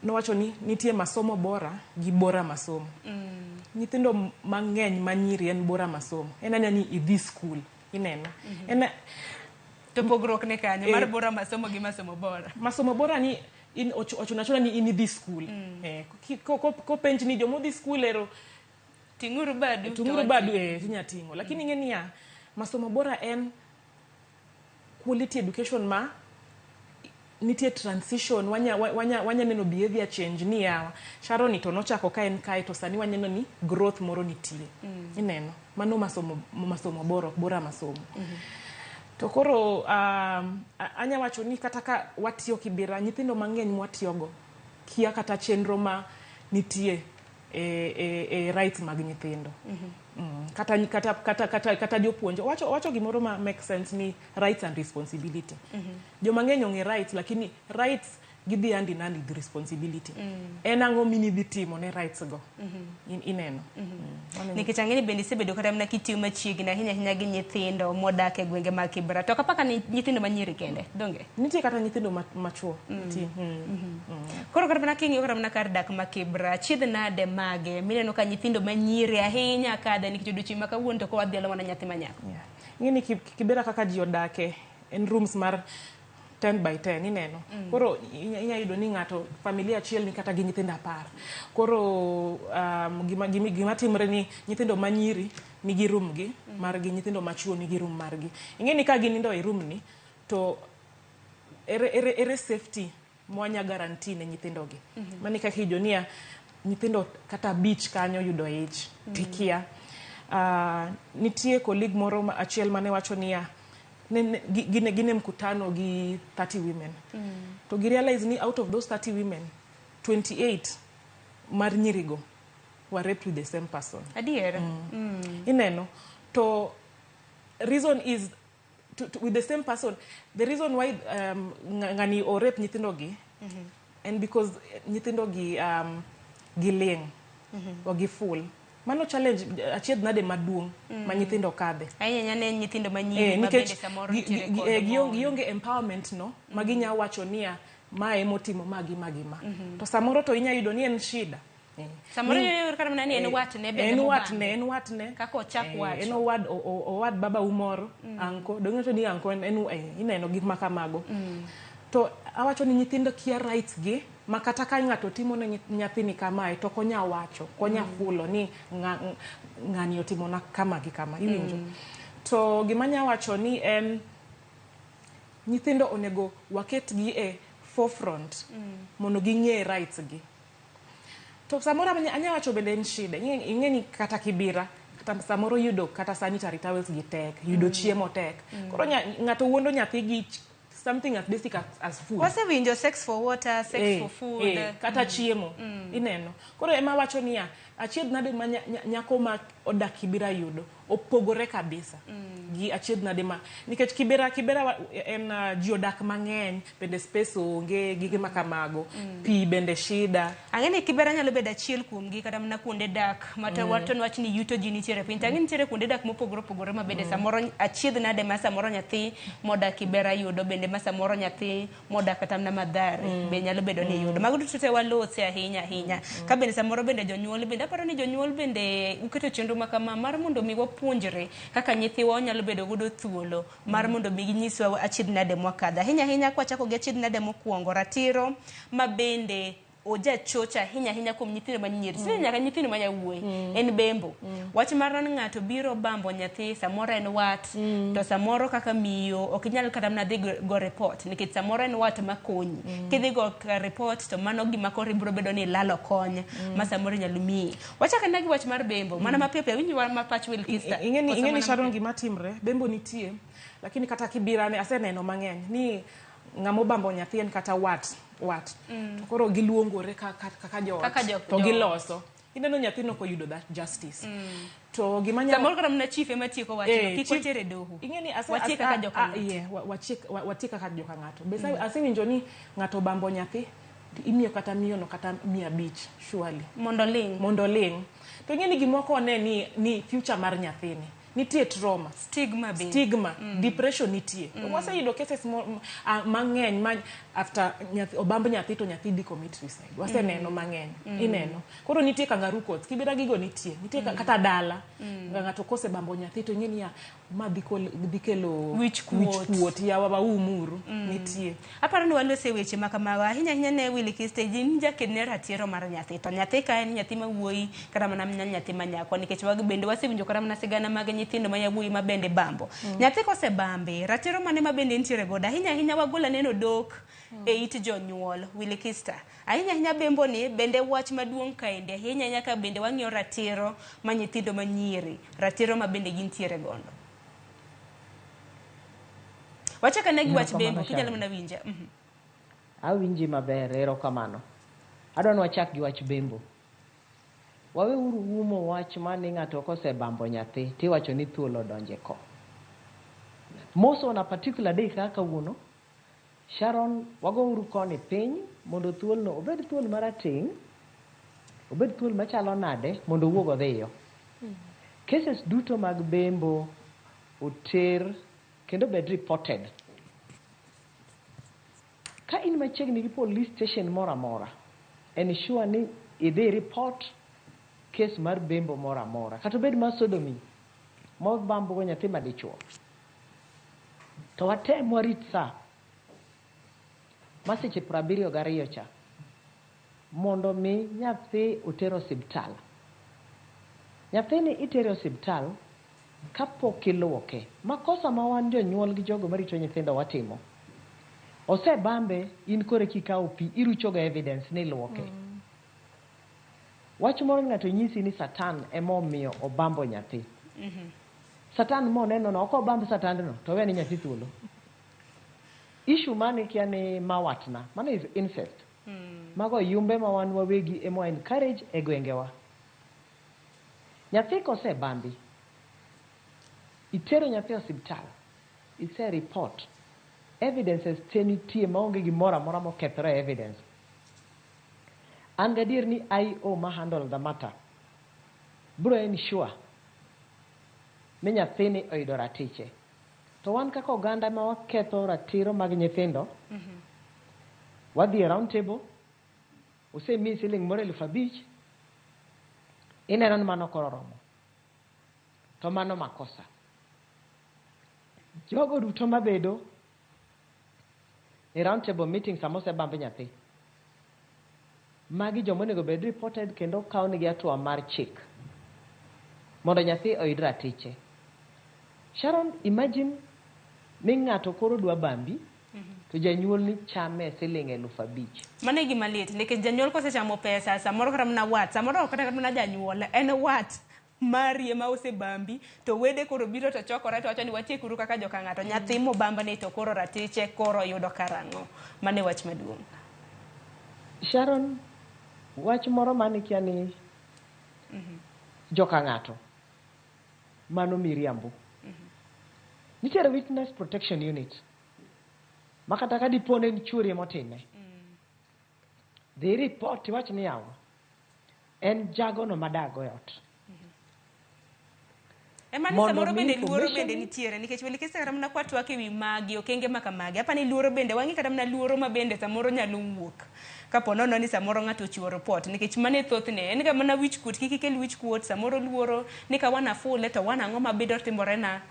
no wacho ni nitie masomo bora gi bora masomo. Nyithindo mang'eny manyiri en bora masomo. Enanya ni idhi school. Ineno. To pogrok ne kanyo mar bora masomo gi masomo bora. Masomo bora ni ochuna ni in idhi school. Ko penj ni jomo dhi school ero tinguru badu tinya tingo. Lakini ng'eni ya masomo bora en quality education ma nitie transition. Wanya neno behavior change ni ya Sharon to nochako ka en kae to sani wanya neno ni growth moro nitie. Ineno mano masomo bora masomo. To koro anya wacho ni kata ka watiyo Kibira, nyithindo mang'eny mwatiyogo kia kata chenro ma nitie rights mag nyithindo. Kata jopuonjo wacho gimoro ma make sense ni rights and responsibility. Jo mang'eny ong'e rights, lakini rights gidhi hand in hand with responsibility. En ang'o mini dhi timo ne rights go. Ineno. Nikech ang'eni bende isebedo kata mana kitiyo machiegni ahinya gi nyithindo modak e gwenge mag Kibra. To kapaka ni nyithindo manyiri kende, donge? Nitie kata nyithindo machuo. Koro kata mana king'iyo kata mana kar dak ma Kibra, chiedh nade mage mineno ka nyithindo manyiri ahinya kada nikech odiochieng' ma kawuono to kowadhialo mana nyathi manyako. Ng'eni Kibera kaka ji odake en rooms mar 10 by 10 ineno. Koro inya yudo ni ng'ato familia achiel ni kata gi nyithindo 10. Koro gima timre ni nyithindo manyiri nigi room gi margi, nyithindo machuo nigi room margi. Ing'eni ka ginindo e room ni to ere safety mwanya guarantee ne nyithindo gi. Mani kaka ijonia nyithindo kata beach kanyo yudo ich tikia. Nitie colleague moro achiel mane wacho niya gine mkutano gi 30 women. To gi realize ni out of those 30 women 28 mar nyirigo were raped with the same person. Adiera. Ineno. To reason is with the same person. The reason why ngani o rape nyithindo gi and because nyithindo gi giling or gi full mano challenge achiedh nade maduong' ma nyithindo kadhe. Ahinya ne nyithindo manyiri ma bende samoro nitiere kod gionge empowerment no ma ginya wacho niya ma emotimo magi ma. To samoro to inya yudo ni en shida. Samoro yoro kata mana ni en watne bende en watne kako ochak wacho. En owad baba umoro anko dongeto ni anko en ineno gik ma kamago. To awacho ni nyithindo kia rights gi makata ka ng'ato timo ne nyathini kamae to konya wacho konya fulo ni ng'ani otimo na kama gi kama iwinjo. To gimanya wacho ni en nyithindo onego waket gi e forefront mondo ging'e rights gi. To samoro anya wacho bende en shida ing'eni kata kibira kata samoro yudo kata sanitary towels gi tek yudo chiemo tek. Koro ng'ato wuondo nyathi gi something as basic as food. Wase winjo sex for water, sex for food. Kata chiemo, ineno. Koro ema wacho niya, achiedh nade ma nyako ma odak Kibera yudo, opogore kabisa. Gi achiedh nade ma, nikech Kibera en ji odak mang'eny, bende space onge, gige makamago, pi bende shida. Ang'eni Kibera nyalo bedo achiel kuom gi kata mana kuonde dak, mata wato nwach ni yuto ji nitiere piny. Ang'eni nitiere kuonde dak mopogore ma bende samoro achiedh nade ma samoro nyathi modak Kibera yudo, bende ma samoro nyathi modak kata mana Mathare, be nyalo bedo ni yudo. Mago duto te walose ahinya. Ka bende samoro bende jonyuol bende aparo ni jonyuol bende uketo chenro makama mar mondo mi wapuonjre kaka nyithiwa nyalo bedo godo thuolo mar mondo mi ginyiswa achiedh nade mwakadha. Ahinya kwa chako gi achiedh nade mokwongo ratiro ma bende oja chocha ahinya kuom nyithindo manyiri. Sio nyaka nyithindo ma yawuoyi. En bembo. Wach mar ng'ato biro bambo nyathi samoro en wat to samoro kaka miyo ok nyal kata mana dhi go report nikech samoro en wat makonyi. Kidhi go report to mano gima koro biro bedo ni lalo kony ma samoro nyalo miyi. Wachaka nagi wach mar bembo mana mapiyo winji ma patch will kister. Ingeni Sharon gima timre bembo nitie lakini kata Kibira ne aseneno mang'eny ni ng'amo bambo nyathi en kata wat koro giluongore kaka jot to giloso ineno nyathino ko yudo that justice to gimanya samoro kata mna chief ema tieko wachno kiko tere doho ingeni watie kaka joka watie kaka joka ng'ato be asewinjo ni ng'ato bambo nyathi imiyo kata miyono kata 500 surely mondo ling to ingeni gimoko ne ni future mar nyathini nitie trauma, stigma, depression nitie. Wase yudo cases mang'eny after obamb nyathi to nyathi di commit suicide. Wase neno mang'eny, ineno. Koro nitie kangaroo court, Kibera gigo nitie kata dala. Ng'ato kose bambo nyathi to ng'eni ya ma dikelo wich kuot ya wa umuru nitie. Aparo ni walose weche makamago ahinya ne Willy Kiste jinja kedne ratiro mar nyathi. To nyathi ka en nyathi mawuoyi kata mana nyathi manyako nikech wagi bende wasewinjo kata mana sigana mag nyithindo ma yawuoyi ma bende bambo. Nyathi kose bambe ratiro mane ma bende nitiere goda ahinya wagola neno dok e it jonyuol Willy Kiste. Ahinya bembo ni bende wach maduong' kaende ahinya ka bende wang'iyo ratiro ma nyithindo manyiri ratiro ma bende gintiere godo. Wachaka negi wach bembo kinyalo mana winja. Awinji maber erokamano. Adwa ni wachak gi wach bembo. Wawe uru umo wach mane ng'ato kose bambo nyathi tiwacho ni thuolo donje ko. Most on a particular day kaka wuono Sharon wago uru koni piny mondo thuolno obed thuol marateng' obed thuol machalo nade mondo wuog odhiyo. Cases duto mag bembo oter kendo bed reported. Ka in machiegni gi police station mora mora ensure ni idhi report case mar bembo mora mora kata bed mar sodomy mo bambo go nyathi madichuo to watem warit sa masiche 72 cha mondo mi nyathi otero hospital. Nyathini itero hospital kapok iluoke. Makosa ma wan jonyuol gi jogo marito nyithindo watimo. Ose bambe in kore kikawo pi irucho ga evidence ni luoke. Wach moro ng'ato nyisi ni Satan emomiyo obambo nyathi. Satan mo neno no ko bambo Satan no to weni nyathi thuolo. Issue mane kia ni mawatna mane is incest. Mago yumbe ma wan wawegi emo encourage e gwengewa. Nyathi kose bambi itero nyathi hospital ise report evidences tenitie maonge gimoro amora mokethore evidence. An gadier ni IO ma handle the matter bro ensure ni nyathini oyudo ratiche. To wan kaka oganda ma waketho ratiro mag nyithindo, wadhi e round table, osemi siling moro 5,000, ineno ni mano koro oromo. To mano makosa. Jogo duto mabedo e round table meeting samose bambe nyathi, magi jomonego bed reported kendo kawnigi atua mar chik mondo nyathi oyud ratiche. Sharon, imagine ni ng'ato koro dwa bambi, to janyuol ni chame siling 5,000. Mane gima lit, nikech janyuol kosechamo pesa, samoro kata mana wat, samoro kata mana janyuol, en wat mari ema ose bambi, to wede koro biro to chokore to wacho ni watiekuru kaka joka ng'ato, nyathi mobamba ni to koro ratiche koro yudo karang'o. Mane wach maduong'. Sharon, wach moro mane kia ni joka ng'ato, mano miriambo. Nitiere Witness Protection Unit. Makata ka dipone ni churi motime. Dhi report wach ni yawa. En jago no madago yot. Emani samoro bende luoro bende nitiere, nikech weli kese kata mna kwa tuwake wi magi, okenge maka magi. Hapa ni luoro bende, wangi kata mna luoro mabende samoro nyalo wuok. Kapo nono ni samoro ng'ato chiwo report, nikech mane thothne, en ka mana wich kut, kiki kel wich kuot, samoro luoro, nika wana fule to wana ng'oma bedo timore na.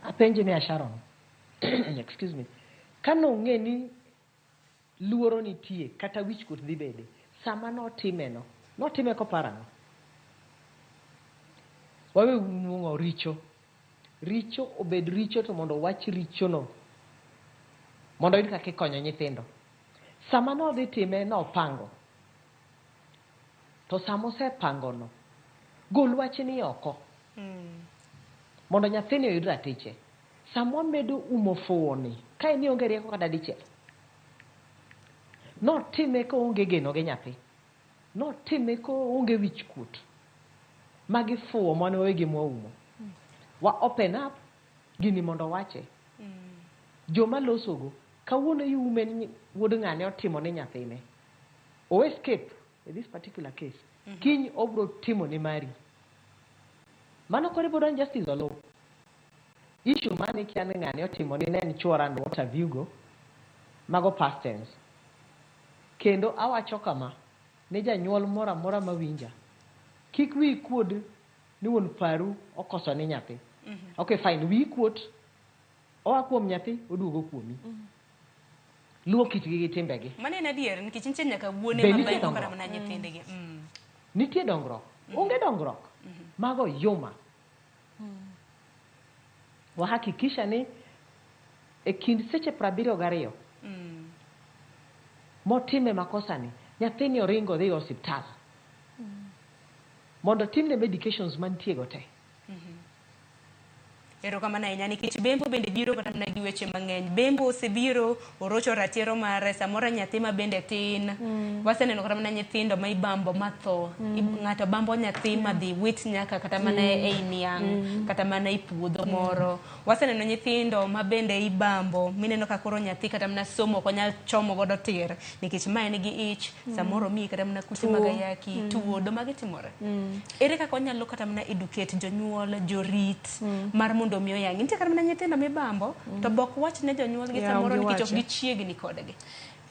Apenji ni Sharon. Excuse me. Kano ng'e ni luoro nitie kata wich kut dhi bede, sama notime no, notime ko parano. Wawe unungo richo. Richo obed richo to mondo wach richo no. Mondo yun kake konyo nyithindo. Sama no dhi time no pango. To samo se pango no. Gol wach ni oko. Mondo nyathini oyud ratiche. Samwa medo umofoni. Kae ni onge rieko kata dichiel. No time ko onge geno ge nyathi. No time ko onge wich kut. Magi fuo mwane wegi mwaumo. Wa open up gini mondo wache. Joma losogo kawuono yume ni wuod ng'ane otimo ni nyathine. O escape in this particular case. Kiny obro timo ni mari. Mano kore bodo justice olo. Issue mane kia ng'ane otimo ni nen chora and what have you go. Mago past tense. Kendo awacho kama ne janyuol mora mora mawinja. Kik wi kuod ni won paru okoso ni nyathi. Okay fine, wi kuot oa kuom nyathi oduogo kuomi. Luo kitgi gi timbegi. Mane na dier nikech nitie nyaka wuone mabayo kata mana nyithindegi. Nitie dongruok. Onge dongruok. Mago yoma. Wahakikisha ni e kind seche 72 motime makosa ni nyathini oringo dhi hospital. Mondo timne medications mantiego te. Ero kamana inya nikech bembo bende biro kata na gi weche mang'eny. Bembo osebiro orocho ratiro mare samora nyathi ma bende tin. Waseneno kata mana nyithindo ma ibambo matho. Ng'ato bambo nyathi ma dhi wit nyaka kata mana e niang', kata mana i puodho moro. Waseneno nyithindo ma bende ibambo, mineno ka koro nyathi kata mana somo ko nyal chomo godo tir nikech ma en gi ich, samoro mi kata mana kute magayaki, tuo do magitimore. Ere kaka onyalo kata mana educate jonyuol, jorit mar mondo miyo yang. Nitie kata mana nyithindo mibambo to bok wach ne jonyuol gi samoro nikech ok gichiegni kodgi.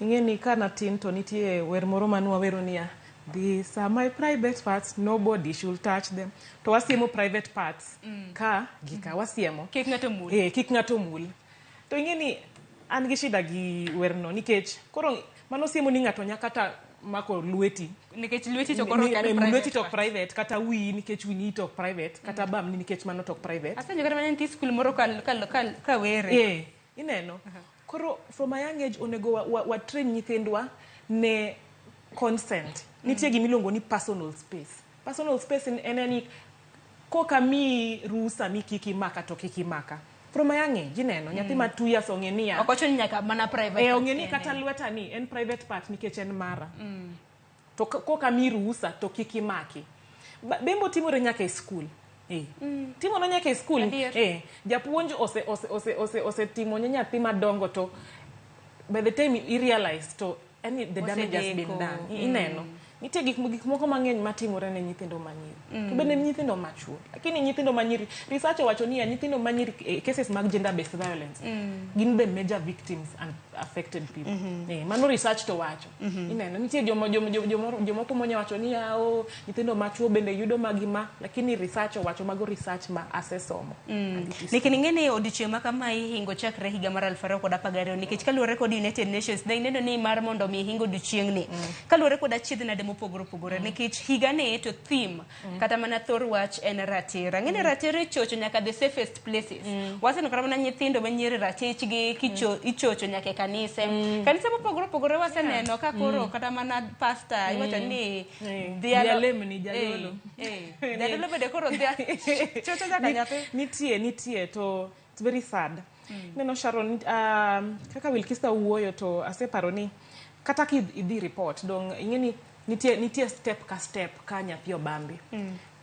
Ing'eni kana tin to nitie wer moro manwa wero niya, these are my private parts, nobody should touch them. To wasiemo private parts ka gika wasiemo kik ng'ato mul. Kik ng'ato mul. To ing'eni an gi shida gi werno nikech koro mano siemo ni ng'ato nyaka ta mako lweti nikech lweti to koro kan private. Lweti to private kata wi nikech wi ni to private kata bam ni nikech mano to private. Asenyo kata mana nti school moro ka were. Ineno. Koro from a young age onego wa train nyithindwa ne consent. Nitie gimiluongo ni personal space. Personal space en ni koka mi rusa mi kiki maka to kiki maka. From a young age, ineno, nyathi ma 2 years ong'enia. Okochoni nyaka mana private. Ong'eni kata lweta ni en private part nikech en mara. To koka mi rusa to kiki maki. Bembo timore nyaka e school. Timono nyaka e school. Japuonj ose timo nyathi madongo to by the time you realize to the damage has been done. Ineno. nitie gik moko mang'eny matimore ne nyithindo manyiri to bende nyithindo machuo lakini nyithindo manyiri research owacho ni nyithindo manyiri cases mag gender based violence gin the major victims and affected people mano research to wacho ineno nitie jomoko monye wacho ni nyithindo machuo bende yudo magima lakini research owacho mago research ma asesomo nikiningene odiochieng' ma kama ihingo chakre higa mar 2012 nikech kaluwore kod United Nations ne ineno ni mar mondo mi hingo odiochieng' ni kaluwore kod achiedhnade mopogore opogore nikech higa ne to theme kata mana thor wach en ratiro ng'ene ratiro chocho nyaka the safest places waseno kata mana nyithindo manyiri ratechgi ichocho nyaka kanise mopogore opogore waseneno ka koro kata mana pastor iwacho ni dialemni jadolo jadolo bede koro chocho nyaka nyathi nitie to it's very sad neno Sharon kaka Wilkista wuoyo to aseparo ni kata idhi report dong ingeni nitie step ka step ka nyathi obambi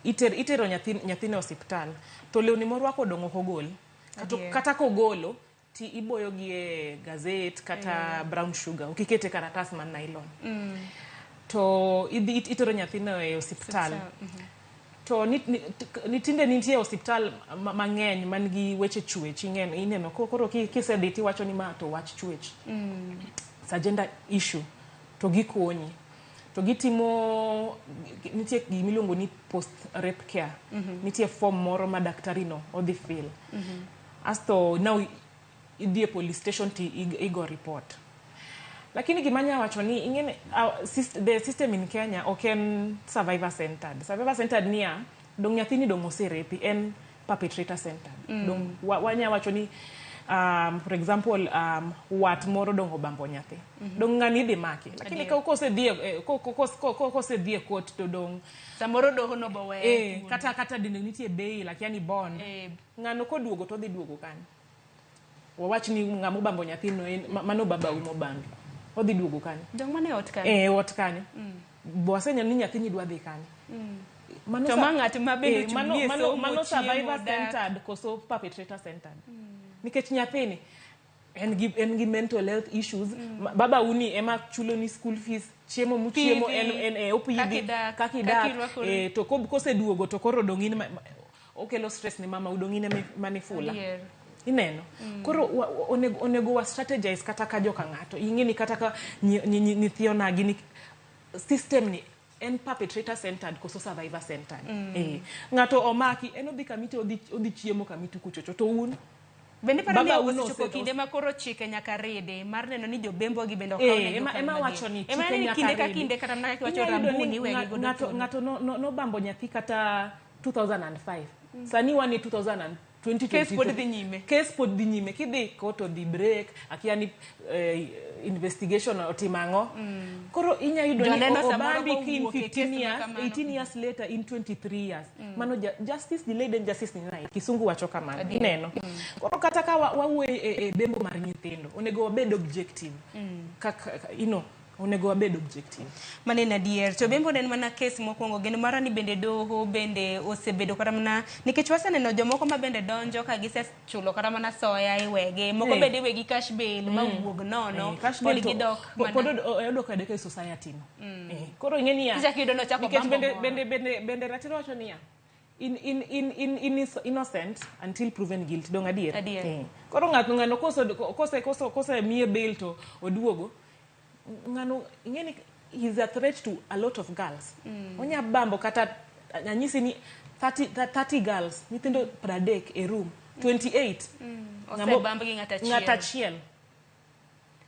itero nyathine hospital to lewni morwako dong ok ogol kata kogolo ti iboyo gi e gazette kata brown sugar ukikete karatas man nylon to itero nyathine e hospital to nitinde nitie hospital mang'eny man gi weche chuech ineno koro kisedhi ti wacho ni ma to wach chuech gender issue to gikonyi to gitimo nitie gimiluongo ni post rape care nitie form moro ma daktari no odhi fill asto now idhi police station ti igo report lakini gimanya wacho ni ingene the system in Kenya oken survivor centered nia dong nyathini dong oserepi en perpetrator centered dong wanya wacho ni for example wat moro dong obambo nyathi dong ngani dhi maki lakini kose dhie court to dong samoro doho no bowe kata dinde nitie bail lakini bond ngano koduogo to dhi duogo kan wawach ni ngamo bambo nyathi no mano baba umo bambi odhi duogo kan dong mane ot kan ot kan bwasenya ni nyathi ni dwa dhi kan mano to mang'at mabende chunye mano survivor centered koso perpetrator centered nikech nyathini en gi mental health issues baba uni ema chulo ni school fees chiemo muchiemo en opidhi kakidak to kose duogo to koro dongine okelo stress ni mama udongine manifula ineno koro onego wa strategize kata ka joka ng'ato ingeni kata ka nyithiyo na gini system ni en perpetrator centered koso survivor centered ng'ato omaki en odhi kamiti odhi chiemo kamiti kuchocho to un bende para ni osechopo kinde ma koro chike nyaka rede mar neno ni jobembo gi bende okaw ema wacho ni chike nyaka kinde ka kinde kata mana ka wacho rambuni wegi go ng'ato no bambo nyathi kata 2005 sani wani 2020 case pod dhi nyime kidhi koto dhi break akiani investigation otimango koro inya yudo ni obambi kin 15 years 18 years later in 23 years mano justice delayed and justice denied kisungu wacho kamano ineno koro kata ka wawuoye bembo mar nyithindo onego wabed objective kaka onego wabed objective manena dier to bembo nen mana case mokwongo geno mara ni bende doho bende osebedo kata mana nikech waseneno jomoko ma bende donjo ka gisechulo kata mana soya iwege moko bende iwegi cash bail ma wuog nono pod gidok odok adeka society no koro ingeni ya bende ratiro wacho ni ya in innocent until proven guilty dong adier koro ng'ano kose mie bail to oduogo ngano ingeni he's a threat to a lot of girls onya bambo kata anyisi ni 30 girls nyithindo 30 e room 28 ngamo bambo gi ng'ata chiel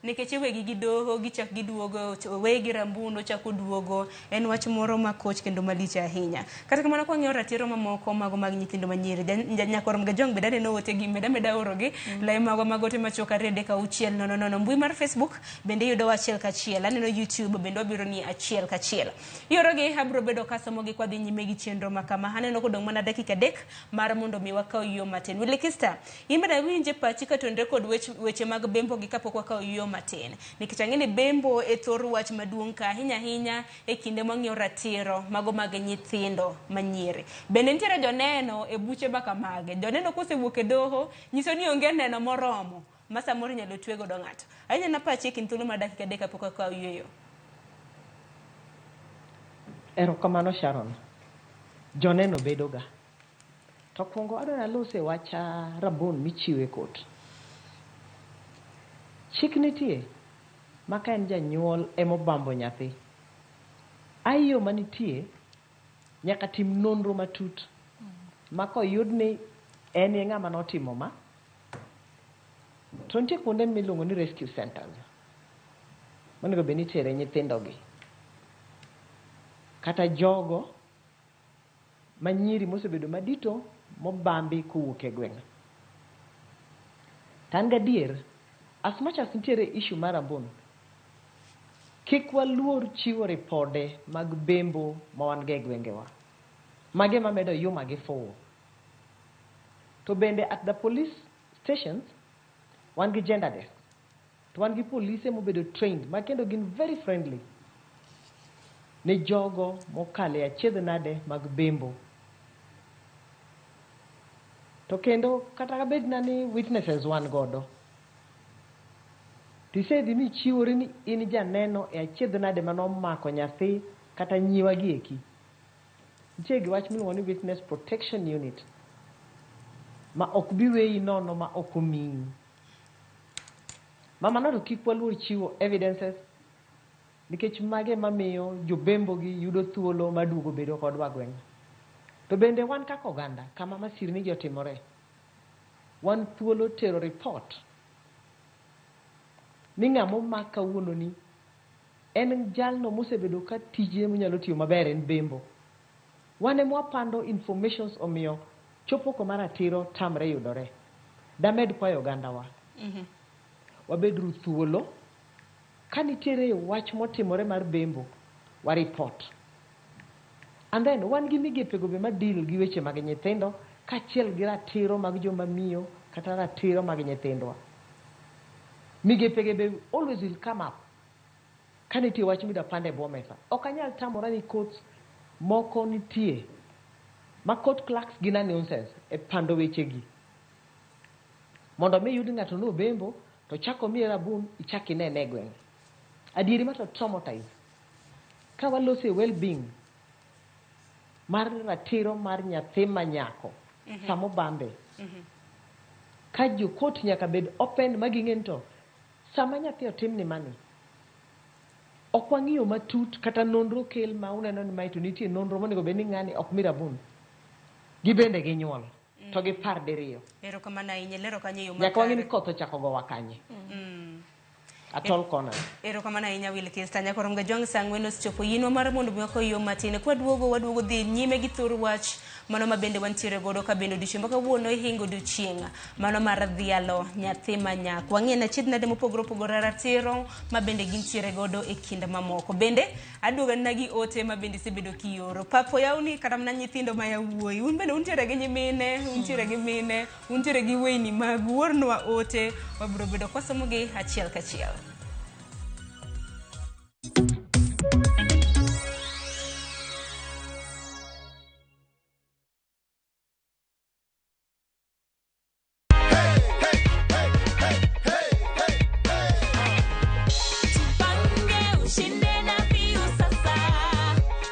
nikech wegi gidoho gichak giduogo wegi rambuno chako duogo en wach moro ma koch kendo malich ahinya kata kamano kwa ng'eyo ratiro mamoko mago mag nyithindo manyiri nyakorom ga jong bedane no wote gi meda orogi lai mago magote machoka rede ka uchiel no mbui mar Facebook bende yudo achiel ka chiel aneno YouTube bende obiro ni achiel ka chiel yorogi habro bedo kasomo gi kwa dhi nyime gi chenro makama haneno kodong mana dakika 3 mar mondo mi wakao yo matin Wilkista imbe winje pachi ka tonde kod weche mag bembo gi kapok wakao yo matin nikech ang'ene bembo e thor wach maduong' ka hinya e kinde mang'eyo ratiro mago mag nyithindo manyiri bende nitiere joneno e buche baka mage joneno kosewuok e doho nyiso ni onge neno moromo ma samoro nyalo twego do ng'ato ahinya na pachi kin thuolo ma dakika 3 kapok akaw yueyo Erokamano Sharon. Joneno bedoga. To kwongo adwaro lose wacha rabun michiwe kot. Chik nitie maka en janyuol emobambo nyathi. Ayo manitie nyaka tim nonro matut. Maka oyud ni en ng'ama notimo ma. To nitie kuonde miluongo ni rescue centers. Monego bed ni tere nyithindogi. Kata jogo manyiri mosebedo madito mobambi kowuok e gweng'. Tan gadier, as much as nitiere issue mar rabun, kik waluor chiwo ripode mag bembo ma wan ge gwengewa. Mage mamedo yuma gi fuwo. To bende at the police stations, wan gi gender desk. To wan gi police mobedo trained, ma kendo gin very friendly. Ne jogo mokale achiedh nade mag bembo. To kendo kata kabed na ni witnesses wan godo. Tisedhi ni chiwori ni in janeno e achiedh nade manomako nyathi kata nyiwa gi eki. Nitie gi wach miluongo ni witness protection unit. Ma ok bi weyi nono ma ok omiyi. Mama to kik waluor chiwo evidences nikech mage mamiyo jobembo gi yudo thuolo maduogo bedo kodwa gweng'. To bende wan kaka oganda kama masirni gi otimore. Wan thuolo tero report ni ng'amo mak kawuono ni en jalno mosebedo ka tije monyalo tiyo maber en bembo. Wan ema wapando informations omiyo chopo ko maratiro tamre yudore. Damed kwayo oganda wa. Wabedru thuolo kanitiere wach motimore mar bembo wa report. And then wan gi migepego be madil gi weche mag nyithindo kachiel gi ratiro mag joma miyo kata ratiro mag nyithindwa. Migepege be always will come up kanitie wach mida pande bwo mesa. Ok anyal tamora ni courts moko nitie ma court clerks gin announcers e pando wechegi. Mondo mi yud ng'ato no bembo to chako miye rabun ichaki nene gweng'. Adieri ma to traumatize. Ka walose well-being mar ratiro mar nyathi manyako samo bambe. Ka jo court nyaka bed open maging'en to sama nyathi otim ni mani. Ok wang'iyo matut kata nonro kel ma uneno ni mai to nitie nonro monego bed ni ng'ani ok mirabun. Gibende gi nyuol to gi par diriyo. Erokamano ahinya lero kanyo yo nyaka wang'e ni koth ochako gowa kanye. Atol kona. Erokamano ahinya Wilkis Tanya korom ga jong sang'wen osechopo yinwa mar mondo miwako yo matin waduogo dhi nyime gi thur wach mano mabende wantiere godo ka bende odiochieng' kawuono ihingo odiochieng' mano mar dhialo nyathi manyako. Wang'e na chiedh nade mopogore opogore ratiro mabende gintiere godo e kind mamoko. Bende aduoga na gi ote mabende sebedo kioro. Papo yawni kata mana nyithindo ma yawuoyi. Un bende untiere gi nyimine, untiere gi mine, untiere gi weyni mag wuornwa ote. Wabiro bedo kwasomo gi achiel kachiel.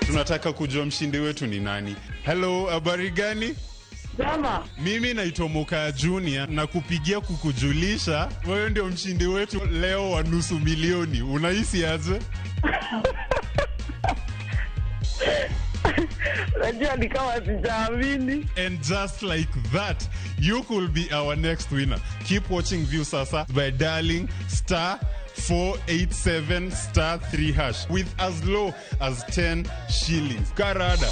Tunataka kujua mshindi wetu ni nani. Hello, habari gani? Jama. Mimi naitwa Moka Junior na kupigia kukujulisha wewe ndio mshindi wetu leo wa nusu milioni. Unahisi aje? Unajua ni kama sijaamini. And just like that, you could be our next winner. Keep watching View Sasa by dialing *487*3# with as low as 10 shillings. Karada.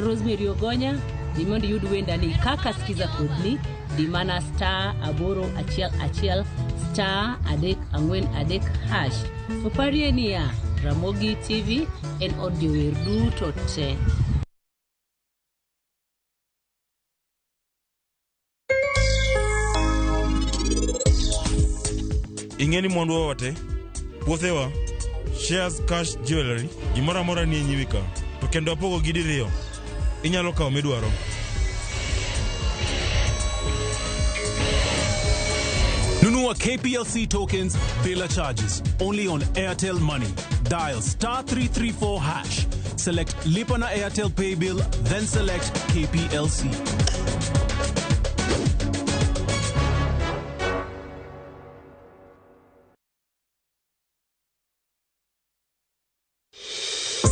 Rosemary Ogonya, nimondi yud wenda ni kaka sikiza kodni dimana *811 *343# to parie niya Ramogi TV en audio wer duto te. Ingeni mwandu wote puothewa shares cash jewelry gimora mora ni nyiwika to kendo apogo gidiriyo inyalo kawo midwaro. Nunua KPLC tokens bila charges only on Airtel Money. Dial *334#. Select Lipa na Airtel Pay Bill, then select KPLC.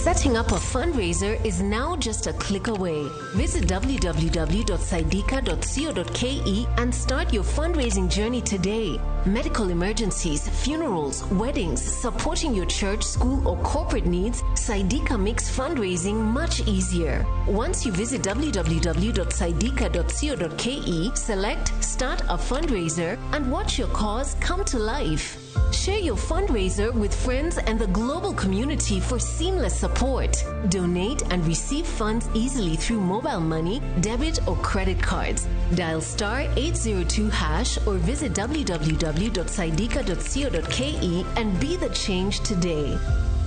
Setting up a fundraiser is now just a click away. Visit www.saidika.co.ke and start your fundraising journey today. Medical emergencies, funerals, weddings, supporting your church, school, or corporate needs, Saidika makes fundraising much easier. Once you visit www.saidika.co.ke, select Start a Fundraiser and watch your cause come to life. Share your fundraiser with friends and the global community for seamless support. Donate and receive funds easily through mobile money, debit, or credit cards. Dial *802# or visit www.saidika.co.ke and be the change today.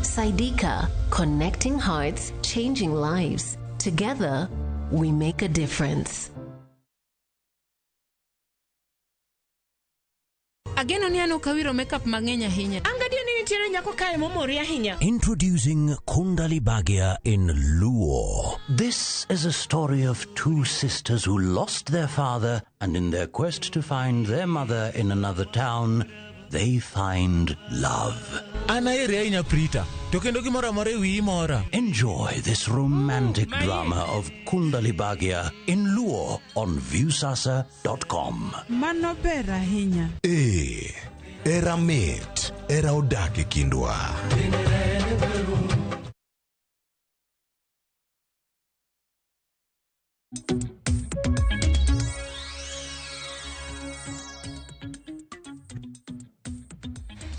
Saidika, connecting hearts, changing lives. Together, we make a difference. Ageno ni ano kawiro makeup mang'eny ahinya. Angadio ni nitiere nyako kae momori ahinya. Introducing Kundali Bhagia in Luo. This is a story of two sisters who lost their father, and in their quest to find their mother in another town, they find love. Enjoy this romantic drama of Kundali Bhagia in Luo on viewsasa.com. Mano ber ahinya. Era mit, era odake kindwa.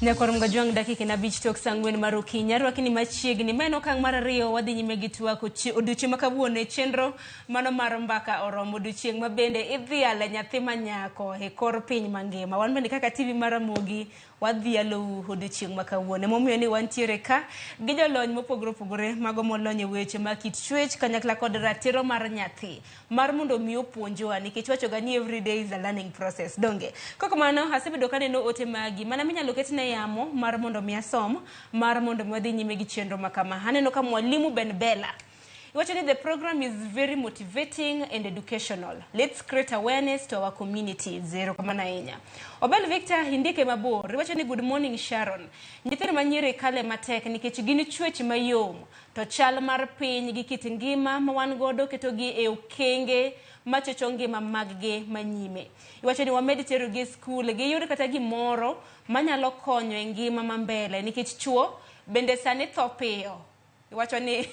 Nyakorom gajwang dakika na bich tok sangwen marukinya rwakini machiegni meno kang mar ariyo wadhi nyime gi twako odiochieng' makawuono e chenro mano mar mbaka oromo odiochieng' mabende idhi ale nyathi manyako e kor piny mangima. Wan bende kaka TV mar Ramogi wadhi yalo odiochieng' makawuono momiyo ni wantiere ka gi jolony mopogore opogore mago molony e weche ma kit chwech kanyakla kod ratiro mar nyathi mar mondo mi opuonjwa nikech wacho ga ni every day is a learning process donge. Koko mano asebedo kaneno ote magi mana minyalo ketne yamo mar mondo mi asom mar mondo mi wadhi nyime gi chenro makama. Aneno ka mwalimu Ben Bella Iwachoni the program is very motivating and educational. Let's create awareness to our community. Zero kamana enya. Obel Victor hindike mabor. Iwachoni good morning Sharon. Nyithindo manyiri kale matek nikech gini chwech mayom. To chal mar piny gi kit ngima ma wan godo ketogi e okenge machocho ngima maggi manyime. Iwachoni wamed tero gi school gi yud kata gimoro manyalo konyo e ngima mambele nikech chuo bende sani tho piyo. Iwachoni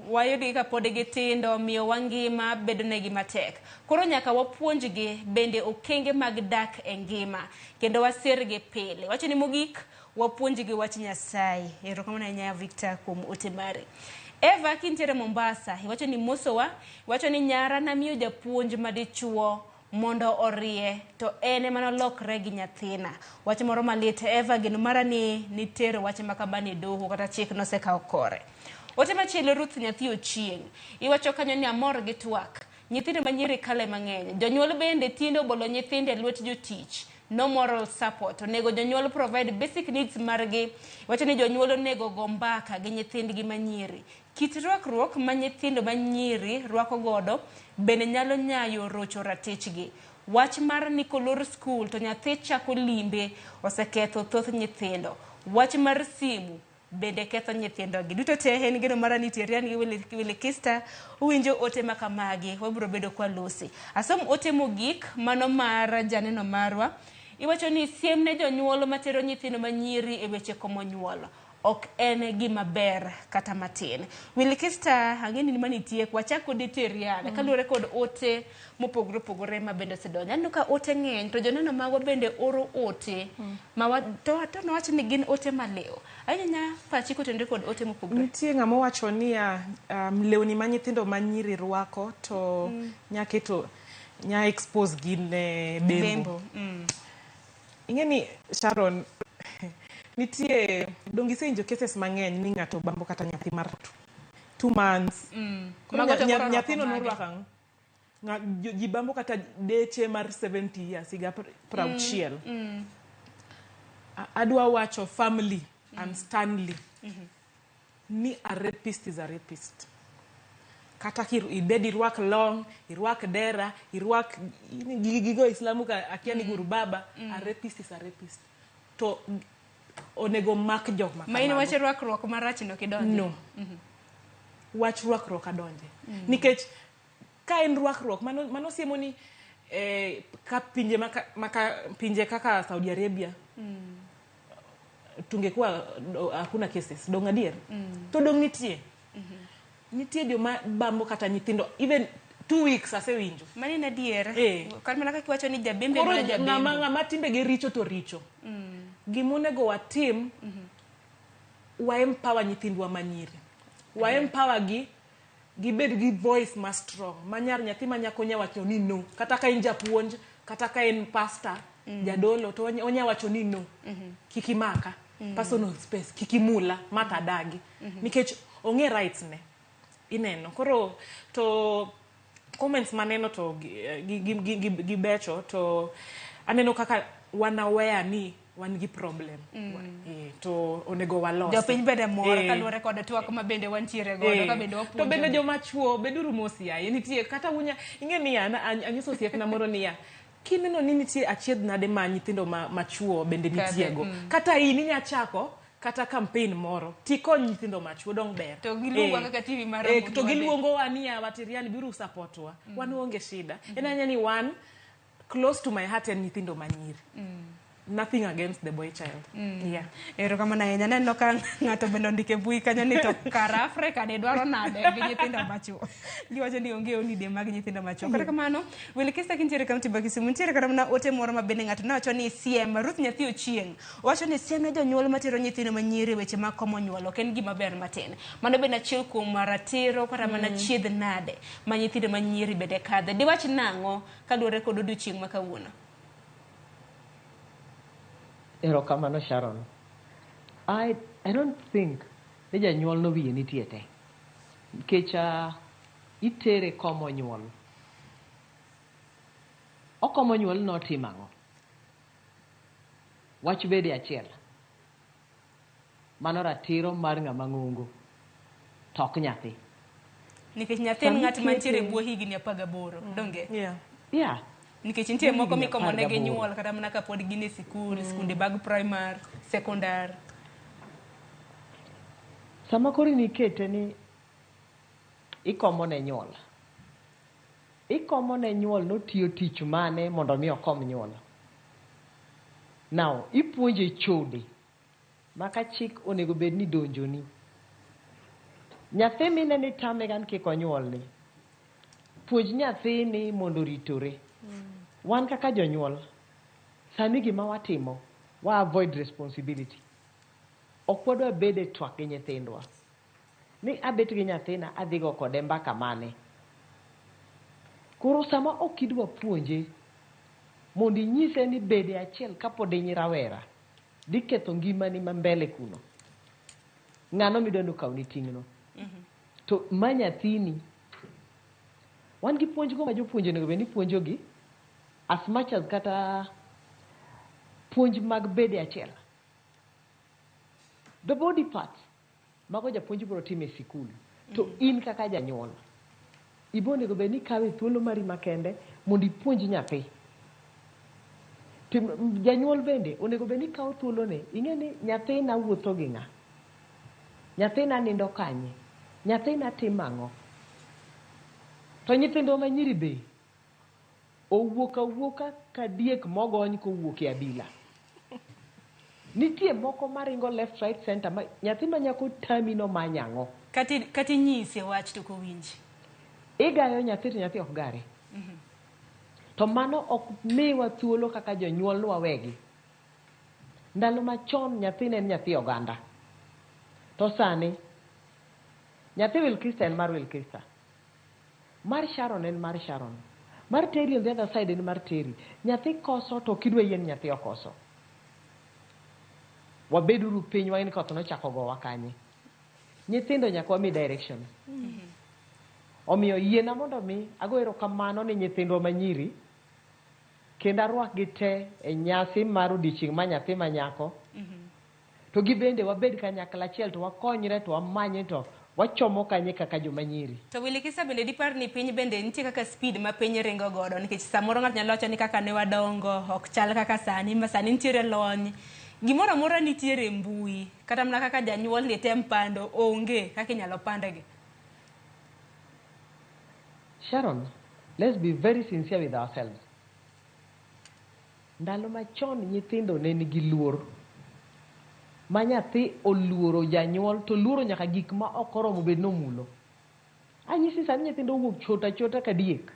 wayudi ka pod gitindo miyo wangima bedo negi matek. Koro nyaka wapuonjgi bende okenge mag dak e ngima kendo wasirgi pile. Iwachoni mogik wapuonjgi wach Nyasaye. Erokamano nya Victor kuom otemare. Eva kintiere Mombasa iwachoni mosowa iwachoni nyara na miyo japuonj madichuo mondo orie to ene manolokre gi nyathina. Wach moro malit Eva gino mara ni nitero wach makabani doho kata chik nosekawo kore. Ote machielo Ruth nyathi Ochieng. Iwacho kanyo ni amor gi twak. Nyithindo manyiri kale mang'eny. Jonyuol bende tindo bolo nyithindo e lwet jotich. No moral support. Onego jonyuol provide basic needs margi. Iwacho ni jonyuol onego go mbaka gi nyithindgi manyiri. Kit rwakruok ma nyithindo manyiri rwako godo bende nyalo nyayo rocho ratechgi. Wach mar nikolor school to nyathi chako limbe oseketho thoth nyithindo. Wach mar simu bende ketho nyithindo gi. Duto te en gino mara nitiere ni wile kista uwinjo ote makamagi wabro bedo kwa lusi. Asom ote mogik mano mar janeno marwa. Iwacho ni siem ne jonyuol matero nyithindo manyiri e weche komo nyuol. ok en gima ber kata matin. Wilikista ang'eni ni manitie kwa chako deteriana kaluwore kod ote mopogore opogore ma bende osedonjo. Aneno ka ote ng'eny to joneno magwa bende oro ote ma to nowacho ni gin ote maleo. Ahinya pachi kotende kod ote mopogore. Nitie ng'ama wacho ni lewni ma nyithindo ma nyiri rwako to nyaketo nya expose gi ne bembo. Ing'eni Sharon, nitie dongi senjo cases mang'eny ni ng'ato bambo kata nyathi mar 2 months. Nyathino norwako ang'o? Ji bambo kata deche mar 70 years higa 60. Adwa wacho family and Stanley ni a rapist is a rapist. Kata ibedi irwak long, irwak dera, irwak gigo Islamu ka akia ni guru baba, a rapist is a rapist. To onego mak jok makamago. Ma in wache rwakruok marach no kidonje? No. Wach rwakruok adonje. Nikech ka en rwakruok mano siemo ni ka pinje kaka Saudi Arabia tungekuwa hakuna cases dong adier. To dong nitie. Nitie joma bambo kata nyithindo even 2 weeks asewinjo. Mani na adier. Kar mana kaka wacho ni jabembe koro mana jabembe. Ng'ama timbe gi richo to richo. Gimonego watim wa empower nyithindwa manyiri. Wa empower gi gibed gi voice ma strong. Manyar nyathi manyako nya wacho ni no. Kata ka in japuonj, kata ka en pastor, jadolo to onya wacho ni no. Kikimaka. Personal space. Kikimula. Mata dagi. Nikech onge rights ne. Ineno. Koro to comments maneno to gibecho to aneno kaka wanaware ni wan gi problem. To onego walos. Jopiny bende mor kaluwore kod twak ma bende wantiere godo ka bende wapuonjo. To bende joma chuo beduru mosi ya. Nitie kata unya ing'eni anyiso osiepna moro niya. Kineno ni nitie achiedh nade ma nyithindo ma chuo bende nitiego. Kata in inya chako kata campaign moro tikony nyithindo machuo dong ber to giluongo kaka TV mar Ramogi to giluongo wania material biru supportwa wan onge shida enanya ni one close to my heart and nyithindo manyiri nothing against the boy child. Yeah. Ero kama na yenya neno ka ng'ato bende ndike bui kanyo ni to kara Afrika ne dwaro nade gi nyithindo machuo. Giwacho ni onge onide mag nyithindo machuo. Kata kamano, Wilikista kintiere kaunti ma Kisumu ntiere kata na ote moro ma bende ng'ato nawacho ni siem Ruth Nyathi Ochieng. Wacho ni siem jonyuol matero nyithindo manyiri weche mag komo nyuol ok en gima ber matin. Mano bende achiel kuom ratiro kata mana chiedh nade ma nyithindo manyiri bende kadhe. Diwach nang'o kaluwore kod odiochieng' ma kawuono? Erokamano Sharon. I don't think ni janyuol no wiye nitie te. Nikech itere komo nyuol. Okomo nyuol no timang'o. Wach bede achiel. Mano ratiro mar ng'ama ng'ongo. Tok nyathi. Nikech nyathi ng'at mantiere buo higni 18 donge? Yeah. Nikech nitie moko mikomo negi nyuol kata mana kapod gin e sikul, skunde mag primary, secondary. Sama koro nikete ni ikomo ne nyuol. Ikomo ne nyuol no tiyo tich mane mondo mi okom nyuol. Now, ipuonje chode. Maka chik onego bed ni donjo ni. Nyathi mine ni tame gan kiko nyuol ni. Puonj nyathi ni mondo ritore. Wan kaka jonyuol, sani gima watimo, wa avoid responsibility. Okwadwa bede twak gi nyithindwa. Ni abet gi nyathina adhigo kode mbaka mane. Koro sama okidwa puonje, mondo inyise ni bede achiel kapod rawera, dhi ketho ngimani ma mbele kuno. Ng'ano midwano kaw ni ting'no. To ma nyathini, wan gi puonj go ma jopuonje nego bed ni puonjogi, as much as kata puonj mag bede achiel. The body parts mago japuonj biro time sikul. To in kaka janyuol, ibo nego bed ni kawe thuolo mari makende mondo ipuonj nyathi. Janyuol bende onego bed ni kawo thuolo ne. Ing'eni nyathina wuotho gi ng'a? Nyathina nindo kanye? Nyathina timo ang'o? To nyithindo manyiri be owuok awuoka ka diek mogony kowuok e abila. nitie moko maringo left right center ma nyathi ma nyako tami no manyango kati nyisi wach to ko winji igayo nyathi to nyathi ok gare to mano ok miwa thuolo kaka jonyuol nwa wegi ndalo machon nyathi ne nyathi oganda to sani nyathi Wilkista en mar Wilkista mar Sharon en mar Sharon mar Terry on the other side en mar Terry nyathi koso to kidwe yen nyathi okoso wabeduru piny wa in koth no chako gowa kanye nyithindo nyaka wami direction omiyo yiena mondo mi agoero kamano ni nyithindwa manyiri kendo arwakgi te e nyasi mar odiochieng' ma nyathi manyako to gibende wabed kanyakla achiel to wakonyre to wamanye to wachomo kanye kaka jomanyiri. To Wilkista bende dipar ni piny bende nitie kaka speed ma piny ringo godo nikech samoro ng'ato nyalo wacho ni kaka ne wadongo ok chal kaka sani ma sani nitiere lony gimoro amora nitiere mbui kata mana kaka janyuol ni tem pando onge kaka inyalo pandegi. Sharon, let's be very sincere with ourselves. Ndalo machon nyithindo ne nigi luor ma nyathi oluoro janyuol to luoro nyaka gik ma ok oromo bed nomulo. Anyisi sani nyithindo wuok chota ka diek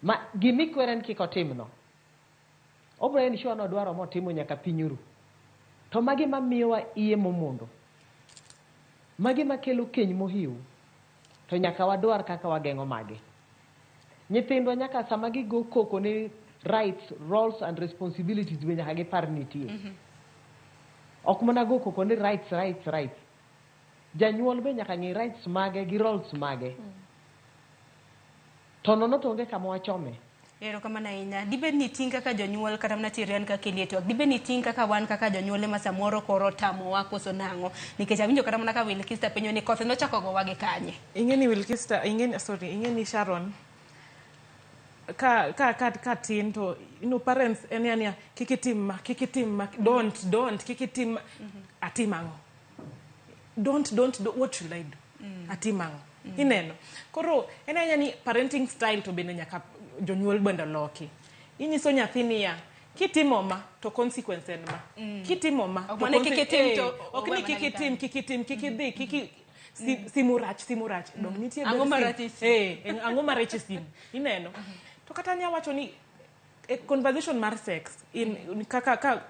ma gimikweren kik otimno obro en sure no dwaro motimo nyaka pinyuru to magi mamiyowa iye momondo magi makelo keny mohiu to nyaka wadwar kaka wageng'o magi. Nyithindwa nyaka sama gigo koko ni rights, roles and responsibilities be nyaka gipar nitie. Ok mana go koko ni rights. Janyuol be nyaka ng'i rights mage gi roles mage. To nono to onge kama wachome. Ero kama na inya dibed ni ting kaka jonyuol kata mna tirian kaka lieto dibed ni ting kaka wan kaka jonyuol ema samoro koro tamo wakoso nango nikech awinjo kata mna ka Wilkista penyo ni koth no chako go wage kanye ingeni Wilkista ingeni Sharon ka tin to parents enia kikitim don't kikitim atimango don't what should I do atimango ineno koro enia ni parenting style to bende nyaka jonyuol bende loki inyiso nyathini ya kitimo ma to consequence en ma kitimo ma to kikitim to ok ni kikitim simurach dong nitie ango marach sim ineno to kata nya wacho ni a conversation mar sex in kaka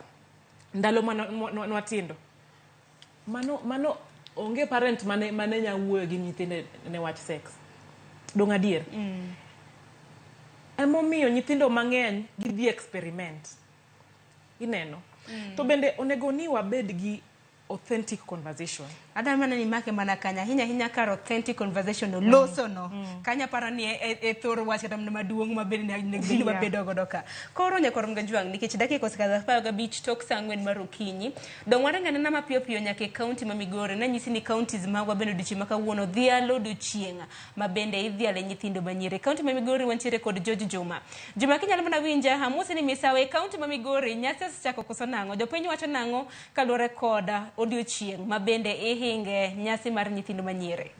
ndalo matindo mano onge parent mane nya wuoyo gi nyithinde ne wach sex dong adier emomiyo nyithindo mang'eny gidhi experiment ineno to bende onego ni wabed gi authentic conversation adama ni make mana kanya hinya kar authentic conversation no loso no kanya para ni e thoro wach kata maduong' mabed ni gino mabedo godo ka koro nyakorom ganjwang nikech dakika osekaza 15 tok sangwen mar okinyi dong warengane na mapiyo nyake county ma Migori na nyisi ni counties ma wabendo dichi maka wuono dhialo dochienga mabende idhiale nyithindo manyire county ma Migori wantiere kod George Juma kinyalo mana winja hamusi ni misawe county ma Migori nyasi chako koso nango jopiny wacho nango kaluore koda odiochieng mabende hinge nyasi mar nyithindo manyire.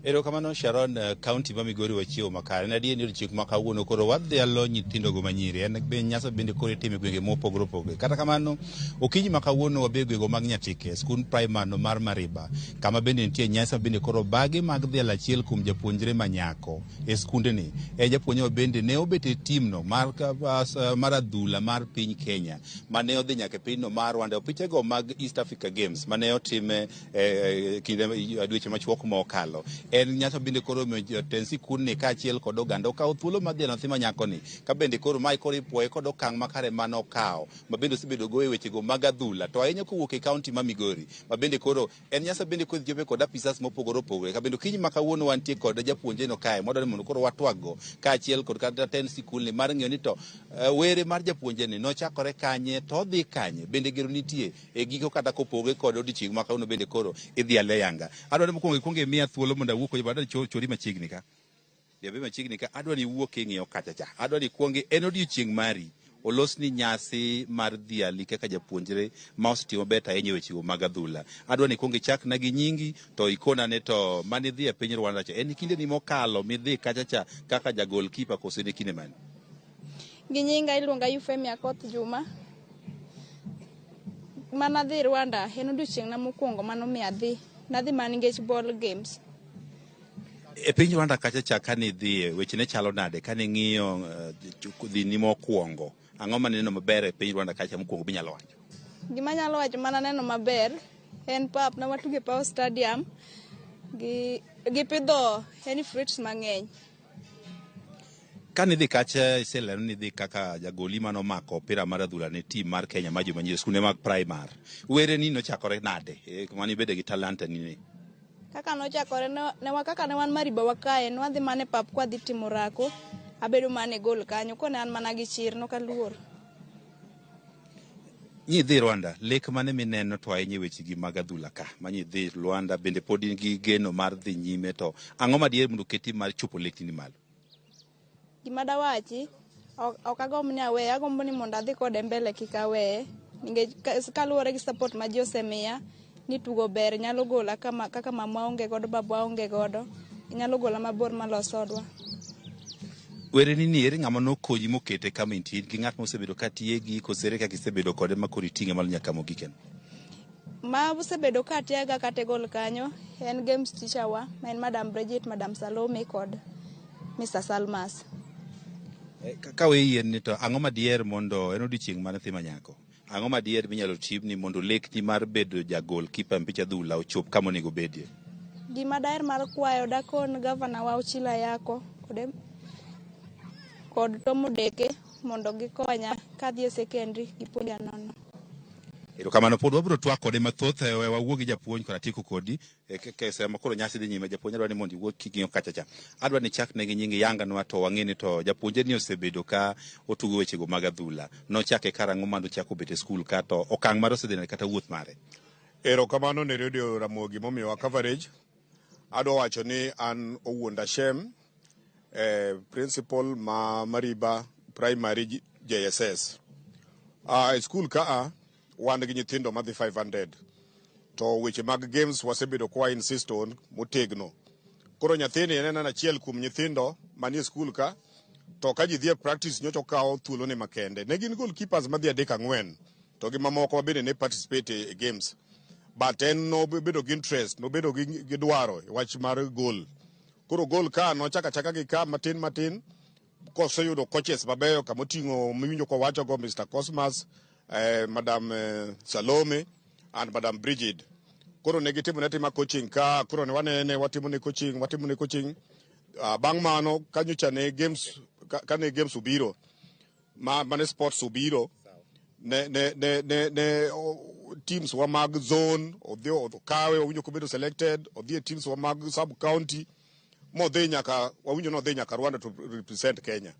Ero kamano Sharon, county ma Migori wachiwo makare na dieni odiochieng ma kawuono koro wadhialo nyithindo go manyiri en be nyasa bende koro itime gwenge mopogore opogore kata kamano okinyi ma kawuono wabe gwego mag Nyatike skul primary no mar Mariba kama bende nitie nyasa bende koro bage mag dhialo achiel kuom japuonjre manyako e skunde ni japuonjre bende ne obete team no mar adhula mar piny Kenya mane odhi nyaka piny no mar Rwanda opiche go mag East Africa Games mane otime kinde dweche machuok mokalo en nyasa bende koro tensi kunni kaachiel kod oganda okawo thuolo mar dhialo nyathi manyako ni ka bende koro mai koro ipuoye kod okang' makare mano okawo ma bende osebedo go e weche go mag adhula to ahinya kowuok e county ma Migori ma bende koro en nyasa bende kod jobe kod apisas mopogore opogore ka bende kinyi ma kawuono wantie kod japuonje no kae modani mondo koro watwag go kaachiel kod kata tensi kunni mar ng'iyo ni to were mar japuonje ni nochakore kanye to odhi kanye bende gero nitie e giko kata kopoge kod odiochieng ma kawuono bende koro idhiale yanga adwaro mokwongo miya thuolo mondo awuok bada chori machiegni ka yabe machiegni ka adwani wuok ing'iyo kacha adwani kuongi en odiochieng mari olosni nyasi mar dhiali kaka japuonjre ma osetimo beta ahinya weche mag adhula adwani kuongi chak na gi nyingi to ikona ne to mani dhi e piny Rwanda cha en kinde ni mokalo midhi kacha kaka jagol kipa kose ne kinde mani Gi nyinga iluonga Euphemia Koth Juma. Mana dhi Rwanda, en odiochieng'na mokwongo manomiyo adhi. Nadhi mana nikech ball games. E piny Rwanda kacha cha kane idhiye, weche ne chalo nade kane ing'iyo dhini mokwongo? Ang'o ma neno maber e piny Rwanda kacha mokwongo binyalo wacho? Gima nyalo wacho mana neno maber en pap na watuge Power Stadium gi pidho any fruits mang'eny. Kane idhi kacha iselero ni idhi kaka jagoli manomako opira mar adhula ne tim mar Kenya ma joma nyiri skunde mag primar. Were ni nochakore nade? Mani bede gi talanta nini? Kaka nochakore kaka ne wan Mariba wakae, nwadhi mane pap kwa dhi timo rako, abedo mane gol kanyo, kone an mana gi chir nokaluor. Nyidhi Rwanda, lek mane mineno to ahinya weche gi mag adhula ka? Ma nyidhi Rwanda bende pod in gi geno mar dhi nyime, to ang'o madier mondo keti mar chopo lek ni malo? Gima dawachi, ok agomb ni aweye, agombo ni mondo adhi kode mbele kik aweye, nikech kaluwore gi support ma ji osemiya, ni tugo ber nyalo gola kaka mama onge godo, babwa onge godo, nyalo gola mabor malos odwa. Were ni ere ng'ama nokonyi mokete kama intie gi ng'at mosebedo ka tiye gi kosere kaka isebedo kode ma koro iting'e malo nyaka mogiken? Ma osebedo ka tiega kate gol kanyo en games teacher wa, ma en Madam Bridget, Madam Salome kod Mr. Salmas. Ka we yien ni to ang'o madier mondo en odiochieng' mane thima nyako? Ang'o madier minyalo timni mondo lekni mar bedo jagol kipa mpich adhula ochop kama onego bedie? Gima daher mar kwayo dakon gavana wa Ochila Yako kod Tomo Deke mondo gikonya kadhi e secondary gi puonja nono. Erokamano, pod wabiro twak kode mathoth. Wawuo gi japuonj kod atieko kodi sema koro nyasi dhi nyime. Japuonj adwa ni mondo iwuog king'iyo kacha cha. Adwa ni chak ne gi nying Yanga nwa to wang'e ni to japuonje ni osebedo ka otugo wechego mag adhula. Nochake karang'o mando chako bet e skul ka to okang' mar osedhi kata wuoth mare? Erokamano ne Radio Ramogi momiyowa coverage. Adwa wacho ni an owuon Dashem, principal ma Mariba Primary JSS. Skul ka wan gi nyithindo madhi 500. To weche mag games wasebedo kwa insist on motegno. Koro nyathini en achiel kuom nyithindo manie skul ka, to ka ji dhi e practice nyocho kawo thuolo ne makende. Ne gin goalkeepers madhi 3-4 to gi mamoko bende ne participate e games. But en nobedo gi interest, nobedo gi dwaro wach mar goal. Koro goal ka nochaka gi ka matin koseyudo coaches mabeyo kamoting'o miwinjo ko wacho go Mr. Cosmas, Madam Salome and Madam Bridget. Koro ne gitimo netima coaching ka, koro ne wanene watimo ne coaching. Bang' mano kanyocha ne games kane games ubiro mane sports ubiro ne teams wa mag zone odhi kawe owinjo ko bedo selected, odhi teams wa mag sub county modhi nyaka wawinjo no dhi nyaka Rwanda to represent Kenya.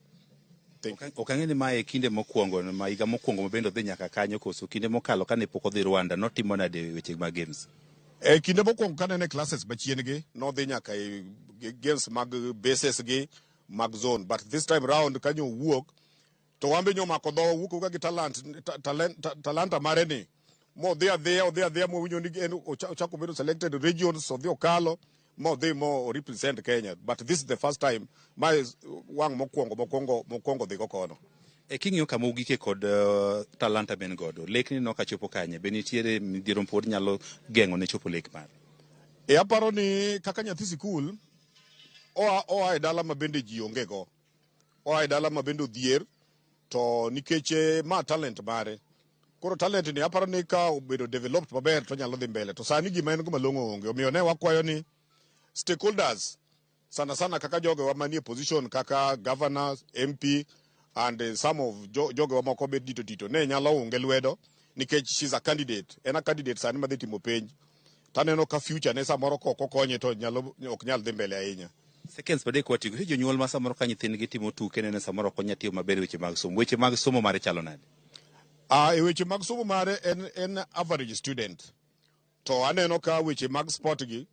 Okang'e ni mae kinde mokwongo ma higa mokwongo mabendo dhi nyaka kanyo koso kinde mokalo kane pok odhi Rwanda notimo nade weche mag games? Kinde mokwongo kane ne classes machien gi nodhi nyaka games mag bases gi mag zone, but this time round kanyo wuok to wambe nyomako dho wuok ga gi talanta mare ni modhi adhiya mowinjo ni ochako bedo selected regions, odhi okalo modhi mo represent Kenya, but this is the first time my wang mokwongo dhi kono. King'iyo kama ugike kod talanta ben godo, lekni no kachopo kanye be nitiere midhiero pod nyalo geng'o ne chopo lek mare? Aparo ni kaka nyathi sikul oa e dala ma bende ji onge go, oa e dala ma bende odhier, to nikech ma talent mare. Koro talent ni aparo ni ka obedo developed maber to nyalo dhi mbele, to sani gima en go malong'o onge. Omiyo ne wakwayo ni stakeholders sana kaka jogo wa manie position kaka governors, MP and some of jogo wa moko bet dito ne nyalo unge lwedo, nikech she's a candidate, en a candidate sani madhi timo penj. Taneno ka future ne samoro kokonye to ok nyal dhi mbele ahinya. Seconds per day kwa tigo jonyuol ma samoro ka nyithindgi timo tuke ne samoro konya tiyo maber weche mag somo. Weche mag somo mare chalo nade? E weche mag somo mare en average student. To aneno ka weche mag sport gi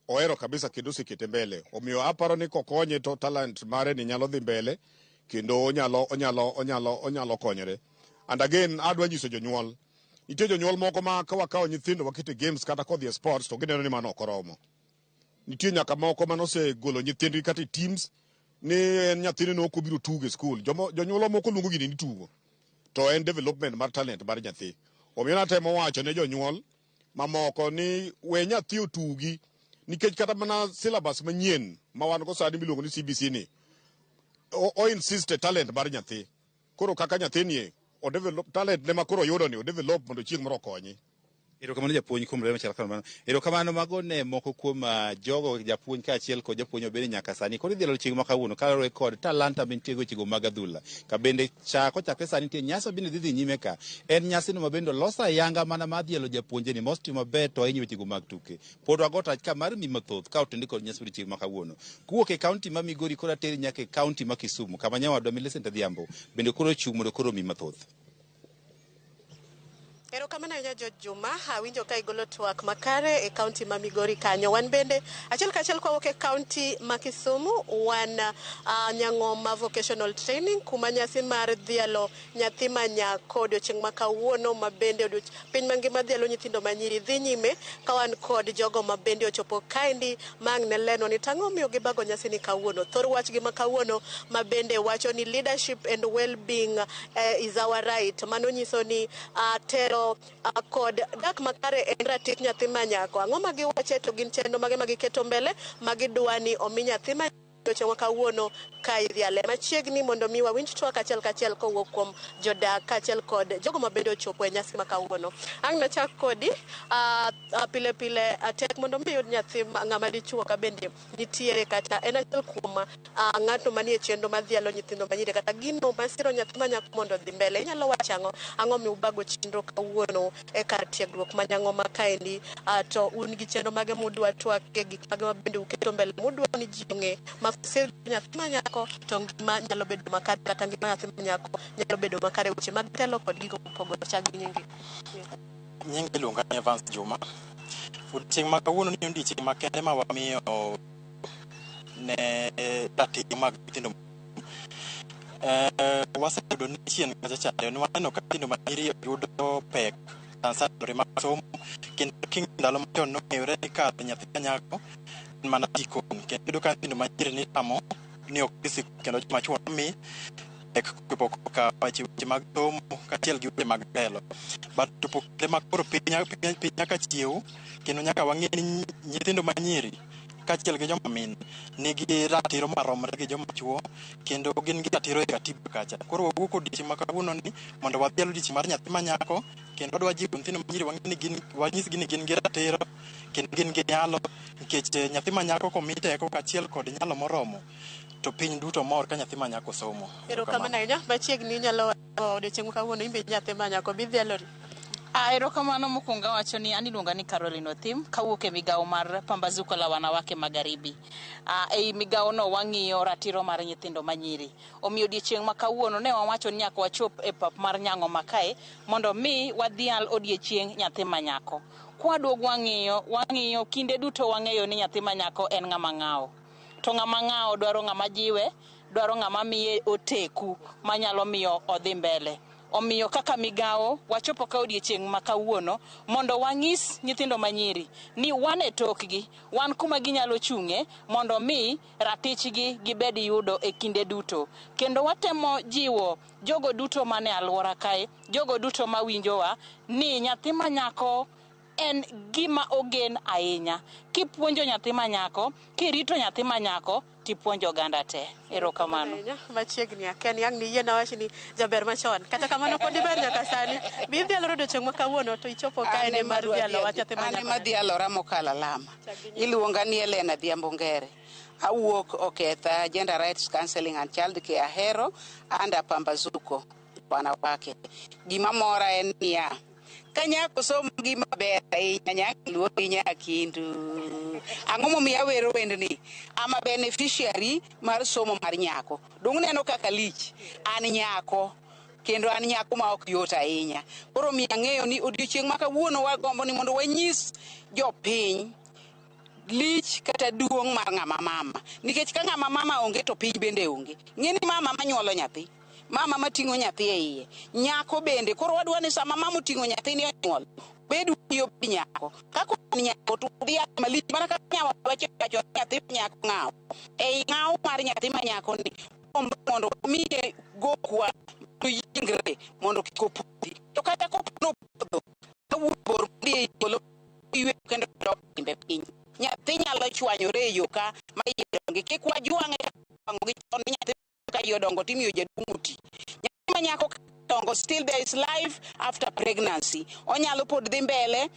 ohero kabisa kendo sekete mbele. Omiyo aparo ni kokonye to talent mare ni nyalo dhi mbele kendo onyalo konyore. And again adwa nyiso jonyuol, nitie jonyuol moko ma ka wakawo nyithindo wakete games kata kodhi e sports to gineno ni mano ok oromo. Nitie nyaka moko manose golo nyithindgi kata teams ni en nyathini no kobiro tugo e skul. Jonyuol moko luongo gini ni tugo. To en development mar talent mar nyathi. Omiyo natemo wacho ne jonyuol mamoko ni we nyathi otugi nikech kata mana syllabus manyien ma wan go sani miluongo ni CBC ni o insist talent mar nyathi. Koro kaka nyathini o develop talent ne makoro yudo ni o develop mondo chieng' moro konyi. Erokamano japuonj kuom remo chal kamano. Erokamano mago ne moko kuom jogo japuonj kaachiel kod japuonj obed nyaka sani. Koro idhielo chieng' ma kawuono kalore kod talanta mantie wechego mag adhula. Ka bende kochakre sani nitie nyasi bende dhi nyime ka. En nyasino ma bende oloso ayanga mana mar dhielo japuonjeni mostimo maber to ahinya wechego mag tuke. Pod wago tach ka mar mi mathoth ka otendi kod nyasi chieng' ma kawuono. Kuwuok e kaunti ma Migori koro ateri nyaka e kaunti ma Kisumu kama nyawadwa Millicent Adhiambo bende koro chung' mondo koro mi mathoth. Erokamano ahinya George Juma, awinjo ka igolo twak makare e kaunti ma Migori kanyo. Wan bende achiel kachiel kwawuok e kaunti ma Kisumu, wan Nyang'oma vocational training kuma nyasi mar dhialo nyathi ma nyako odiochieng' ma kawuono ma bende piny mangima dhialo nyithindo manyiri dhi nyime ka wan kod jogo ma bende ochopo kaendi mang' ne leno ni tang'o miyo gibago nyasi ni kawuono. Thor wachgi ma kawuono ma bende wacho ni leadership and well-being is our right. Mano nyiso ni tero kod dak makare en ratich nyathi ma nyako. Ang'o ma giwache to gin chenro mage ma giketo mbele ma gidwa ni omi nyathi ma chieng' kawuono ka idhiale machiegni mondo mi wawinj twak achiel kachiel kowuok kuom jodak kaachiel kod jogo ma bende ochopo e nyasi ma kawuono. Ang' nachak kodi pile pile tek mondo mi yud nyathi ng'ama dichuo ka bende nitiere kata en achiel kuom ng'ato manie chenro ma dhialo nyithindo manyiri kata gino masiro nyathi ma nyako mondo dhi mbele. Inyalo wacho ang'o mi ubago chenro kawuono e kar tiegruok ma Nyang'oma kaendi, to un gi chenro mage mudwa twak e gik mage ma bende uketo mbele mudwa ni ji ong'e mafsir nyathi ma nyako to ngima nyalo bedo makare kata ngima nyathi ma nyako nyalo bedo makare weche mag telo kod gigo mopogore chagi nyingi. Nyingi iluonga ni Evans Juma. Odiochieng' ma kawuono ni odiochieng' makende ma wamiyo ne ratiro mag nyithindo. Waseyudo ni chien kacha chande ni waneno ka nyithindo manyiri yudo pek sandore mag somo kendo ndalo machon nong'eyore ni ka nyathi ma nyako en mana jikon kendo yudo ka nyithindo manyiri ni tamo ni ok dhi kendo joma chuo mi ka weche mag somo kaachiel gi weche mag telo. But pokre ma koro piny nyaka chiew kendo nyaka wang'e ni nyithindo manyiri kaachiel gi joma min nigi ratiro maromre gi joma chuo kendo gin gi ratiro e katiba kacha. Koro wawuok odiochieng' ma kawuono ni mondo wadhial odiochieng' mar nyathi ma nyako kendo wadwa jiwo nyithindo manyiri wanyisgi ni gin gi ratiro kendo gin gi nyalo nikech nyathi ma nyako komi teko kaachiel kod nyalo moromo to piny duto mor ka nyathi ma nyako somo. Erokamano ahinya. Machiegni inyalo wacho odiochieng' ma kawuono imbe nyathi ma nyako bidhialori. Erokamano mokwongo wacho ni an iluonga ni Caroline Othim kawuok e migawo mar Pambazuko la wanawake magharibi. Ei migawo no wang'iyo ratiro mar nyithindo manyiri. Omiyo odiochieng' ma kawuono ne wawacho ni nyaka wachop e pap mar Nyang'oma kae mondo mi wadhial odiochieng' nyathi ma nyako. Kwaduog wang'iyo kinde duto wang'eyo ni nyathi ma nyako en ng'ama ng'awo. To ng'ama ng'awo dwaro ng'ama jiwe, dwaro ng'ama miye oteku manyalo miyo odhi mbele. Omiyo kaka migawo wachopo ka odiochieng' ma kawuono mondo wang'is nyithindo manyiri ni wan e tokgi, wan kuma ginyalo chung'e mondo mi ratichgi gibed yudo e kinde duto. Kendo watemo jiwo jogo duto mane alwora kae, jogo duto mawinjowa ni nyathi ma nyako en gima ogen ahinya. Kipuonjo nyathi ma nyako, kirito nyathi ma nyako, tipuonjo oganda te. Erokamano. Machiegni akia ni ang' ni yie na wachi ni jaber machon. Kata kamano pod iber nyaka sani. Bidhialoro odiochieng' ma kawuono to ichopo kae ne mar dhialo wach nyathi ma nyako. An ema dhialora mokalo alama. Iluonga ni Elena Adhiambo Ngere. Awuok Oketha Gender Rights Counseling and Child Care Ahero anda Pambazuko wanawake. Gima mora en niya kanyako somo gima ber ahinya nyaka luori nyakindu. Ang'o momiyo awero wendni? Ama beneficiary mar somo mar nyako. Dong neno kaka lich an nyako kendo an nyako ma ok yot ahinya. Koro mi ang'eyo ni odiochieng' ma kawuono wagombo ni mondo wanyis jopiny lich kata duong' mar ng'ama mama. Nikech ka ng'ama mama onge to piny bende onge. Ng'eni mama manyuolo nyathi, mama mating'o nyathi e iye, nyako bende. Koro wadwa ni sama mama oting'o nyathi ni onyuol, bedu yo nyako kako nyako to dia mali mana ka nyawa wache kacho nyathi nyako ngao e ngao mar nyathi manyako ni mondo mi go kwa to yingre mondo kiko puti to kata ko no to bor di polo iwe kendo do imbe piny nyathi nyalo chwanyore yo ka ma yonge ke kwa juange bango gi ton nyathi ka yodongo timiyo jadumuti nyathi manyako tongo still there is life after pregnancy onyalo pod dhi mbele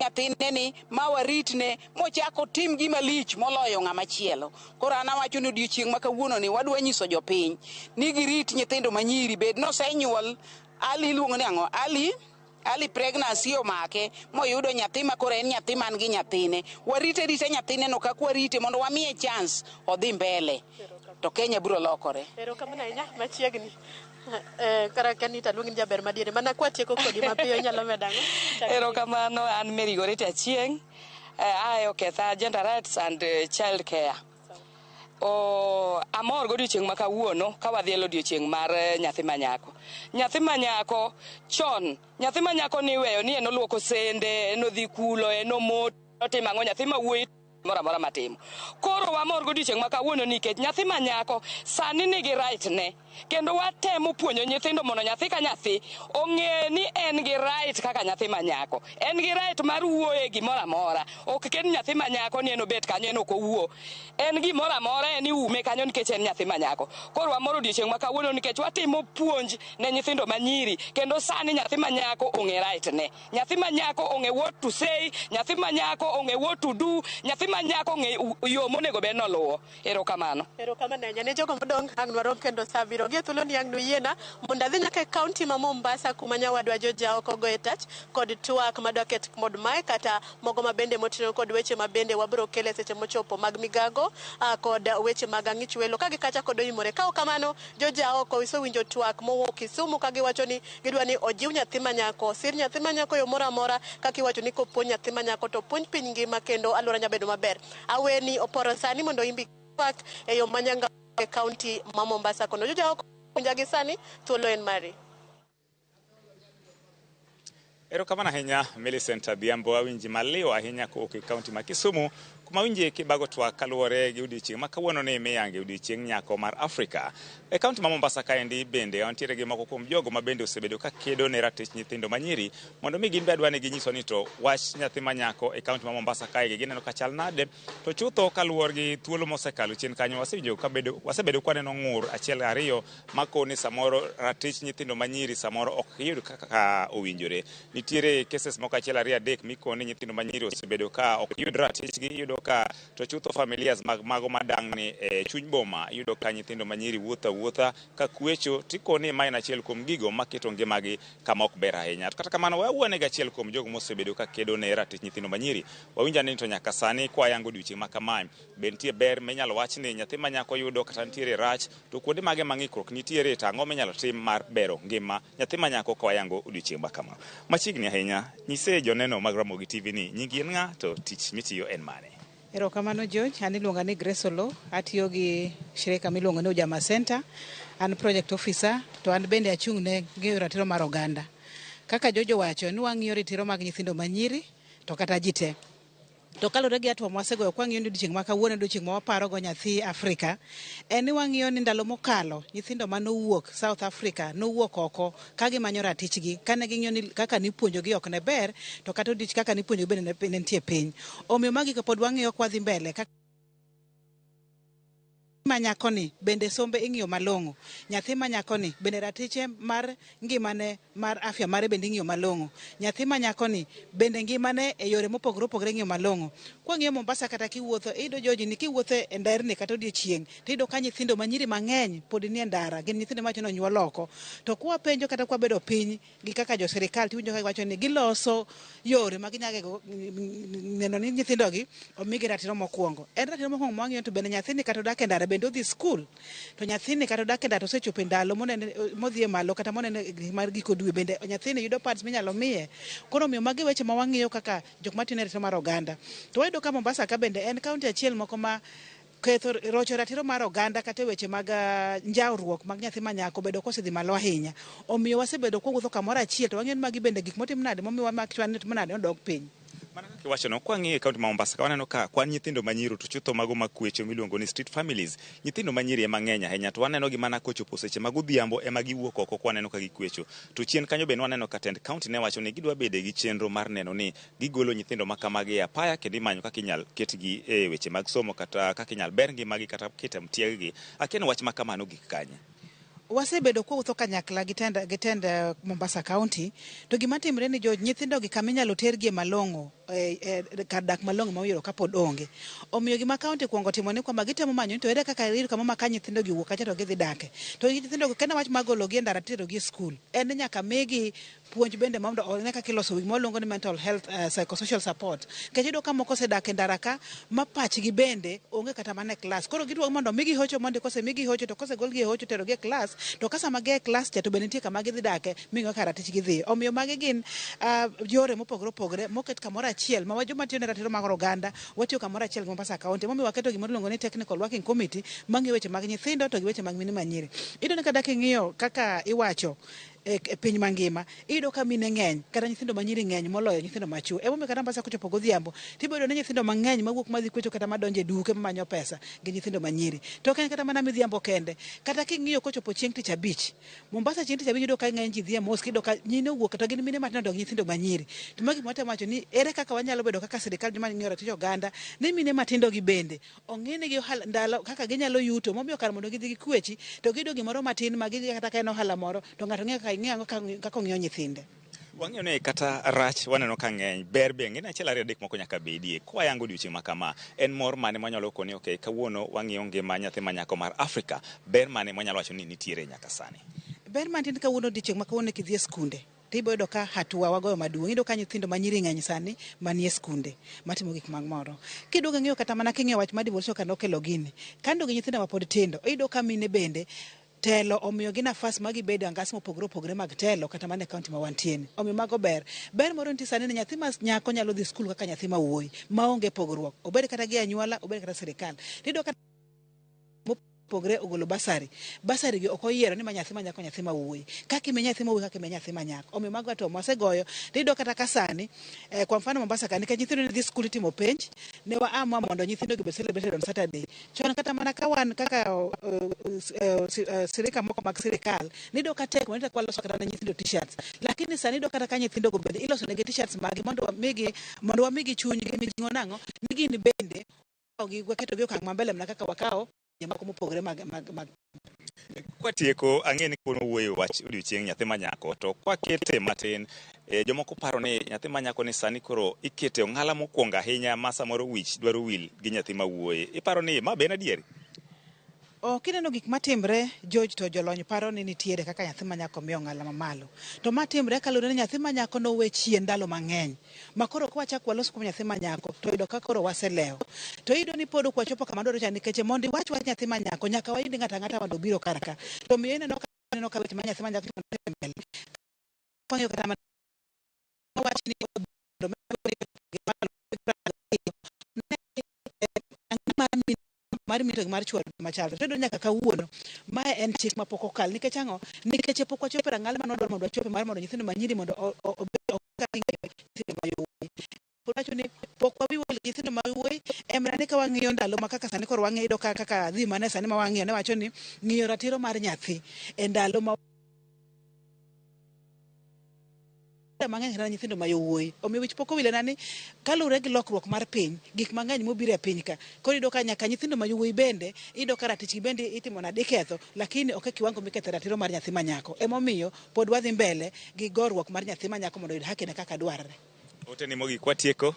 nyathine ni mawaritne mochako tim gima lich moloyo ng'ama chielo koro an awacho ni odiochieng' ma kawuono ni wadwa nyiso jopiny ni girit nyithindo manyiri bed nosenyuol ali iluongo ni ang'o ali pregnancy omake moyudo nyathi ma koro en nyathi man gi nyathine warite nyathine no kaka warite mondo wamiye chance odhi mbele to Kenya biro lokore. Ero kamana nya machiegni kara kanita luongin jaber madiere mana kwatieko kodi mapiyo nyalo medango. Ero kamano an Mary Gorita Chieng I oketha gender rights and child care. Amor godiochieng' ma kawuono ka wadhielo odiochieng' mar nyathi manyako. Nyathi manyako chon, nyathi manyako niweyo ni en oluoko sende, en odhi kulo, en omoto, otimo ang'o nyathi mawuoyi mora mora matimo. Koro wamor godiochieng' ma kawuono nikech nyathi manyako sani nigi right ne kendo watemo puonjo nyithindo mondo nyathi ka nyathi ong'e ni en gi right kaka nyathi manyako. En gi right mar wuoye gimoro amora. Ok ken nyathi manyako ni en obet kanyo en ok owuo. En gimoro amora en iume kanyo nikech en nyathi manyako. Koro wamor odiochieng' ma kawuono nikech watimo puonj ne nyithindo manyiri kendo sani nyathi manyako ong'e right ne. Nyathi manyako ong'e what to say, nyathi manyako ong'e what to do, nyathi manyako ng'e yo monego bed noluwo. Erokamano. Erokamano nya ne jogo modong ang dwaro kendo sabiro gi thuolo ni ang no yiena mondo adhi nyaka e kaunti ma Mombasa kuma nyawadwa Joja oko go e tach kod twak madwa ket mod mae kata mogo mabende motingo kod weche mabende wabro kele seche mochopo mag migago kod weche mag ang'ich welo kagi kacha kod oimore ka kamano Joja oko iso winjo twak mowuok Kisumu kagi wacho ni gidwa ni ojiw nyathi manyako sir nyathi manyako yo moro amora kaki wacho ni kopuonj nyathi manyako to puonj piny ngima kendo alwora nyabedo maber aweni oporo sani mondo imbi twak e yo manyanga e kaunti ma Mombasa kono Joja oko kunjagi sani thuolo en mari. Erokamano ahinya Millicent Adhiambo awinji maliw ahinya kowuok e kaunti ma Kisumu kuma winje kibago twak kaluwore gi odiochieng' ma kawuono ni miyange odiochieng' nyako mar Afrika. E kaunti ma Mombasa kaendi bende wantiere gi moko kuom jogo ma bende osebedo ka kedo ne ratich nyithindo manyiri mondo mi gin be adwa ni ginyiso ni to wach nyathi manyako e kaunti ma Mombasa kae gineno ka chal nade to chutho kaluwore gi thuolo mosekalo chien kanyo wasebedo kwaneno ng'ur achiel ariyo makoni samoro ratich nyithindo manyiri samoro ok yud kaka owinjore. Nitiere cases moko achiel ariyo adek mikoni nyithindo manyiri osebedo ka ok yud ratich gi yudo ka to chutho familias mago madang ni chuny boma yudo ka nyithindo manyiri wuotha ka kwecho tikoni mai na achiel kuom gigo maketo ngimagi kama ok ber ahinya. Kata kamano wawuone ga achiel kuom jogo mosebedo ka kedo ne ratich nyithindo manyiri wawinja ni to nyaka sani kwa yango odiochieng' ma kamae be nitie ber minyalo wach ni nyathi manyako yudo kata nitiere rach to kuonde mage mang'ikruok nitiere tang'o minyalo tim mar bero ngima nyathi manyako kwa yango odiochieng' ma kama. Machiegni ahinya nyise joneno mag Ramogi TV ni nyingi en ng'a to tich mitiyo en mane. Erokamano George, an iluonga ni Grace Olo, atiyo gi shirika miluongo ni Ujama Center, an project officer to an bende achung' ne ng'eyo ratiro mar oganda. Kaka Jojo wacho ni wang'iyo ratiro mag nyithindo manyiri to kata ji te. To kalore gi atwa mwasegoyo kwa ng'iyo ni odiochieng' ma kawuono odiochieng' ma waparo go nyathi Afrika en ni wang'iyo ni ndalo mokalo nyithindo manowuok South Africa nowuok oko ka gimanyo ratichgi kane ging'iyo ni kaka nipuonjogi ok ne ber to kata odiochieng' kaka nipuonjogi bende ne nitie piny. Omiyo magi pod wang'iyo kwa dhi mbele manyakoni bende sombe ing'iyo malong'o. Nyathi manyakoni bende ratiche mar ngimane mar afya mare bende ing'iyo malong'o. Nyathi manyakoni bende ngimane e yore mopogore opogore ing'iyo malong'o. Kwang'iyo Mombasa kata kiwuotho iyudo George ni kiwuotho e nderni kata odiochieng' tiyudo ka nyithindo manyiri mang'eny pod nie ndara gin nyithindo macho no nyuol oko. To kwa penjo kata kwa bedo piny gi kaka jo sirikal tiwinjo ka wacho ni giloso yore ma ginyagego neno ni nyithindogi omigi ratiro mokwongo. En ratiro mokwongo mwang'iyo to bende nyathini kata odak e ndara bende odhi skul to nyathini kata odak e ndara osechopo e ndalo modhi malo kata monene mar giko dwe bende nyathini yudo pads minyalo miye. Koro omiyo magi weche ma wang'iyo kaka jok matine ratiro mar oganda. To wayudo ka Mombasa ka bende en kaunti achiel moko ma ketho rocho ratiro mar oganda kata weche mag njawruok mag nyathi manyako bedo kosedhi malo ahinya. Omiyo wasebedo kwawuotho kamoro achiel to wang'eyo ni magi bende gik motim nade momiyo wamakchwanit manade odok piny. Kiwachono kwang'iye kaunti ma Mombasa ka waneno ka kwan nyithindo manyiri to chutho mago makwecho miluongo ni street families. Nyithindo manyiri ema ng'eny ahinya to waneno gi mana kochopo seche mag odhiambo ema giwuok oko kwaneno ka gikwecho. To chien kanyo bende waneno ka tend kaunti ne wacho ni gidwa bede gi chenro mar neno ni gigolo nyithindo ma kamagi e apaya kendo imanyo kaka inyal ketgi e weche mag somo kata kaka inyal ber ngimagi kata ketem tieggi. Akiano wach ma kamano gik kanye. Wasebedo kwawuotho kanyakla gi tend Mombasa County to gima timre ni jo nyithindo gi kama inyalo tergi malong'o kar dak malong'o ma oyudo kapod onge. Omiyo gima kaunti kwongo timo ni kwamba gitemo manyo to ere kaka rir kama ka nyithindo gi wuok kacha to gidhi dake. To nyithindo go kenda wach magologi e ndara tero gi skul. En nyaka migi puonj bende mondo one kaka iloso wig moluongo ni mental health psychosocial support. Kech iyudo ka moko osedak e ndara ka ma pachgi bende onge kata mana e klas. Koro gidwaro mondo migi hocho mondo kose migi hocho to kose golgi e hocho tero gi e klas to kasa magi e klas to bende nitie kama gidhi dake mingo kara tich gidhi. Omiyo magi gin yore mopogore opogore moket kamoro achiel ma joma tiyo ne ratiro mag oganda watiyo kamoro achiel gi Mombasa County momiyo waketo gimoro iluongo ni technical working committee mang'iyo weche mag nyithindo to gi weche mag mine manyiri. Iyudo ni kadak ing'iyo kaka iwacho e piny mangima iyudo ka mine ng'eny kata nyithindo manyiri ng'eny moloyo nyithindo machuo. Emomiyo kata Mombasa kochopo godhiambo tibedo ne nyithindo mang'eny mawuok madhi kwecho kata madonjo e duke manyo pesa gi nyithindo manyiri. To ok en kata mana midhiambo kende, kata king'iyo kochopo chieng' tich abich Mombasa chieng' tich abich iyudo ka ng'eny ji dhi e mosque iyudo ka nyine wuok kata gin mine matindo gi nyithindo manyiri. To magi gima wacho ni ere kaka wanyalo bedo kaka sirikal joma ng'iyo ratich oganda ni mine matindo gi bende ong'ene gi ndalo kaka ginyalo yuto momiyo kar mondo gidhi gikwechi to giyudo gimoro matin ma gidhi kata ka en ohala moro to ng'ato ng'eyo kaka ong'iyo nyithinde. Wang'eyo ne kata rach waneno ka ng'eny ber be ng'eny achiel ariyo adek moko nyaka bedie. Kwa yango odiochieng' ma kama en mor mane mwanyalo koni okay kawuono wang'iyo ngima nyathi manyako mar Afrika ber mane mwanyalo wacho ni nitiere nyaka sani. Ber mantin kawuono odiochieng' ma kawuono kidhi e skunde tiboyudo ka hatua wagoyo maduong'. Iyudo ka nyithindo manyiri ng'eny sani manie skunde matimo gik mag moro. Kiduogo ng'iyo kata mana king'iyo wach ma divorce kendo okelo gini kando gi nyithindo mapod tindo iyudo ka mine bende telo omiyo gi nafas ma gibedo angas mopogore opogore mag telo kata mana e kaunti ma wantie. Omiyo mago ber moro nitie sani ni nyathi ma nyako nyalo dhi skul kaka nyathi ma wuoyi maonge pogruok obed kata gi anyuola obed kata sirikal. Iyudo ka pogre ogolo basari gi ok oyiero ni ma nyathi manyako nyathi ma wuoyi kaka ime nyathi ma wuoyi kaka ime nyathi manyako. Omiyo mago to wasegoyo iyudo kata ka sani kwa mfano Mombasa ka nikech nyithindo ne dhi skul timo penj ne waamua mondo nyithindo gi be celebrated on Saturday. Chon kata mana ka wan kaka sirika moko mag sirikal nido ka tek mondo kwaloso kata na nyithindo t-shirts lakini sani do kata ka nyithindo go bende iloso ne t-shirts magi mondo wamigi chuny gi mijingo nang'o ni gin bende waketo gi okang' mambele mana kaka wakao mako mopogore mag kwatieko ang'e ni kono wuoyo wach odiochieng' nyathi manyako to kwakete matin jomoko paro ni nyathi manyako ni sani koro ikete ong'ala mokwongo ahinya ma samoro wich dwaro wil gi nyathi ma wuoyi. Iparo ni ma be en adieri? Kineno gik matimre George to jolony paro ni nitiere kaka nyathi manyako miyo ng'ala mamalo to matimre kaluwore ni nyathi manyako nowe chien ndalo mang'eny makoro kwachak walos kuom nyathi manyako to yudo ka koro waselewo to yudo ni pod kwachopo kama dwaro cha nikech mondo iwach wach nyathi manyako nyaka wayudi ng'ata ng'ata mondo biro karaka to miyo ineno ka weche ma nyathi manyako mbele kong'yo kata wach ni mar mito mar chuo machal to nyaka kawuono ma en chik mapok okal nikech ang'o nikech pok wachopo rang'al ma nodwaro mondo wachope mar mondo nyithindo manyiri mondo nyithindo mayuoyi wacho ni pok wawiwuoyo nyithindo mayuoyi emrani ka wang'iyo ndalo ma kaka sani koro wang'iyo kaka dhi mane sani ma wang'iyo ne wacho ni ng'iyo ratiro mar nyathi e ndalo ma mang'eny kata nyithindo ma yowuoyi. Omiyo wich pok owile nani kaluwore gi lokruok mar piny gik mang'eny mobiro e piny ka koro iyudo ka nyaka nyithindo ma yowuoyi bende iyudo ka ratichgi bende itimo nade ketho lakini ok e kiwango miketho ratiro mar nyathi manyako. Emomiyo pod wadhi mbele gi gorruok mar nyathi manyako mondo oyud haki ne kaka dwarre. Ote ni mogik kwatieko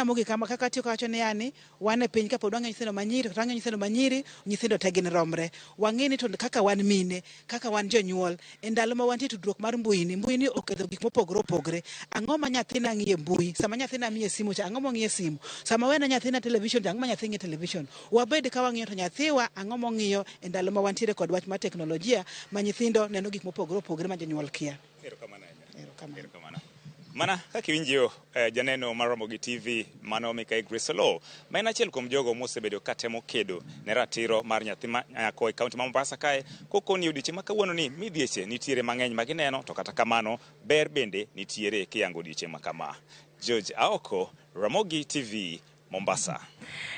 Mogi kama kaka tiyo kawacho ni yani wan e piny kapod wang'eyo nyithindo manyiri to wang'eyo nyithindo manyiri nyithindo te gin romre wang'e ni to kaka wan mine kaka wan jonyuol e ndalo ma wantie tudruok mar mbui oketho gik mopogore opogore. Ang'o ma nyathina ng'iye mbui sama nyathina miye simu cha ang'o mong'iye simu sama wena nyathina television ang'o ma nyathi ng'iye television. Wabed ka wang'iyo to nyathiwa ang'o mong'iyo e ndalo ma wantiere kod wach mar teknolojia ma nyithindo neno gik mopogore opogore ma jonyuol kia. Erokamano. Mana kaka winjo janeno mar Ramogi TV mano Mikael Grisolo ma en achiel kuom jogo mosebedo katemo kedo ne ratiro mar nyathi manyako e kaunti ma Mombasa kae kokoni odiochieng' ma kawuono ni midhieche nitiere mang'eny ma gineno to kata kamano ber bende nitiere kiyango odiochieng' ma kama. George Aoko, Ramogi TV, Mombasa.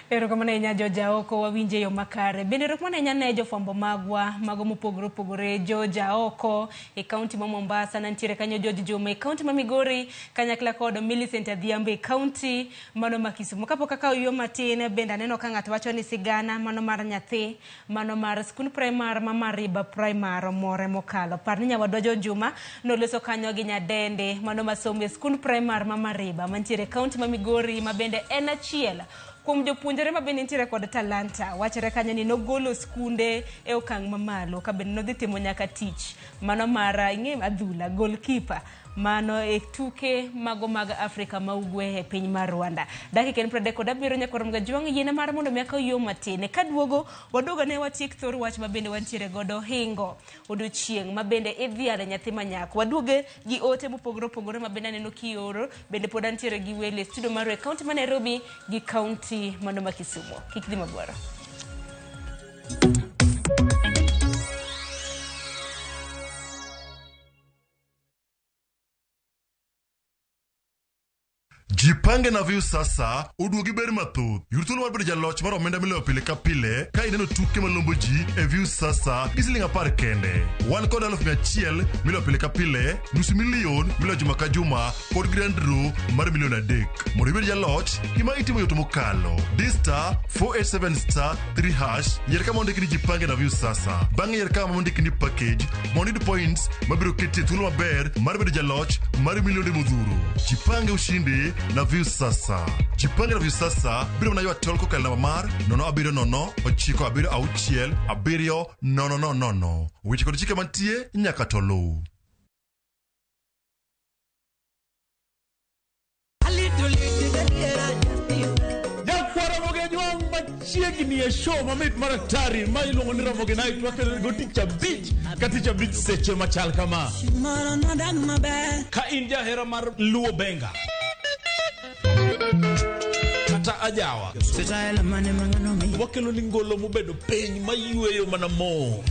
Erokamano ahinya George Aoko, wawinje yo makare. Bende erokamano ahinya ne jofwambo magwa mago mopogore opogore. George Aoko e kaunti ma Mombasa, nantiere kanyo George Juma e kaunti ma Migori, kanyakla kod Millicent Adhiambo e kaunti mano ma Kisumu. Kapok akawo yo matin bende aneno ka ng'ato wacho ni sigana mano mar nyathi mano mar skul primar ma Mariba Primar more mokalo. Par ni nyawadwa George Juma noloso kanyo gi nyadende mano masomo e skul primar ma Mariba mantiere kaunti ma Migori, ma bende en achiel kuom jopuonjre ma bende nitiere kod talanta. Wachore kanyo ni nogolo skunde e okang' mamalo ka bende nodhi timo nyaka tich mano mar adhula goalkeeper mano e tuke mago mag Afrika ma ugwe e piny mar Rwanda. Dakika en 37 nyakorom ga juang' yiena mar mondo miaka yo matine kaduogo wadoga ne watiek thor wach ma bende wantiere godo hingo odiochieng' ma bende idhiale nyathi manyako. Waduoge gi ote mopogore opogore ma bende aneno kioro bende pod antiere gi wele studio mar e kaunti ma Nairobi gi kaunti mano ma Kisumu. Kik dhi mabwaro. Jipange na view sasa uduogi ber mathoth. Yurthuolo mar bedo jaloch mar omenda miloyo pile ka pile ka ineno tuke malombo ji e view sasa gi siling 10 kende. Wan kod 100,000 miloyo pile ka pile, $500,000 miloyo juma ka juma kod grand draw mar $1,300,000. Mondo ibed jaloch, gima itimo yot mokalo. Dista 487*3# yier kama ondikni jipange na view sasa. Bang'e yier kama ondikni package mondo iyud points mabiro keti e thuolo maber mar bedo jaloch mar milionde modhuro. Jipange ushindi na view sasa. Jipange na view sasa biro mana ywa tol kokal namba mar 07096670000. Weche kod chike mantie nyaka to luw. Chiegni e show mamit maraktari ma iluongo ni Ramogi Night wakelo go ticha beach katicha beach seche machal kama. Ka in jahera mar luo benga kata ajawa wakelo ni ngolo mobedo piny mayueyo mana mo.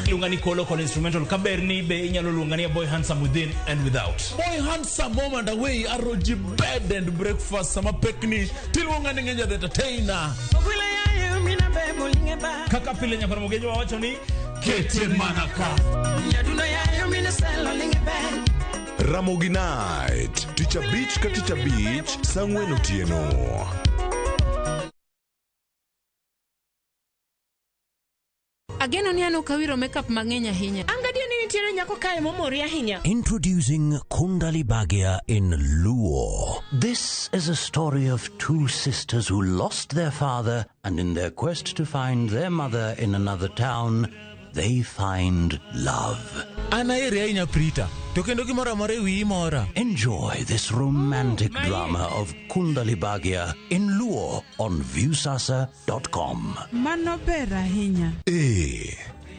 Lunga ni kolo con instrumental kaberni be inyalo lunga ni Boy Handsome Within and Without. Boy Handsome moment away aroji bed and breakfast sama pekni tilunga ni ngenja entertainer. Kaka pile nya Ramogi wacho ni kete manaka. Ramogi Night, ticha beach ka ticha beach, sangwe notieno. Ageno ni ano kawiro makeup mang'enya hinya. Angadia ni nitiere nyako kae momori ahinya. Introducing Kundali Bagia in Luo. This is a story of two sisters who lost their father, and in their quest to find their mother in another town, they find love. Enjoy this romantic drama of Kundali Bagia in Luo on viewsasa.com. Mano ber ahinya.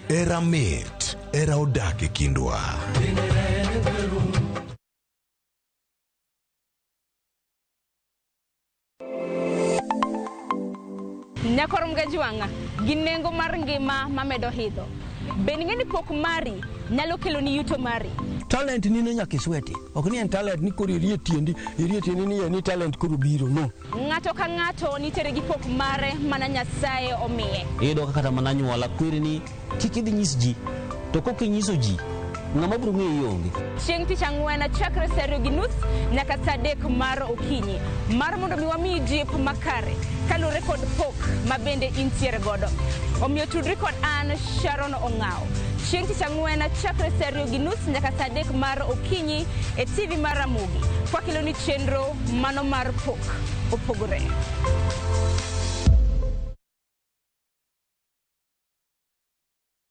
Era mit, era odake kindwa. Nyakorom ga juanga ginengo mar ngima mamedo hidho. Beningeni pok mari nyalo kelo ni yuto mari. Talent ni no nyaka sweti. Ok ni en talent ni kori rie tiendi ni talent koro biro no. Ng'ato ka ng'ato nitere gi pok mare mana Nyasaye omiye. Edo kata mana nyuola kwiri ni kikidhi nyis ji to kokinyiso ji ng'ama biro ng'eyo yonge. Chieng' tich ang'wen chakre saa 2:30 nyaka saa 3 mar okinyi mar mondo mi wami jip makare kalure kod pok ma bende intiere godo. Omiyo tudri kod an Sharon Ong'ao. Chieng' tich ang'wen chakre saa 2:30 nyaka saa 3 mar okinyi e TV mar Ramogi. Kwakelo ni chenro mano mar pok opogore.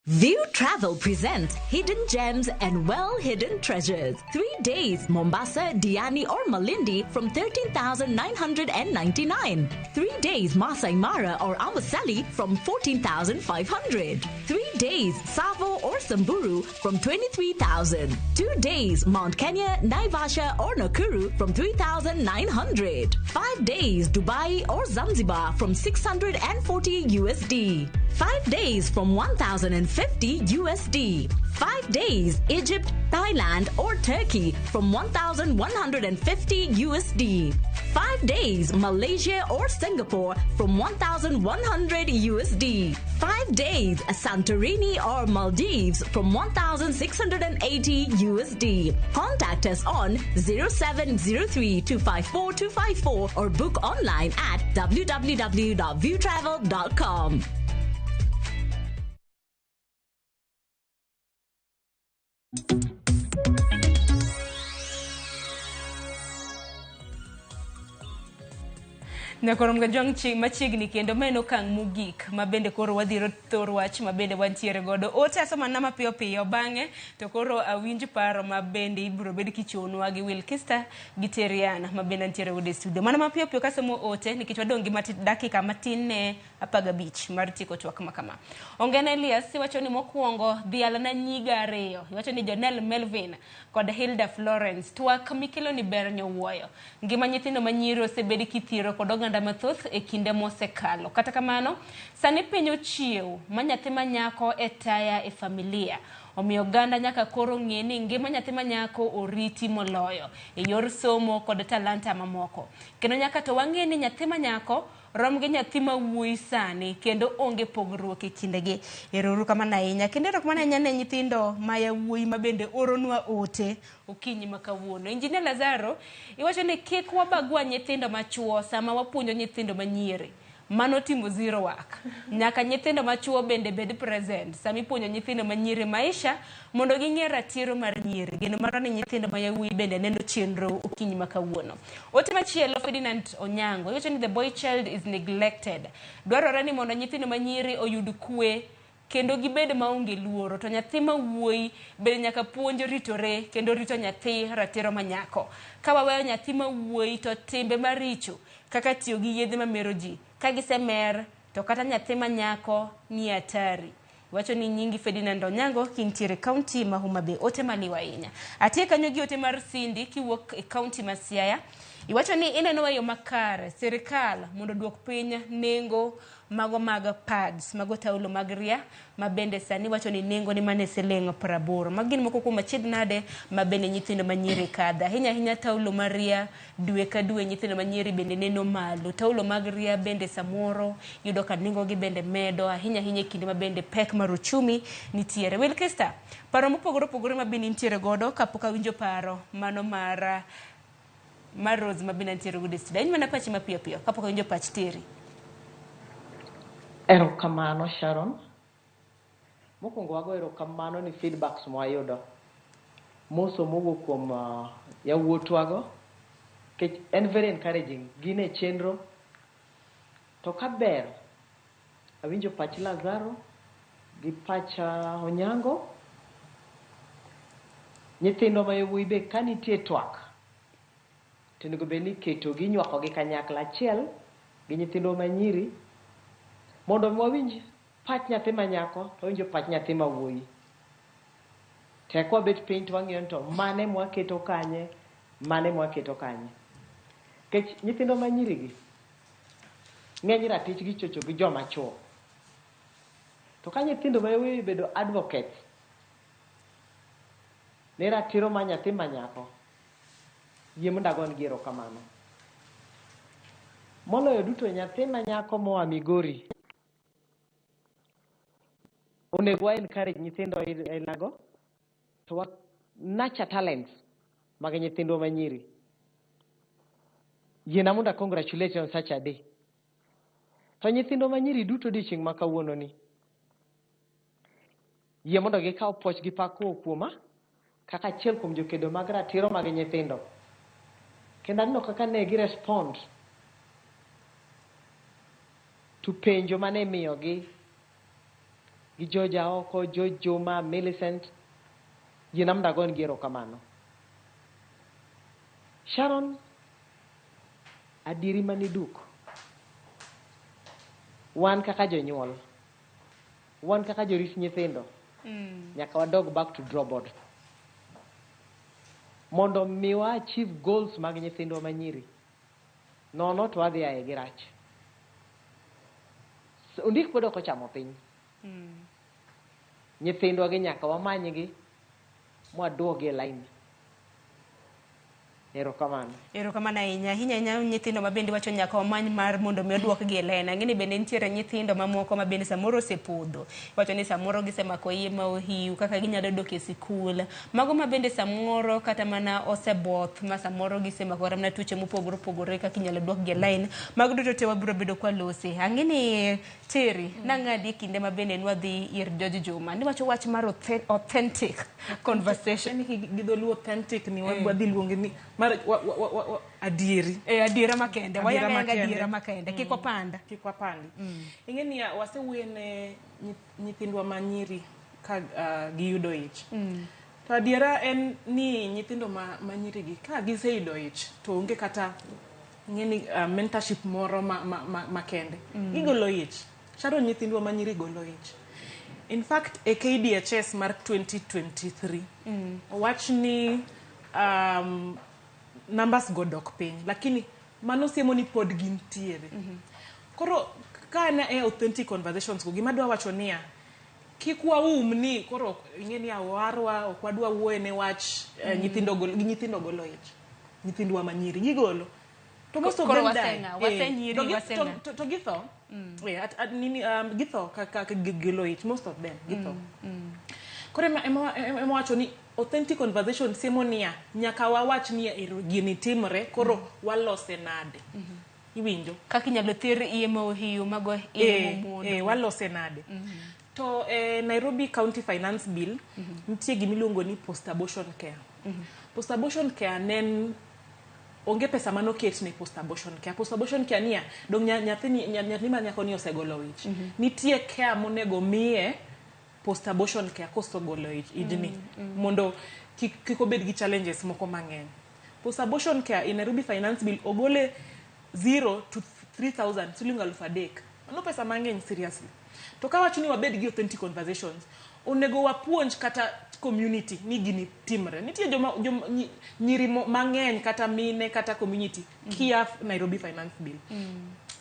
View Travel presents Hidden Gems and Well-Hidden Treasures. 3 days, Mombasa, Diani or Malindi from 13,999. 3 days, Masai Mara or Amboseli from 14,500. 3 days, Savo or Samburu from 23,000. 2 days, Mount Kenya, Naivasha or Nakuru from 3,900. 5 days, Dubai or Zanzibar from 640 USD. 5 days from 1,050 USD. 5 days, Egypt, Thailand or Turkey from 1,150 USD. 5 days, Malaysia or Singapore from 1,100 USD. 5 days, Santorini or Maldives from 1,680 USD. Contact us on 0703 254 254 or book online at www.viewtravel.com. Nakorom ga jong chi machiegni kendo meno kang mugik mabende koro wadhiro thor wach mabende wantiere godo ote asoma nama piyo piyo bange to koro awinj paro mabende ibro bed kichonwa gi Wilkista gi Teriana mabende ntiere godo e studio mana mapiyo piyo kasomo ote nikech wadongi dakika matin ne 15 mar tiko twak makama. Ongena Elias iwacho ni mokwongo dhiala na nyiga ariyo iwacho ni Jonel Melvin kod Hilda Florence twak mikelo ni ber nyowuoyo ngima nyithindo manyiri osebedi kithiro kod oganda mathoth e kinde mosekalo. Kata kamano sani piny ochiew ma nyathi manyako e taya e familia omiyo oganda nyaka koro ng'e ni ngima nyathi manyako oriti moloyo e yor somo kod talanta mamoko. Kendo nyaka to wang'e ni nyathi manyako rom gi nyathi mawuoyi sani kendo onge pogruok e kindegi. Erouru kamano ahinya kendo erouru kamano ahinya ne nyithindo ma yawuoyi mabende oronwa ote okinyi makawuono. Injinia Lazaro iwacho ni kik wabagwa nyithindo machuo sama wapuonjo nyithindo manyiri. Mano timo zero work. Nyaka nyithindo machuo bende bed present sami puonjo nyithindo manyiri maisha mondo ging'e ratiro mar nyiri. Geno maro ni nyithindo ma yawuoyi bende neno chenro okinyi makawuono. Ote machielo Ferdinand Onyango iwacho ni the boy child is neglected. Dwarore ni mondo nyithindo manyiri oyud kwe kendo gibed maonge luoro to nyathi mawuoyi bende nyaka puonj ritore kendo rito nyathi ratiro manyako. Ka waweyo nyathi mawuoyi to timbe maricho kaka tiyo gi yedhe mamero ji kagisemer to kata nyathi manyako ni hatari. Wacho ni nyingi Ferdinand Onyango kintiere kaunti ma Homa Bay ote maliwa ahinya. Atie kanyo gi ote mar Sindi kiwuok e kaunti ma Siaya. Iwacho ni ineno yo makare serikal mondo duok piny nengo mago mag pads mago taulo mag ria mabende sani wacho ni nengo ni mane siling 80 magin moko kuom achiedh nade mabende nyithindo manyiri kadha hinya taulo maria dwe ka dwe nyithindo manyiri bende neno malo taulo mag ria bende samoro yudo ka nengo gi bende medo hinya kinde mabende pek mar uchumi nitiere. Wilkista paro mopogore mabende nitiere godo kapok awinjo paro mano mar Rose mabina ntiere godo studio. Inyi mana pachi mapiyo piyo kapok awinjo pach Teri. Erokamano Sharon. Mokwongo wago erokamano ni feedbacks mwayudo. Moso mowuok kuom yawuotwago. Kech en very encouraging. Gine chenro. To kaber. Awinjo pach Lazaro. Gi pach Onyango. Nyithindo ma yawuoyi be kanitie twak. Tenego beni keto gi nywako gi kanyakla achiel gi nyithindo manyiri mondo mwawinj pach nyathi manyako to winjo pach nyathi mawuoyi. Tekwa bet piny to wang'iyo to mane mwaketo kanye. Kech nyithindo manyiri gi ng'eny ratich gi chocho gi joma chuo. To ka nyithindo mawuoyi bedo advocates ne ratiro ma nyathi manyako yie mondagon gi erokamano. Moloyo duto nyathi manyako moa Migori onego encourage nyithindo ilago to nurture talents mag nyithindo manyiri. Yiena monda congratulate on such a day. To nyithindo manyiri duto odiochieng' ma kawuono ni yie mondo gikaw poch gi pak kuoma kaka achiel kuom jokedo mag ratiro mag nyithindo. Kendo aneno kaka ne gi respond to penjo mane miyogi gi Joja oko, Juma, Millicent, jinamda gon gero kamano. Sharon, adiri mani duk. Wan kaka jonyuol. Wan kaka jorit nyithindo. Nyaka wadog back to drawboard. Mondo miwa achieve goals mag nyithindo manyiri. Nono to wadhi aye gi rach. Undik pod ok ochamo piny. Nyithindo gi nyaka wamanygi mwaduogi e line. Erokamano ahinya nyithindo ma bende wacho nyaka wamany mar mondo mi oduokgi e line. Ang'eni bende nitiere nyithindo mamoko ma bende samoro osepodho. Wacho ni samoro gisemako iye ma ohiu kaka ginyalo dok e sikul. Mago ma bende samoro kata mana oseboth ma samoro gisemako mana tuoche mopogore opogore kaka inyalo duokgi e line. Mago duto te wabiro bedo kwa lose. Ang'eni Terry nang'adi kinde ma bende nwadhi ir George Juma. Niwacho wach mar authentic conversation. Gidholuo authentic ni wadhi luonge ni adieri. Adiera makende. Wayanenga adiera makende. Kiko panda. Kiko pandi. Ing'eni wasewuone nyithindwa manyiri ka giyudo ich. To adiera en ni nyithindo manyiri gi ka giseyudo ich to onge kata ing'eni mentorship moro makende. Gigolo ich. Sharon nyithindwa manyiri golo ich. In fact, a KDHS mar 2023 wach ni numbers go dok piny, lakini mano siemo ni pod gintiere. Koro ka e authentic conversations ko gima dwa wacho niya, kik waum ni koro ing'eni awarwa ok wadwa wuoye ne wach nyithindo golo ich. Nyithindwa manyiri gigolo. To most of them die. To githo. Githo kaka gigolo ich, most of them githo. Koro ema wacho ni authentic conversation siemo niya nyaka wawach ni gini timore koro walose nade. Iwinjo kaka inyalo thir iye ma ohiu mago iye momono. Walose nade. To Nairobi County Finance Bill nitie gimiluongo ni post abortion care. Post abortion care nen onge pesa manoket ne post abortion care. Post abortion care niya dong nyathi ma nyako ni osegolo ich. Nitie care monego miye post abortion care kosogolo idni mondo kik obed gi challenges moko mang'eny. Post abortion care in Nairobi Finance Bill ogole 0 to 3,000 siling 3,000. Ano pesa mang'eny seriously. To ka wacho ni wabed gi authentic conversations, onego wapuonj kata community ni gini timre. Nitie nyiri mang'eny kata mine kata community kia Nairobi Finance Bill.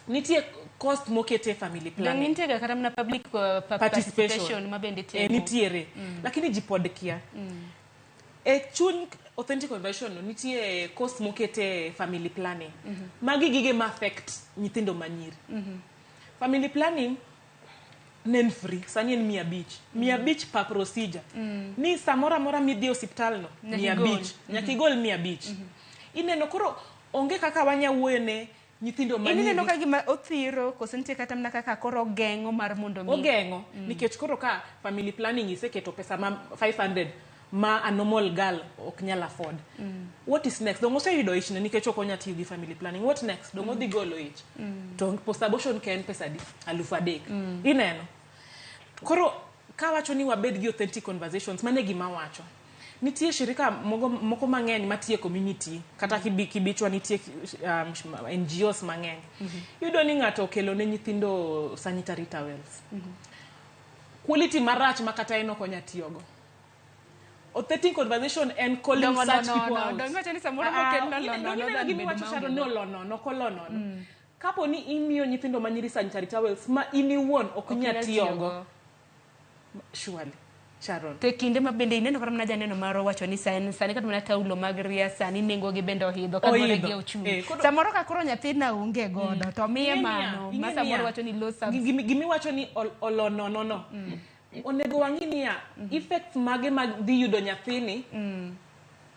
Nitie cost mokete family planning. Nitiere kata mna public participation ma bende temo. Nitiere. Lakini jipod kia. Chuny authentic conversation nitie cost mokete family planning. Magi gige ma affect nyithindo manyiri. Family planning nen free, sani en 500. 500 per procedure. Ni samora mora midhi hospital no 500. Nyaka igol 500. Ineno koro onge kaka wanya wuone nyithindo manyiri. Ineno ka gima othiro koso nitie kata mna kaka koro gengo mar mondo mi. Ogengo nikech koro ka family planning iseketo pesa ma 500 ma a normal girl ok nyala afford. What is next? Dongo oseyudo ich ne nikech ok onya tiyo gi family planning. What next? Dongo dhi golo ich. To post abortion ken pesa di 3,000. Ineno. Koro ka wacho ni wabed gi authentic conversations mane gima wacho. Nitie shirika moko mang'eny matie community kata kibichwa nitie NGOs mang'eny. Yudo ni ng'ato okelo ne nyithindo sanitary towels. Quality marach makata eno konya tiyogo. Authentic conversation and calling such people out. Dongo wacho ni samoro mokel no. Kapo ni imiyo nyithindo manyiri sanitary towels ma iniwuon ok nya tiyogo. Surely. Sharon. To kinde ma bende ineno kata mna janeno maro wacho ni sani kata mna taulo mag ria sani nengo gi bende ohidho ka gore gi ochumi. Samoro ka koro nyathina onge godo to miye mano ma samoro wacho ni low subs. Gimi wacho ni olono no. Onego wang'i niya effects mage mag dhi yudo nyathini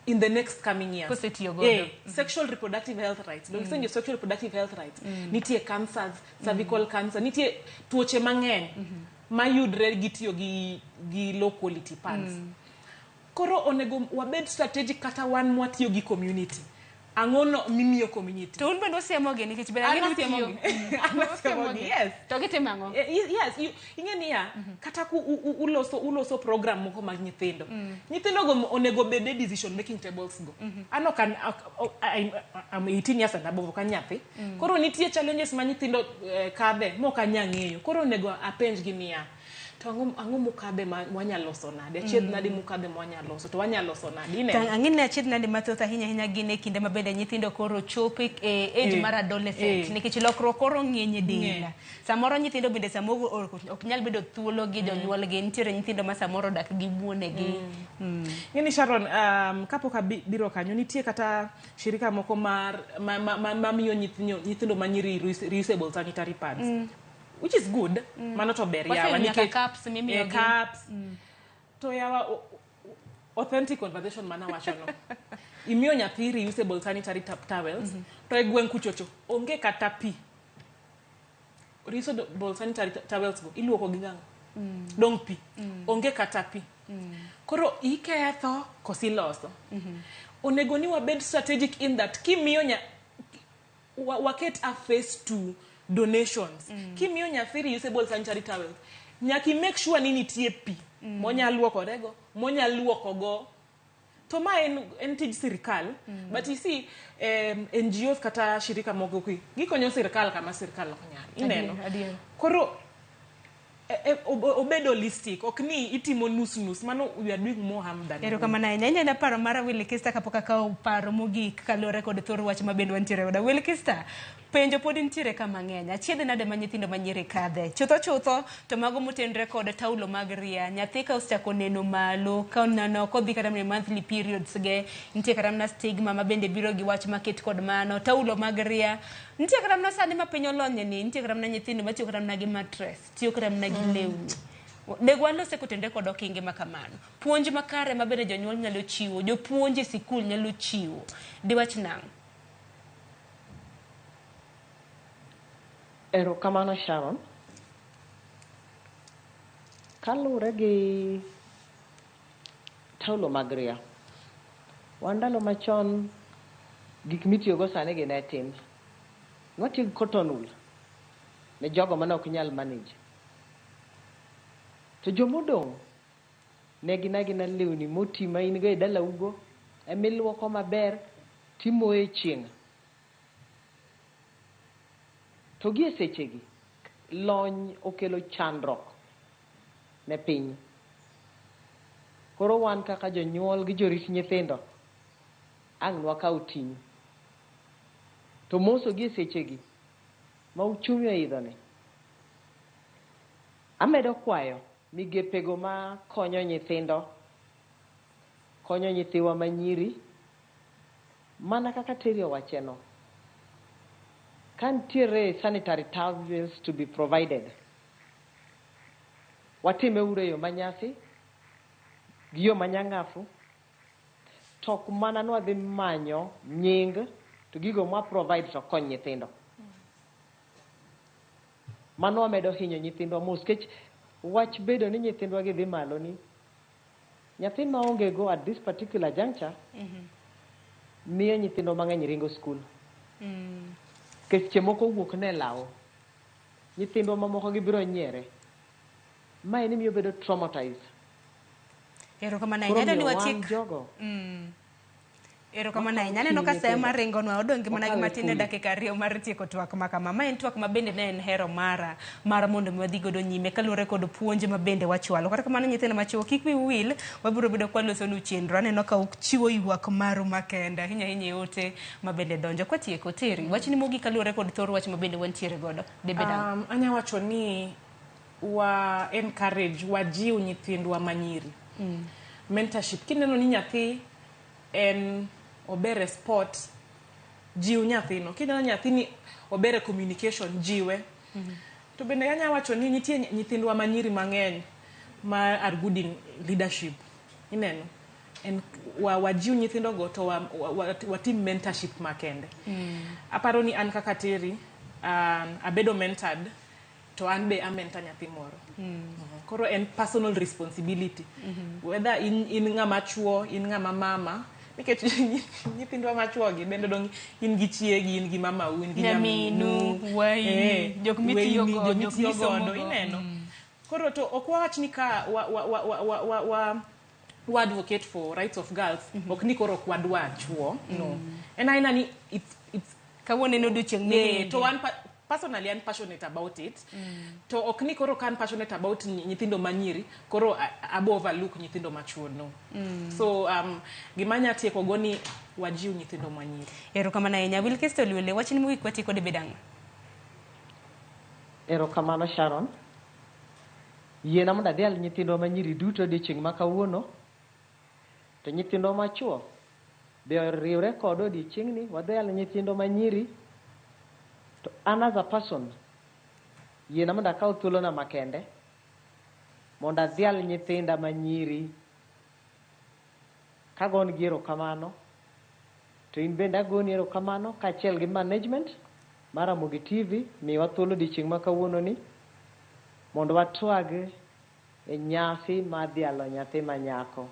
in the next coming years. Kosetiyo godo. Sexual reproductive health rights. Don't say sexual reproductive health rights. Nitie cancers, cervical cancer, nitie tuoche mang'eny. Mayudre gitiyo gi low quality pads. Koro onego wabed strategic kata wan mwatiyo gi community. Angono mimiyo community. To un bende osiemogi nikech bende An osiemogi. Yes. To gitimo ang'o? Yes, ing'eni ya kata ku uloso program moko mag nyithindo. Nyithindo go onego bede decision making tables go. Ano kan I'm 18 years and above kan nyathi. Koro nitie challenges ma nyithindo kadhe mok anya ng'eyo. Koro onego apenj gi niya. To ang'o mukadhe ma wanyaloso nade? Achiedh nade mukadhe ma wanyaloso? To wanyaloso nade? Ine? Ang'ini achiedh nade mathoth ahinya gin e kinde ma bende nyithindo koro chopo e age mar adolescent. Nikech lokruok koro ng'eny e del. Samoro nyithindo bende samoro ok nyal bedo thuolo gi jonyuolgi. Nitiere nyithindo ma samoro dak gi buonegi. Ng'eni Sharon, kapok abiro kanyo, nitie kata shirika moko mamiyo nyithindo manyiri reusable sanitary pads. Which is good. Mano to ber yawa. Nikech caps mimiyogi. Caps. To yawa authentic conversation mana wacho no. Imiyo nyathi reusable sanitary towels. To e gweng' kuchocho onge kata pi. Reusable sanitary towels go iluoko gi ng'ango. Dong pi. Onge kata pi. Koro iketho kosiloso. Onego ni wabed strategic in that kimiyo waket a phase 2 donations. Kimiyo nyathi reusable sanitary towels. Nyaki make sure ni nitie pi. Monya luoko rego. Monya luoko go. To ma en tij sirikal. But you see, NGOs kata shirika moko kui. Gikonyo sirikal kama sirikal ok nyal. Ineno. Koro obedo holistic. Ok ni itimo nus. Mano we are doing more harm than good. Erokamano ahinya. Na paro mara Wilkista kapok akawo paro mogik kaluwore kod thor wach ma bende wantiere godo. Wilkista, penjo pod nitiere kama ng'eny. Achiedh nade ma nyithindo manyiri kadhe. Chutho to mago motenre kod taulo mag ria. Nyathi ka osechako neno malo, ka onano kodhi kata monthly periods ge, nitie kata mana stigma ma bende biro gi wach maket kod mano, taulo mag ria. Nitie kata mana sani ma piny olony ni, nitie kata mana nyithindo matiyo kata mana gi mattress, tiyo kata mana gi lewni. Degwalo se kotende kod okinge makamano. Puonj makare ma bende jonyuol nyalo chiwo, jopuonj e sikul nyalo chiwo. Diwach nang'o? Erokamano Sharon. Kaluwore gi taulo mag ria. Wandalo machon gik mitiyogo sani gi ne tin. Watiyo gi cotton wool ne jogo mane ok nyal manage. To jomodong' ne gina lewni moti ma in go e dala ugo emiluoko maber timoe chieng'. To gi sechegi lony okelo chandruok ne piny. Koro wan kaka jonyuol gi jorit nyithindo ang' nwakaw ting'. To moso gi sechegi ma uchung'o e idhoni. Amedo kwayo migepego ma konyo nyithindo, konyo nyithiwa manyiri, mana kaka Terry owacheno. Kantiere sanitary towels to be provided. Watime ure yo manyasi, gi yo manyang'afu, tok mana nwa dhi manyo nying to gigo mwa provide to kony nyithindo. Mano wamedo hinyo nyithindwa mos, kech wach bedo ni nyithindwa gi dhi malo ni. Nyathi ma onge go at this particular juncture, miyo nyithindo mang'eny ringo school. Keche moko wuok ne lao. Nyithindwa mamoko gibiro nyiere. Ma eni miyo bedo traumatized. Erokamano ahinya ni watiek jogo. Erokamano ahinya. Aneno ka sa ma ringo no odong' mana gi matin e dakika 2 mar tieko twak makama. Ma en twak ma bende ne en hero mar mondo mi wadhi godo nyime kaluwore kod puonj ma bende wachwalo. Kata kamano nyithindo machiwo kik wi wil, wabiro bedo kwa loso nu chenro. Aneno ka chiwo ywak maru makenda ahinya ote ma bende donjo kwa tieko Terry. Wach ni mogik kaluwore kod thor wach ma bende wantiere godo. Anya wacho ni wa encourage wajiw nyithindwa manyiri. Mentorship. Kineno ni nyathi en obere sport, jiw nyathino. Kineno nyathini obere communication, jiwe. To bende anya wacho ni nitie nyithindwa manyiri mang'eny ma are good in leadership. Ineno. Wajiw nyithindo go to watim mentorship makende. Aparo ni an kaka Terry, abedo mentored, to an be a mentor nyathi moro. Koro en personal responsibility. Whether in ng'ama chuo, in ng'ama mama, nikech nyithindwa machuogi bende dong in gi chiegi, in gi mamau, in gi nyaminu, jok mitiyo godo ineno. Koro to ok wawach ni ka wa advocate for rights of girls, ok ni koro kwadwa chuo, no. En aina ni it's kawuono no odiochieng' to one personally I'm passionate about it. To ok ni koro kan passionate about nyithindo manyiri, koro abo overlook nyithindo machuo, no. So gimanya tieko go ni wajiu nyithindo manyiri. Erokamano ahinya. Will Kesto Lule, wachni mogik kwati kode bedang'. Erokamano Sharon. Yiena mondo adial nyithindo manyiri duto odiochieng' ma kawuono. To nyithindo machuo be oriwre kod odiochieng'ni, wadhial nyithindo manyiri. To an as a person, yiena mondo akaw thuolona makende mondo adhial nyithinda manyiri kagon gi erokamano. To in bende agoni erokamano kaachiel gi management mar Ramogi TV miwa thuolo odiochieng' ma kawuono ni mondo watwag e nyasi mar dhialo nyathi manyako.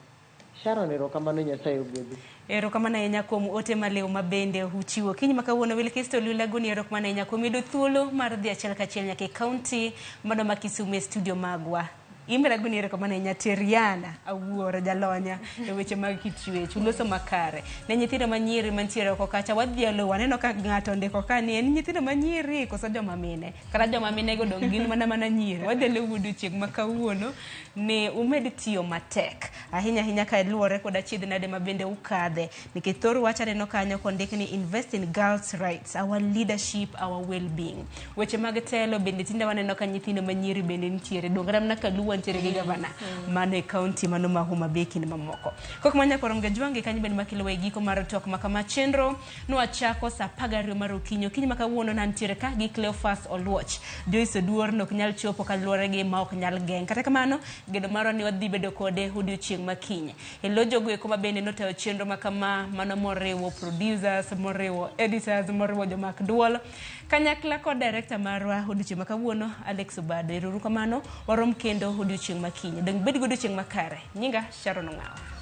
Sharon, erokamano, Nyasaye ogwedhi. Erokamano ahinya kuom ote maliw mabende uchiwo kiny ma kawuono. Will Kesto Lule agoni erokamano ahinya kuom yudo thuolo mar dhi achiel kachiel nyaka e kaunti mano ma Kisumu e studio magwa. Imbe agoni erokamano ahinya Teriana Awuora jalonya e weche mag kit chwech, uloso makare ne nyithindo manyiri mantiere oko kacha. Wadhialo waneno ka ng'ato ndiko ka ni en nyithindo manyiri koso joma mine, kata joma mine go dong gin mana nyiri. Wadhialo odiochieng' ma kawuono ne umed tiyo matek ahinya ahinya ka luwore kod achiedh nade mabende ukadhe, nikech thor wach aneno kanyo kondik ni invest in girls rights, our leadership, our well-being. Weche mag telo bende tinde waneno ka nyithindo manyiri bende nitiere, dongara mna kaluwa nitiere gi gavana mano e kaunti mano ma Homa Bay kinde mamoko. Kok manya korom ga jwange kanyo bende makilo e giko mar tok makama chenro nwachako sa 12 mar okinyi. Okinyi ma kawuono nantiere ka gi Cleophas Oluoch. Joyce Oduor nok nyal chopo kaluwore gi ma ok nyal geng'. Kata kamano gedo maro ni wadhi bedo kode odiochieng' makinyi. Elojo go eko mabende notayo chenro makama mano moriwo producers, moriwo editors, moriwo jomak duol kanyakla kod director marwa odiochieng' makawuono Alex Obado. Erokamano, warom kendo odiochieng' makinyi. Dong bed go odiochieng' makare. Nyinga Sharon Ong'aw.